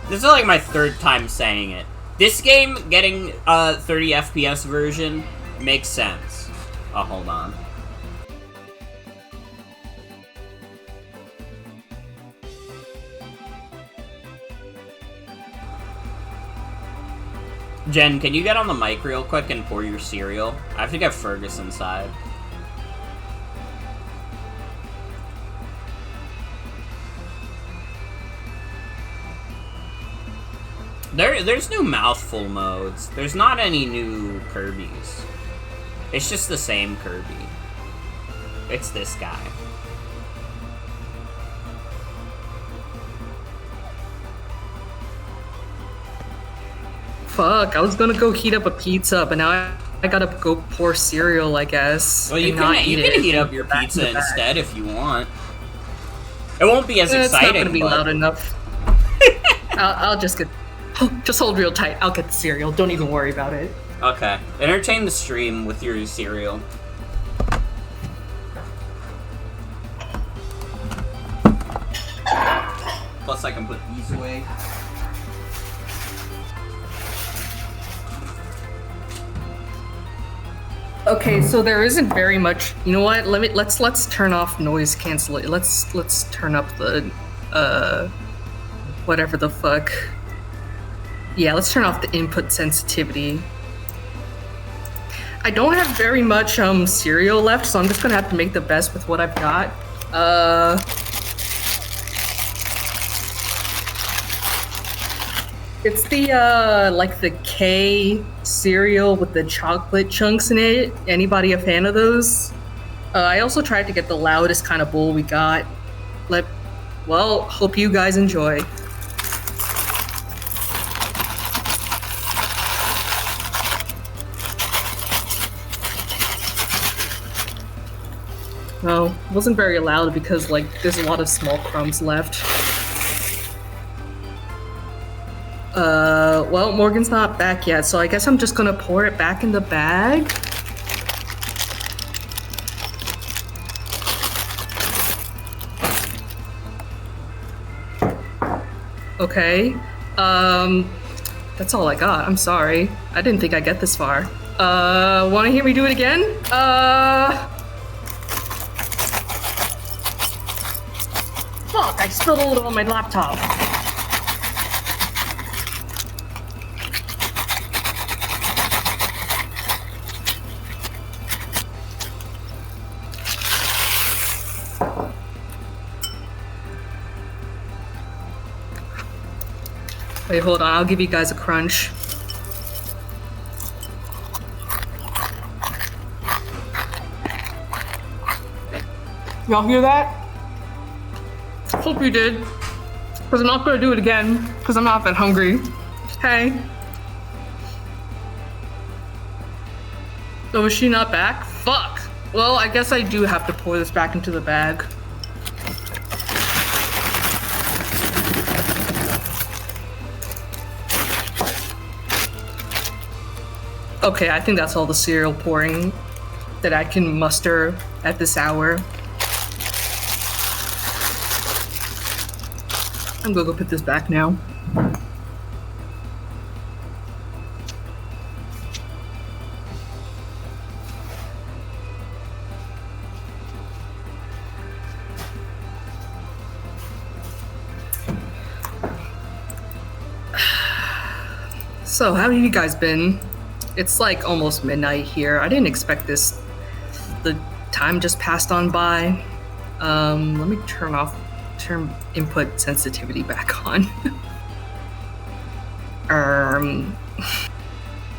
[SPEAKER 1] this is, like, my 3rd time saying it. This game getting a 30 FPS version makes sense. Oh, hold on. Jen, can you get on the mic real quick and pour your cereal? I have to get Fergus inside. There's new mouthful modes. There's not any new Kirbys. It's just the same Kirby. It's this guy.
[SPEAKER 4] Fuck, I was gonna go heat up a pizza, but now I gotta go pour cereal, I guess.
[SPEAKER 1] Well, you can heat up your pizza instead if you want. It won't be as exciting. It's not
[SPEAKER 4] gonna be loud enough. I'll just get... Just hold real tight. I'll get the cereal. Don't even worry about it.
[SPEAKER 1] Okay. Entertain the stream with your cereal. Plus, I can put these away.
[SPEAKER 4] Okay, so there isn't very much. You know what? Let's turn off noise cancellation. Let's turn up the whatever the fuck. Yeah, let's turn off the input sensitivity. I don't have very much cereal left, so I'm just gonna have to make the best with what I've got. It's the like the K cereal with the chocolate chunks in it. Anybody a fan of those? I also tried to get the loudest kind of bowl we got. Well, hope you guys enjoy. Well, it wasn't very loud because, like, there's a lot of small crumbs left. Well, Morgan's not back yet, so I guess I'm just gonna pour it back in the bag. Okay. That's all I got. I'm sorry. I didn't think I'd get this far. Wanna hear me do it again? Fuck, I spilled a little on my laptop. Wait, hold on, I'll give you guys a crunch. Y'all hear that? Hope you did. Because I'm not gonna do it again, because I'm not that hungry. Hey. So is she not back? Fuck! Well, I guess I do have to pour this back into the bag. Okay, I think that's all the cereal pouring that I can muster at this hour. I'm gonna go put this back now. So, how have you guys been? It's like almost midnight here. I didn't expect this. The time just passed on by. Let me turn input sensitivity back on.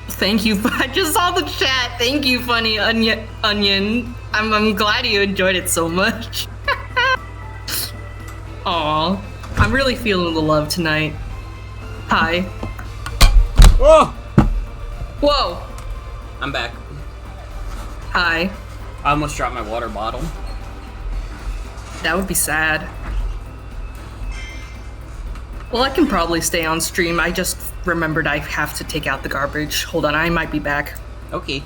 [SPEAKER 4] Thank you. I just saw the chat. Thank you, Funny Onion. I'm glad you enjoyed it so much. Aw, I'm really feeling the love tonight. Hi.
[SPEAKER 1] Whoa!
[SPEAKER 4] Whoa.
[SPEAKER 1] I'm back.
[SPEAKER 4] Hi.
[SPEAKER 1] I almost dropped my water bottle.
[SPEAKER 4] That would be sad. Well, I can probably stay on stream. I just remembered I have to take out the garbage. Hold on, I might be back.
[SPEAKER 1] Okay.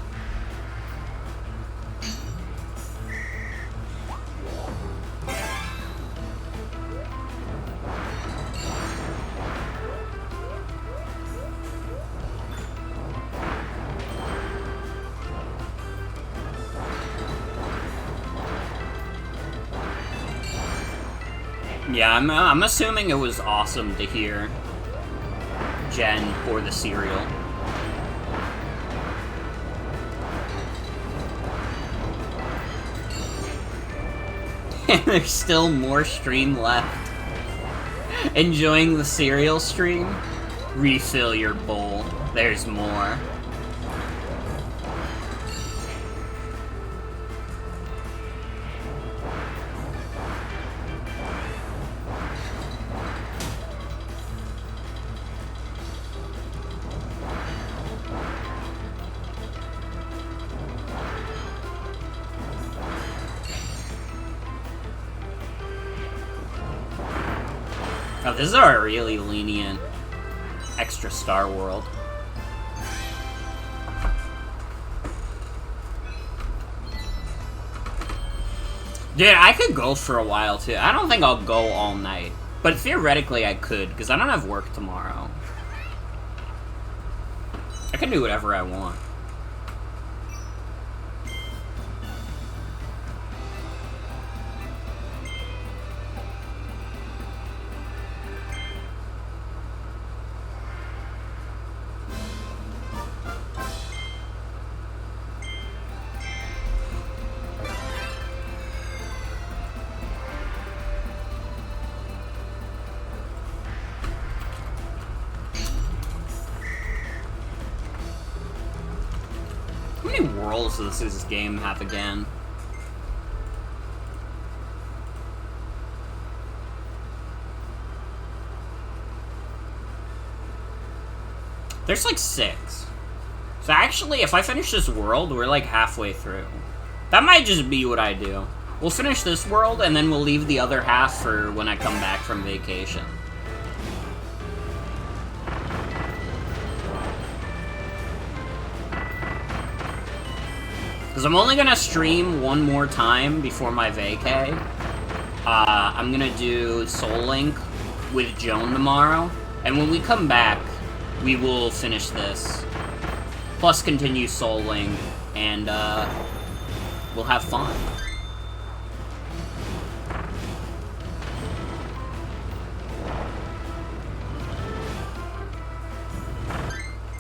[SPEAKER 1] Yeah, I'm assuming it was awesome to hear Jen pour the cereal. And there's still more stream left. Enjoying the cereal stream? Refill your bowl. There's more. Oh, this is a really lenient extra Star World. Dude, I could go for a while too. I don't think I'll go all night. But theoretically I could, because I don't have work tomorrow. I can do whatever I want. How many worlds does this game have again? There's like 6. So actually, if I finish this world, we're like halfway through. That might just be what I do. We'll finish this world, and then we'll leave the other half for when I come back from vacation. Because I'm only gonna stream one more time before my vacay. I'm gonna do Soul Link with Joan tomorrow, and when we come back, we will finish this. Plus continue Soul Link, and we'll have fun.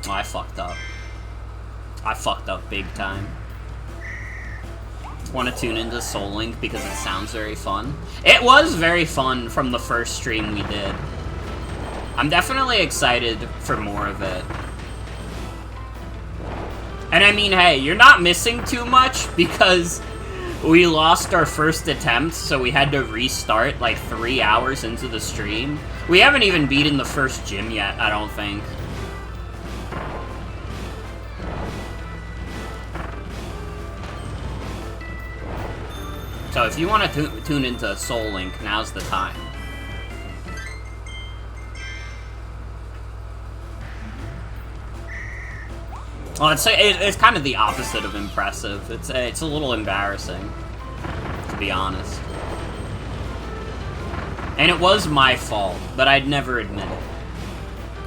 [SPEAKER 1] Oh, I fucked up. I fucked up big time. Want to tune into Soul Link because it sounds very fun. It was very fun from the first stream we did. I'm definitely excited for more of it. And I mean, hey, you're not missing too much because we lost our first attempt, so we had to restart like 3 hours into the stream. We haven't even beaten the first gym yet, I don't think. So if you want to tune into Soul Link, now's the time. Well, it's kind of the opposite of impressive. It's a little embarrassing, to be honest. And it was my fault, but I'd never admit it.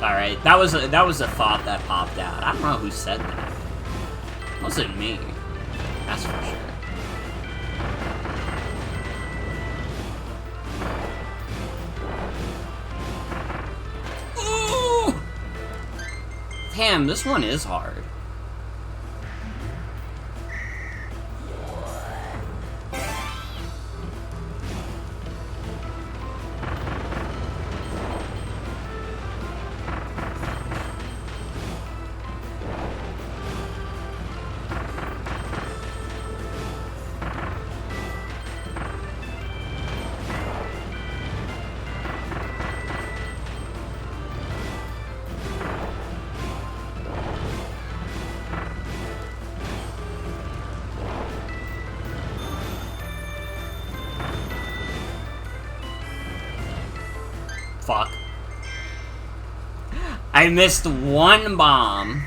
[SPEAKER 1] All right, that was a thought that popped out. I don't know who said that. It wasn't me. That's for sure. Ooh! Damn, this one is hard. Fuck. I missed one bomb.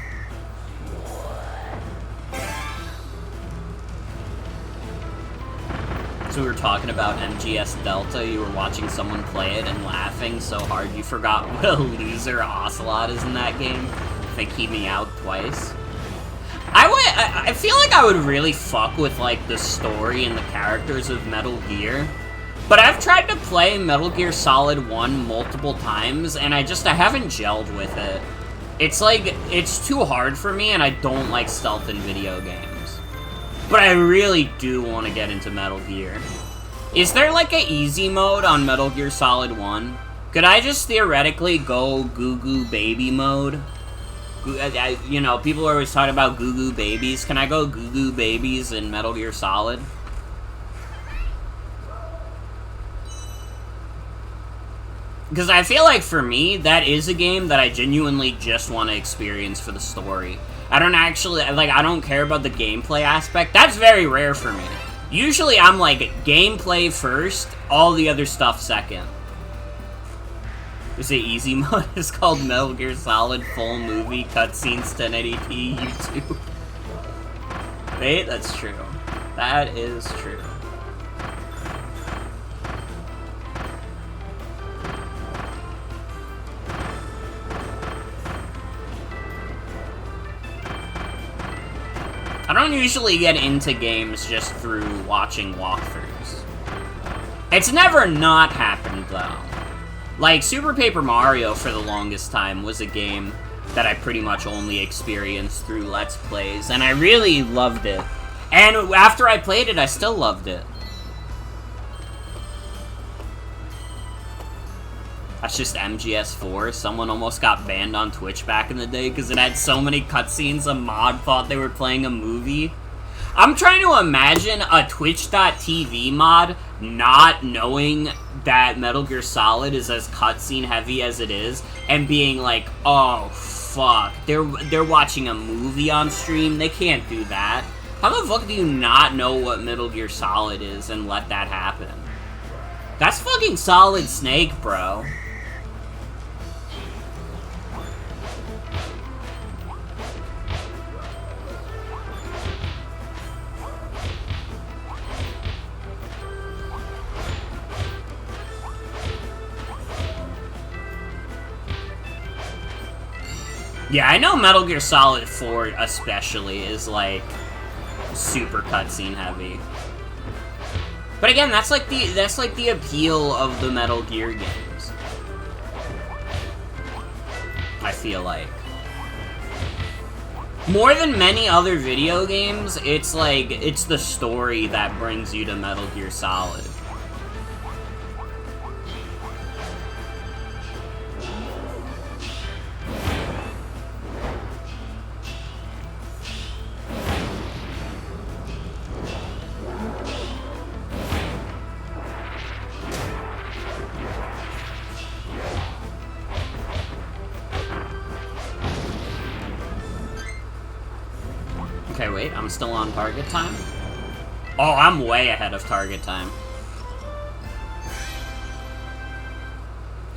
[SPEAKER 1] So we were talking about MGS Delta, you were watching someone play it and laughing so hard you forgot what a loser Ocelot is in that game. They keep me out twice. I feel like I would really fuck with like the story and the characters of Metal Gear. But I've tried to play Metal Gear Solid 1 multiple times, and I haven't gelled with it. It's like, it's too hard for me, and I don't like stealth in video games. But I really do want to get into Metal Gear. Is there like a easy mode on Metal Gear Solid 1? Could I just theoretically go Goo Goo Baby mode? You know, people are always talking about Goo Goo Babies. Can I go Goo Goo Babies in Metal Gear Solid? Because I feel like, for me, that is a game that I genuinely just want to experience for the story. I don't actually, like, I don't care about the gameplay aspect. That's very rare for me. Usually, I'm like, gameplay first, all the other stuff second. Is it easy mode? It's called Metal Gear Solid Full Movie Cutscenes 1080p YouTube. Wait, that's true. That is true. don't usually get into games just through watching walkthroughs. It's never not happened, though. Like, Super Paper Mario, for the longest time, was a game that I pretty much only experienced through Let's Plays, and I really loved it. And after I played it, I still loved it. That's just MGS4. Someone almost got banned on Twitch back in the day because it had so many cutscenes a mod thought they were playing a movie. I'm trying to imagine a Twitch.tv mod not knowing that Metal Gear Solid is as cutscene heavy as it is and being like, oh fuck, they're watching a movie on stream. They can't do that. How the fuck do you not know what Metal Gear Solid is and let that happen? That's fucking Solid Snake, bro. Yeah, I know Metal Gear Solid 4 especially is, like, super cutscene heavy. But again, that's like the appeal of the Metal Gear games. I feel like. More than many other video games, it's like, it's the story that brings you to Metal Gear Solid. Okay, wait, I'm still on target time? Oh, I'm way ahead of target time.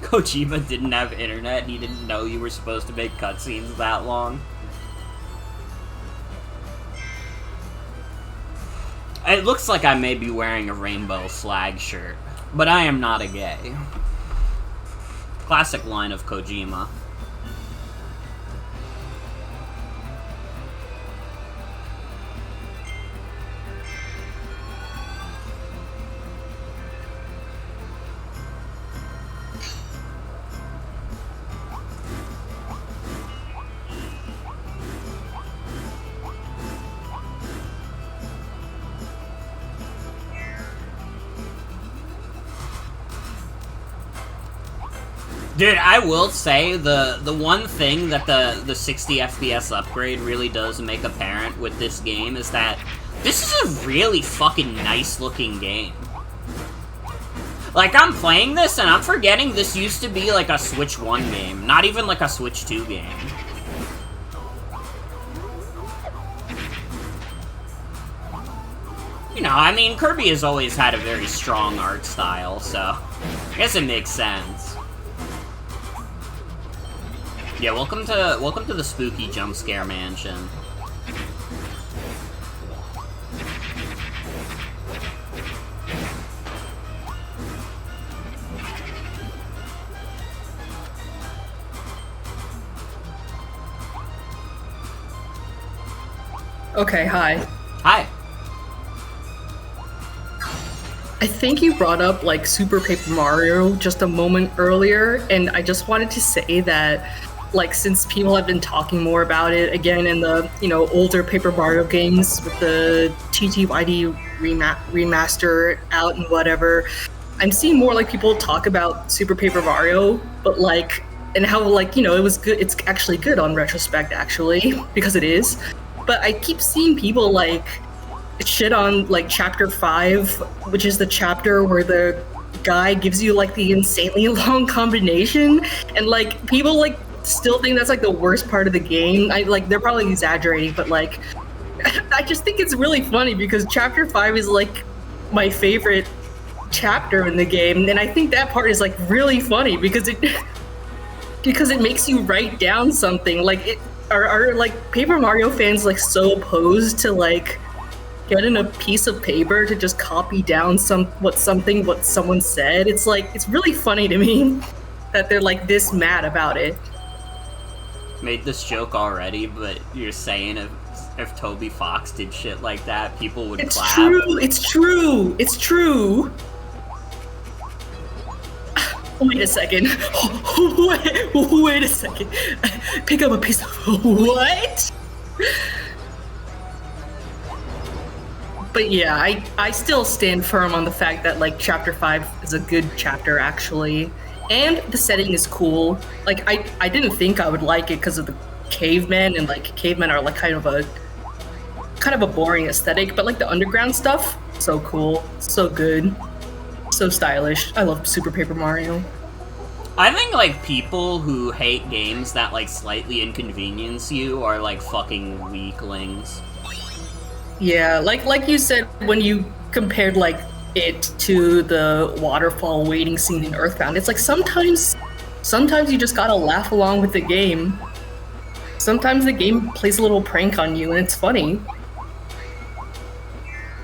[SPEAKER 1] Kojima didn't have internet, he didn't know you were supposed to make cutscenes that long. It looks like I may be wearing a rainbow flag shirt, but I am not a gay. Classic line of Kojima. Dude, I will say, the one thing that the 60 FPS upgrade really does make apparent with this game is that this is a really fucking nice looking game. Like, I'm playing this and I'm forgetting this used to be like a Switch 1 game, not even like a Switch 2 game. You know, I mean, Kirby has always had a very strong art style, so I guess it makes sense. Yeah, welcome to the spooky jump scare mansion.
[SPEAKER 4] Okay, hi.
[SPEAKER 1] Hi.
[SPEAKER 4] I think you brought up like Super Paper Mario just a moment earlier, and I just wanted to say that, like, since people have been talking more about it again in the, you know, older Paper Mario games with the TTYD remaster out and whatever, I'm seeing more like people talk about Super Paper Mario, but like, and how, like, you know, it was good. It's actually good on retrospect, actually, because it is. But I keep seeing people like shit on like Chapter 5, which is the chapter where the guy gives you like the insanely long combination, and like people like still think that's like the worst part of the game. I like, they're probably exaggerating, but like I just think it's really funny because Chapter 5 is like my favorite chapter in the game, and I think that part is like really funny because it makes you write down something. Like, it are like Paper Mario fans like so opposed to like getting a piece of paper to just copy down what someone said. It's like, it's really funny to me that they're like this mad about it.
[SPEAKER 1] Made this joke already, but you're saying if Toby Fox did shit like that, people would
[SPEAKER 4] It's
[SPEAKER 1] clap.
[SPEAKER 4] true. It's true. It's true. Wait a second. Wait a second. Pick up a piece of what? But yeah, I still stand firm on the fact that like chapter 5 is a good chapter actually. And the setting is cool. Like I didn't think I would like it because of the cavemen, and like cavemen are like kind of a boring aesthetic, but like the underground stuff, so cool, so good, so stylish. I love Super Paper Mario.
[SPEAKER 1] I think, like, people who hate games that, like, slightly inconvenience you are, like, fucking weaklings.
[SPEAKER 4] Yeah, like you said when you compared like it to the waterfall waiting scene in Earthbound, it's like sometimes you just gotta laugh along with the game. Sometimes the game plays a little prank on you and it's funny.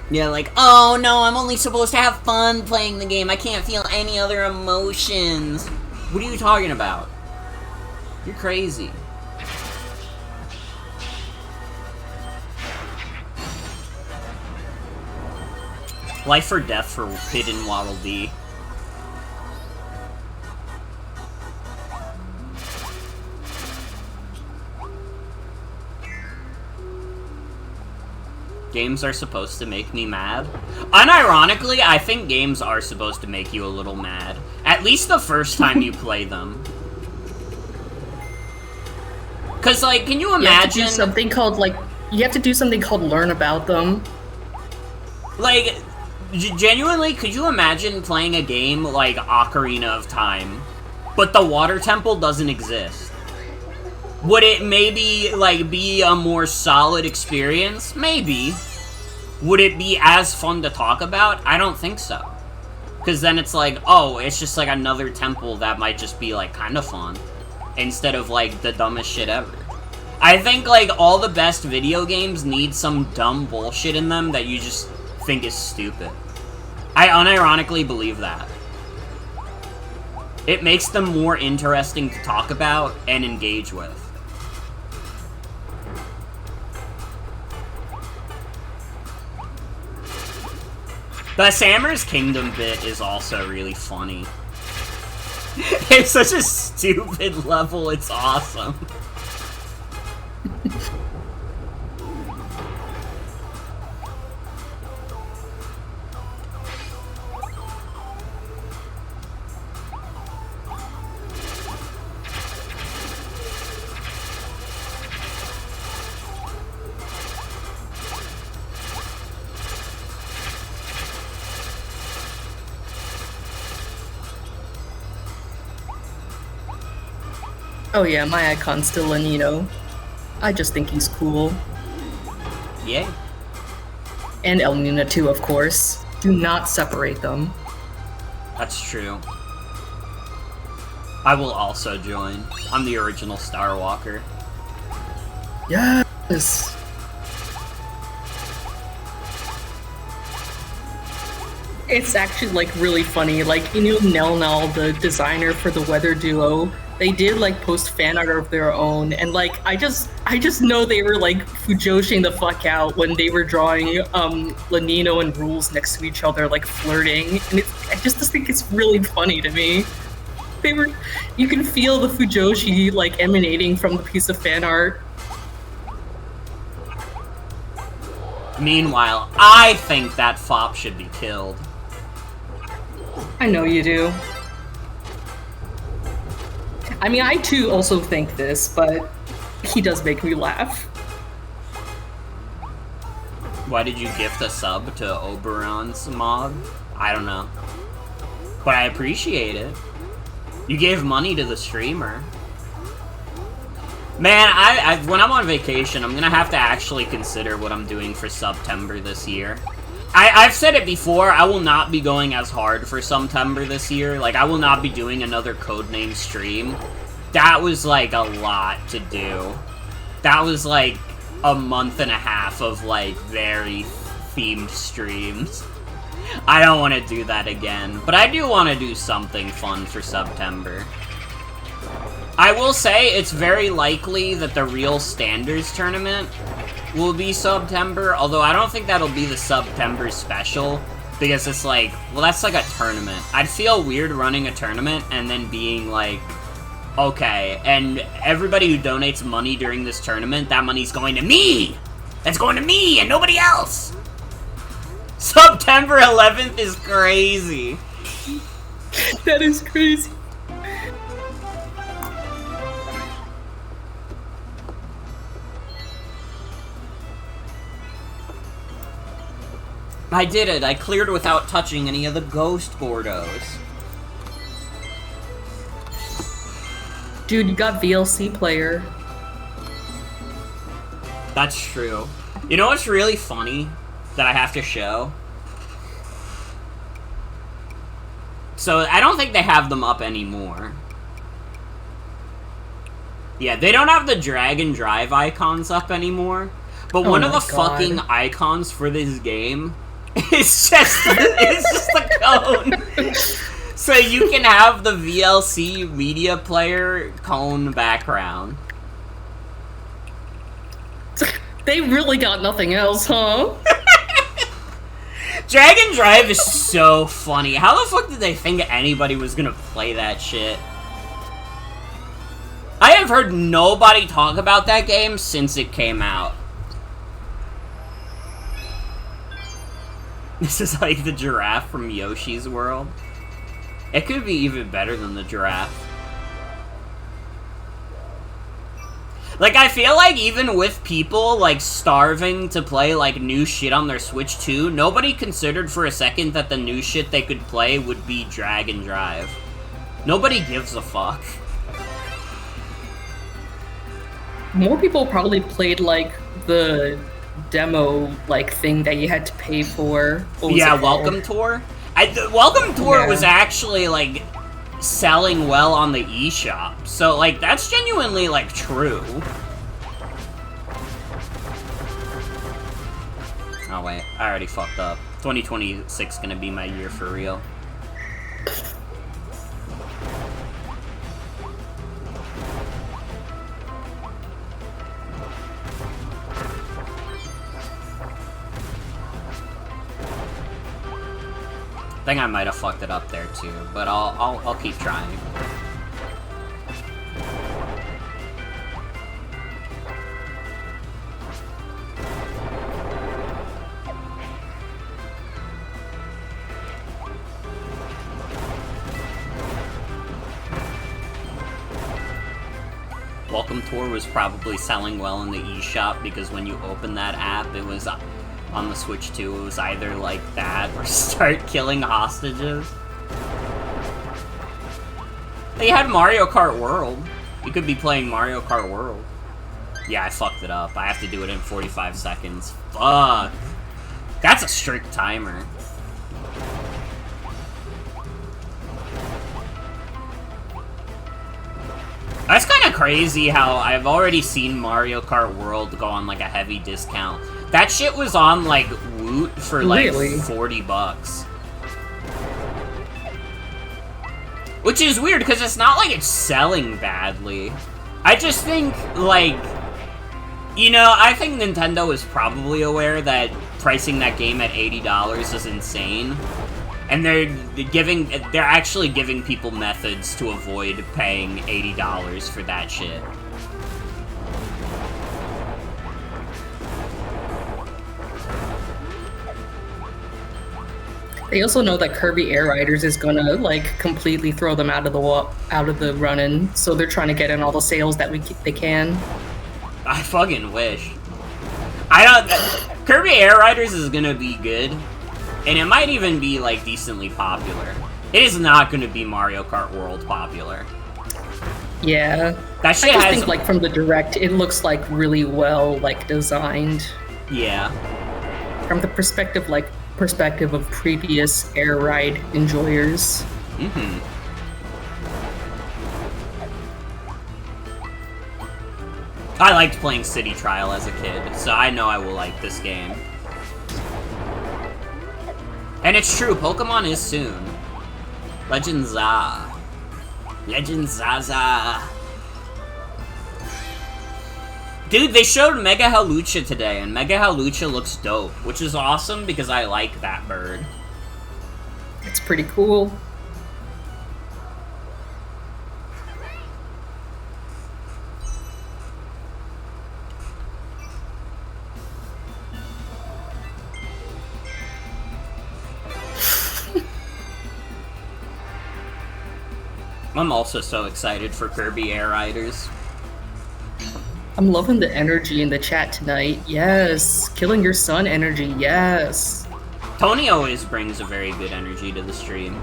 [SPEAKER 1] Yeah, like, oh no, I'm only supposed to have fun playing the game. I can't feel any other emotions. What are you talking about? You're crazy. Life or death for Hidden Waddle Dee. Games are supposed to make me mad. Unironically, I think games are supposed to make you a little mad. At least the first time you play them. Cause, like, can you imagine...
[SPEAKER 4] You have to do something called, like, learn about them.
[SPEAKER 1] Like, genuinely, could you imagine playing a game like Ocarina of Time, but the water temple doesn't exist? Would it maybe, like, be a more solid experience? Maybe. Would it be as fun to talk about? I don't think so. Because then it's like, oh, it's just, like, another temple that might just be, like, kind of fun. Instead of, like, the dumbest shit ever. I think, like, all the best video games need some dumb bullshit in them that you just think is stupid. I unironically believe that. It makes them more interesting to talk about and engage with. The Sammer's Kingdom bit is also really funny. It's such a stupid level, it's awesome.
[SPEAKER 4] Oh yeah, my icon's still Lanino. I just think he's cool.
[SPEAKER 1] Yay.
[SPEAKER 4] And El Nina too, of course. Do not separate them.
[SPEAKER 1] That's true. I will also join. I'm the original Starwalker.
[SPEAKER 4] Yes! It's actually, like, really funny. Like, you know Nel, the designer for the Weather Duo, they did, like, post fan art of their own, and, like, I just know they were, like, fujoshing the fuck out when they were drawing, Lanino and Rules next to each other, like, flirting, and I just think it's really funny to me. You can feel the fujoshi, like, emanating from the piece of fan art.
[SPEAKER 1] Meanwhile, I think that fop should be killed.
[SPEAKER 4] I know you do. I mean, I too also think this, but he does make me laugh.
[SPEAKER 1] Why did you gift a sub to Oberon's mod? I don't know. But I appreciate it. You gave money to the streamer. Man, when I'm on vacation, I'm gonna have to actually consider what I'm doing for September this year. I've said it before, I will not be going as hard for September this year. Like, I will not be doing another Codename stream. That was, like, a lot to do. That was, like, a month and a half of, like, very themed streams. I don't want to do that again, but I do want to do something fun for September. I will say, it's very likely that the real Standards tournament will be September, although I don't think that'll be the September special, because it's like, well, that's like a tournament. I'd feel weird running a tournament and then being like, okay, and everybody who donates money during this tournament, that money's going to me! That's going to me and nobody else! September 11th is crazy.
[SPEAKER 4] That is crazy.
[SPEAKER 1] I did it. I cleared without touching any of the ghost Gordos.
[SPEAKER 4] Dude, you got VLC player.
[SPEAKER 1] That's true. You know what's really funny that I have to show? So, I don't think they have them up anymore. Yeah, they don't have the drag and drive icons up anymore. But one of the fucking icons for this game is just a cone. So you can have the VLC media player cone background.
[SPEAKER 4] They really got nothing else, huh?
[SPEAKER 1] Drag and Drive is so funny. How the fuck did they think anybody was gonna play that shit? I have heard nobody talk about that game since it came out. This is like the giraffe from Yoshi's World. It could be even better than the giraffe. Like, I feel like even with people, like, starving to play, like, new shit on their Switch 2, nobody considered for a second that the new shit they could play would be Drag and Drive. Nobody gives a fuck.
[SPEAKER 4] More people probably played, like, the demo, like, thing that you had to pay for.
[SPEAKER 1] Yeah, Welcome Tour? The Welcome Tour was actually, like, selling well on the eShop. So, like, that's genuinely, like, true. Oh, wait. I already fucked up. 2026 gonna be my year for real. I think I might have fucked it up there too, but I'll keep trying. Welcome Tour was probably selling well in the eShop because when you open that app, it was on the Switch 2, it was either like that or start killing hostages. They had Mario Kart World. You could be playing Mario Kart World. Yeah, I fucked it up. I have to do it in 45 seconds. Fuck. That's a strict timer. That's kind of crazy how I've already seen Mario Kart World go on like a heavy discount. That shit was on like Woot for like
[SPEAKER 4] Really?
[SPEAKER 1] $40. Which is weird because it's not like it's selling badly. I just think like, you know, I think Nintendo is probably aware that pricing that game at $80 is insane. And they're actually giving people methods to avoid paying $80 for that shit.
[SPEAKER 4] They also know that Kirby Air Riders is gonna like completely throw them out of the run-in, so they're trying to get in all the sales that they can.
[SPEAKER 1] I fucking wish. Kirby Air Riders is gonna be good, and it might even be like decently popular. It is not gonna be Mario Kart World popular.
[SPEAKER 4] Yeah,
[SPEAKER 1] That shit
[SPEAKER 4] I just
[SPEAKER 1] has
[SPEAKER 4] think like from the direct, it looks like really well like designed.
[SPEAKER 1] yeah.
[SPEAKER 4] From the perspective of previous air ride enjoyers.
[SPEAKER 1] Mm-hmm. I liked playing City Trial as a kid, so I know I will like this game. And it's true, Pokemon is soon. Legend Za. Legend Zaza. Dude, they showed Mega Halucha today, and Mega Halucha looks dope, which is awesome because I like that bird.
[SPEAKER 4] It's pretty cool.
[SPEAKER 1] I'm also so excited for Kirby Air Riders.
[SPEAKER 4] I'm loving the energy in the chat tonight. Yes. Killing your son energy. Yes.
[SPEAKER 1] Tony always brings a very good energy to the stream.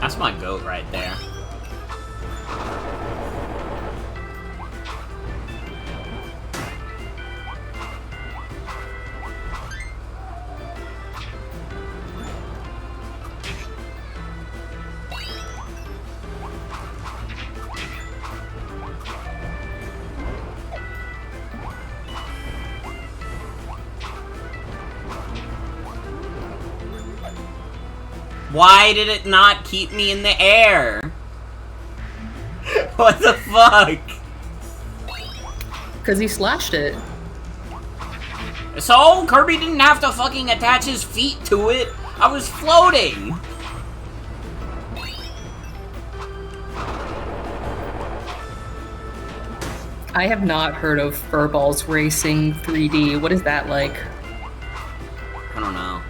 [SPEAKER 1] That's my goat right there. Why did it not keep me in the air? What the fuck?
[SPEAKER 4] Because he slashed it.
[SPEAKER 1] So, Kirby didn't have to fucking attach his feet to it. I was floating.
[SPEAKER 4] I have not heard of Furballs Racing 3D. What is that like?
[SPEAKER 1] I don't know.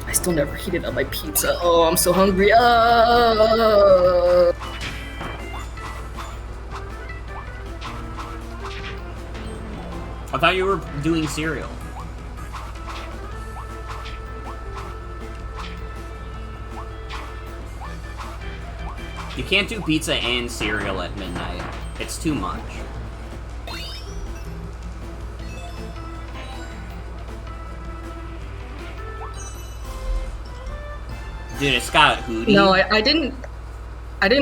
[SPEAKER 4] I still never heated up my pizza. Oh, I'm so hungry.
[SPEAKER 1] I thought you were doing cereal. You can't do pizza and cereal at midnight. It's too much. Dude, it's got Hootie.
[SPEAKER 4] No, I didn't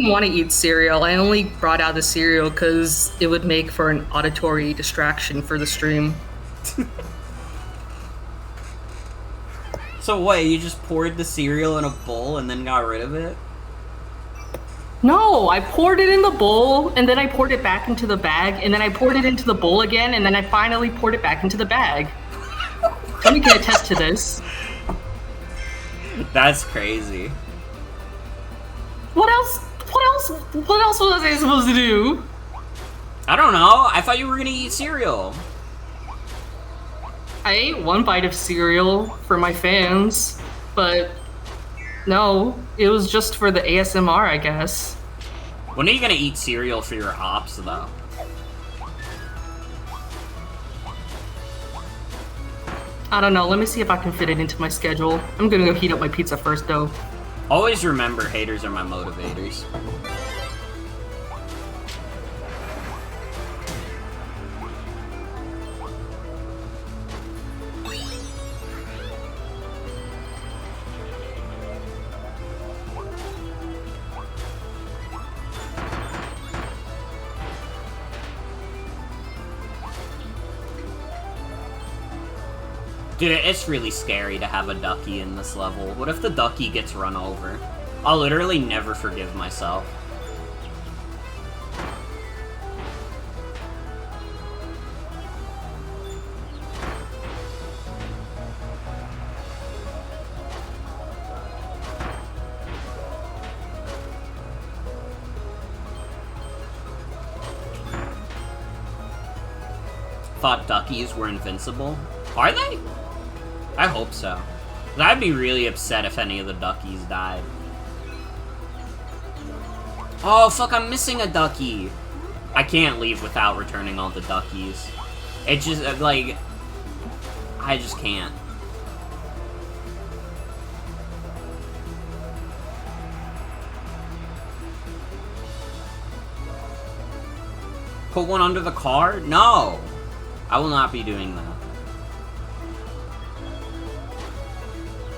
[SPEAKER 4] want to eat cereal. I only brought out the cereal because it would make for an auditory distraction for the stream.
[SPEAKER 1] So what, you just poured the cereal in a bowl and then got rid of it?
[SPEAKER 4] No, I poured it in the bowl, and then I poured it back into the bag, and then I poured it into the bowl again, and then I finally poured it back into the bag. Tony can attest to this.
[SPEAKER 1] That's crazy.
[SPEAKER 4] What else was I supposed to do?
[SPEAKER 1] I don't know. I thought you were gonna eat cereal.
[SPEAKER 4] I ate one bite of cereal for my fans, but no, it was just for the ASMR, I guess.
[SPEAKER 1] When are you gonna eat cereal for your ops, though?
[SPEAKER 4] I don't know, let me see if I can fit it into my schedule. I'm gonna go heat up my pizza first, though.
[SPEAKER 1] Always remember, haters are my motivators. Dude, it's really scary to have a ducky in this level. What if the ducky gets run over? I'll literally never forgive myself. Thought duckies were invincible. Are they? I hope so. I'd be really upset if any of the duckies died. Oh, fuck, I'm missing a ducky. I can't leave without returning all the duckies. It just, like... I just can't. Put one under the car? No! I will not be doing that.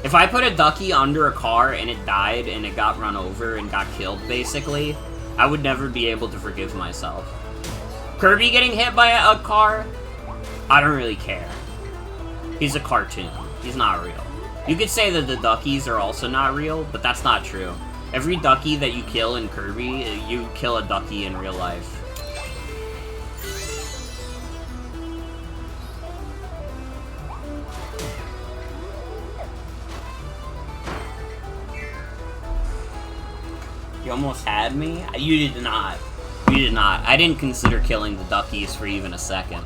[SPEAKER 1] If I put a ducky under a car and it died and it got run over and got killed, basically, I would never be able to forgive myself. Kirby getting hit by a car? I don't really care. He's a cartoon. He's not real. You could say that the duckies are also not real, but that's not true. Every ducky that you kill in Kirby, you kill a ducky in real life. You almost had me? You did not. You did not. I didn't consider killing the duckies for even a second.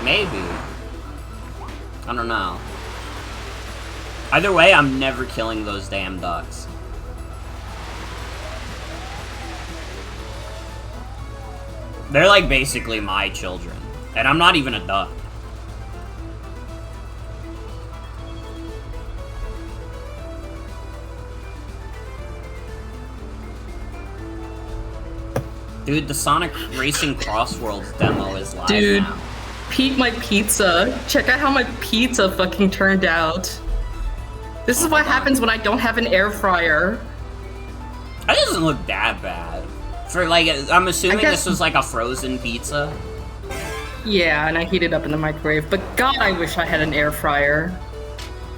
[SPEAKER 1] Maybe. I don't know. Either way, I'm never killing those damn ducks. They're like basically my children. And I'm not even a duck. Dude, the Sonic Racing Crossworlds demo is live now.
[SPEAKER 4] Peep my pizza. Check out how my pizza fucking turned out. This is what happens when I don't have an air fryer.
[SPEAKER 1] That doesn't look that bad. For like, I'm assuming this was like a frozen pizza.
[SPEAKER 4] Yeah, and I heat it up in the microwave. But God, I wish I had an air fryer.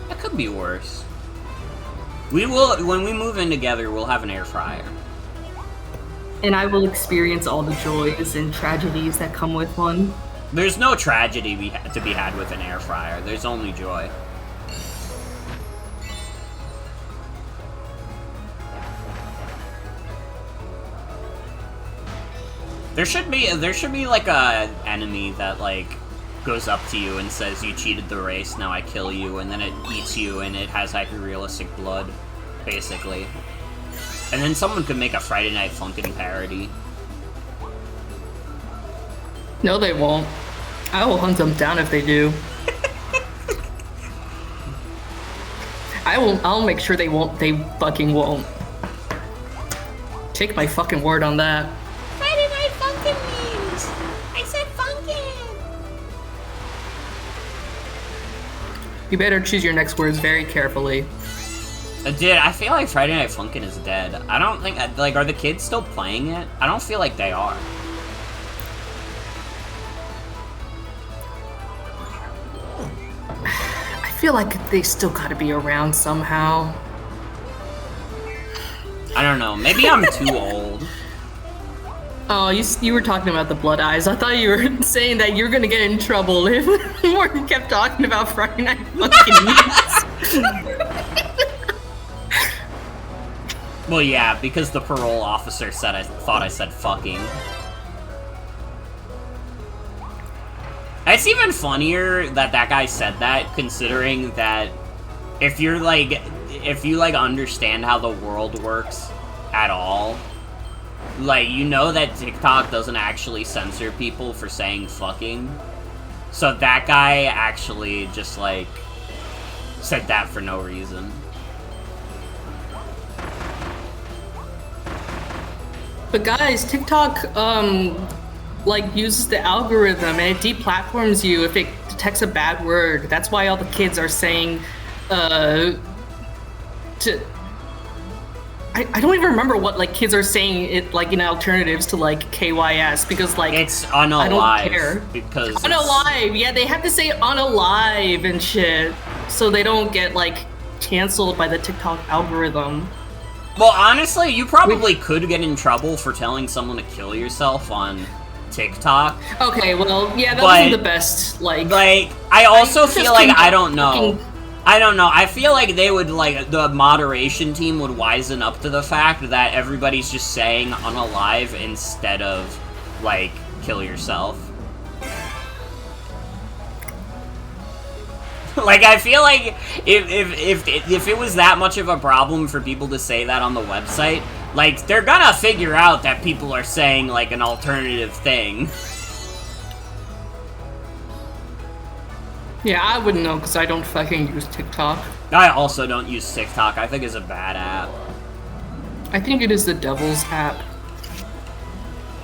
[SPEAKER 1] That could be worse. We will, when we move in together, we'll have an air fryer.
[SPEAKER 4] And I will experience all the joys and tragedies that come with one.
[SPEAKER 1] There's no tragedy to be had with an air fryer. There's only joy. There should be like a enemy that like goes up to you and says you cheated the race, now I kill you, and then it eats you and it has hyper-realistic blood, basically. And then someone could make a Friday Night Funkin' parody.
[SPEAKER 4] No, they won't. I will hunt them down if they do. I'll make sure they won't. They fucking won't. Take my fucking word on that.
[SPEAKER 1] Friday Night Funkin' memes! I said Funkin'!
[SPEAKER 4] You better choose your next words very carefully.
[SPEAKER 1] Dude, I feel like Friday Night Funkin' is dead. I don't think, like, are the kids still playing it? I don't feel like they are.
[SPEAKER 4] I feel like they still gotta be around somehow.
[SPEAKER 1] I don't know, maybe I'm too old.
[SPEAKER 4] Oh, you were talking about the blood eyes. I thought you were saying that you're gonna get in trouble if Morgan kept talking about Friday Night Funkin'
[SPEAKER 1] Well, yeah, because the parole officer said I thought I said fucking. It's even funnier that that guy said that, considering that if you understand how the world works at all, like, you know that TikTok doesn't actually censor people for saying fucking. So that guy actually just, like, said that for no reason.
[SPEAKER 4] But guys, TikTok, like, uses the algorithm and it deplatforms you if it detects a bad word. That's why all the kids are saying, I don't even remember what, like, kids are saying it, like, in alternatives to, like, KYS, because, like,
[SPEAKER 1] it's unalive.
[SPEAKER 4] I don't care.
[SPEAKER 1] Because
[SPEAKER 4] unalive, yeah, they have to say unalive and shit, so they don't get, like, canceled by the TikTok algorithm.
[SPEAKER 1] Well, honestly, you probably could get in trouble for telling someone to kill yourself on TikTok.
[SPEAKER 4] Okay, well, yeah, that wasn't the best, like...
[SPEAKER 1] I also feel like, I don't know. I feel like they would, like, the moderation team would wisen up to the fact that everybody's just saying unalive instead of, like, kill yourself. Like, I feel like if it was that much of a problem for people to say that on the website, like, they're gonna figure out that people are saying, like, an alternative thing.
[SPEAKER 4] Yeah, I wouldn't know, because I don't fucking use TikTok.
[SPEAKER 1] I also don't use TikTok. I think it's a bad app.
[SPEAKER 4] I think it is the devil's app.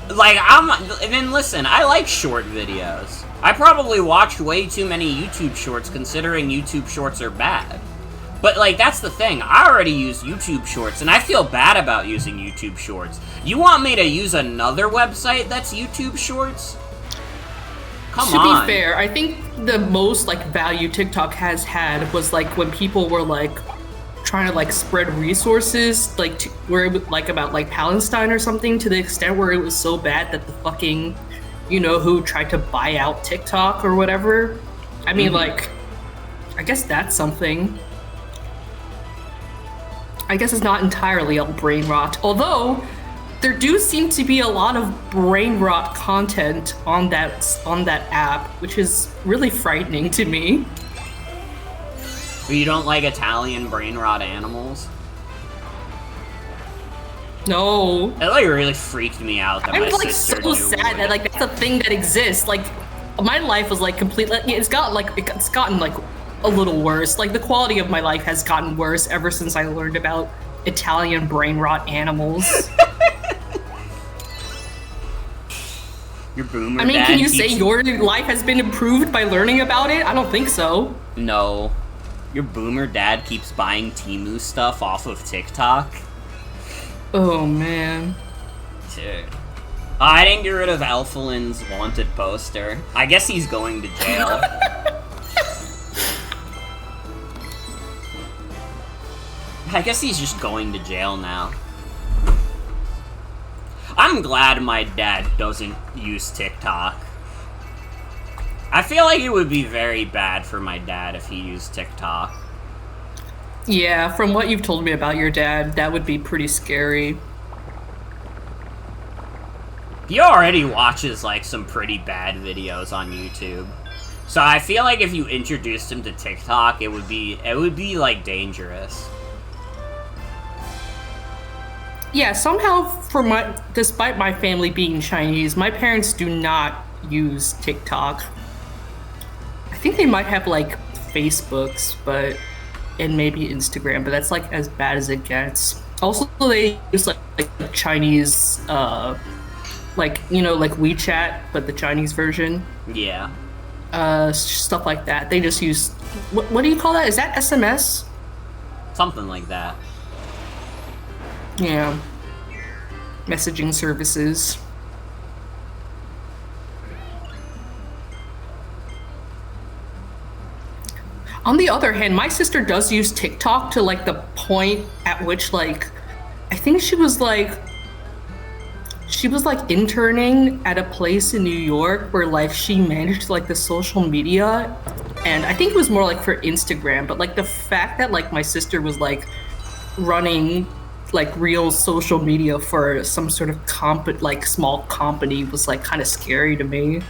[SPEAKER 1] Like, and then listen, I like short videos. I probably watched way too many YouTube shorts considering YouTube shorts are bad. But, like, that's the thing. I already use YouTube shorts, and I feel bad about using YouTube shorts. You want me to use another website that's YouTube shorts? Come on.
[SPEAKER 4] To be fair, I think the most, like, value TikTok has had was, like, when people were, like, trying to, like, spread resources, like, where it was, like, about, like, Palestine or something, to the extent where it was so bad that the fucking, you know, who tried to buy out TikTok or whatever. I mean, like, I guess that's something. I guess it's not entirely all brain rot, although there do seem to be a lot of brain rot content on that app, which is really frightening to me.
[SPEAKER 1] You don't like Italian brain rot animals?
[SPEAKER 4] No.
[SPEAKER 1] It like really freaked me out that
[SPEAKER 4] I'm
[SPEAKER 1] my
[SPEAKER 4] like
[SPEAKER 1] sister
[SPEAKER 4] so
[SPEAKER 1] knew
[SPEAKER 4] sad that like that's a thing that exists. Like my life was like completely. It's gotten like a little worse. Like the quality of my life has gotten worse ever since I learned about Italian brain rot animals.
[SPEAKER 1] Your boomer
[SPEAKER 4] I mean,
[SPEAKER 1] dad
[SPEAKER 4] can you
[SPEAKER 1] keeps...
[SPEAKER 4] say your life has been improved by learning about it? I don't think so.
[SPEAKER 1] No. Your boomer dad keeps buying Temu stuff off of TikTok?
[SPEAKER 4] Oh, man.
[SPEAKER 1] Dude. I didn't get rid of Alphalin's wanted poster. I guess he's going to jail. I guess he's just going to jail now. I'm glad my dad doesn't use TikTok. I feel like it would be very bad for my dad if he used TikTok.
[SPEAKER 4] Yeah, from what you've told me about your dad, that would be pretty scary.
[SPEAKER 1] He already watches, like, some pretty bad videos on YouTube. So I feel like if you introduced him to TikTok, it would be, like, dangerous.
[SPEAKER 4] Yeah, somehow, despite my family being Chinese, my parents do not use TikTok. I think they might have, like, Facebooks, and maybe Instagram, but that's, like, as bad as it gets. Also, they use, like Chinese, like, you know, like WeChat, but the Chinese version.
[SPEAKER 1] Yeah.
[SPEAKER 4] Stuff like that. They just use... What do you call that? Is that SMS?
[SPEAKER 1] Something like that.
[SPEAKER 4] Yeah. Messaging services. On the other hand, my sister does use TikTok to, like, the point at which, like, I think she was interning at a place in New York where, like, she managed, like, the social media, and I think it was more, like, for Instagram, but, like, the fact that, like, my sister was, like, running, like, real social media for some sort of small company was, like, kind of scary to me.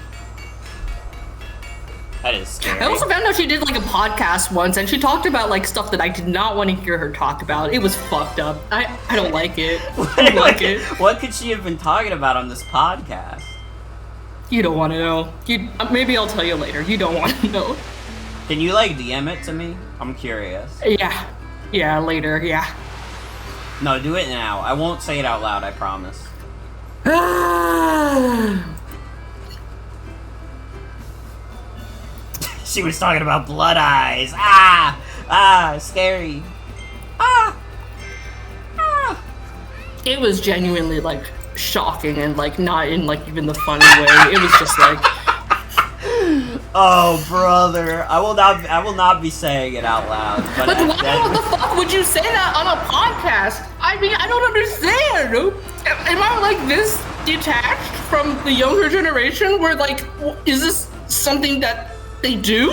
[SPEAKER 1] That is scary.
[SPEAKER 4] I also found out she did, like, a podcast once, and she talked about, like, stuff that I did not want to hear her talk about. It was fucked up. I don't like it. I don't like it.
[SPEAKER 1] What could she have been talking about on this podcast?
[SPEAKER 4] You don't want to know. Maybe I'll tell you later. You don't want to know.
[SPEAKER 1] Can you, like, DM it to me? I'm curious.
[SPEAKER 4] Yeah. Yeah, later, yeah.
[SPEAKER 1] No, do it now. I won't say it out loud, I promise. She was talking about blood eyes. Scary.
[SPEAKER 4] It was genuinely, like, shocking and, like, not in, like, even the funny way. It was just like...
[SPEAKER 1] Oh, brother. I will not be saying it out loud.
[SPEAKER 4] But why the fuck would you say that on a podcast? I mean, I don't understand. Am I, like, this detached from the younger generation where, like, is this something that they do?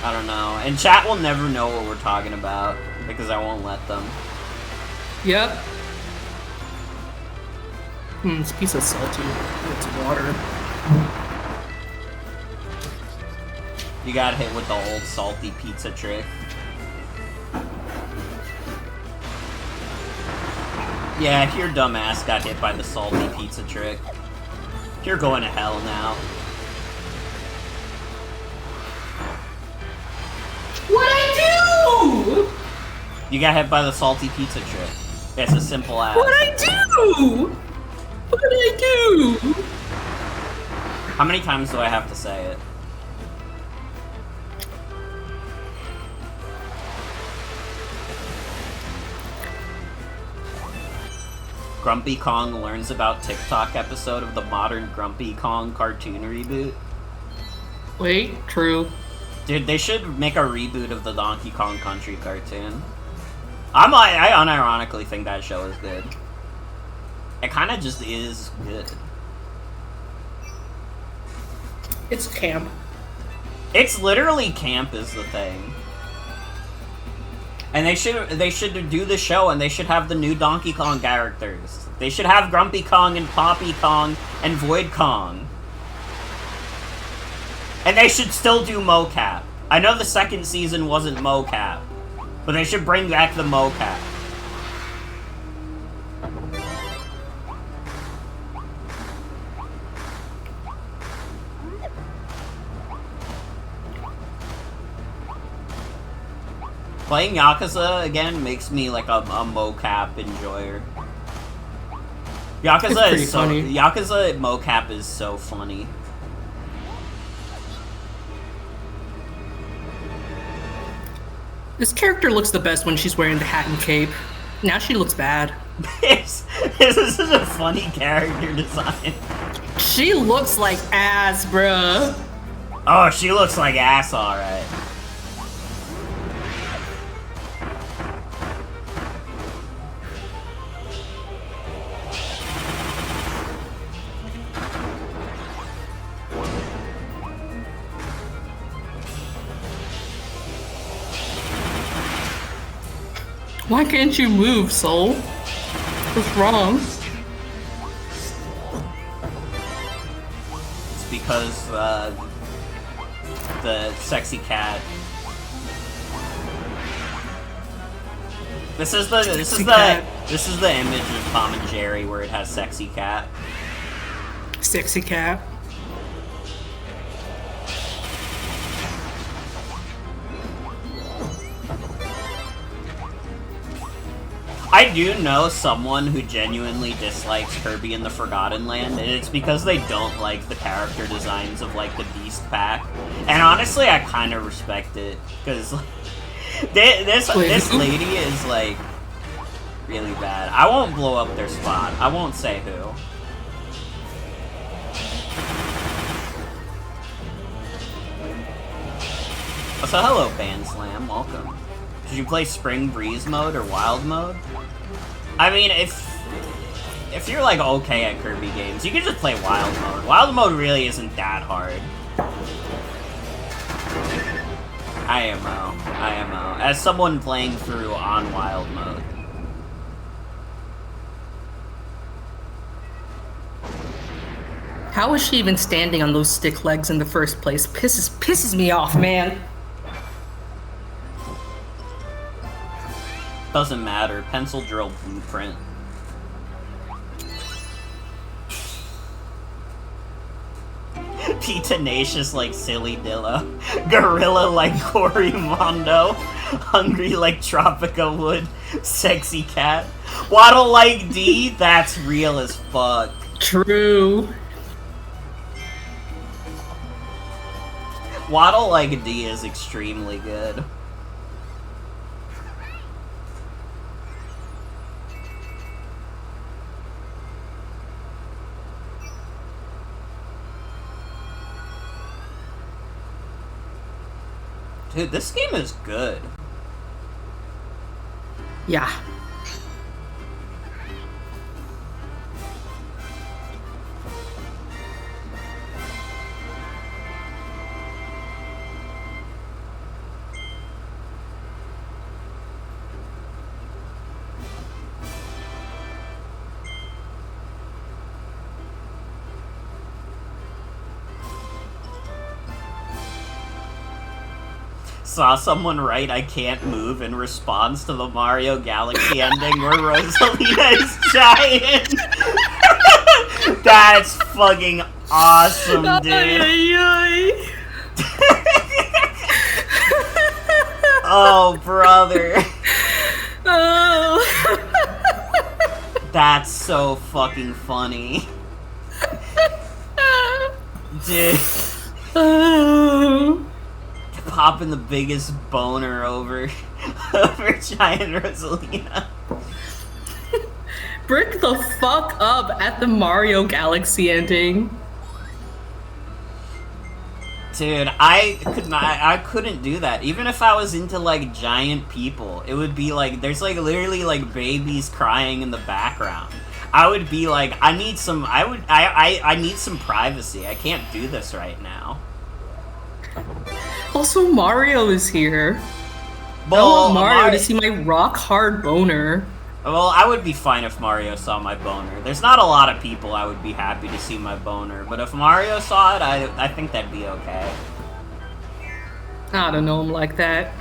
[SPEAKER 1] I don't know. And chat will never know what we're talking about because I won't let them.
[SPEAKER 4] Yep. It's a piece of salty. It's water.
[SPEAKER 1] You got hit with the old salty pizza trick. Yeah, your dumbass got hit by the salty pizza trick. You're going to hell now.
[SPEAKER 4] What'd I do?
[SPEAKER 1] You got hit by the salty pizza trick. It's a simple ass.
[SPEAKER 4] What'd I do? do? What did I do?
[SPEAKER 1] How many times do I have to say it? Grumpy Kong learns about TikTok episode of the modern Grumpy Kong cartoon reboot.
[SPEAKER 4] Wait, true.
[SPEAKER 1] Dude, they should make a reboot of the Donkey Kong Country cartoon. I unironically think that show is good. It kind of just is good.
[SPEAKER 4] It's camp.
[SPEAKER 1] It's literally camp is the thing. And they should do the show, and they should have the new Donkey Kong characters. They should have Grumpy Kong and Poppy Kong and Void Kong. And they should still do mocap. I know the second season wasn't mocap, but they should bring back the mocap. Playing Yakuza again makes me like a mocap enjoyer. Yakuza is so
[SPEAKER 4] funny.
[SPEAKER 1] Yakuza mocap is so funny.
[SPEAKER 4] This character looks the best when she's wearing the hat and cape. Now she looks bad.
[SPEAKER 1] This is such a funny character design.
[SPEAKER 4] She looks like ass, bruh.
[SPEAKER 1] Oh, she looks like ass, alright.
[SPEAKER 4] Why can't you move, Soul? What's wrong?
[SPEAKER 1] It's because the sexy cat. This is the image of Tom and Jerry where it has sexy cat.
[SPEAKER 4] Sexy cat.
[SPEAKER 1] I do know someone who genuinely dislikes Kirby in the Forgotten Land, and it's because they don't like the character designs of, like, the Beast Pack. And honestly, I kind of respect it, because this lady is, like, really bad. I won't blow up their spot. I won't say who. So hello, Band Slam. Welcome. Did you play Spring Breeze mode or Wild mode? I mean, if you're like okay at Kirby games, you can just play Wild mode. Wild mode really isn't that hard. IMO. As someone playing through on Wild mode.
[SPEAKER 4] How is she even standing on those stick legs in the first place? Pisses me off, man.
[SPEAKER 1] Doesn't matter. Pencil drill blueprint. P tenacious like Silly Dilla. Gorilla like Cory Mondo. Hungry like Tropica Wood. Sexy cat. Waddle like D. That's real as fuck.
[SPEAKER 4] True.
[SPEAKER 1] Waddle like D is extremely good. Dude, this game is good.
[SPEAKER 4] Yeah.
[SPEAKER 1] Saw someone write I can't move in response to the Mario Galaxy ending where Rosalina is giant. That's fucking awesome, dude. Oh, brother.
[SPEAKER 4] Oh.
[SPEAKER 1] That's so fucking funny. Dude. Popping the biggest boner over Giant Rosalina.
[SPEAKER 4] Brick the fuck up at the Mario Galaxy ending.
[SPEAKER 1] Dude, I couldn't do that. Even if I was into, like, giant people, it would be, like, there's, like, literally, like, babies crying in the background. I would be like, I need some privacy. I can't do this right now.
[SPEAKER 4] Also, Mario is here.
[SPEAKER 1] Well,
[SPEAKER 4] I want Mario to see my rock hard boner.
[SPEAKER 1] Well, I would be fine if Mario saw my boner. There's not a lot of people I would be happy to see my boner, but if Mario saw it, I think that'd be okay.
[SPEAKER 4] I don't know him like that.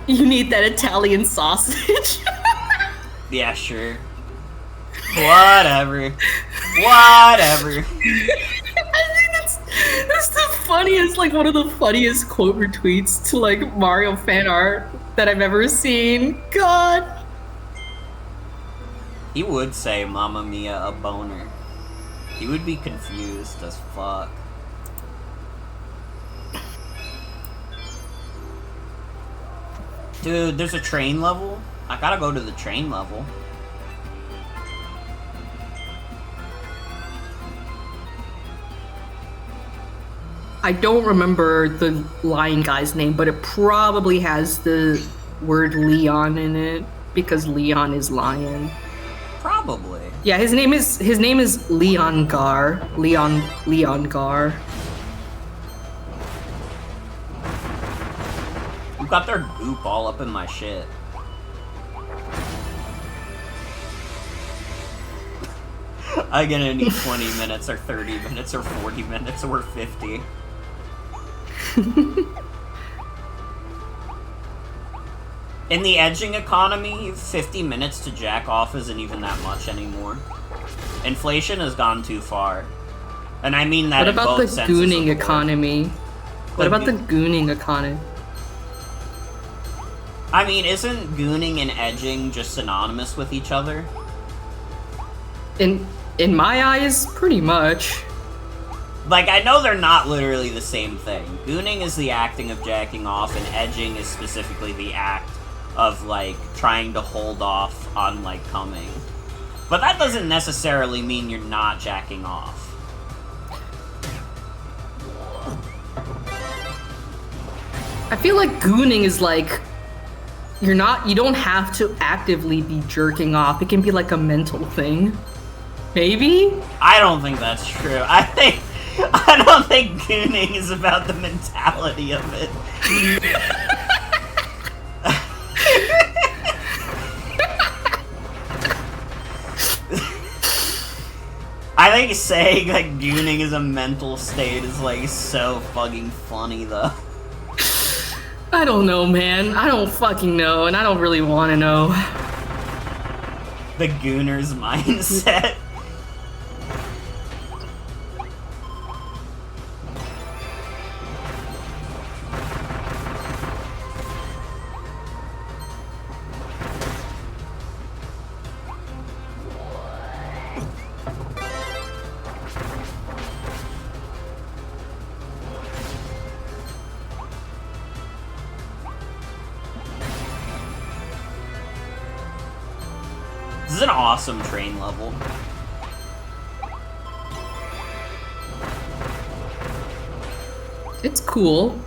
[SPEAKER 4] You need that Italian sausage.
[SPEAKER 1] Yeah, sure. Whatever. Whatever.
[SPEAKER 4] I think that's the funniest, like, one of the funniest quote retweets to, like, Mario fan art that I've ever seen. God.
[SPEAKER 1] He would say Mamma Mia a boner. He would be confused as fuck. Dude, there's a train level? I gotta go to the train level.
[SPEAKER 4] I don't remember the lion guy's name, but it probably has the word Leon in it because Leon is lion.
[SPEAKER 1] Probably.
[SPEAKER 4] Yeah, his name is Leon Gar. Leon Gar.
[SPEAKER 1] You got their goop all up in my shit. I'm gonna need 20 minutes or 30 minutes or 40 minutes or 50. In the edging economy, 50 minutes to jack off isn't even that much anymore. Inflation has gone too far. And I mean that
[SPEAKER 4] What
[SPEAKER 1] in
[SPEAKER 4] about the
[SPEAKER 1] both senses of
[SPEAKER 4] gooning
[SPEAKER 1] the word.
[SPEAKER 4] economy? What about the gooning economy?
[SPEAKER 1] I mean, isn't gooning and edging just synonymous with each other?
[SPEAKER 4] In my eyes, pretty much.
[SPEAKER 1] Like, I know they're not literally the same thing. Gooning is the acting of jacking off, and edging is specifically the act of, like, trying to hold off on, like, coming. But that doesn't necessarily mean you're not jacking off.
[SPEAKER 4] I feel like gooning is like you don't have to actively be jerking off. It can be like a mental thing. Maybe?
[SPEAKER 1] I don't think that's true. I don't think gooning is about the mentality of it. I think saying like gooning is a mental state is like so fucking funny though.
[SPEAKER 4] I don't know, man. I don't fucking know, and I don't really want to know.
[SPEAKER 1] The gooner's mindset. This is an awesome train level.
[SPEAKER 4] It's cool.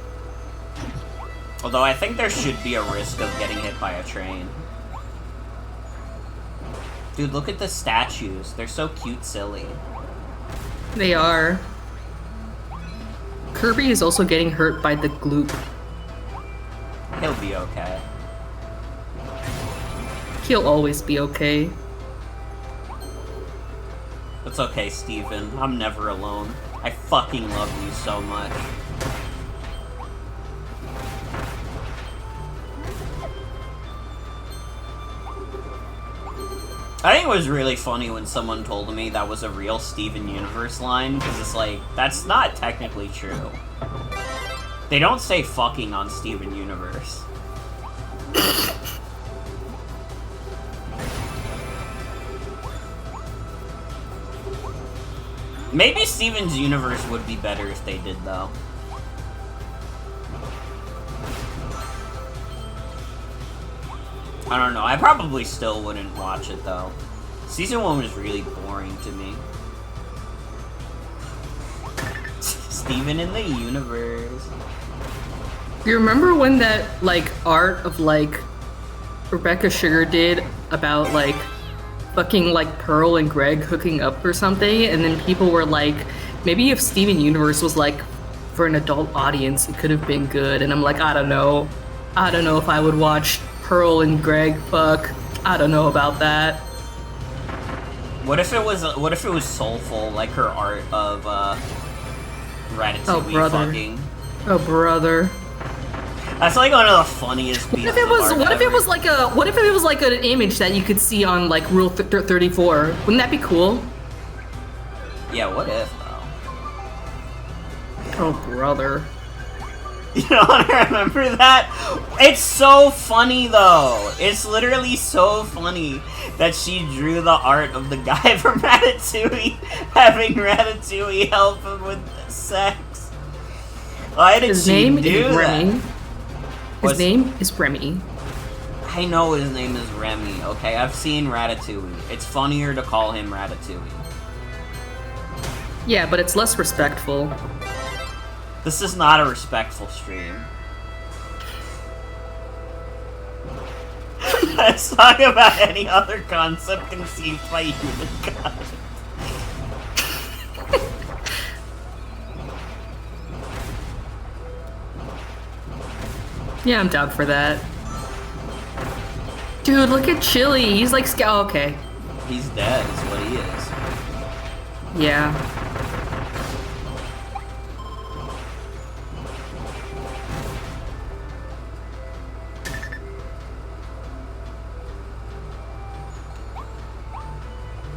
[SPEAKER 1] Although I think there should be a risk of getting hit by a train. Dude, look at the statues. They're so cute, silly.
[SPEAKER 4] They are. Kirby is also getting hurt by the gloop.
[SPEAKER 1] He'll be okay.
[SPEAKER 4] He'll always be okay.
[SPEAKER 1] It's okay, Steven. I'm never alone. I fucking love you so much. I think it was really funny when someone told me that was a real Steven Universe line, because it's like, that's not technically true. They don't say fucking on Steven Universe. Maybe Steven's Universe would be better if they did, though. I don't know. I probably still wouldn't watch it, though. Season 1 was really boring to me. Steven in the Universe.
[SPEAKER 4] You remember when that, like, art of, like, Rebecca Sugar did about, like, fucking, like, Pearl and Greg hooking up or something? And then people were like, maybe if Steven Universe was, like, for an adult audience, it could have been good. And I'm like, I don't know. I don't know if I would watch Pearl and Greg fuck. I don't know about that.
[SPEAKER 1] What if it was soulful, like her art of, Ratatouille fucking?
[SPEAKER 4] Oh, brother.
[SPEAKER 1] That's like one of the funniest pieces
[SPEAKER 4] What if it was?
[SPEAKER 1] of art
[SPEAKER 4] What if it
[SPEAKER 1] ever.
[SPEAKER 4] was like a? What if it was like an image that you could see on like Rule 34? Wouldn't that be cool?
[SPEAKER 1] Yeah, what if, though?
[SPEAKER 4] Oh, brother.
[SPEAKER 1] You don't want to remember that? It's so funny, though. It's literally so funny that she drew the art of the guy from Ratatouille having Ratatouille help him with sex. Why did
[SPEAKER 4] His
[SPEAKER 1] she
[SPEAKER 4] name
[SPEAKER 1] do
[SPEAKER 4] is
[SPEAKER 1] that?
[SPEAKER 4] Remy. His
[SPEAKER 1] What's-
[SPEAKER 4] name is Remy.
[SPEAKER 1] I know his name is Remy, okay? I've seen Ratatouille. It's funnier to call him Ratatouille.
[SPEAKER 4] Yeah, but it's less respectful.
[SPEAKER 1] This is not a respectful stream. Let's talk about any other concept conceived by humankind.
[SPEAKER 4] Yeah, I'm down for that. Dude, look at Chili. He's like, oh, okay.
[SPEAKER 1] He's dead, is what he is.
[SPEAKER 4] Yeah.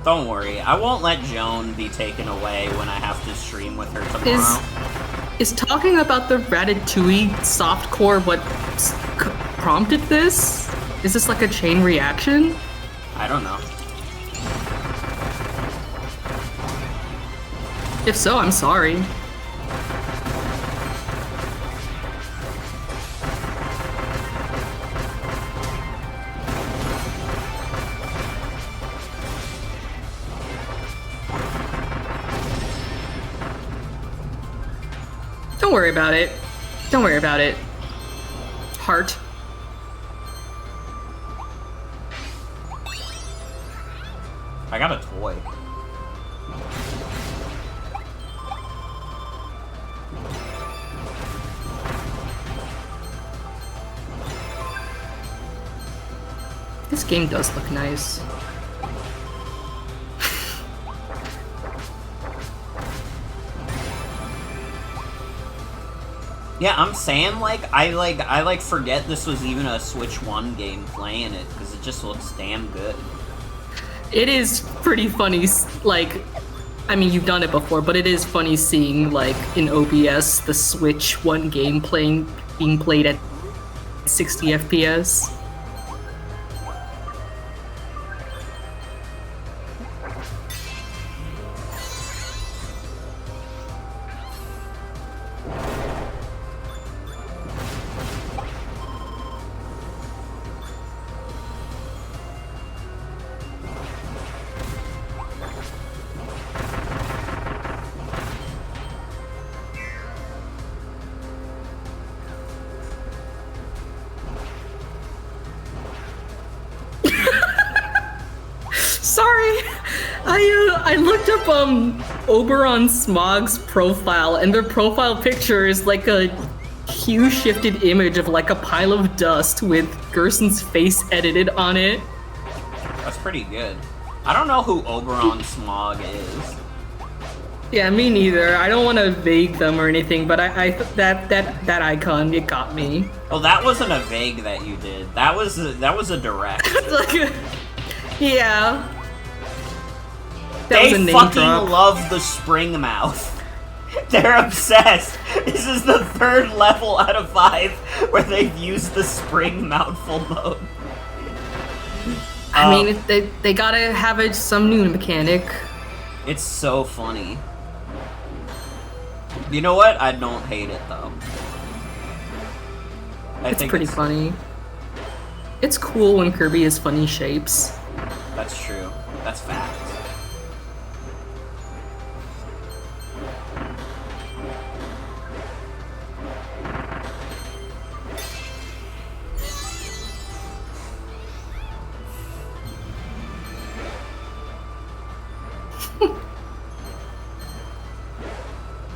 [SPEAKER 1] Don't worry, I won't let Joan be taken away when I have to stream with her tomorrow.
[SPEAKER 4] Is talking about the Ratatouille softcore what prompted this? Is this like a chain reaction?
[SPEAKER 1] I don't know.
[SPEAKER 4] If so, I'm sorry. Don't worry about it. Don't worry about it. Heart.
[SPEAKER 1] I got a toy.
[SPEAKER 4] This game does look nice.
[SPEAKER 1] Yeah, I'm saying, I forget this was even a Switch 1 game playing it, because it just looks damn good.
[SPEAKER 4] It is pretty funny, like, I mean, you've done it before, but it is funny seeing, like, in OBS, the Switch 1 game being played at 60 FPS. Sorry, I looked up Oberon Smog's profile, and their profile picture is like a hue shifted image of like a pile of dust with Gerson's face edited on it.
[SPEAKER 1] That's pretty good. I don't know who Oberon Smog is.
[SPEAKER 4] Yeah, me neither. I don't want to vague them or anything, but that icon, it got me.
[SPEAKER 1] Oh, that wasn't a vague that you did. That was a direct.
[SPEAKER 4] It's like yeah. That was a
[SPEAKER 1] They
[SPEAKER 4] name
[SPEAKER 1] fucking
[SPEAKER 4] drop.
[SPEAKER 1] love the spring mouth. They're obsessed. This is the 3rd level out of 5 where they've used the spring mouthful mode.
[SPEAKER 4] I mean, they gotta have some new mechanic.
[SPEAKER 1] It's so funny. You know what? I don't hate it though.
[SPEAKER 4] It's pretty funny. It's cool when Kirby has funny shapes.
[SPEAKER 1] That's true. That's fact.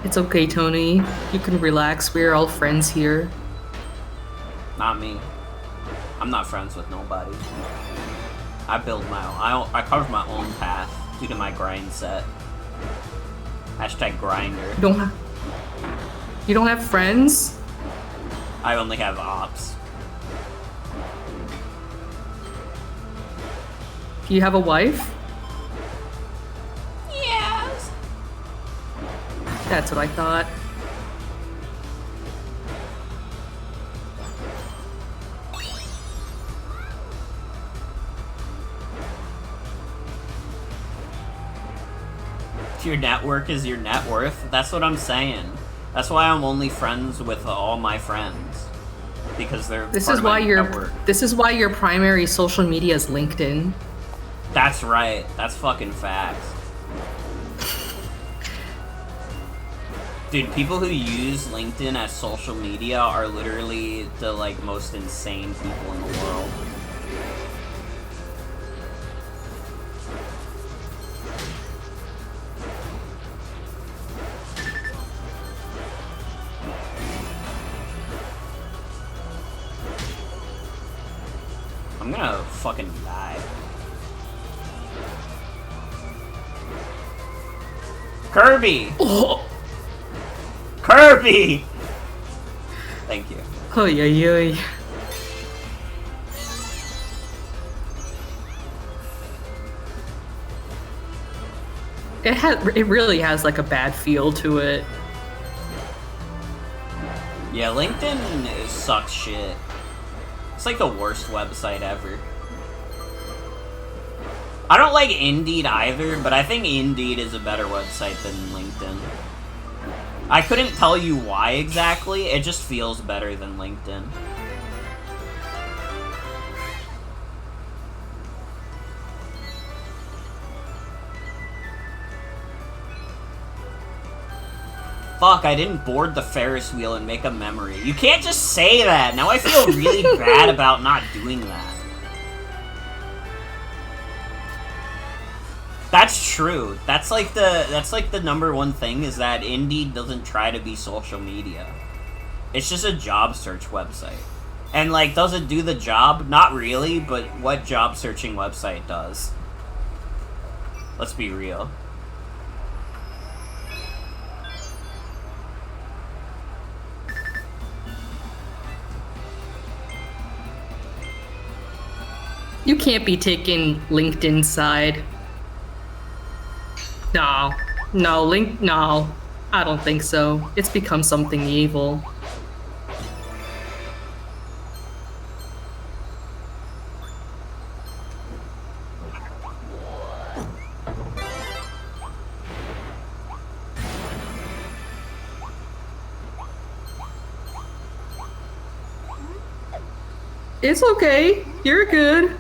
[SPEAKER 4] It's okay, Tony. You can relax. We're all friends here.
[SPEAKER 1] Not me. I'm not friends with nobody. I build my own. I carve my own path due to my grind set. Hashtag grinder.
[SPEAKER 4] You don't have friends?
[SPEAKER 1] I only have ops.
[SPEAKER 4] Do you have a wife?
[SPEAKER 1] Yes.
[SPEAKER 4] That's what I thought.
[SPEAKER 1] Your network is your net worth. That's what I'm saying. That's why I'm only friends with all my friends, because they're
[SPEAKER 4] This
[SPEAKER 1] part
[SPEAKER 4] is
[SPEAKER 1] of my
[SPEAKER 4] why your
[SPEAKER 1] network.
[SPEAKER 4] this is why your primary social media is LinkedIn.
[SPEAKER 1] That's right. That's fucking facts. Dude, people who use LinkedIn as social media are literally the like most insane people in the world. I'm gonna fucking die. Kirby!
[SPEAKER 4] Oh,
[SPEAKER 1] Kirby! Thank you.
[SPEAKER 4] oy, oy, oy. It really has like a bad feel to it.
[SPEAKER 1] Yeah, LinkedIn sucks shit. It's like the worst website ever. I don't like Indeed either, but I think Indeed is a better website than LinkedIn. I couldn't tell you why exactly, it just feels better than LinkedIn. Fuck, I didn't board the Ferris wheel and make a memory. You can't just say that! Now I feel really bad about not doing that. That's true. That's like the number one thing, is that Indeed doesn't try to be social media. It's just a job search website. And like, does it do the job? Not really, but what job searching website does? Let's be real.
[SPEAKER 4] You can't be taking LinkedIn's side. No. No. I don't think so. It's become something evil. It's okay. You're good.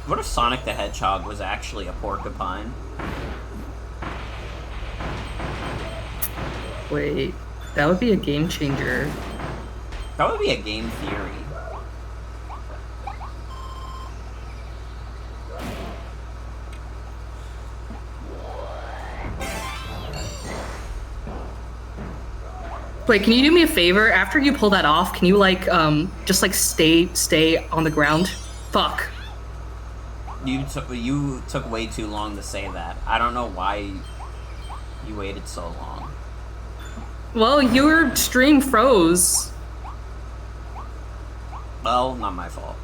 [SPEAKER 1] What if Sonic the Hedgehog was actually a porcupine?
[SPEAKER 4] Wait, that would be a game changer.
[SPEAKER 1] That would be a game theory.
[SPEAKER 4] Wait, can you do me a favor? After you pull that off, can you like just like stay on the ground? Fuck.
[SPEAKER 1] You took way too long to say that. I don't know why you waited so long.
[SPEAKER 4] Well, your stream froze.
[SPEAKER 1] Well, not my fault.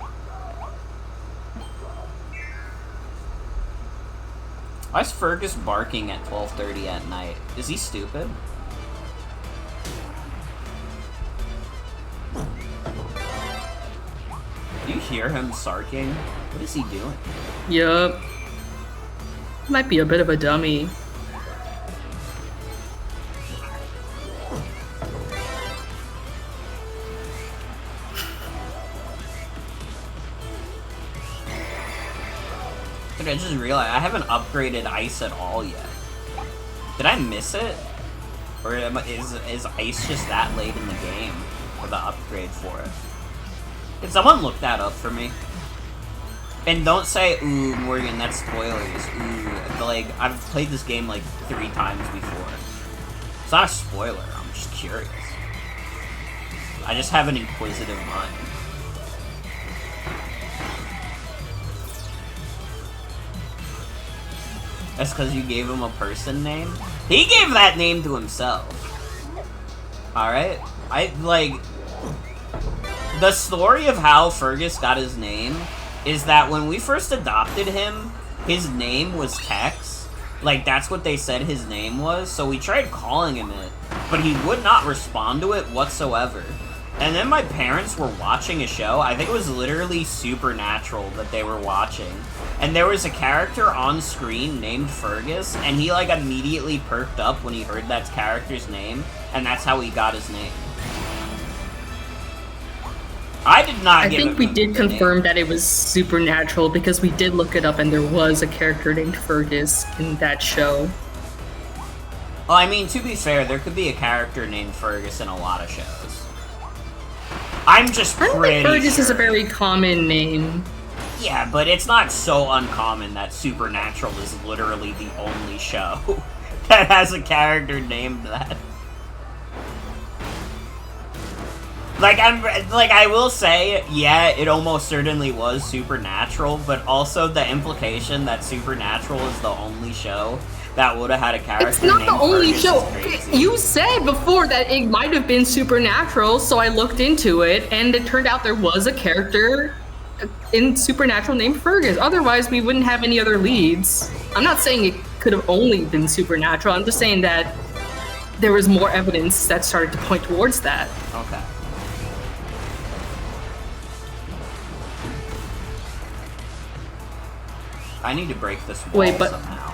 [SPEAKER 1] Why is Fergus barking at 12:30 at night? Is he stupid? Do you hear him sarking? What is he doing?
[SPEAKER 4] Yup. Might be a bit of a dummy.
[SPEAKER 1] Dude, I just realized I haven't upgraded ice at all yet. Did I miss it? Or is ice just that late in the game for the upgrade for it? Can someone look that up for me? And don't say, ooh, Morgan, that's spoilers. Ooh, like, I've played this game like 3 times before. It's not a spoiler, I'm just curious. I just have an inquisitive mind. That's because you gave him a person name? He gave that name to himself. Alright? The story of how Fergus got his name is that when we first adopted him, his name was Tex. Like, that's what they said his name was, so we tried calling him it, but he would not respond to it whatsoever. And then my parents were watching a show, I think it was literally Supernatural that they were watching, and there was a character on screen named Fergus, and he, like, immediately perked up when he heard that character's name, and that's how he got his name. I did not
[SPEAKER 4] I think we did confirm that it was Supernatural because we did look it up and there was a character named Fergus in that show.
[SPEAKER 1] Well, I mean, to be fair, there could be a character named Fergus in a lot of shows. I'm just
[SPEAKER 4] I don't
[SPEAKER 1] pretty
[SPEAKER 4] think Fergus
[SPEAKER 1] sure.
[SPEAKER 4] is a very common name.
[SPEAKER 1] Yeah, but it's not so uncommon that Supernatural is literally the only show that has a character named that. I will say, yeah, it almost certainly was Supernatural, but also the implication that Supernatural is the only show that would have had a character
[SPEAKER 4] It's not
[SPEAKER 1] named
[SPEAKER 4] the only
[SPEAKER 1] Fergus
[SPEAKER 4] show.
[SPEAKER 1] is crazy.
[SPEAKER 4] You said before that it might have been Supernatural, so I looked into it, and it turned out there was a character in Supernatural named Fergus. Otherwise, we wouldn't have any other leads. I'm not saying it could have only been Supernatural. I'm just saying that there was more evidence that started to point towards that.
[SPEAKER 1] Okay. I need to break this wall somehow.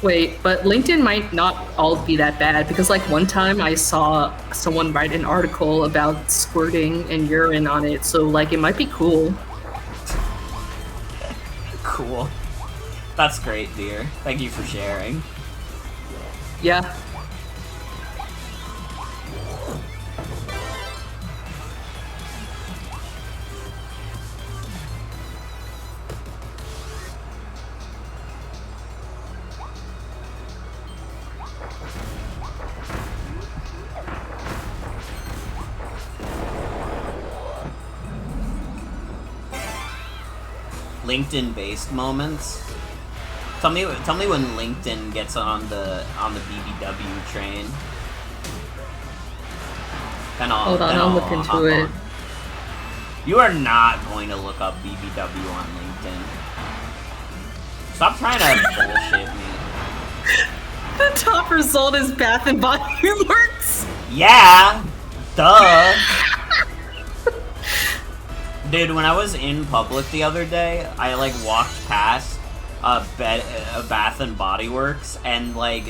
[SPEAKER 4] Wait, but LinkedIn might not all be that bad, because like one time I saw someone write an article about squirting and urine on it, so like it might be cool.
[SPEAKER 1] Cool. That's great, dear. Thank you for sharing.
[SPEAKER 4] Yeah.
[SPEAKER 1] LinkedIn-based moments. Tell me when LinkedIn gets on the BBW train.
[SPEAKER 4] Hold on, I'll look into it.
[SPEAKER 1] You are not going to look up BBW on LinkedIn. Stop trying to bullshit me.
[SPEAKER 4] The top result is Bath and Body Works.
[SPEAKER 1] Yeah, duh. Dude, when I was in public the other day, I like walked past a Bath and Body Works, and like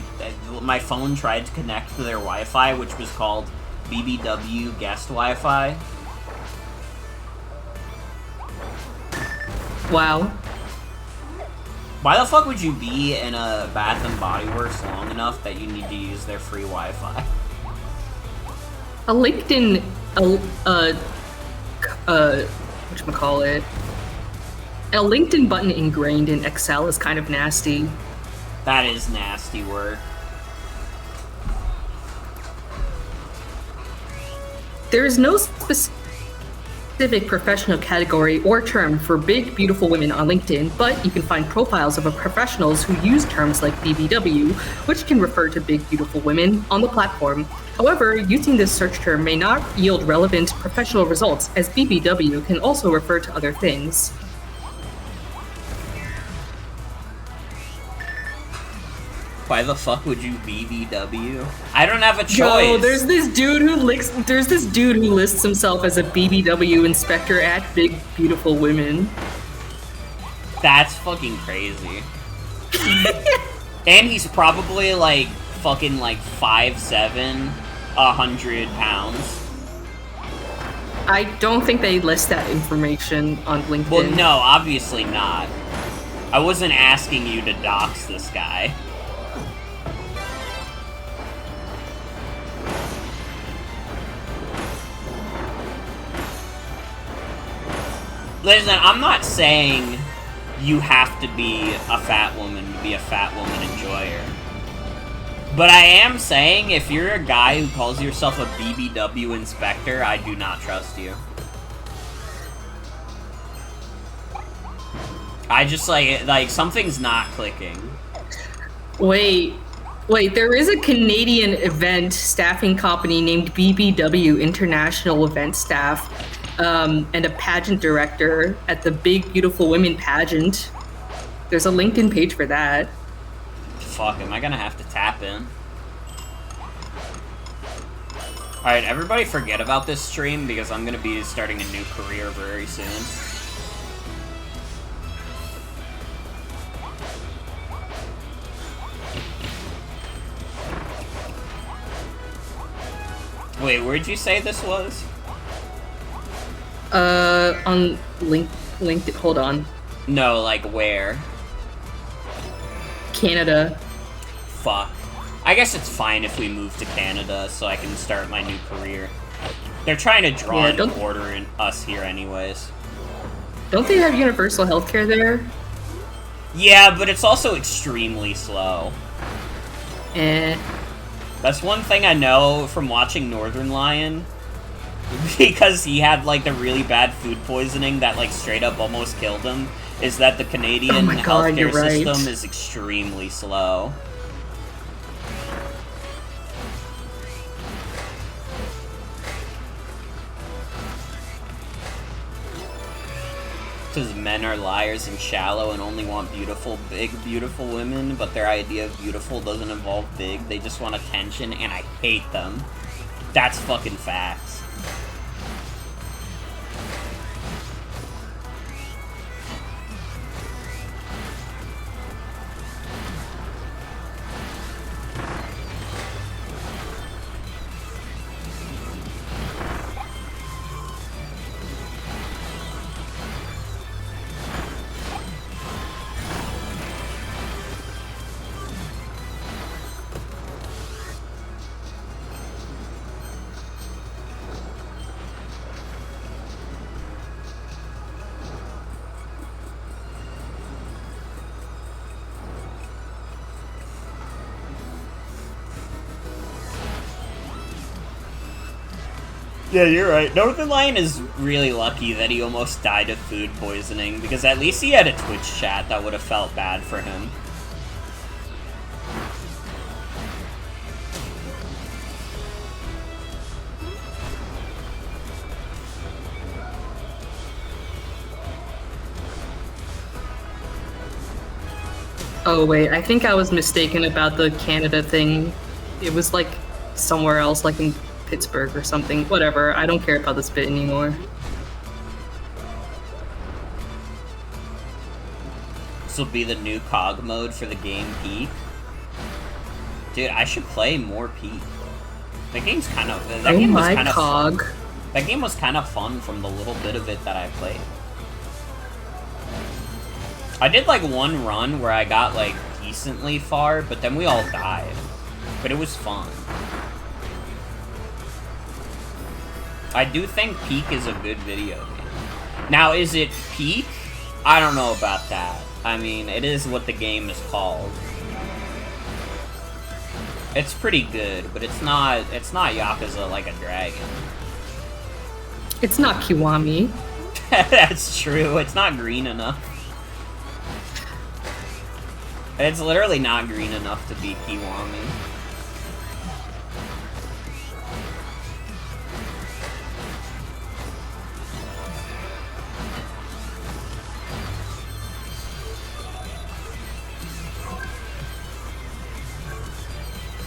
[SPEAKER 1] my phone tried to connect to their Wi-Fi, which was called BBW Guest Wi-Fi.
[SPEAKER 4] Wow.
[SPEAKER 1] Why the fuck would you be in a Bath and Body Works long enough that you need to use their free Wi-Fi?
[SPEAKER 4] A LinkedIn, whatchamacallit? A LinkedIn button ingrained in Excel is kind of nasty.
[SPEAKER 1] That is nasty work.
[SPEAKER 4] There is no specific professional category or term for big, beautiful women on LinkedIn, but you can find profiles of professionals who use terms like BBW, which can refer to big, beautiful women, on the platform. However, using this search term may not yield relevant professional results, as BBW can also refer to other things.
[SPEAKER 1] Why the fuck would you BBW? I don't have a choice.
[SPEAKER 4] Yo, there's this dude who lists himself as a BBW inspector at Big Beautiful Women.
[SPEAKER 1] That's fucking crazy. And he's probably like fucking like 5'7", 100 pounds.
[SPEAKER 4] I don't think they list that information on LinkedIn.
[SPEAKER 1] Well, no, obviously not. I wasn't asking you to dox this guy. Listen, I'm not saying you have to be a fat woman to be a fat woman enjoyer. But I am saying, if you're a guy who calls yourself a BBW inspector, I do not trust you. I just, like, something's not clicking.
[SPEAKER 4] Wait, there is a Canadian event staffing company named BBW International Event Staff, and a pageant director at the Big Beautiful Women pageant. There's a LinkedIn page for that.
[SPEAKER 1] Fuck, am I gonna have to tap in? Alright, everybody forget about this stream because I'm gonna be starting a new career very soon. Wait, where'd you say this was?
[SPEAKER 4] On LinkedIn, hold on.
[SPEAKER 1] No, like where?
[SPEAKER 4] Canada.
[SPEAKER 1] Fuck. I guess it's fine if we move to Canada so I can start my new career. They're trying to draw an order in us here anyways.
[SPEAKER 4] Don't they have universal healthcare there?
[SPEAKER 1] Yeah, but it's also extremely slow. That's one thing I know from watching Northern Lion. Because he had, like, the really bad food poisoning that, like, straight up almost killed him, is that the Canadian healthcare system is extremely slow. Because men are liars and shallow and only want beautiful, big, beautiful women, but their idea of beautiful doesn't involve big, they just want attention, and I hate them. That's fucking facts. Yeah, you're right. Northern Lion is really lucky that he almost died of food poisoning, because at least he had a Twitch chat that would have felt bad for him.
[SPEAKER 4] Oh wait, I think I was mistaken about the Canada thing. It was like somewhere else, like in Pittsburgh or something. Whatever, I don't care about this bit anymore.
[SPEAKER 1] This will be the new COG mode for the game Peak. Dude, I should play more Peak. That game's kind of... That game was kind of
[SPEAKER 4] COG.
[SPEAKER 1] Fun. That game was kind of fun from the little bit of it that I played. I did like one run where I got like decently far, but then we all died. But it was fun. I do think Peak is a good video game. Now, is it Peak? I don't know about that. I mean, it is what the game is called. It's pretty good, but it's not Yakuza Like a Dragon.
[SPEAKER 4] It's not Kiwami.
[SPEAKER 1] That's true. It's not green enough. It's literally not green enough to be Kiwami.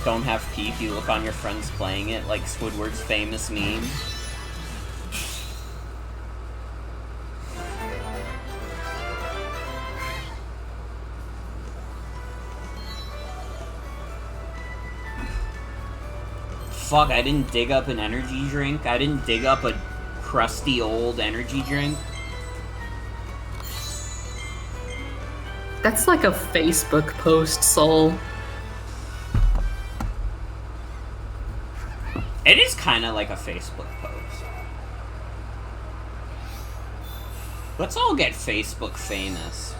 [SPEAKER 1] Don't have Peak, you look on your friends playing it, like Squidward's famous meme. fuck, I didn't dig up an energy drink. I didn't dig up a crusty old energy drink.
[SPEAKER 4] That's like a Facebook post, Soul.
[SPEAKER 1] It is kind of like a Facebook post. Let's all get Facebook famous.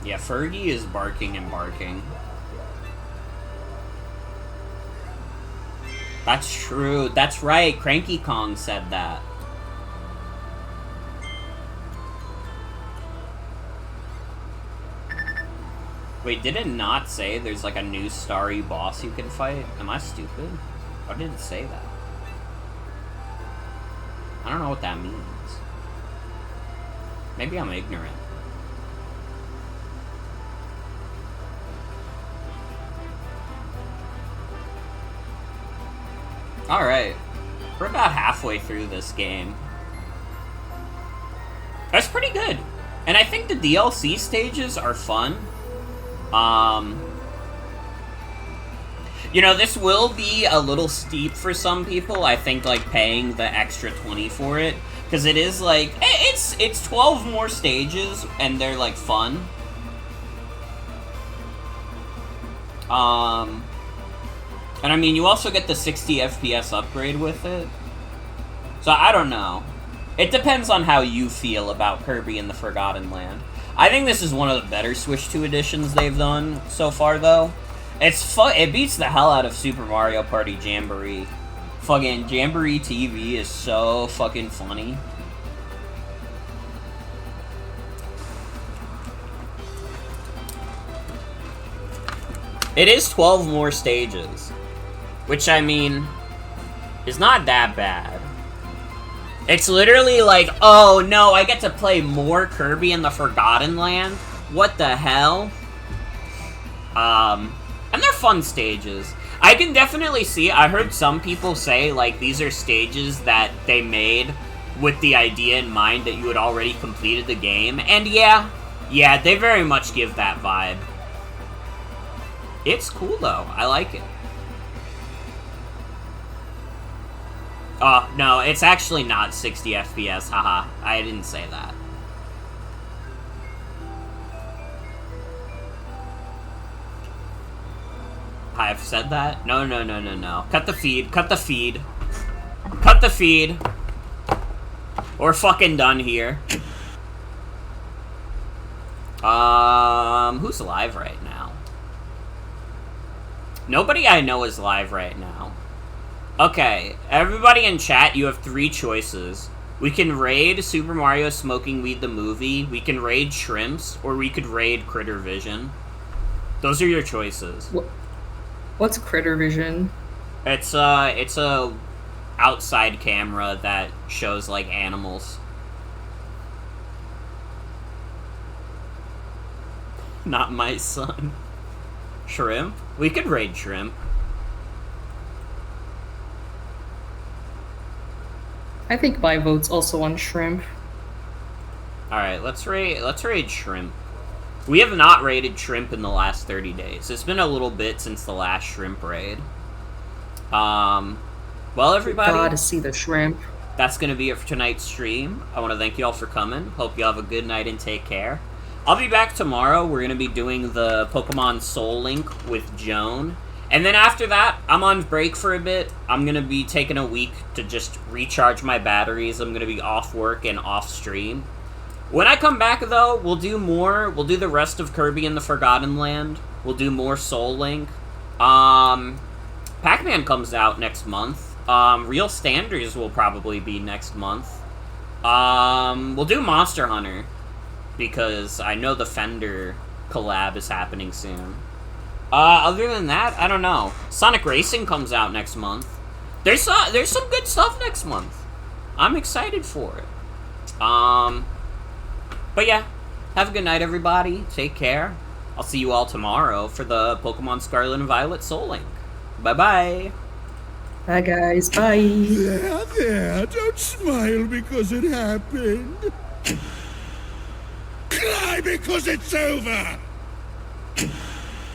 [SPEAKER 1] Yeah, Fergie is barking and barking. That's true. That's right. Cranky Kong said that. Wait, did it not say there's like a new starry boss you can fight? Am I stupid? Why did it say that? I don't know what that means. Maybe I'm ignorant. Alright. We're about halfway through this game. That's pretty good. And I think the DLC stages are fun. You know, this will be a little steep for some people. I think, like, paying the extra 20 for it. Because it is, like, it's 12 more stages, and they're, like, fun. And I mean, you also get the 60 FPS upgrade with it. So, I don't know. It depends on how you feel about Kirby and the Forgotten Land. I think this is one of the better Switch 2 editions they've done so far, though. It beats the hell out of Super Mario Party Jamboree. Fucking Jamboree TV is so fucking funny. It is 12 more stages. Which, I mean, is not that bad. It's literally like, oh no, I get to play more Kirby in the Forgotten Land? What the hell? And they're fun stages. I can definitely see, I heard some people say, like, these are stages that they made with the idea in mind that you had already completed the game. And yeah, they very much give that vibe. It's cool, though. I like it. Oh, no, it's actually not 60 FPS, haha. I didn't say that. I've said that? No. Cut the feed, cut the feed. Cut the feed. We're fucking done here. Who's live right now? Nobody I know is live right now. Okay, everybody in chat, you have 3 choices. We can raid Super Mario Smoking Weed the Movie, we can raid Shrimps, or we could raid Critter Vision. Those are your choices.
[SPEAKER 4] What's Critter Vision?
[SPEAKER 1] It's a outside camera that shows, like, animals. Not my son. Shrimp? We could raid Shrimp.
[SPEAKER 4] I think my vote's also on Shrimp.
[SPEAKER 1] Alright, let's raid Shrimp. We have not raided Shrimp in the last 30 days. It's been a little bit since the last Shrimp raid. Well, everybody,
[SPEAKER 4] Gotta see the Shrimp.
[SPEAKER 1] that's gonna be it for tonight's stream. I want to thank you all for coming. Hope you all have a good night and take care. I'll be back tomorrow. We're gonna be doing the Pokemon Soul Link with Joan. And then after that, I'm on break for a bit. I'm gonna be taking a week to just recharge my batteries. I'm gonna be off work and off stream. When I come back, though, we'll do more. We'll do the rest of Kirby in the Forgotten Land. We'll do more Soul Link. Pac-Man comes out next month. Real Standards will probably be next month. We'll do Monster Hunter, because I know the Fender collab is happening soon. Other than that, I don't know. Sonic Racing comes out next month. There's some good stuff next month. I'm excited for it. But yeah, have a good night, everybody. Take care. I'll see you all tomorrow for the Pokemon Scarlet and Violet Soul Link. Bye-bye.
[SPEAKER 4] Bye, guys. Bye.
[SPEAKER 5] There, don't smile because it happened. Cry because it's over!